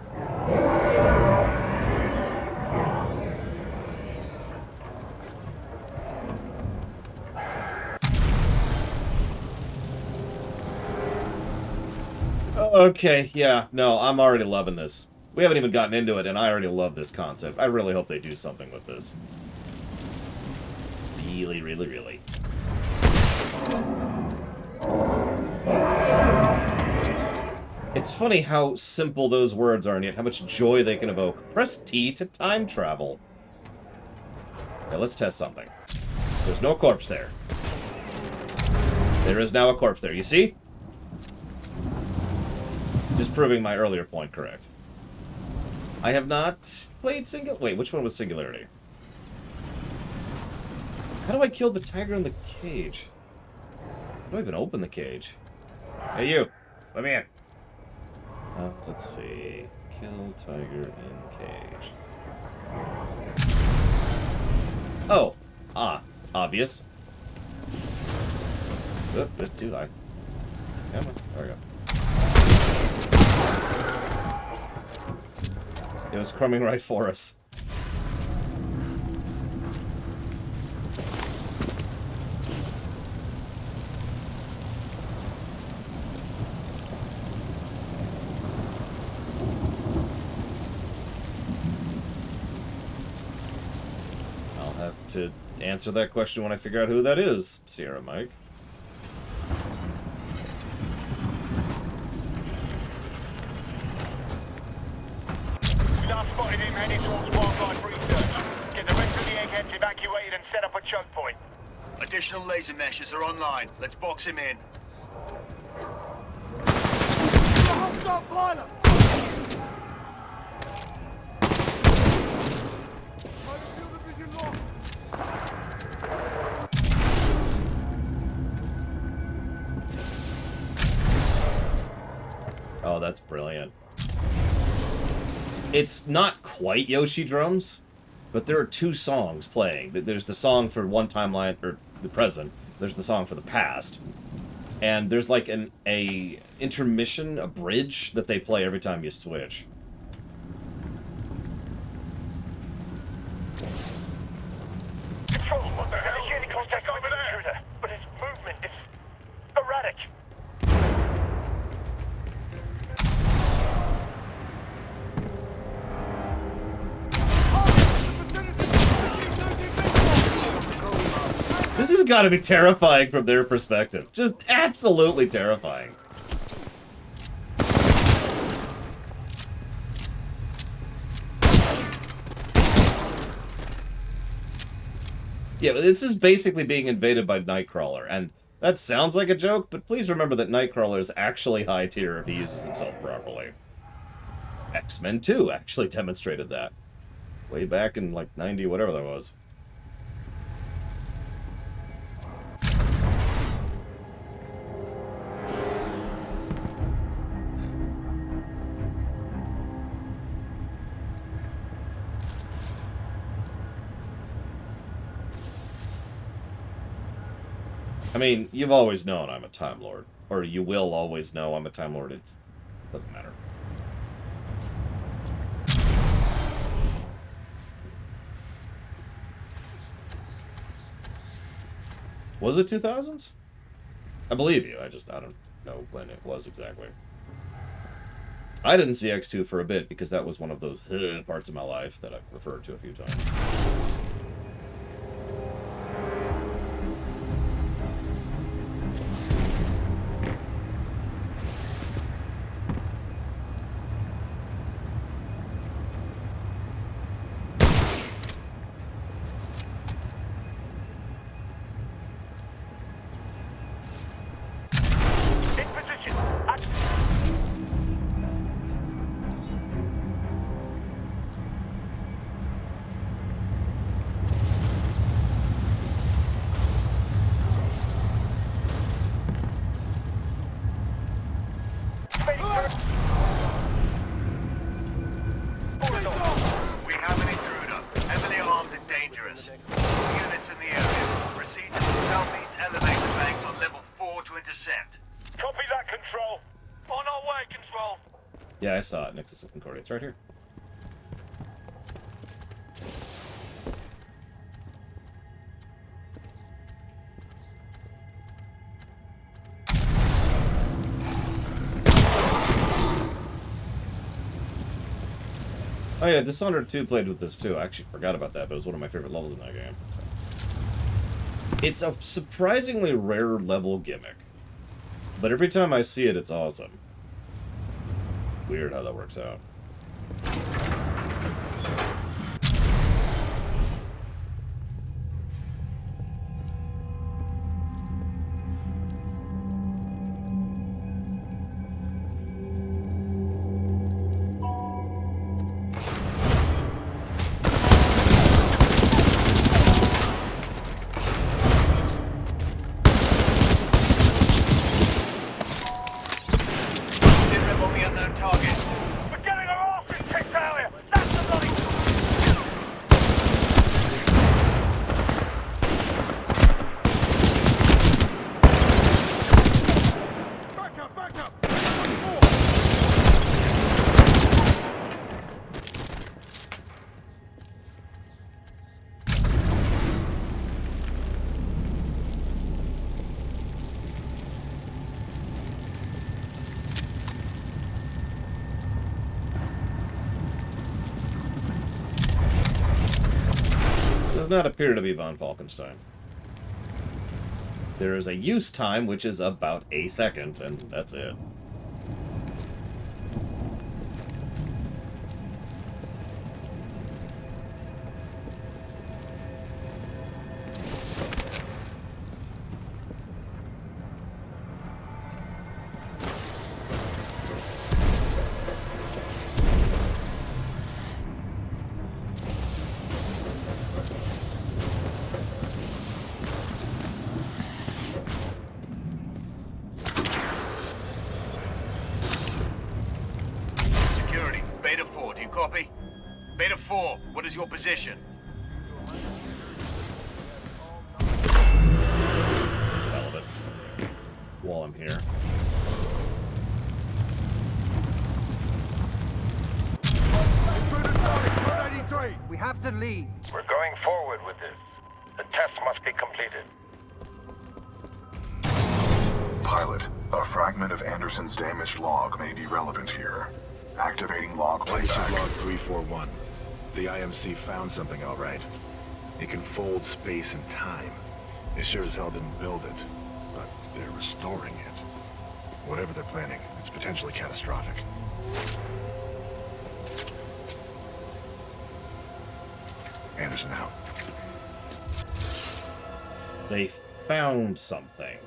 Okay, yeah, no, I'm already loving this. We haven't even gotten into it, and I already love this concept. I really hope they do something with this. Really, really, really. It's funny how simple those words are, and yet how much joy they can evoke. Press T to time travel. Okay, let's test something. There's no corpse there. There is now a corpse there, you see? Just proving my earlier point correct. I have not played Wait, which one was Singularity? How do I kill the tiger in the cage? How do I even open the cage? Hey, you! Let me in! Let's see. Kill tiger in cage. Oh! Obvious. Oop, too high. Come on. There we go. It was coming right for us. I'll have to answer that question when I figure out who that is, Sierra Mike. Start spotting him heading towards Wildlife Research. eggheads evacuated and set up a choke point. Additional laser meshes are online. Let's box him in. Hostile pilot! Oh, that's brilliant. It's not quite Yoshi drums, but there are two songs playing. There's the song for one timeline, or the present. There's the song for the past. And there's like a intermission, a bridge that they play every time you switch. Control, what the hell? Initiating contact over there. Intruder, but his movement is erratic. This has got to be terrifying from their perspective. Just absolutely terrifying. Yeah, but this is basically being invaded by Nightcrawler, and that sounds like a joke, but please remember that Nightcrawler is actually high tier if he uses himself properly. X-Men 2 actually demonstrated that. Way back in, like, 90, whatever that was. I mean, you've always known I'm a Time Lord. Or you will always know I'm a Time Lord. It doesn't matter. Was it 2000s? I believe you. I don't know when it was exactly. I didn't see X2 for a bit because that was one of those parts of my life that I've referred to a few times. Yeah, I saw it. Nexus of Concordia. It's right here. Oh yeah, Dishonored 2 played with this too. I actually forgot about that, but it was one of my favorite levels in that game. It's a surprisingly rare level gimmick. But every time I see it, it's awesome. Weird how that works out. Does not appear to be von Falkenstein. There is a use time, which is about a second, and that's it. copy. Beta 4, what is your position? Hell of it. While I'm here. We have to leave. We're going forward with this. The test must be completed. Pilot, a fragment of Anderson's damaged log may be relevant here. Activating log playback. Log 341. The IMC found something, all right. It can fold space and time. It sure as hell didn't build it, but they're restoring it. Whatever they're planning, it's potentially catastrophic. Anderson out. They found something.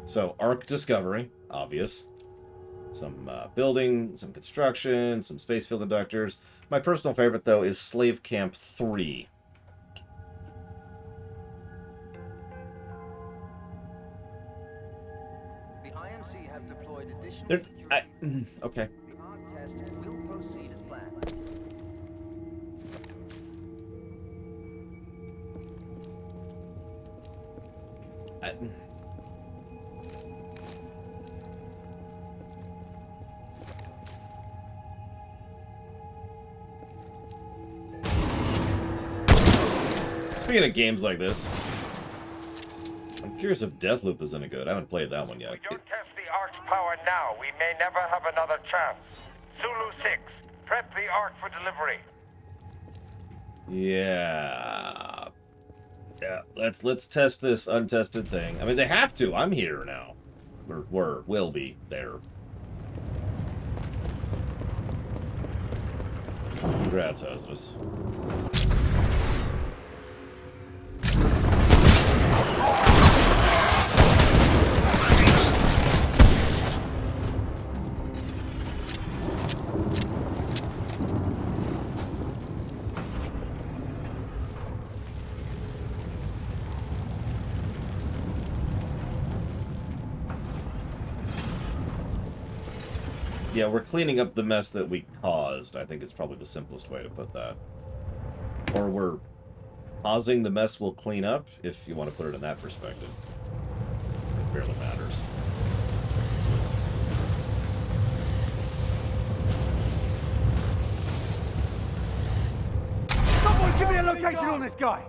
So, Arc Discovery, obvious. Some building, some construction, some space field inductors. My personal favorite, though, is Slave Camp 3. The IMC have deployed additional Okay. The ARC test will proceed as planned. Speaking of games like this, I'm curious if Deathloop is any good. I haven't played that one yet. Don't test the Ark's power now. We may never have another chance. Zulu 6, prep the Ark for delivery. Yeah. Let's test this untested thing. I mean, they have to. I'm here now. Will be there. Congrats, Hazardous. Yeah, we're cleaning up the mess that we caused. I think it's probably the simplest way to put that. Or we're causing the mess we'll clean up, if you want to put it in that perspective. It barely matters. Someone give me a location on this guy!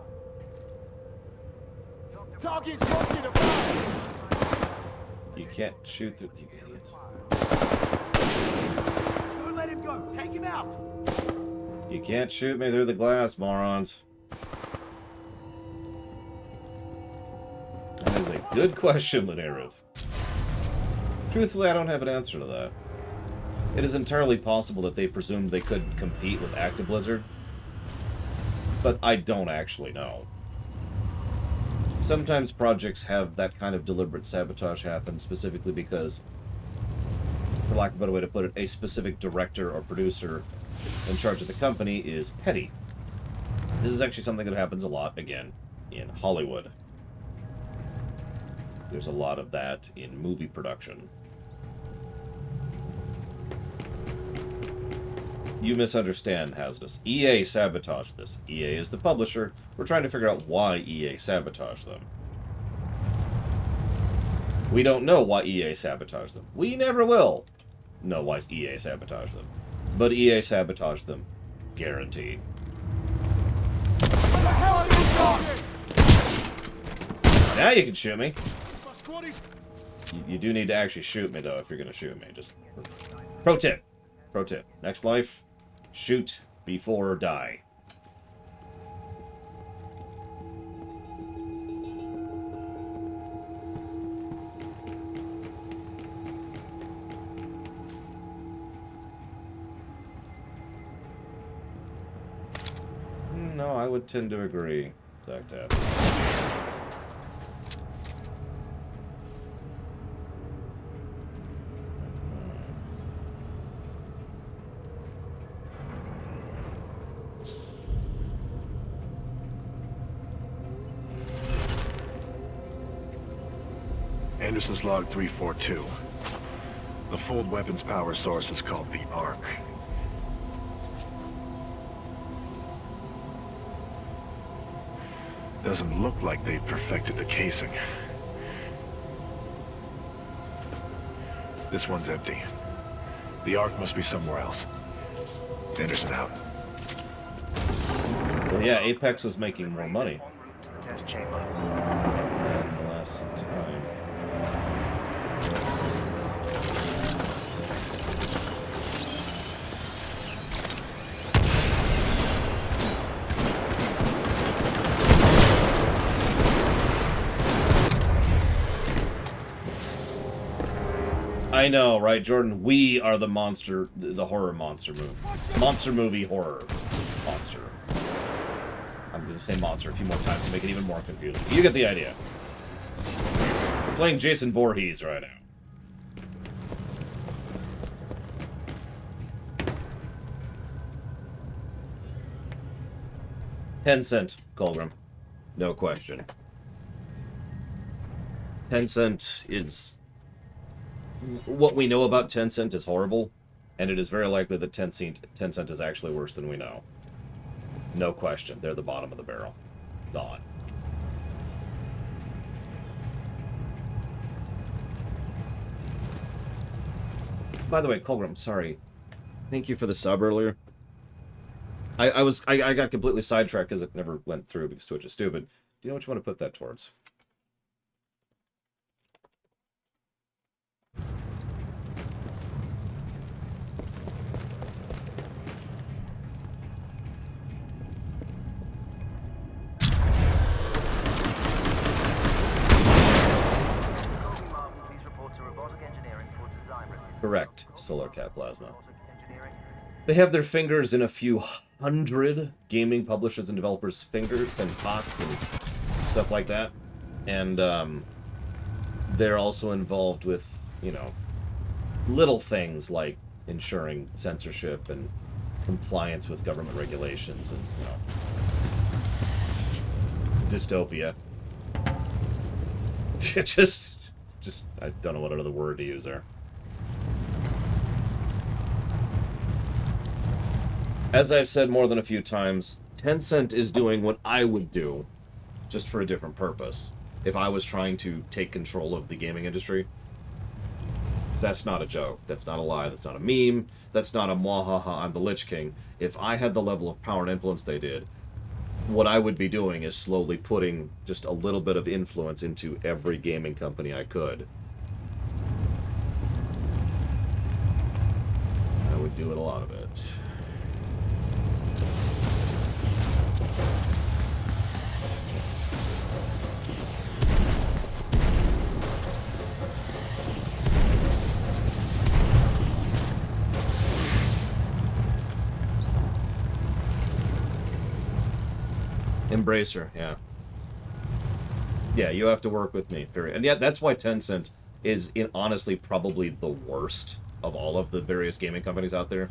Target's walking around! You can't shoot through... You idiots. Don't let him go! Take him out! You can't shoot me through the glass, morons. That is a good question, Linerith. Truthfully, I don't have an answer to that. It is entirely possible that they presumed they couldn't compete with Actiblizzard, but I don't actually know. Sometimes projects have that kind of deliberate sabotage happen specifically because, for lack of a better way to put it, a specific director or producer in charge of the company is petty. This is actually something that happens a lot, again, in Hollywood. There's a lot of that in movie production. You misunderstand, Hazardous. EA sabotaged this. EA is the publisher. We're trying to figure out why EA sabotaged them. We don't know why EA sabotaged them. We never will know why EA sabotaged them. But EA sabotaged them. Guaranteed. What the hell are you doing? Now you can shoot me. You do need to actually shoot me, though, if you're going to shoot me. Just pro tip. Pro tip. Next life, shoot before die. No, I would tend to agree, Zactap. Anderson's log 342. The fold weapons power source is called the Arc. Doesn't look like they've perfected the casing. This one's empty. The Arc must be somewhere else. Anderson out. Well, yeah, Apex was making more money than the last time. I know, right, Jordan? We are the monster, the horror monster movie. Monster movie horror monster. I'm going to say monster a few more times to make it even more confusing. You get the idea. We're playing Jason Voorhees right now. Tencent, Colgrim. No question. Tencent is... What we know about Tencent is horrible, and it is very likely that Tencent is actually worse than we know. No question. They're the bottom of the barrel. Gone. By the way, Colgrim, sorry. Thank you for the sub earlier. I got completely sidetracked because it never went through because Twitch is stupid. Do you know what you want to put that towards? Correct, Solar Cat Plasma. They have their fingers in a few hundred gaming publishers and developers' fingers and pots and stuff like that. And they're also involved with, you know, little things like ensuring censorship and compliance with government regulations and, you know, dystopia. just, I don't know what other word to use there. As I've said more than a few times, Tencent is doing what I would do, just for a different purpose. If I was trying to take control of the gaming industry, that's not a joke. That's not a lie. That's not a meme. That's not a mwahaha, I'm the Lich King. If I had the level of power and influence they did, what I would be doing is slowly putting just a little bit of influence into every gaming company I could. I would do it, a lot of it. Embracer, yeah. Yeah, you have to work with me, period. And yeah, that's why Tencent is, honestly, probably the worst of all of the various gaming companies out there.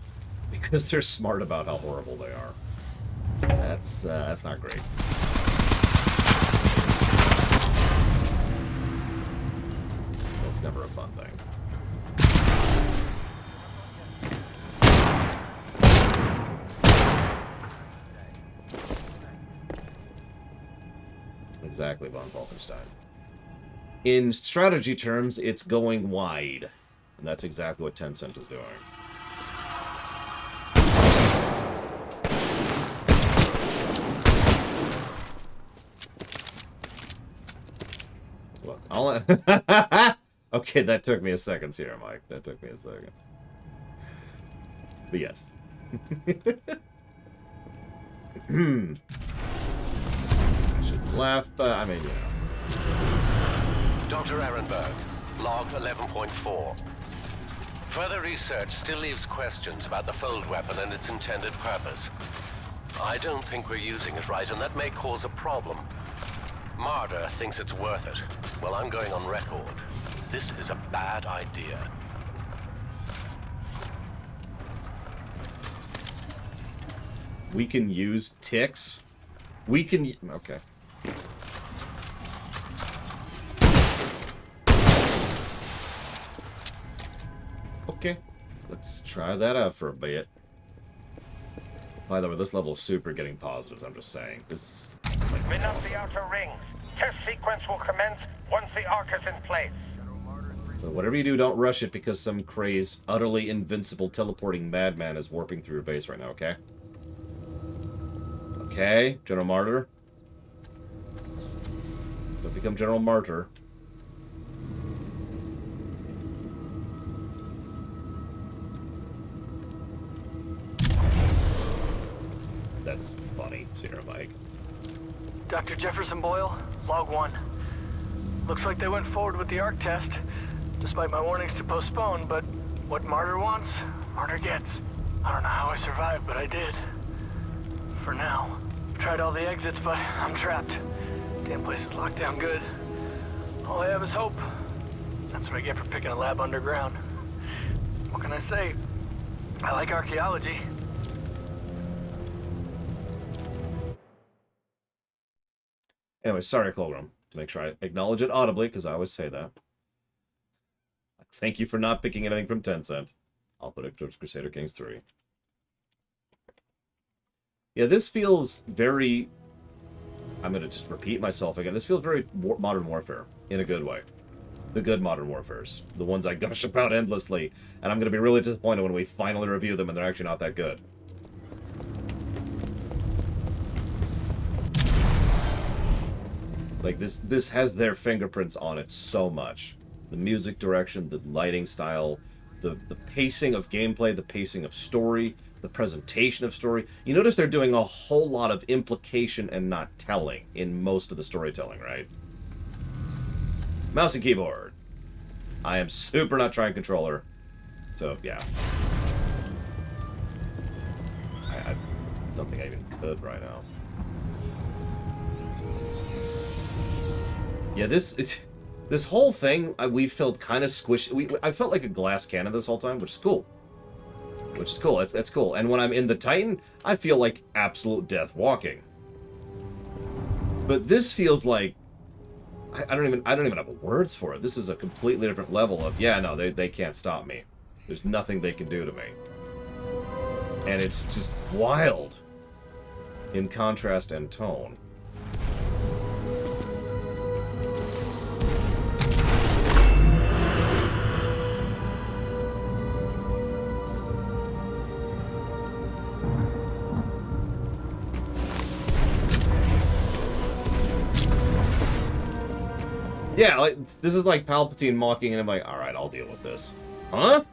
Because they're smart about how horrible they are. That's not great. That's never a fun thing. Exactly, von Falkenstein. In strategy terms, it's going wide. And that's exactly what Tencent is doing. Look, okay, that took me a second here, Mike. That took me a second. But yes. I shouldn't laugh, but I mean, you know. Dr. Ehrenberg, log 11.4. Further research still leaves questions about the fold weapon and its intended purpose. I don't think we're using it right, and that may cause a problem. Marder thinks it's worth it. Well, I'm going on record. This is a bad idea. We can use ticks? We can... Okay. Okay. Let's try that out for a bit. By the way, this level is super getting positives, I'm just saying. This is like Win up awesome. the outer rings. Test sequence will commence once the arc is in place. So whatever you do, don't rush it because some crazed, utterly invincible teleporting madman is warping through your base right now, okay? Okay, General Martyr. Don't become General Martyr. That's funny, Sierra Mike. Dr. Jefferson Boyle, Log 1. Looks like they went forward with the ARC test, despite my warnings to postpone, but what Martyr wants, Martyr gets. I don't know how I survived, but I did. For now. Tried all the exits, but I'm trapped. Damn place is locked down good. All I have is hope. That's what I get for picking a lab underground. What can I say? I like archaeology. Anyway, sorry, Colgrim. To make sure I acknowledge it audibly, because I always say that. Thank you for not picking anything from Tencent. I'll put it towards Crusader Kings 3. Yeah, this feels very... I'm going to just repeat myself again. This feels very Modern Warfare, in a good way. The good Modern Warfares. The ones I gush about endlessly. And I'm going to be really disappointed when we finally review them and they're actually not that good. Like, this has their fingerprints on it so much. The music direction, the lighting style, the pacing of gameplay, the pacing of story, the presentation of story. You notice they're doing a whole lot of implication and not telling in most of the storytelling, right? Mouse and keyboard. I am super not trying controller. So, yeah. I don't think I even could right now. Yeah, this whole thing, we felt kind of squishy. I felt like a glass cannon this whole time, which is cool. Which is cool. That's cool. And when I'm in the Titan, I feel like absolute death walking. But this feels like I don't even have words for it. This is a completely different level of, yeah, no, they can't stop me. There's nothing they can do to me. And it's just wild in contrast and tone. Yeah, like, this is like Palpatine mocking, and I'm like, alright, I'll deal with this. Huh?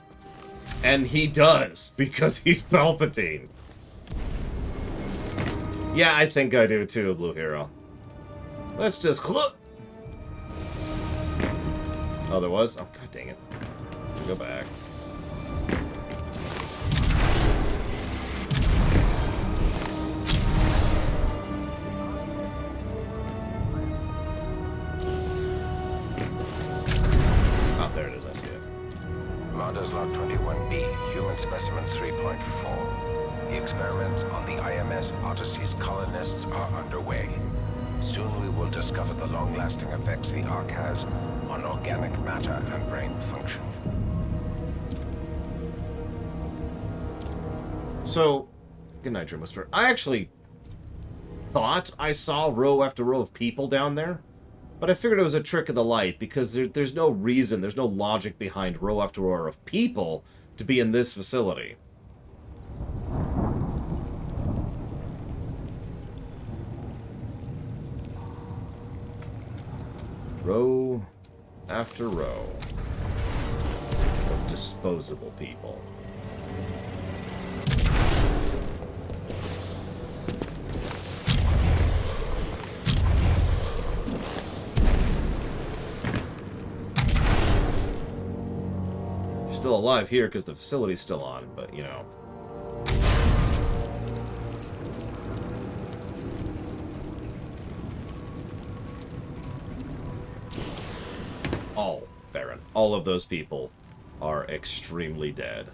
And he does, because he's Palpatine. Yeah, I think I do too, Blue Hero. Let's just... Oh, there was? Oh, god dang it. Go back. There it is, I see it. Marder's Log 21B, Human Specimen 3.4. The experiments on the IMS Odyssey's colonists are underway. Soon we will discover the long-lasting effects the Ark has on organic matter and brain function. So, good night, Dream Whisperer. I actually thought I saw row after row of people down there. But I figured it was a trick of the light, because there's no reason, there's no logic behind row after row of people to be in this facility. Row after row of disposable people. Still alive here because the facility's still on, but you know. All, Baron. All of those people are extremely dead.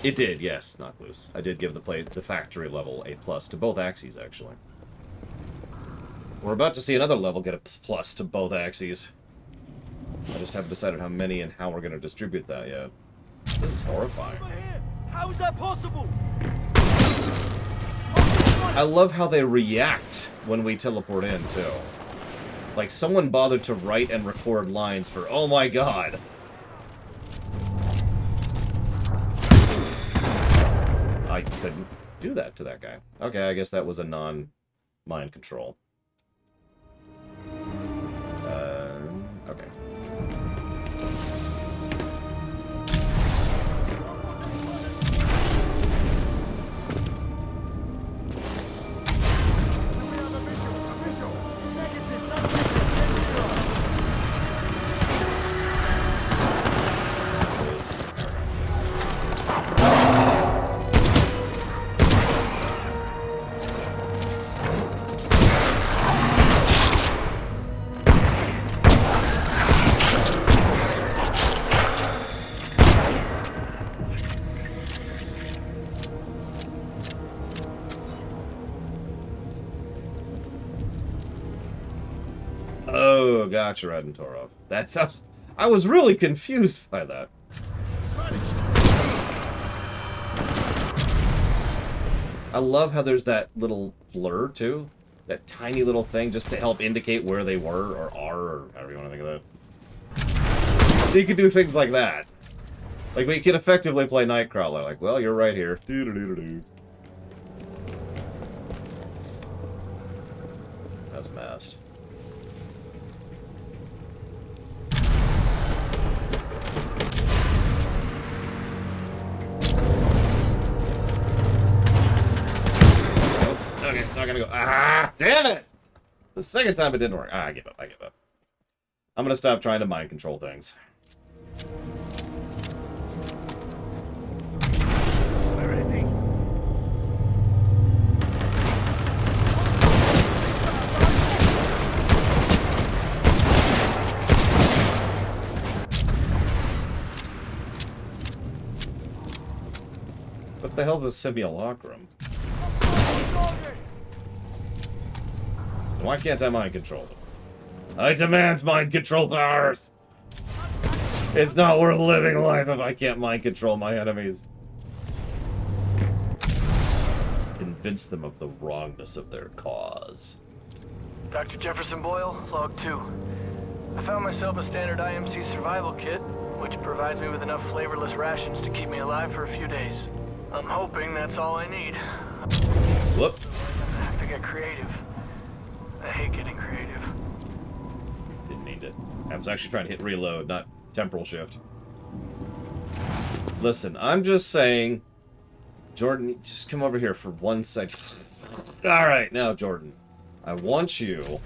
It did, yes, knock loose. I did give the factory level a plus to both axes, actually. We're about to see another level get a plus to both axes. I just haven't decided how many and how we're going to distribute that yet. This is horrifying. How is that possible? I love how they react when we teleport in, too. Like, someone bothered to write and record lines for, oh my god. I couldn't do that to that guy. Okay, I guess that was a non-mind control. Okay. Oh, gotcha, Radentorov. That sounds... I was really confused by that. I love how there's that little blur, too. That tiny little thing just to help indicate where they were, or are, or however you want to think of that. So you could do things like that. Like, we could effectively play Nightcrawler. Like, well, you're right here. Doo-doo-doo-doo-doo. That's messed. Okay, not gonna go. Ah, damn it! The second time it didn't work. Ah, I give up. I give up. I'm gonna stop trying to mind control things. Where is he? What the hell's a simulacrum? Why can't I mind control them? I demand mind control powers! It's not worth living life if I can't mind control my enemies. Convince them of the wrongness of their cause. Dr. Jefferson Boyle, Log 2. I found myself a standard IMC survival kit, which provides me with enough flavorless rations to keep me alive for a few days. I'm hoping that's all I need. Whoop. I have to get creative. I hate getting creative. Didn't need it. I was actually trying to hit reload, not temporal shift. Listen, I'm just saying... Jordan, just come over here for 1 second. Alright, now, Jordan. I want you to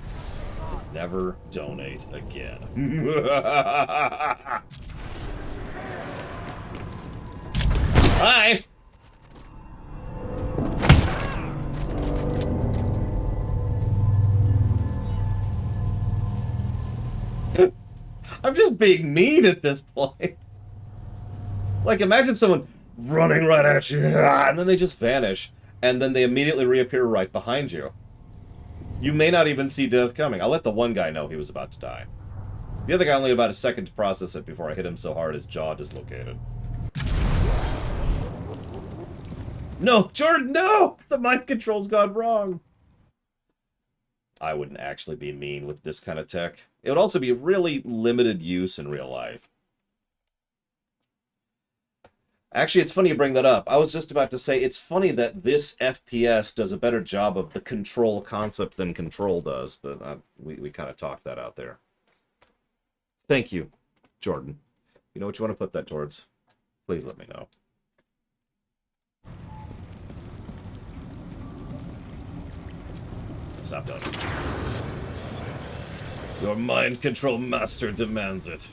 never donate again. Hi! I'm just being mean at this point. Like, imagine someone running right at you, and then they just vanish, and then they immediately reappear right behind you. You may not even see death coming. I let the one guy know he was about to die. The other guy only had about a second to process it before I hit him so hard his jaw dislocated. No, Jordan, no! The mind control's gone wrong. I wouldn't actually be mean with this kind of tech. It would also be really limited use in real life. Actually, it's funny you bring that up. I was just about to say, it's funny that this FPS does a better job of the control concept than Control does, but we kind of talked that out there. Thank you, Jordan. You know what you want to put that towards? Please let me know. Stop doing it. Your mind control master demands it.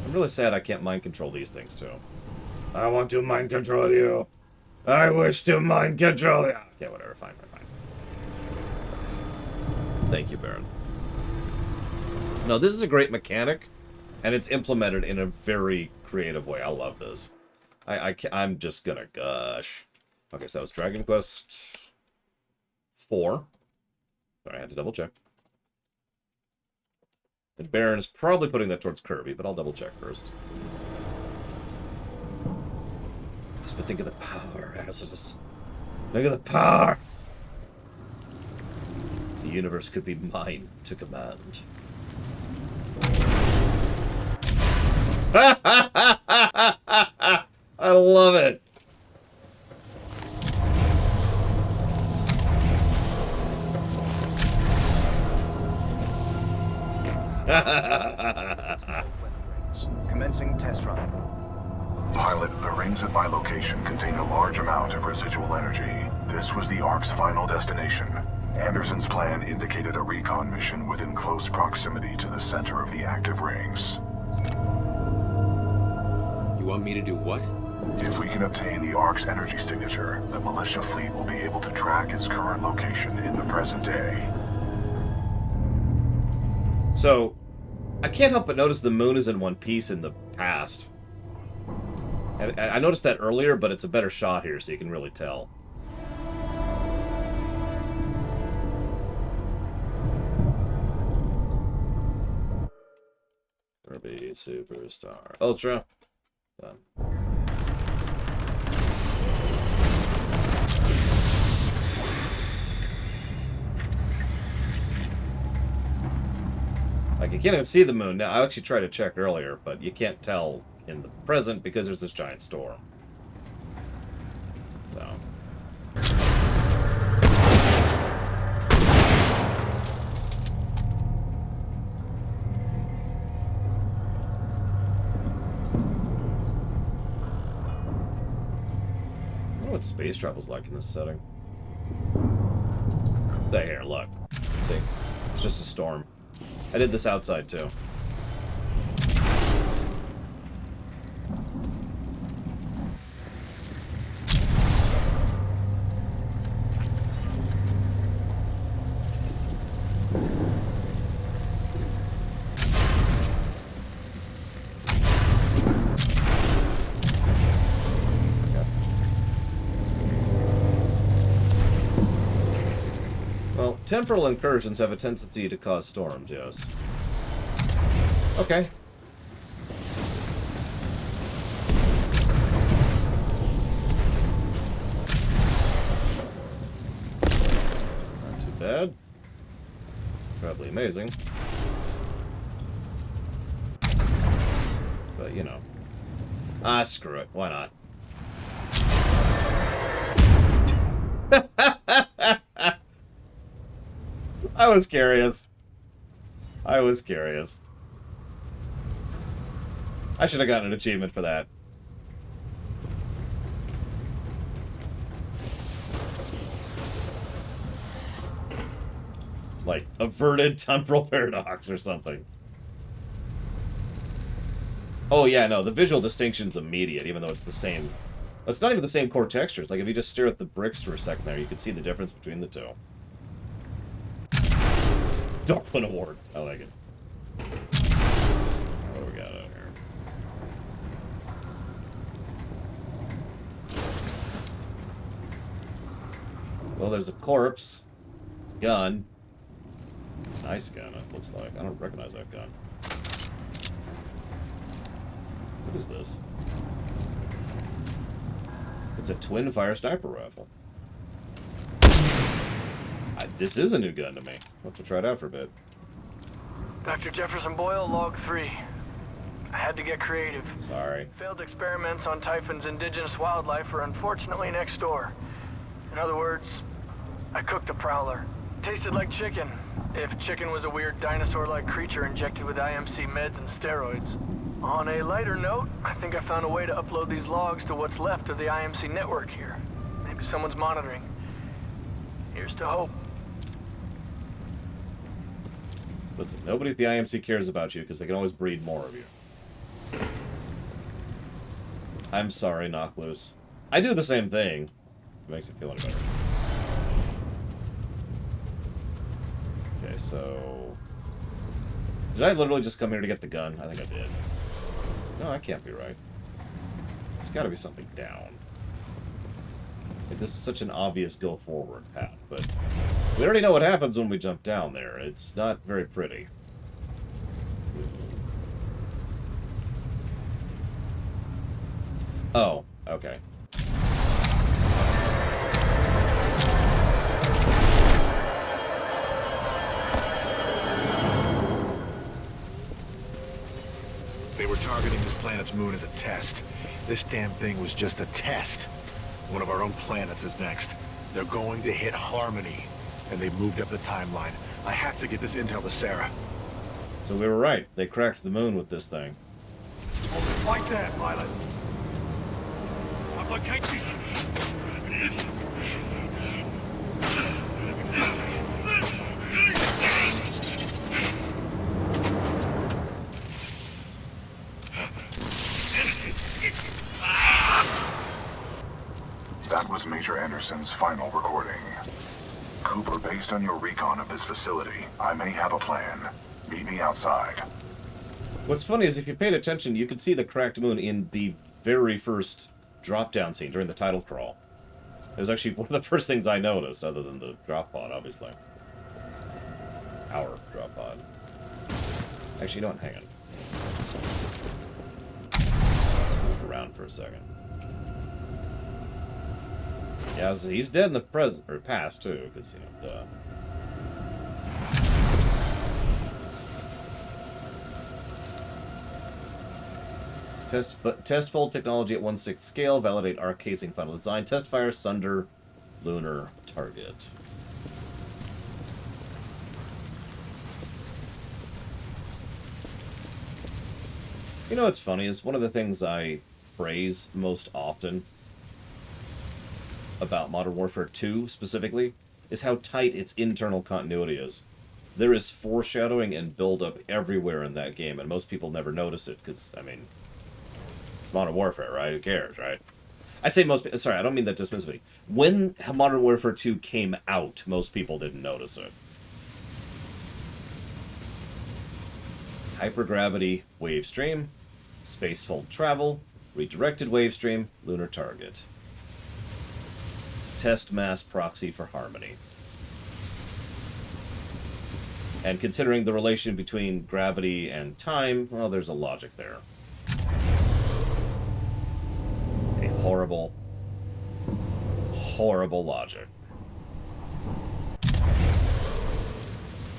I'm really sad I can't mind control these things too. I want to mind control you. I wish to mind control you. Okay, whatever. Fine, fine, fine. Thank you, Baron. No, this is a great mechanic, and it's implemented in a very creative way. I love this. I'm just gonna gush. Okay, so that was Dragon Quest 4. Sorry, I had to double check. And Baron is probably putting that towards Kirby, but I'll double check first. Yes, but think of the power, Hazardous. Think of the power! The universe could be mine to command. I love it! Commencing test run. Pilot, the rings at my location contain a large amount of residual energy. This was the Ark's final destination. Anderson's plan indicated a recon mission within close proximity to the center of the active rings. You want me to do what? If we can obtain the Ark's energy signature, the militia fleet will be able to track its current location in the present day. So, I can't help but notice the moon is in one piece in the past. And I noticed that earlier, but it's a better shot here, so you can really tell. Kirby Superstar Ultra. Done. Like, you can't even see the moon now. I actually tried to check earlier, but you can't tell in the present because there's this giant storm. So. I wonder what space travel's like in this setting. There, look. See? It's just a storm. I did this outside, too. Well, temporal incursions have a tendency to cause storms, yes. Okay. Not too bad. Probably amazing. But, you know. Ah, screw it. Why not? I was curious. I was curious. I should have gotten an achievement for that. Like, averted temporal paradox or something. Oh yeah, no, the visual distinction's immediate, even though it's the same. It's not even the same core textures. Like, if you just stare at the bricks for a second there, you can see the difference between the two. Darwin Award. I like it. What do we got out here? Well, there's a corpse. Gun. Nice gun, it looks like. I don't recognize that gun. What is this? It's a twin-fire sniper rifle. This is a new gun to me. I'll have to try it out for a bit. Dr. Jefferson Boyle, log 3. I had to get creative. Sorry. Failed experiments on Typhon's indigenous wildlife are unfortunately next door. In other words, I cooked a prowler. Tasted like chicken. If chicken was a weird dinosaur-like creature injected with IMC meds and steroids. On a lighter note, I think I found a way to upload these logs to what's left of the IMC network here. Maybe someone's monitoring. Here's to hope. Listen, nobody at the IMC cares about you because they can always breed more of you. I'm sorry, Knock Loose. I do the same thing. It makes it feel any better. Okay, so... Did I literally just come here to get the gun? I think I did. No, that can't be right. There's gotta be something down. Like, this is such an obvious go-forward path, but we already know what happens when we jump down there. It's not very pretty. Oh, okay. They were targeting this planet's moon as a test. This damn thing was just a test. One of our own planets is next. They're going to hit Harmony, and they've moved up the timeline. I have to get this intel to Sarah. So we were right. They cracked the moon with this thing. Right there, pilot. Locate you. That was Major Anderson's final recording. Cooper, based on your recon of this facility, I may have a plan. Meet me outside. What's funny is if you paid attention, you could see the cracked moon in the very first drop-down scene during the title crawl. It was actually one of the first things I noticed, other than the drop pod, obviously. Our drop pod. Actually, don't hang on. Let's move around for a second. Yeah, he's dead in the present, or past, too, because, you know, duh. Test fold technology at 1/6 scale. Validate arc casing final design. Test fire sunder lunar target. You know what's funny is one of the things I praise most often about Modern Warfare 2 specifically is how tight its internal continuity is. There is foreshadowing and build-up everywhere in that game, and most people never notice it because, I mean, it's Modern Warfare, right? Who cares, right? I say most people... Sorry, I don't mean that dismissively. When Modern Warfare 2 came out, most people didn't notice it. Hypergravity wave stream, spacefold travel, redirected wave stream, lunar target. Test mass proxy for Harmony. And considering the relation between gravity and time, well, there's a logic there. A horrible, horrible logic.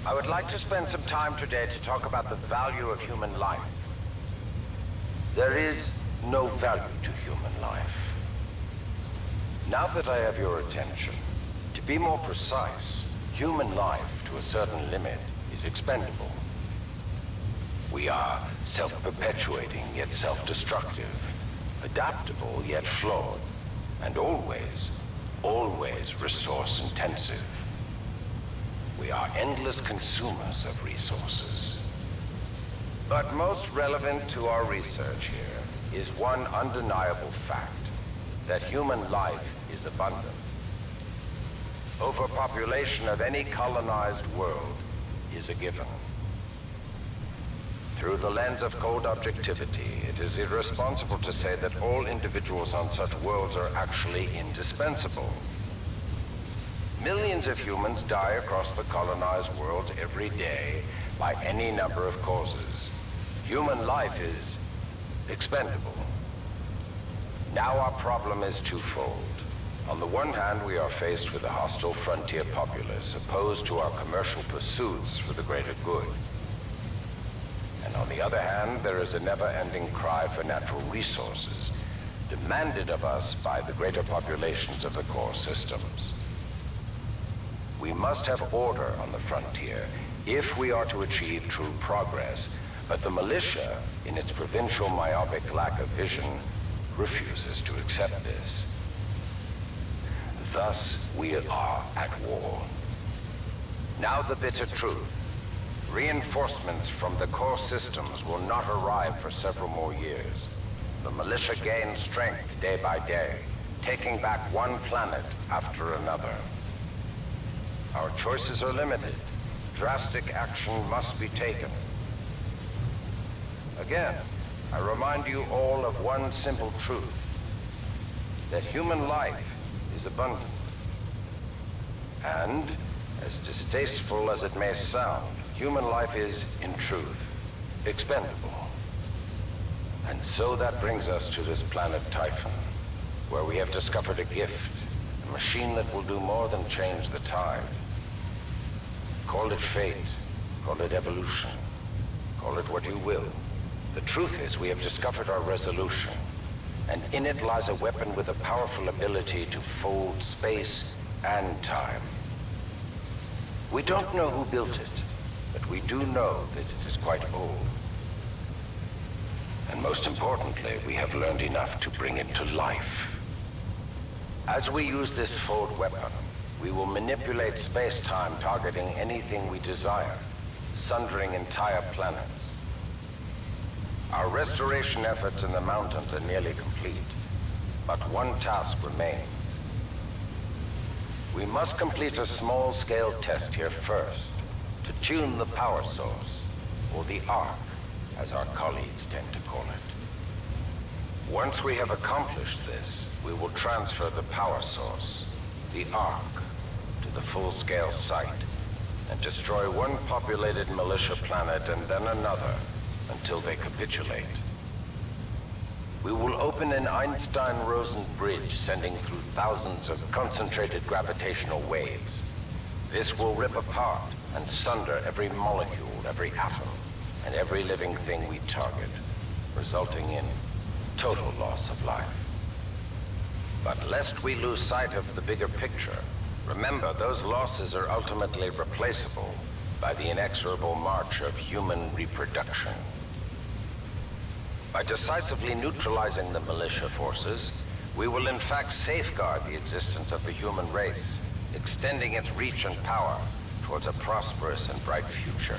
I would like to spend some time today to talk about the value of human life. There is no value to human life. Now that I have your attention, to be more precise, human life to a certain limit is expendable. We are self-perpetuating yet self-destructive, adaptable yet flawed, and always, always resource-intensive. We are endless consumers of resources. But most relevant to our research here is one undeniable fact, that human life is abundant. Overpopulation of any colonized world is a given. Through the lens of cold objectivity, it is irresponsible to say that all individuals on such worlds are actually indispensable. Millions of humans die across the colonized world every day by any number of causes. Human life is expendable. Now our problem is twofold. On the one hand, we are faced with a hostile frontier populace opposed to our commercial pursuits for the greater good. And on the other hand, there is a never-ending cry for natural resources, demanded of us by the greater populations of the core systems. We must have order on the frontier if we are to achieve true progress, but the militia, in its provincial myopic lack of vision, refuses to accept this. Thus, we are at war. Now the bitter truth. Reinforcements from the core systems will not arrive for several more years. The militia gains strength day by day, taking back one planet after another. Our choices are limited. Drastic action must be taken. Again, I remind you all of one simple truth. That human life is abundant. And, as distasteful as it may sound, human life is, in truth, expendable. And so that brings us to this planet Typhon, where we have discovered a gift, a machine that will do more than change the tide. Call it fate, call it evolution, call it what you will. The truth is, we have discovered our resolution, and in it lies a weapon with a powerful ability to fold space and time. We don't know who built it, but we do know that it is quite old. And most importantly, we have learned enough to bring it to life. As we use this fold weapon, we will manipulate space-time, targeting anything we desire, sundering entire planets. Our restoration efforts in the mountains are nearly complete, but one task remains. We must complete a small-scale test here first, to tune the power source, or the arc, as our colleagues tend to call it. Once we have accomplished this, we will transfer the power source, the arc, to the full-scale site, and destroy one populated militia planet and then another, until they capitulate. We will open an Einstein-Rosen bridge sending through thousands of concentrated gravitational waves. This will rip apart and sunder every molecule, every atom, and every living thing we target, resulting in total loss of life. But lest we lose sight of the bigger picture, remember those losses are ultimately replaceable by the inexorable march of human reproduction. By decisively neutralizing the militia forces, we will in fact safeguard the existence of the human race, extending its reach and power towards a prosperous and bright future.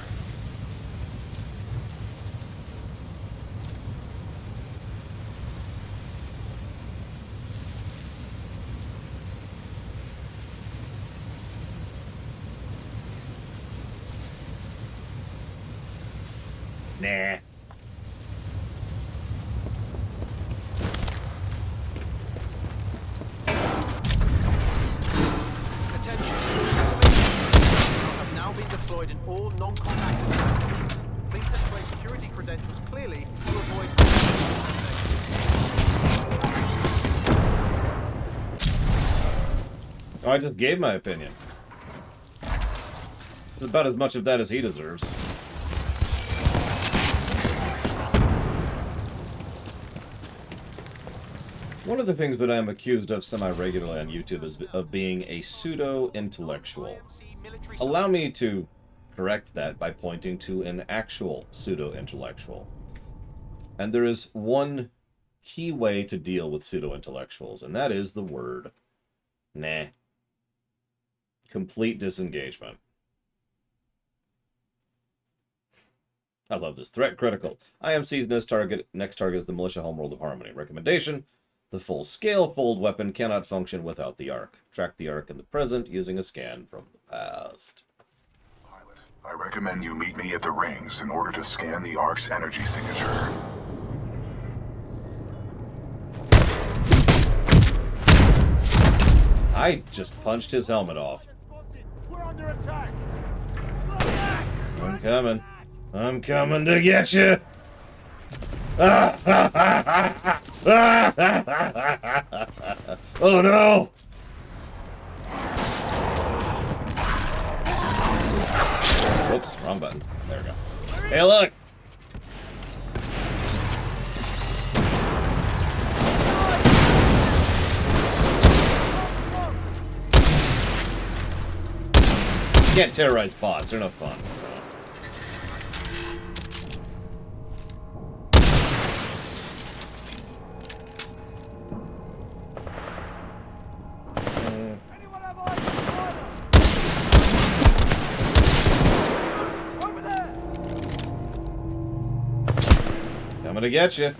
Nah. Have now been deployed in all non-combat areas. Please display security credentials clearly to avoid. Oh, I just gave my opinion. It's about as much of that as he deserves. One of the things that I am accused of semi-regularly on YouTube is of being a pseudo-intellectual. Allow me to correct that by pointing to an actual pseudo-intellectual. And there is one key way to deal with pseudo-intellectuals, and that is the word nah. Complete disengagement. I love this. Threat critical. IMC's next target is the militia homeworld of Harmony. Recommendation: the full-scale fold weapon cannot function without the arc. Track the arc in the present using a scan from the past. Pilot, I recommend you meet me at the rings in order to scan the arc's energy signature. I just punched his helmet off. We're under attack. I'm coming. I'm coming to get you. Oh no! Whoops, wrong button. There we go. Hey, look! You can't terrorize bots, they're no fun. So. Coming to get you.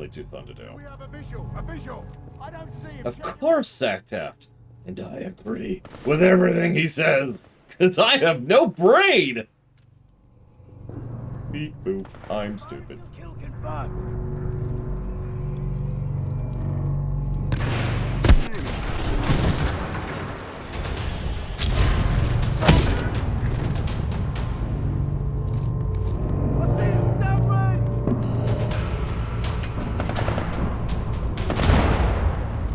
really too fun to do. We have a visual. A visual. I don't see him. Of course, Sactaft. And I agree with everything he says, because I have no brain! Beep boop, I'm stupid. Kill confirmed.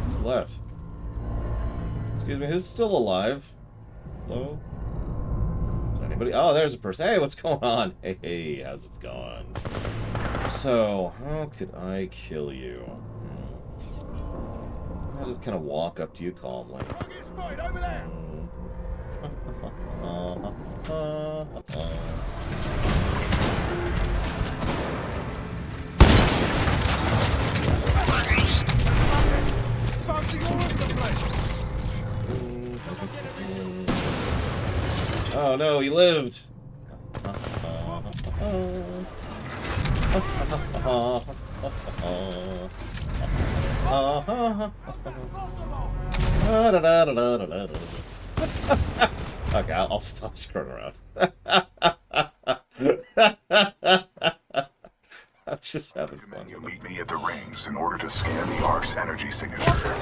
Who's left? Excuse me, who's still alive? Hello? Is anybody? Oh, there's a person. Hey, what's going on? Hey, how's it going? So, how could I kill you? I'll just kind of walk up to you calmly. Over there. Oh no, he lived! Okay, I'll stop screwing around. I'm just having fun. You meet me at the rings in order to scan the Ark's energy signature.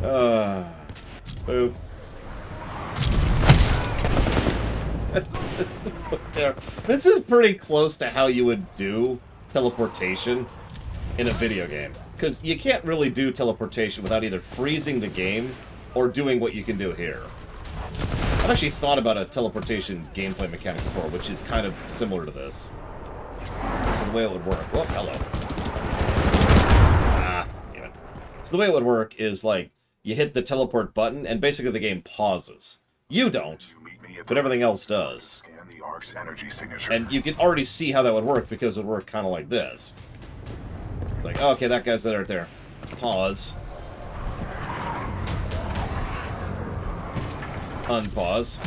Boop. This is pretty close to how you would do teleportation in a video game. Because you can't really do teleportation without either freezing the game or doing what you can do here. I've actually thought about a teleportation gameplay mechanic before, which is kind of similar to this. So the way it would work... Whoa, hello. Ah, damn it. So the way it would work is, like, you hit the teleport button, and basically the game pauses. You don't, but everything else does. And you can already see how that would work, because it would work kind of like this. It's like, oh, okay, that guy's there, right there. Pause. Unpause.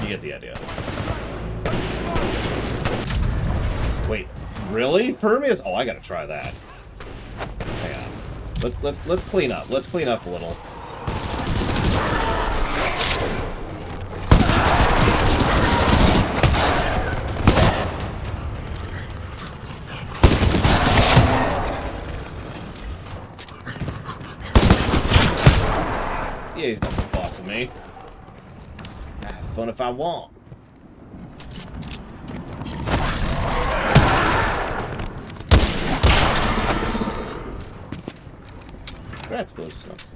You get the idea. Wait, really? Permeus? Oh, I gotta try that. Hang on. Let's clean up. Let's clean up a little. Yeah, he's not the boss of me. Have fun if I want. That's close enough.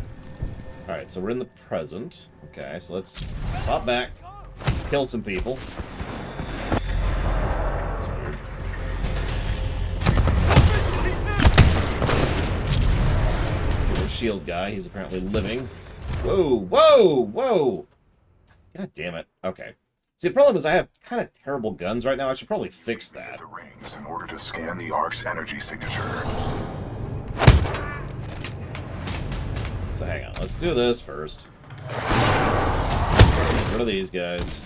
Alright, so we're in the present. Okay, so let's pop back, kill some people. There's a shield guy, he's apparently living. Whoa, whoa, whoa! God damn it. Okay. See, the problem is I have kind of terrible guns right now. I should probably fix that. The rings in order to scan the Ark's energy signature. So hang on, let's do this first. Get rid of these guys.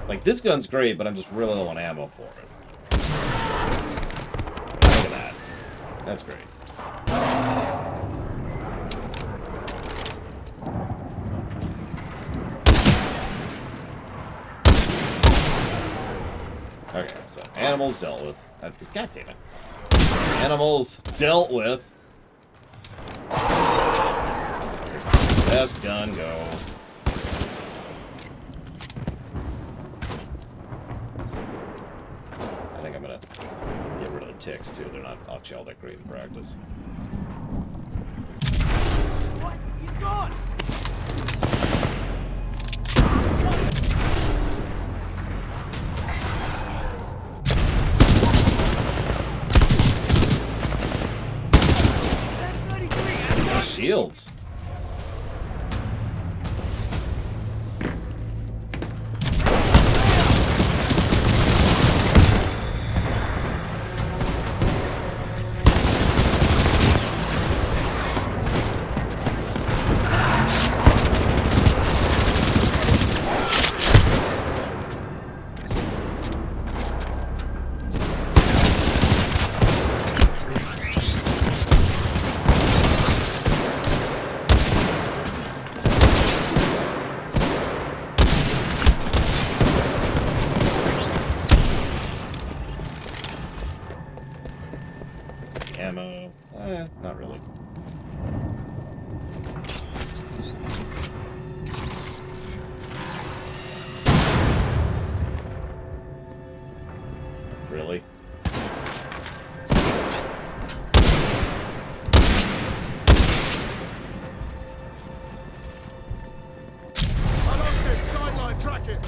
Like, this gun's great, but I'm just really low on ammo for it. Look at that. That's great. Okay, so animals dealt with. God damn it. Animals dealt with. Best gun go. I think I'm gonna get rid of the ticks too. They're not actually all that great in practice. What? He's gone! Shields. ammo. Not really. Really? Sideline, track it!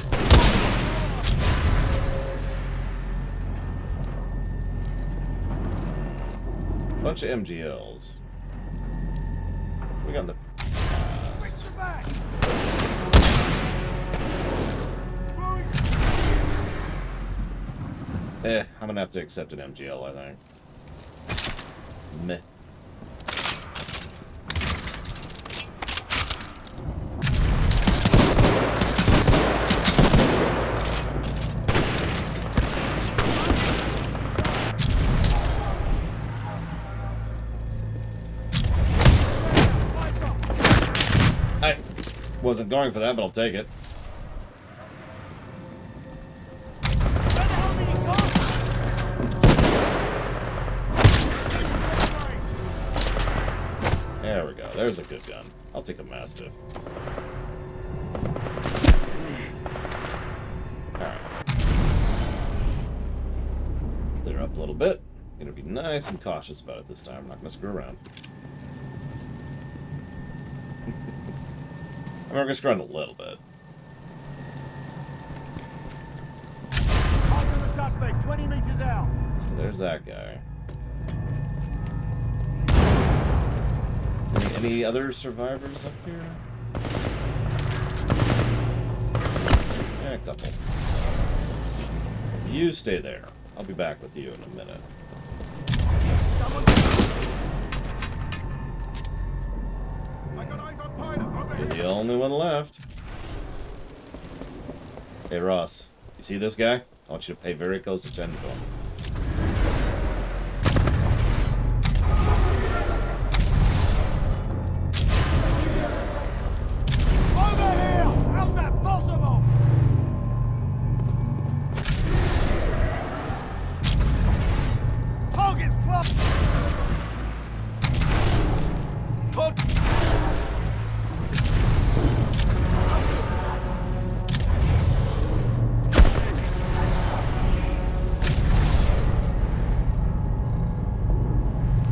Bunch of MGLs. We got the. I'm gonna have to accept an MGL, I think. Meh. I wasn't going for that, but I'll take it. There we go. There's a good gun. I'll take a Mastiff. Alright. Clear up a little bit. Gonna be nice and cautious about it this time. I'm not gonna screw around. I'm gonna screw around a little bit. After the suspect, 20 meters out. So there's that guy. Any other survivors up here? Yeah, a couple. You stay there. I'll be back with you in a minute. You're the only one left. Hey, Ross. You see this guy? I want you to pay very close attention to him.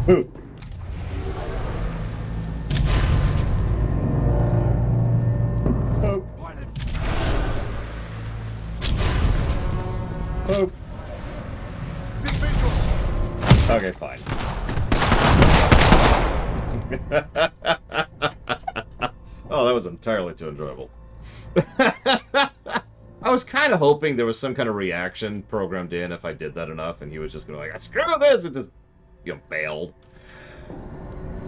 Who? Poke. Poke. Okay, fine. Oh, that was entirely too enjoyable. I was kind of hoping there was some kind of reaction programmed in if I did that enough, and he was just going to like, screw this, and just, you know, bailed.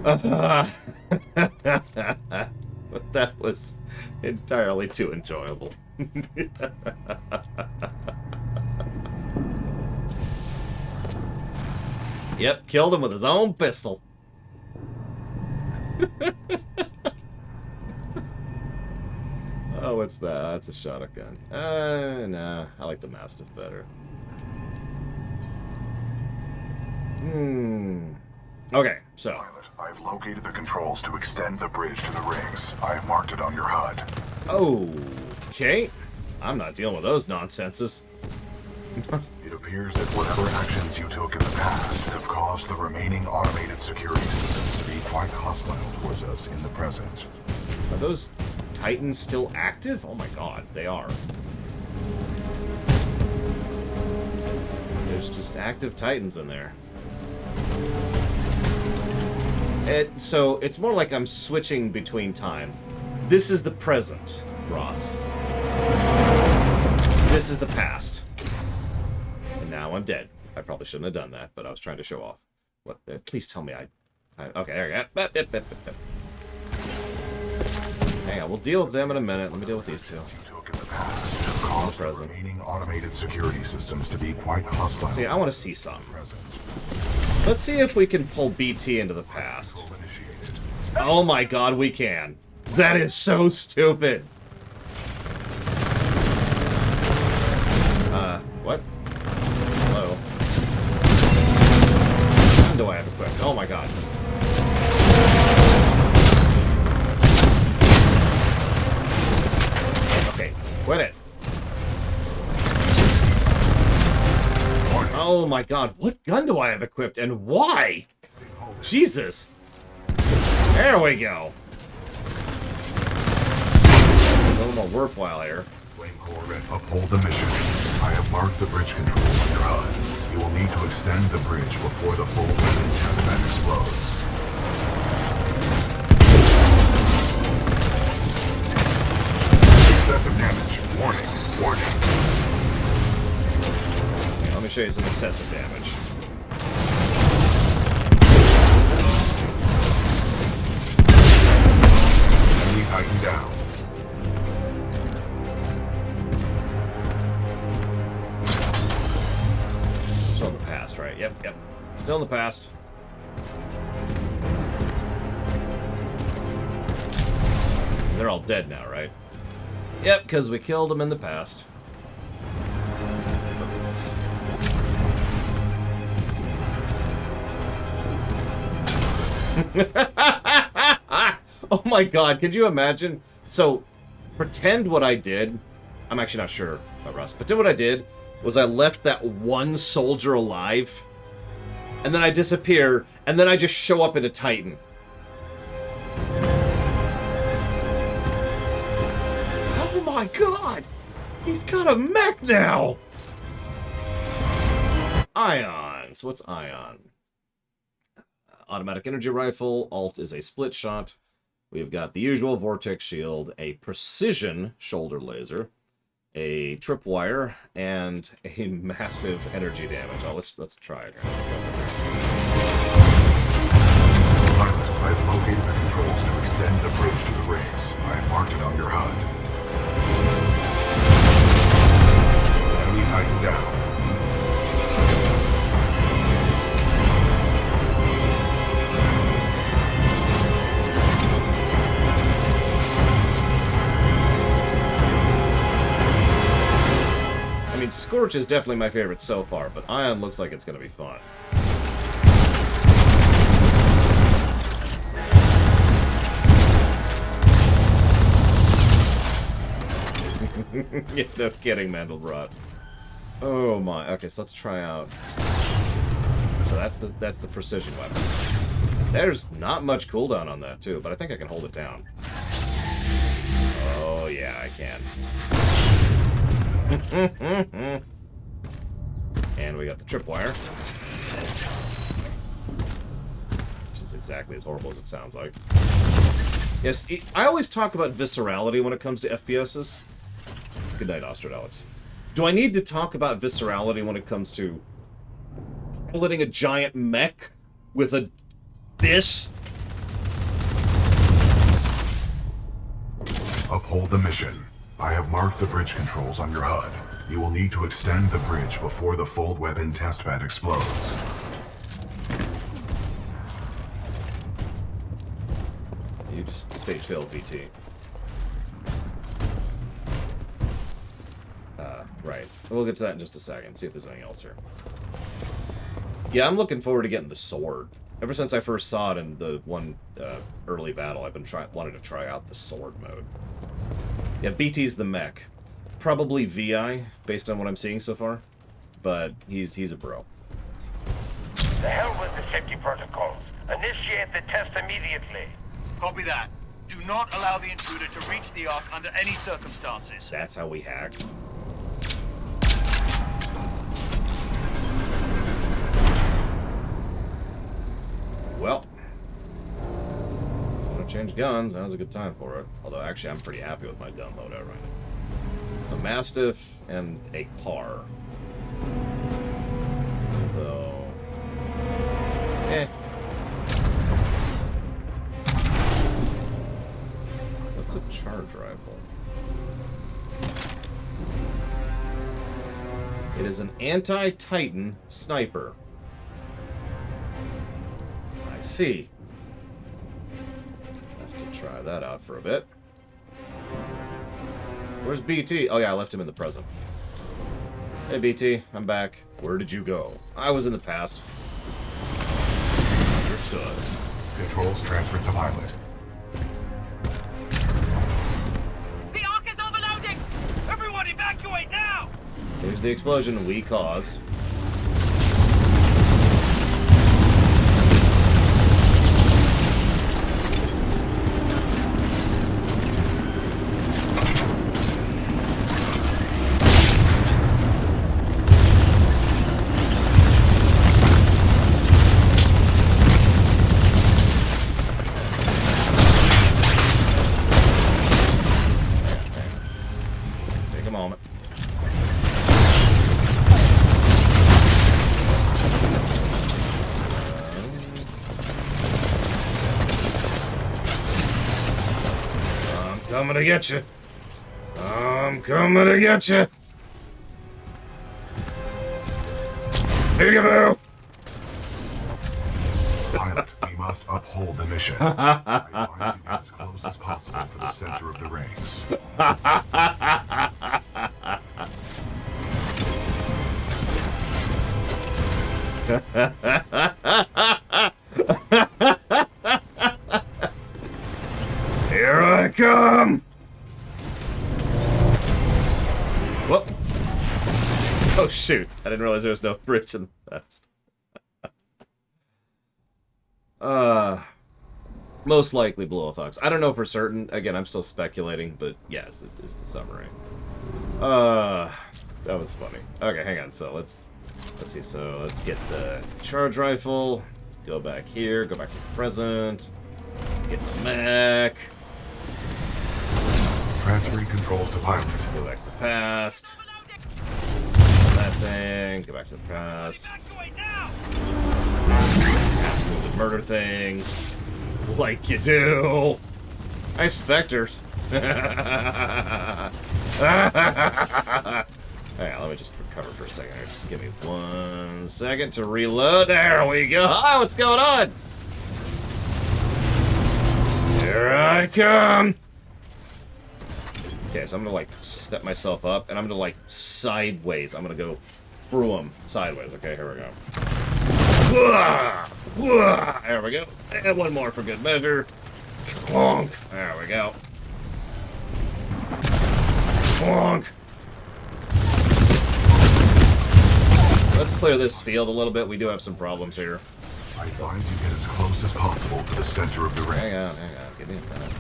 But that was entirely too enjoyable. Yep, killed him with his own pistol. Oh, what's that? That's a shotgun. Nah, I like the Mastiff better. Okay, so. Pilot, I've located the controls to extend the bridge to the rings. I've marked it on your HUD. Okay. I'm not dealing with those nonsenses. It appears that whatever actions you took in the past have caused the remaining automated security systems to be quite hostile towards us in the present. Are those Titans still active? Oh my god, they are. There's just active Titans in there. So it's more like I'm switching between time. This is the present, Ross. This is the past. And now I'm dead. I probably shouldn't have done that, but I was trying to show off. What? Please tell me okay, there we go. Hang on, we'll deal with them in a minute. Let me deal with these two. Cause the remaining automated security systems to be quite hostile. See, I want to see some. Let's see if we can pull BT into the past. Oh my god, we can. That is so stupid. What? Hello? Do I have a equipped. Oh my god. Okay, quit it. Oh my god, what gun do I have equipped and why? Jesus. There we go. A little more worthwhile here. Flame Core, uphold the mission. I have marked the bridge controls on your HUD. You will need to extend the bridge before the full weapon test bed explodes. Excessive damage. Warning. Warning. Okay, let me show you some excessive damage. Enemy Titan down. Still in the past, right? Yep, yep. Still in the past. They're all dead now, right? Yep, because we killed them in the past. Oh my god, could you imagine? So, pretend what I did. I'm actually not sure about Russ. Pretend what I did was I left that one soldier alive, and then I disappear, and then I just show up in a Titan. Oh my god! He's got a mech now! Ions. What's Ion? Automatic energy rifle. Alt is a split shot. We've got the usual vortex shield, a precision shoulder laser, a tripwire, and a massive energy damage. Oh, let's try it. I've located the controls to extend the bridge to the rings. I have marked it on your HUD. Enemy Titan down. I mean, Scorch is definitely my favorite so far, but Ion looks like it's going to be fun. No kidding, Mandelbrot. Oh my. Okay, so let's try out. So that's the precision weapon. There's not much cooldown on that too, but I think I can hold it down. Oh yeah, I can. And we got the tripwire, which is exactly as horrible as it sounds like. Yes, I always talk about viscerality when it comes to FPSs. Good night, Ostradalis. Do I need to talk about viscerality when it comes to piloting a giant mech with this? Uphold the mission. I have marked the bridge controls on your HUD. You will need to extend the bridge before the fold weapon testbed explodes. You just stage failed VT. Right. We'll get to that in just a second. See if there's anything else here. Yeah, I'm looking forward to getting the sword. Ever since I first saw it in the one early battle, I've been wanting to try out the sword mode. Yeah, BT's the mech. Probably VI, based on what I'm seeing so far. But he's a bro. The hell with the safety protocols. Initiate the test immediately. Copy that. Do not allow the intruder to reach the Ark under any circumstances. That's how we hack. Well, want to change guns. Now's a good time for it. Although, actually, I'm pretty happy with my gun loadout right now. A Mastiff and a car. Though, What's a charge rifle? It is an anti-Titan sniper. I see. Have to try that out for a bit. Where's BT? Oh yeah, I left him in the present. Hey BT, I'm back. Where did you go? I was in the past. Understood. Controls transferred to pilot. The Ark is overloading! Everyone evacuate now! Here's the explosion we caused. Take a moment. I'm coming to get you. I'm coming to get you. Peekaboo! Pilot, we must uphold the mission. I advise you get as close as possible to the center of the rings. Here I come! Whoop. Oh shoot, I didn't realize there was no bridge in the past. Most likely blow-a-fox. I don't know for certain. Again, I'm still speculating, but yes, this is the summary. That was funny. Okay, hang on. So let's see. So let's get the charge rifle. Go back here. Go back to the present. Get the mech. Transferring controls to pilot. Go back to the past. That thing. Go back to the past. Murder things. Like you do. Nice specters. Hang on, let me just recover for a second here. Just give me 1 second to reload. There we go. Hi, what's going on? Here I come. Okay, so I'm gonna like step myself up, and I'm gonna like sideways. I'm gonna go through them sideways. Okay, here we go. There we go. And one more for good measure. Clonk. There we go. Clonk. Let's clear this field a little bit. We do have some problems here. I advise you get as close as possible to the center of the ring. Hang on. Give me a minute.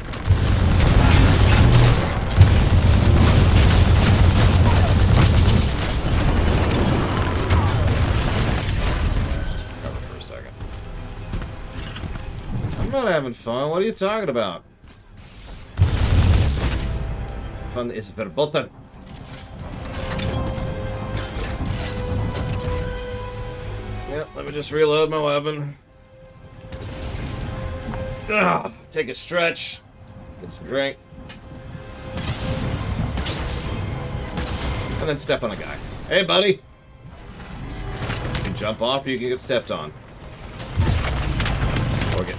I'm not having fun. What are you talking about? Fun is verboten. Yep, let me just reload my weapon. Take a stretch. Get some drink. And then step on a guy. Hey, buddy. You can jump off or you can get stepped on. Or get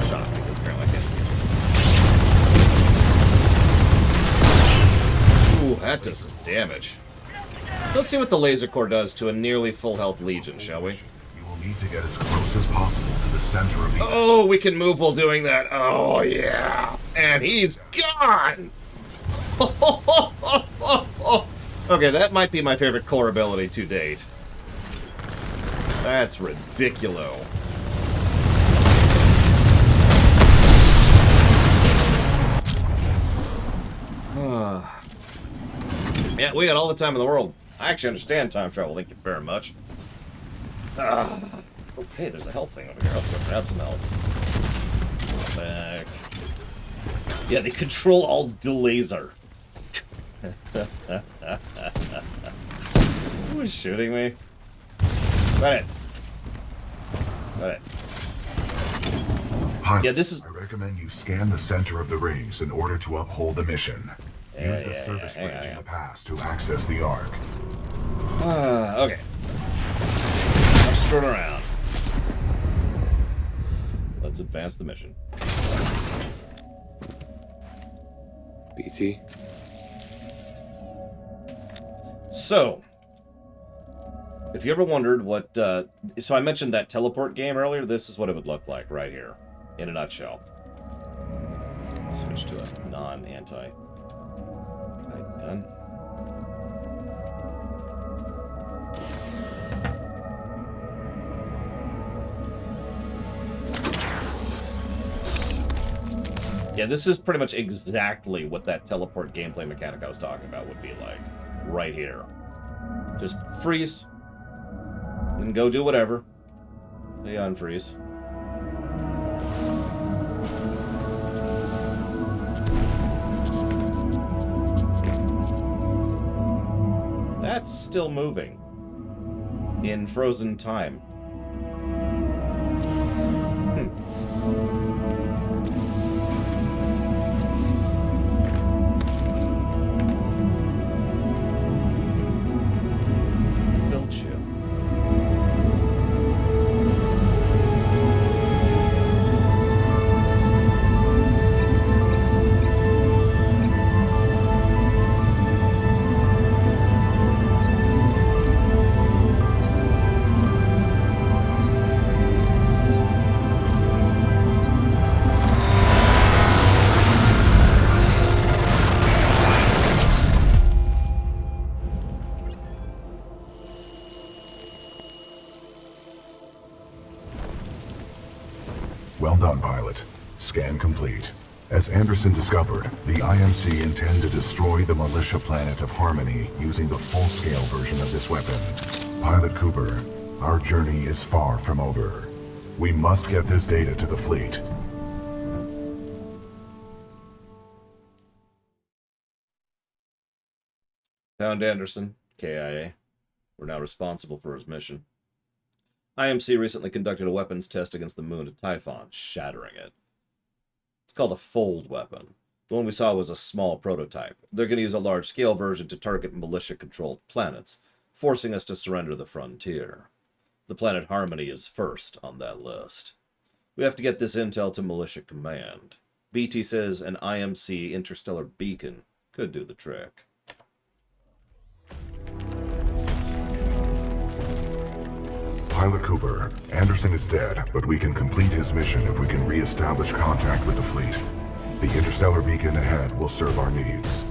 shot because apparently I can't. Ooh, that does some damage. So let's see what the laser core does to a nearly full health Legion, shall we? You will need to get as close as possible to the center of the... Oh, we can move while doing that. Oh, yeah. And he's gone. Okay, that might be my favorite core ability to date. That's ridiculous. Yeah, we got all the time in the world. I actually understand time travel, thank you very much. Okay, there's a health thing over here. Let's go grab some health. Back. Yeah, they control all laser. Who is shooting me? Got it. Pilot, yeah, this is... I recommend you scan the center of the rings in order to uphold the mission. Use the service bridge in the past to access the Ark. Okay. I'm screwing around. Let's advance the mission. BT. So, If you ever wondered what... so I mentioned that teleport game earlier. This is what it would look like right here, in a nutshell. Switch to a non-anti gun. Yeah, this is pretty much exactly what that teleport gameplay mechanic I was talking about would be like. Right here. Just freeze. Then go do whatever. They unfreeze. That's still moving. In frozen time. Well done, pilot. Scan complete. As Anderson discovered, the IMC intend to destroy the militia planet of Harmony using the full-scale version of this weapon. Pilot Cooper, our journey is far from over. We must get this data to the fleet. Found Anderson, KIA. We're now responsible for his mission. IMC recently conducted a weapons test against the moon at Typhon, shattering it. It's called a fold weapon. The one we saw was a small prototype. They're going to use a large-scale version to target militia-controlled planets, forcing us to surrender the frontier. The planet Harmony is first on that list. We have to get this intel to Militia Command. BT says an IMC interstellar beacon could do the trick. Pilot Cooper, Anderson is dead, but we can complete his mission if we can re-establish contact with the fleet. The interstellar beacon ahead will serve our needs.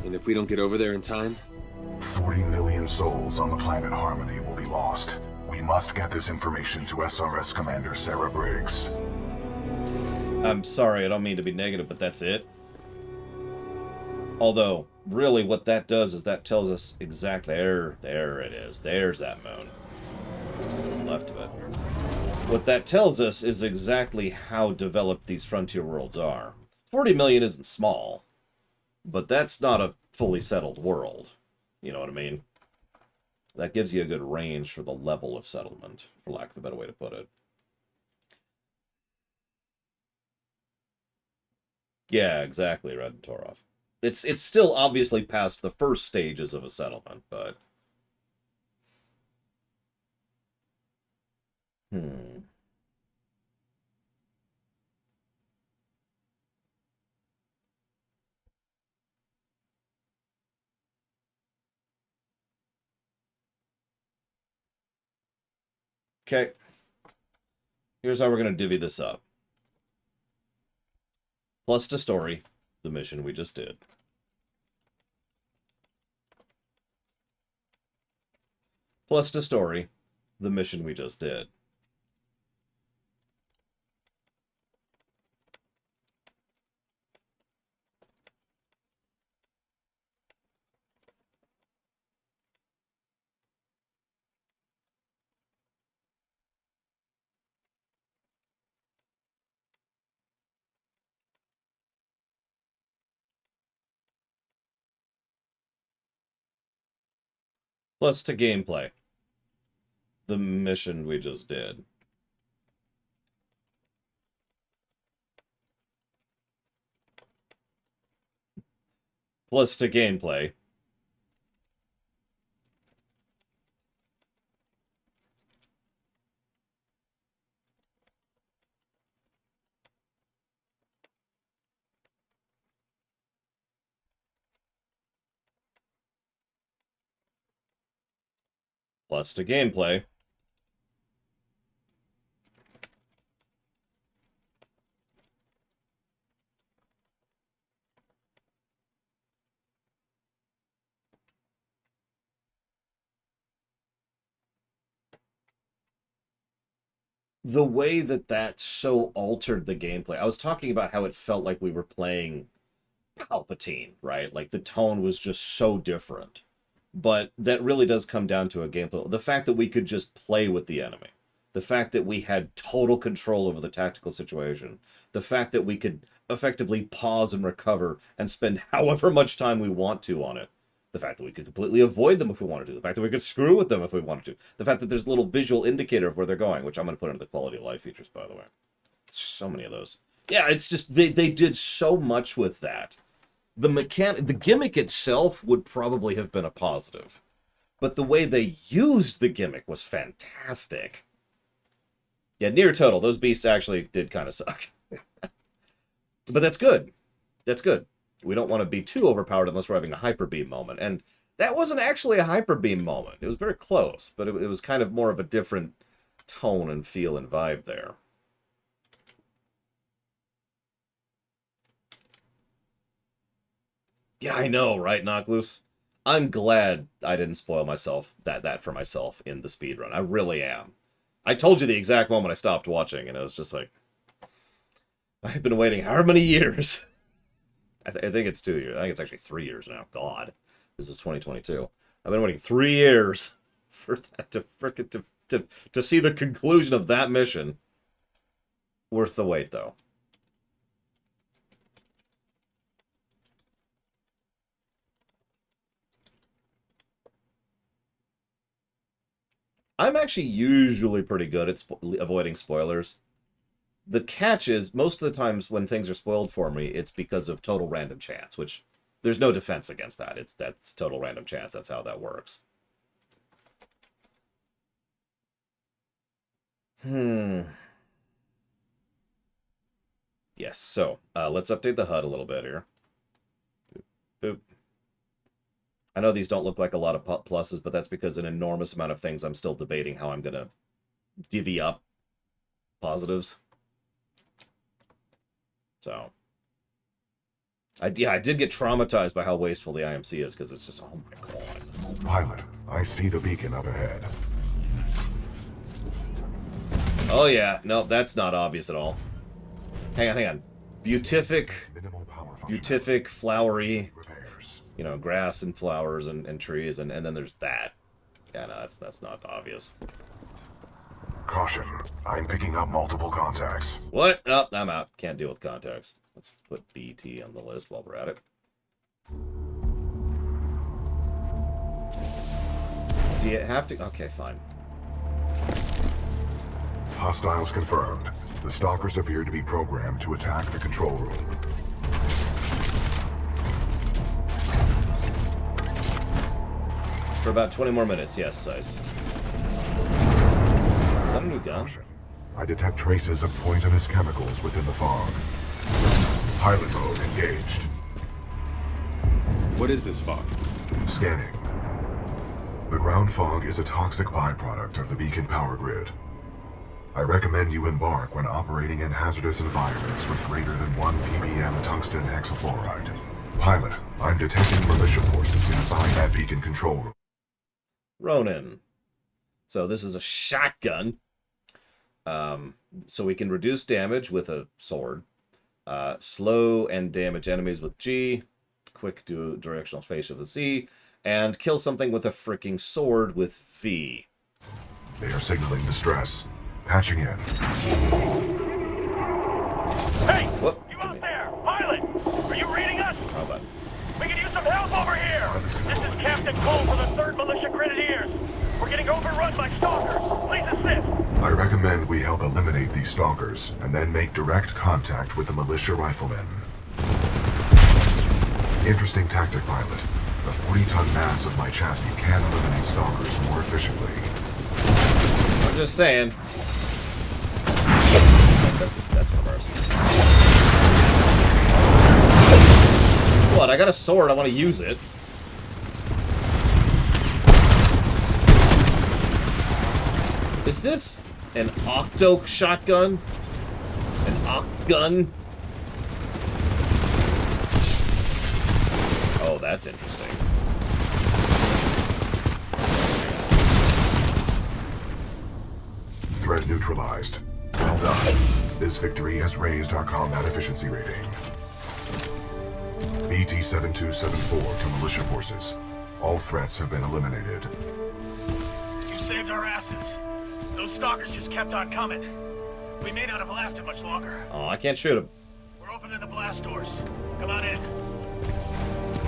And if we don't get over there in time? 40 million souls on the planet Harmony will be lost. We must get this information to SRS Commander Sarah Briggs. I'm sorry, I don't mean to be negative, but that's it. Although, really what that does is that tells us exactly... There it is. There's that moon. What's left of it. What that tells us is exactly how developed these frontier worlds are. 40 million isn't small, but that's not a fully settled world. You know what I mean? That gives you a good range for the level of settlement, for lack of a better way to put it. Yeah, exactly, Red and Torov. It's still obviously past the first stages of a settlement, but... Okay. Here's how we're going to divvy this up. Plus to story, the mission we just did. Plus to story, the mission we just did. Plus to gameplay, the mission we just did. Plus to gameplay. Plus to gameplay. The way that so altered the gameplay. I was talking about how it felt like we were playing Palpatine, right? Like the tone was just so different. But that really does come down to a gameplay. The fact that we could just play with the enemy. The fact that we had total control over the tactical situation. The fact that we could effectively pause and recover and spend however much time we want to on it. The fact that we could completely avoid them if we wanted to. The fact that we could screw with them if we wanted to. The fact that there's a little visual indicator of where they're going, which I'm going to put into the quality of life features, by the way. There's just so many of those. Yeah, it's just, they did so much with that. The gimmick itself would probably have been a positive. But the way they used the gimmick was fantastic. Yeah, near total. Those beasts actually did kind of suck. But that's good. That's good. We don't want to be too overpowered unless we're having a hyper beam moment. And that wasn't actually a hyper beam moment. It was very close, but it was kind of more of a different tone and feel and vibe there. Yeah, I know, right, Knockloose? I'm glad I didn't spoil myself that for myself in the speedrun. I really am. I told you the exact moment I stopped watching, and it was just like, I've been waiting however many years. I think it's 2 years. I think it's actually 3 years now. God, this is 2022. I've been waiting 3 years for that to frickin' to see the conclusion of that mission. Worth the wait, though. I'm actually usually pretty good at avoiding spoilers. The catch is, most of the times when things are spoiled for me, it's because of total random chance, which there's no defense against that. That's total random chance. That's how that works. Yes, so let's update the HUD a little bit here. Boop, boop. I know these don't look like a lot of pluses, but that's because an enormous amount of things I'm still debating how I'm going to divvy up positives. So, I did get traumatized by how wasteful the IMC is, because it's just, oh my god. Pilot, I see the beacon up ahead. Oh yeah, no, that's not obvious at all. Hang on. Beatific, flowery, you know, grass and flowers and trees, and then there's that. Yeah, no, that's not obvious. Caution, I'm picking up multiple contacts. What? Oh, I'm out. Can't deal with contacts. Let's put BT on the list while we're at it. Do you have to? Okay, fine. Hostiles confirmed. The stalkers appear to be programmed to attack the control room. For about 20 more minutes, yes, Sice. Is that a new gun? I detect traces of poisonous chemicals within the fog. Pilot mode engaged. What is this fog? Scanning. The ground fog is a toxic byproduct of the beacon power grid. I recommend you embark when operating in hazardous environments with greater than 1 ppm tungsten hexafluoride. Pilot, I'm detecting militia forces inside that beacon control room. Ronin. So this is a shotgun. So we can reduce damage with a sword. Slow and damage enemies with G. Quick directional phase with Z. And kill something with a freaking sword with V. They are signaling distress. Patching in. Hey! Whoop. You out there! Pilot! Are you reading us? How about? We can use some help over here! This is Captain Cole for the 3rd Militia Grenadiers. We're getting overrun by stalkers. Please assist. I recommend we help eliminate these stalkers, and then make direct contact with the militia riflemen. Interesting tactic, Pilot. The 40-ton mass of my chassis can eliminate stalkers more efficiently. I'm just saying. That's reverse. What? I got a sword. I want to use it. Is this an octo shotgun? An oct gun? Oh, that's interesting. Threat neutralized. Well done. This victory has raised our combat efficiency rating. BT-7274 to militia forces. All threats have been eliminated. You saved our asses. Those stalkers just kept on coming. We may not have lasted much longer. Oh, I can't shoot him. We're opening the blast doors. Come on in.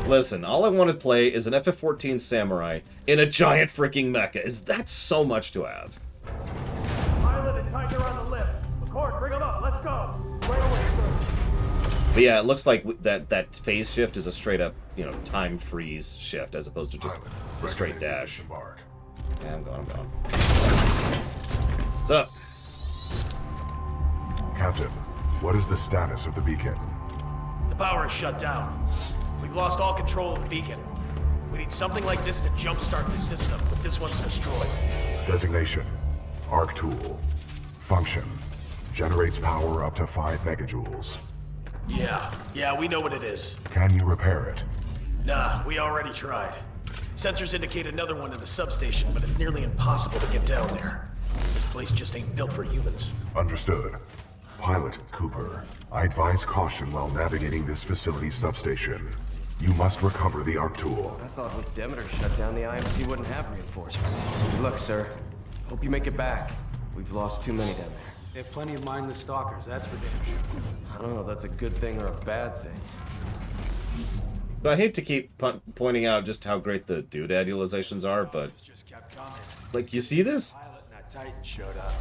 Listen, all I want to play is an FF-14 Samurai in a giant freaking mecha. Is that so much to ask? Pilot and Titan are on the lift. McCord, bring them up. Let's go. Right away, sir. But yeah, it looks like that phase shift is a straight up, you know, time freeze shift as opposed to just a straight dash. Yeah, I'm going. What's up? Captain, what is the status of the beacon? The power is shut down. We've lost all control of the beacon. We need something like this to jumpstart the system, but this one's destroyed. Designation: Arc Tool. Function: generates power up to 5 megajoules. Yeah, we know what it is. Can you repair it? Nah, we already tried. Sensors indicate another one in the substation, but it's nearly impossible to get down there. This place just ain't built for humans. Understood. Pilot Cooper, I advise caution while navigating this facility's substation. You must recover the Arc Tool. I thought with Demeter shut down, the IMC wouldn't have reinforcements. Good luck, sir. Hope you make it back. We've lost too many down there. They have plenty of mindless stalkers, that's for damn sure. I don't know if that's a good thing or a bad thing. But I hate to keep pointing out just how great the doodad utilizations are, but like, you see this? Pilot and that Titan showed up.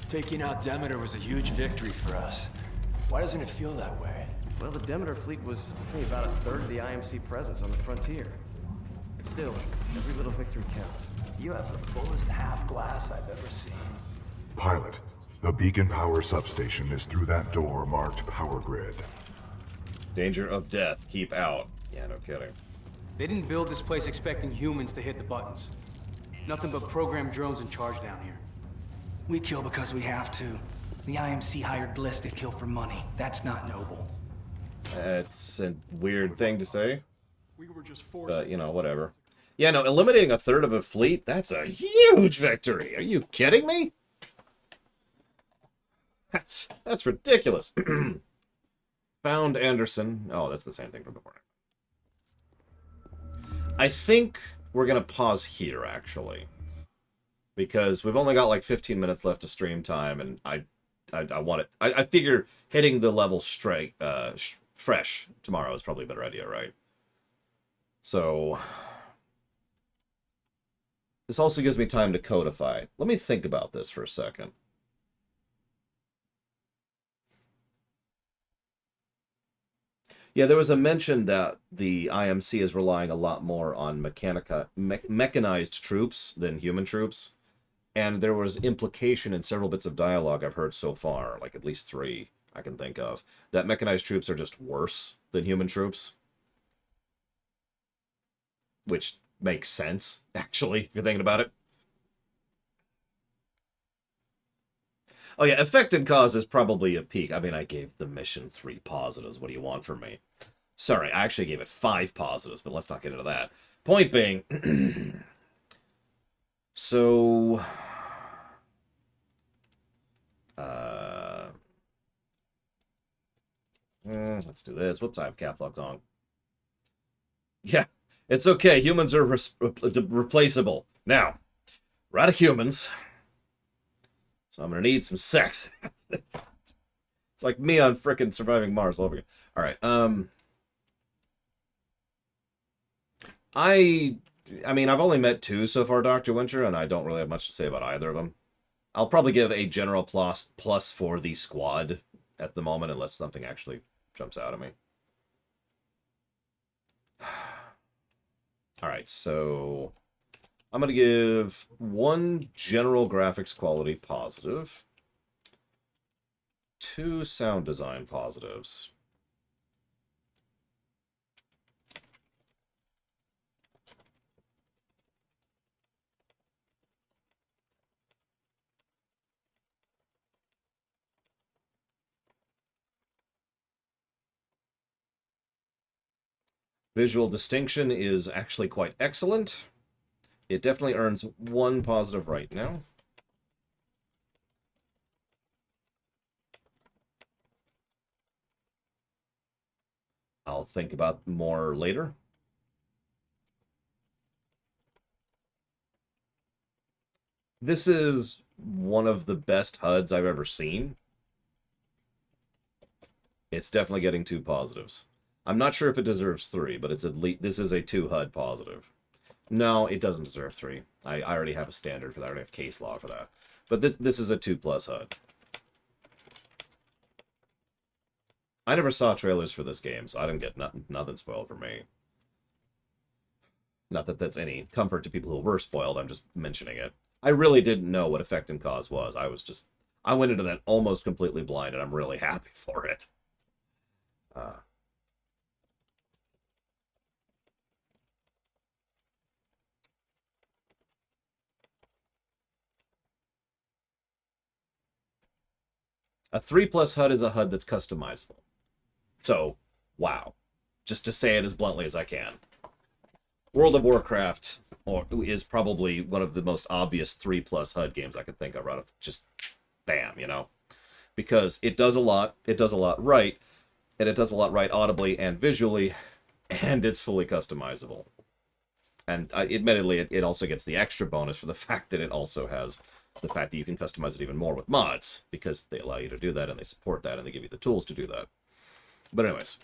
Taking out Demeter was a huge victory for us. Why doesn't it feel that way? Well, the Demeter fleet was only about a third of the IMC presence on the frontier. Still, every little victory counts. You have the fullest half glass I've ever seen. Pilot, the beacon power substation is through that door marked Power Grid. Danger of death. Keep out. Yeah, no kidding. They didn't build this place expecting humans to hit the buttons. Nothing but programmed drones in charge down here. We kill because we have to. The IMC hired Bliss to kill for money. That's not noble. That's a weird thing to say. We were just But, you know, whatever. Yeah, no, eliminating a third of a fleet, that's a huge victory. Are you kidding me? That's ridiculous. Found Anderson. Oh, that's the same thing from before. I think we're going to pause here, actually. Because we've only got like 15 minutes left of stream time, and I want it. I figure hitting the level straight, fresh tomorrow is probably a better idea, right? So this also gives me time to codify. Let me think about this for a second. Yeah, there was a mention that the IMC is relying a lot more on mechanized troops than human troops. And there was implication in several bits of dialogue I've heard so far, like at least 3 I can think of, that mechanized troops are just worse than human troops. Which makes sense, actually, if you're thinking about it. Oh yeah, effect and cause is probably a peak. I mean, I gave the mission 3 positives. What do you want from me? Sorry, I actually gave it 5 positives, but let's not get into that. Point being... So... let's do this. Whoops, I have cap locked on. Yeah, it's okay. Humans are replaceable. Now, we're out of humans. So I'm going to need some sex. It's like me on frickin' Surviving Mars all over again. Alright, I mean, I've only met 2 so far, Dr. Winter, and I don't really have much to say about either of them. I'll probably give a general plus for the squad at the moment, unless something actually jumps out at me. Alright, so I'm going to give 1 general graphics quality positive, 2 sound design positives. Visual distinction is actually quite excellent. It definitely earns 1 positive right now. I'll think about more later. This is one of the best HUDs I've ever seen. It's definitely getting 2 positives. I'm not sure if it deserves 3, but it's at least this is a 2 HUD positive. No, it doesn't deserve 3. I already have a standard for that. I already have case law for that. But this is a 2+ HUD. I never saw trailers for this game, so I didn't get nothing spoiled for me. Not that that's any comfort to people who were spoiled, I'm just mentioning it. I really didn't know what Effect and Cause was. I went into that almost completely blind, and I'm really happy for it. A 3+ HUD is a HUD that's customizable. So, wow. Just to say it as bluntly as I can. World of Warcraft is probably one of the most obvious 3+ HUD games I could think of right off, just bam, you know? Because it does a lot right, and it does a lot right audibly and visually, and it's fully customizable. And admittedly, it also gets the extra bonus for the fact that it also has the fact that you can customize it even more with mods, because they allow you to do that, and they support that, and they give you the tools to do that. But anyways.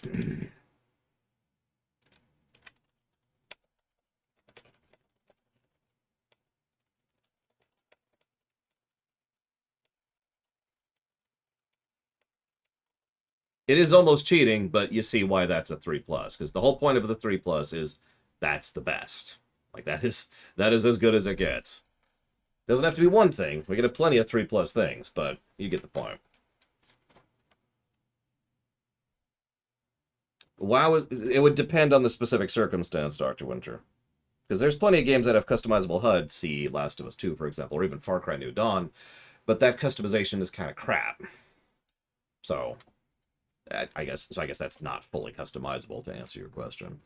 It is almost cheating, but you see why that's a 3+, because the whole point of the 3+ is that's the best. Like, that is as good as it gets. Doesn't have to be one thing. We get plenty of 3+ things, but you get the point. WoW, it would depend on the specific circumstance, Dr. Winter. Because there's plenty of games that have customizable HUD, see Last of Us 2, for example, or even Far Cry New Dawn, but that customization is kind of crap. So, I guess that's not fully customizable, to answer your question.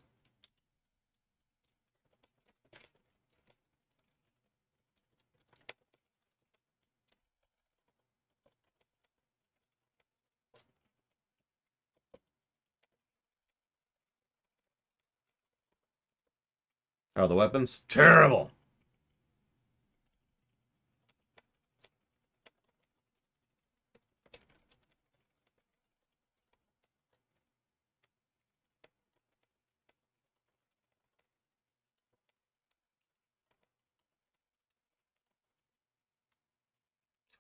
How are the weapons? Terrible!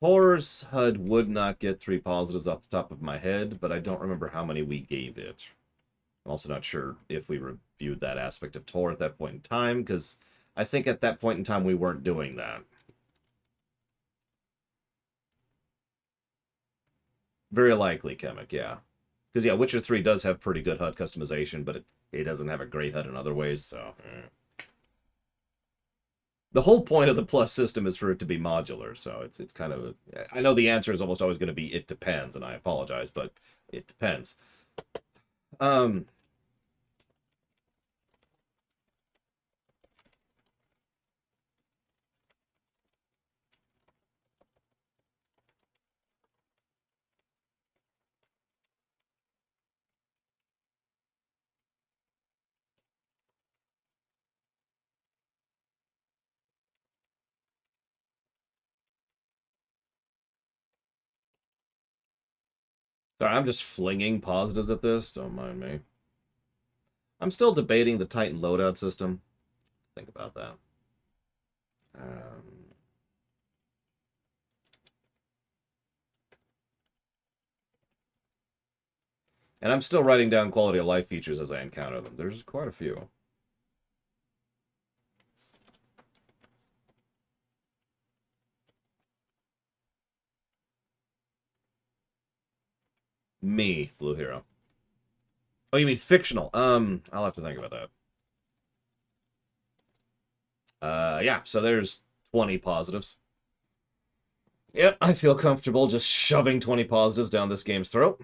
Horror's HUD would not get 3 positives off the top of my head, but I don't remember how many we gave it. I'm also not sure if we reviewed that aspect of Tor at that point in time, because I think at that point in time we weren't doing that. Very likely, Chemic, yeah. Because, yeah, Witcher 3 does have pretty good HUD customization, but it doesn't have a great HUD in other ways, so... The whole point of the plus system is for it to be modular, so it's kind of... I know the answer is almost always going to be, it depends, and I apologize, but it depends. Sorry, I'm just flinging positives at this. Don't mind me. I'm still debating the Titan loadout system. Think about that. And I'm still writing down quality of life features as I encounter them. There's quite a few. Me, Blue Hero. Oh, you mean fictional? I'll have to think about that. Yeah, so there's 20 positives. Yep, I feel comfortable just shoving 20 positives down this game's throat.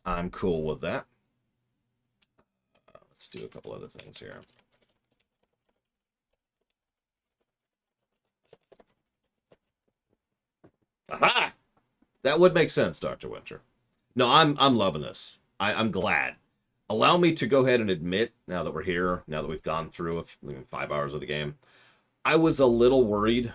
I'm cool with that. Let's Let's do a couple other things here. Aha! That would make sense, Dr. Winter. No, I'm loving this. I'm glad. Allow me to go ahead and admit, now that we're here, now that we've gone through 5 hours of the game, I was a little worried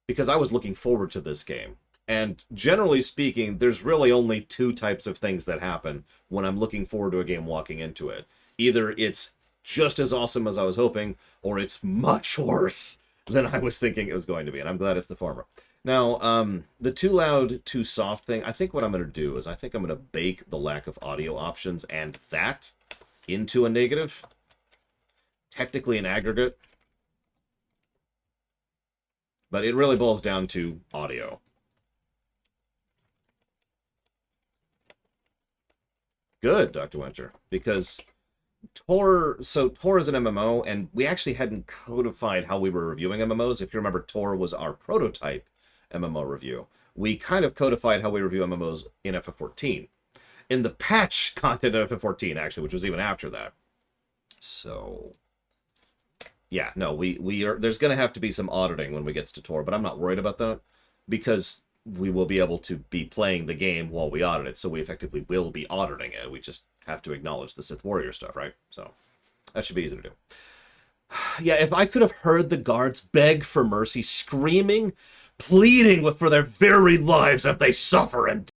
because I was looking forward to this game. And generally speaking, there's really only two types of things that happen when I'm looking forward to a game walking into it. Either it's just as awesome as I was hoping, or it's much worse than I was thinking it was going to be. And I'm glad it's the former. Now, the too loud, too soft thing, I think what I'm going to do is I think I'm going to bake the lack of audio options and that into a negative. Technically an aggregate. But it really boils down to audio. Good, Dr. Winter, because Tor is an MMO, and we actually hadn't codified how we were reviewing MMOs. If you remember, Tor was our prototype MMO review. We kind of codified how we review MMOs in FF14. In the patch content of FF14, actually, which was even after that. So, yeah, no, there's going to have to be some auditing when we get to Tor, but I'm not worried about that, because we will be able to be playing the game while we audit it, so we effectively will be auditing it. We just have to acknowledge the Sith Warrior stuff, right? So, that should be easy to do. Yeah, if I could have heard the guards beg for mercy, screaming, pleading for their very lives if they suffer and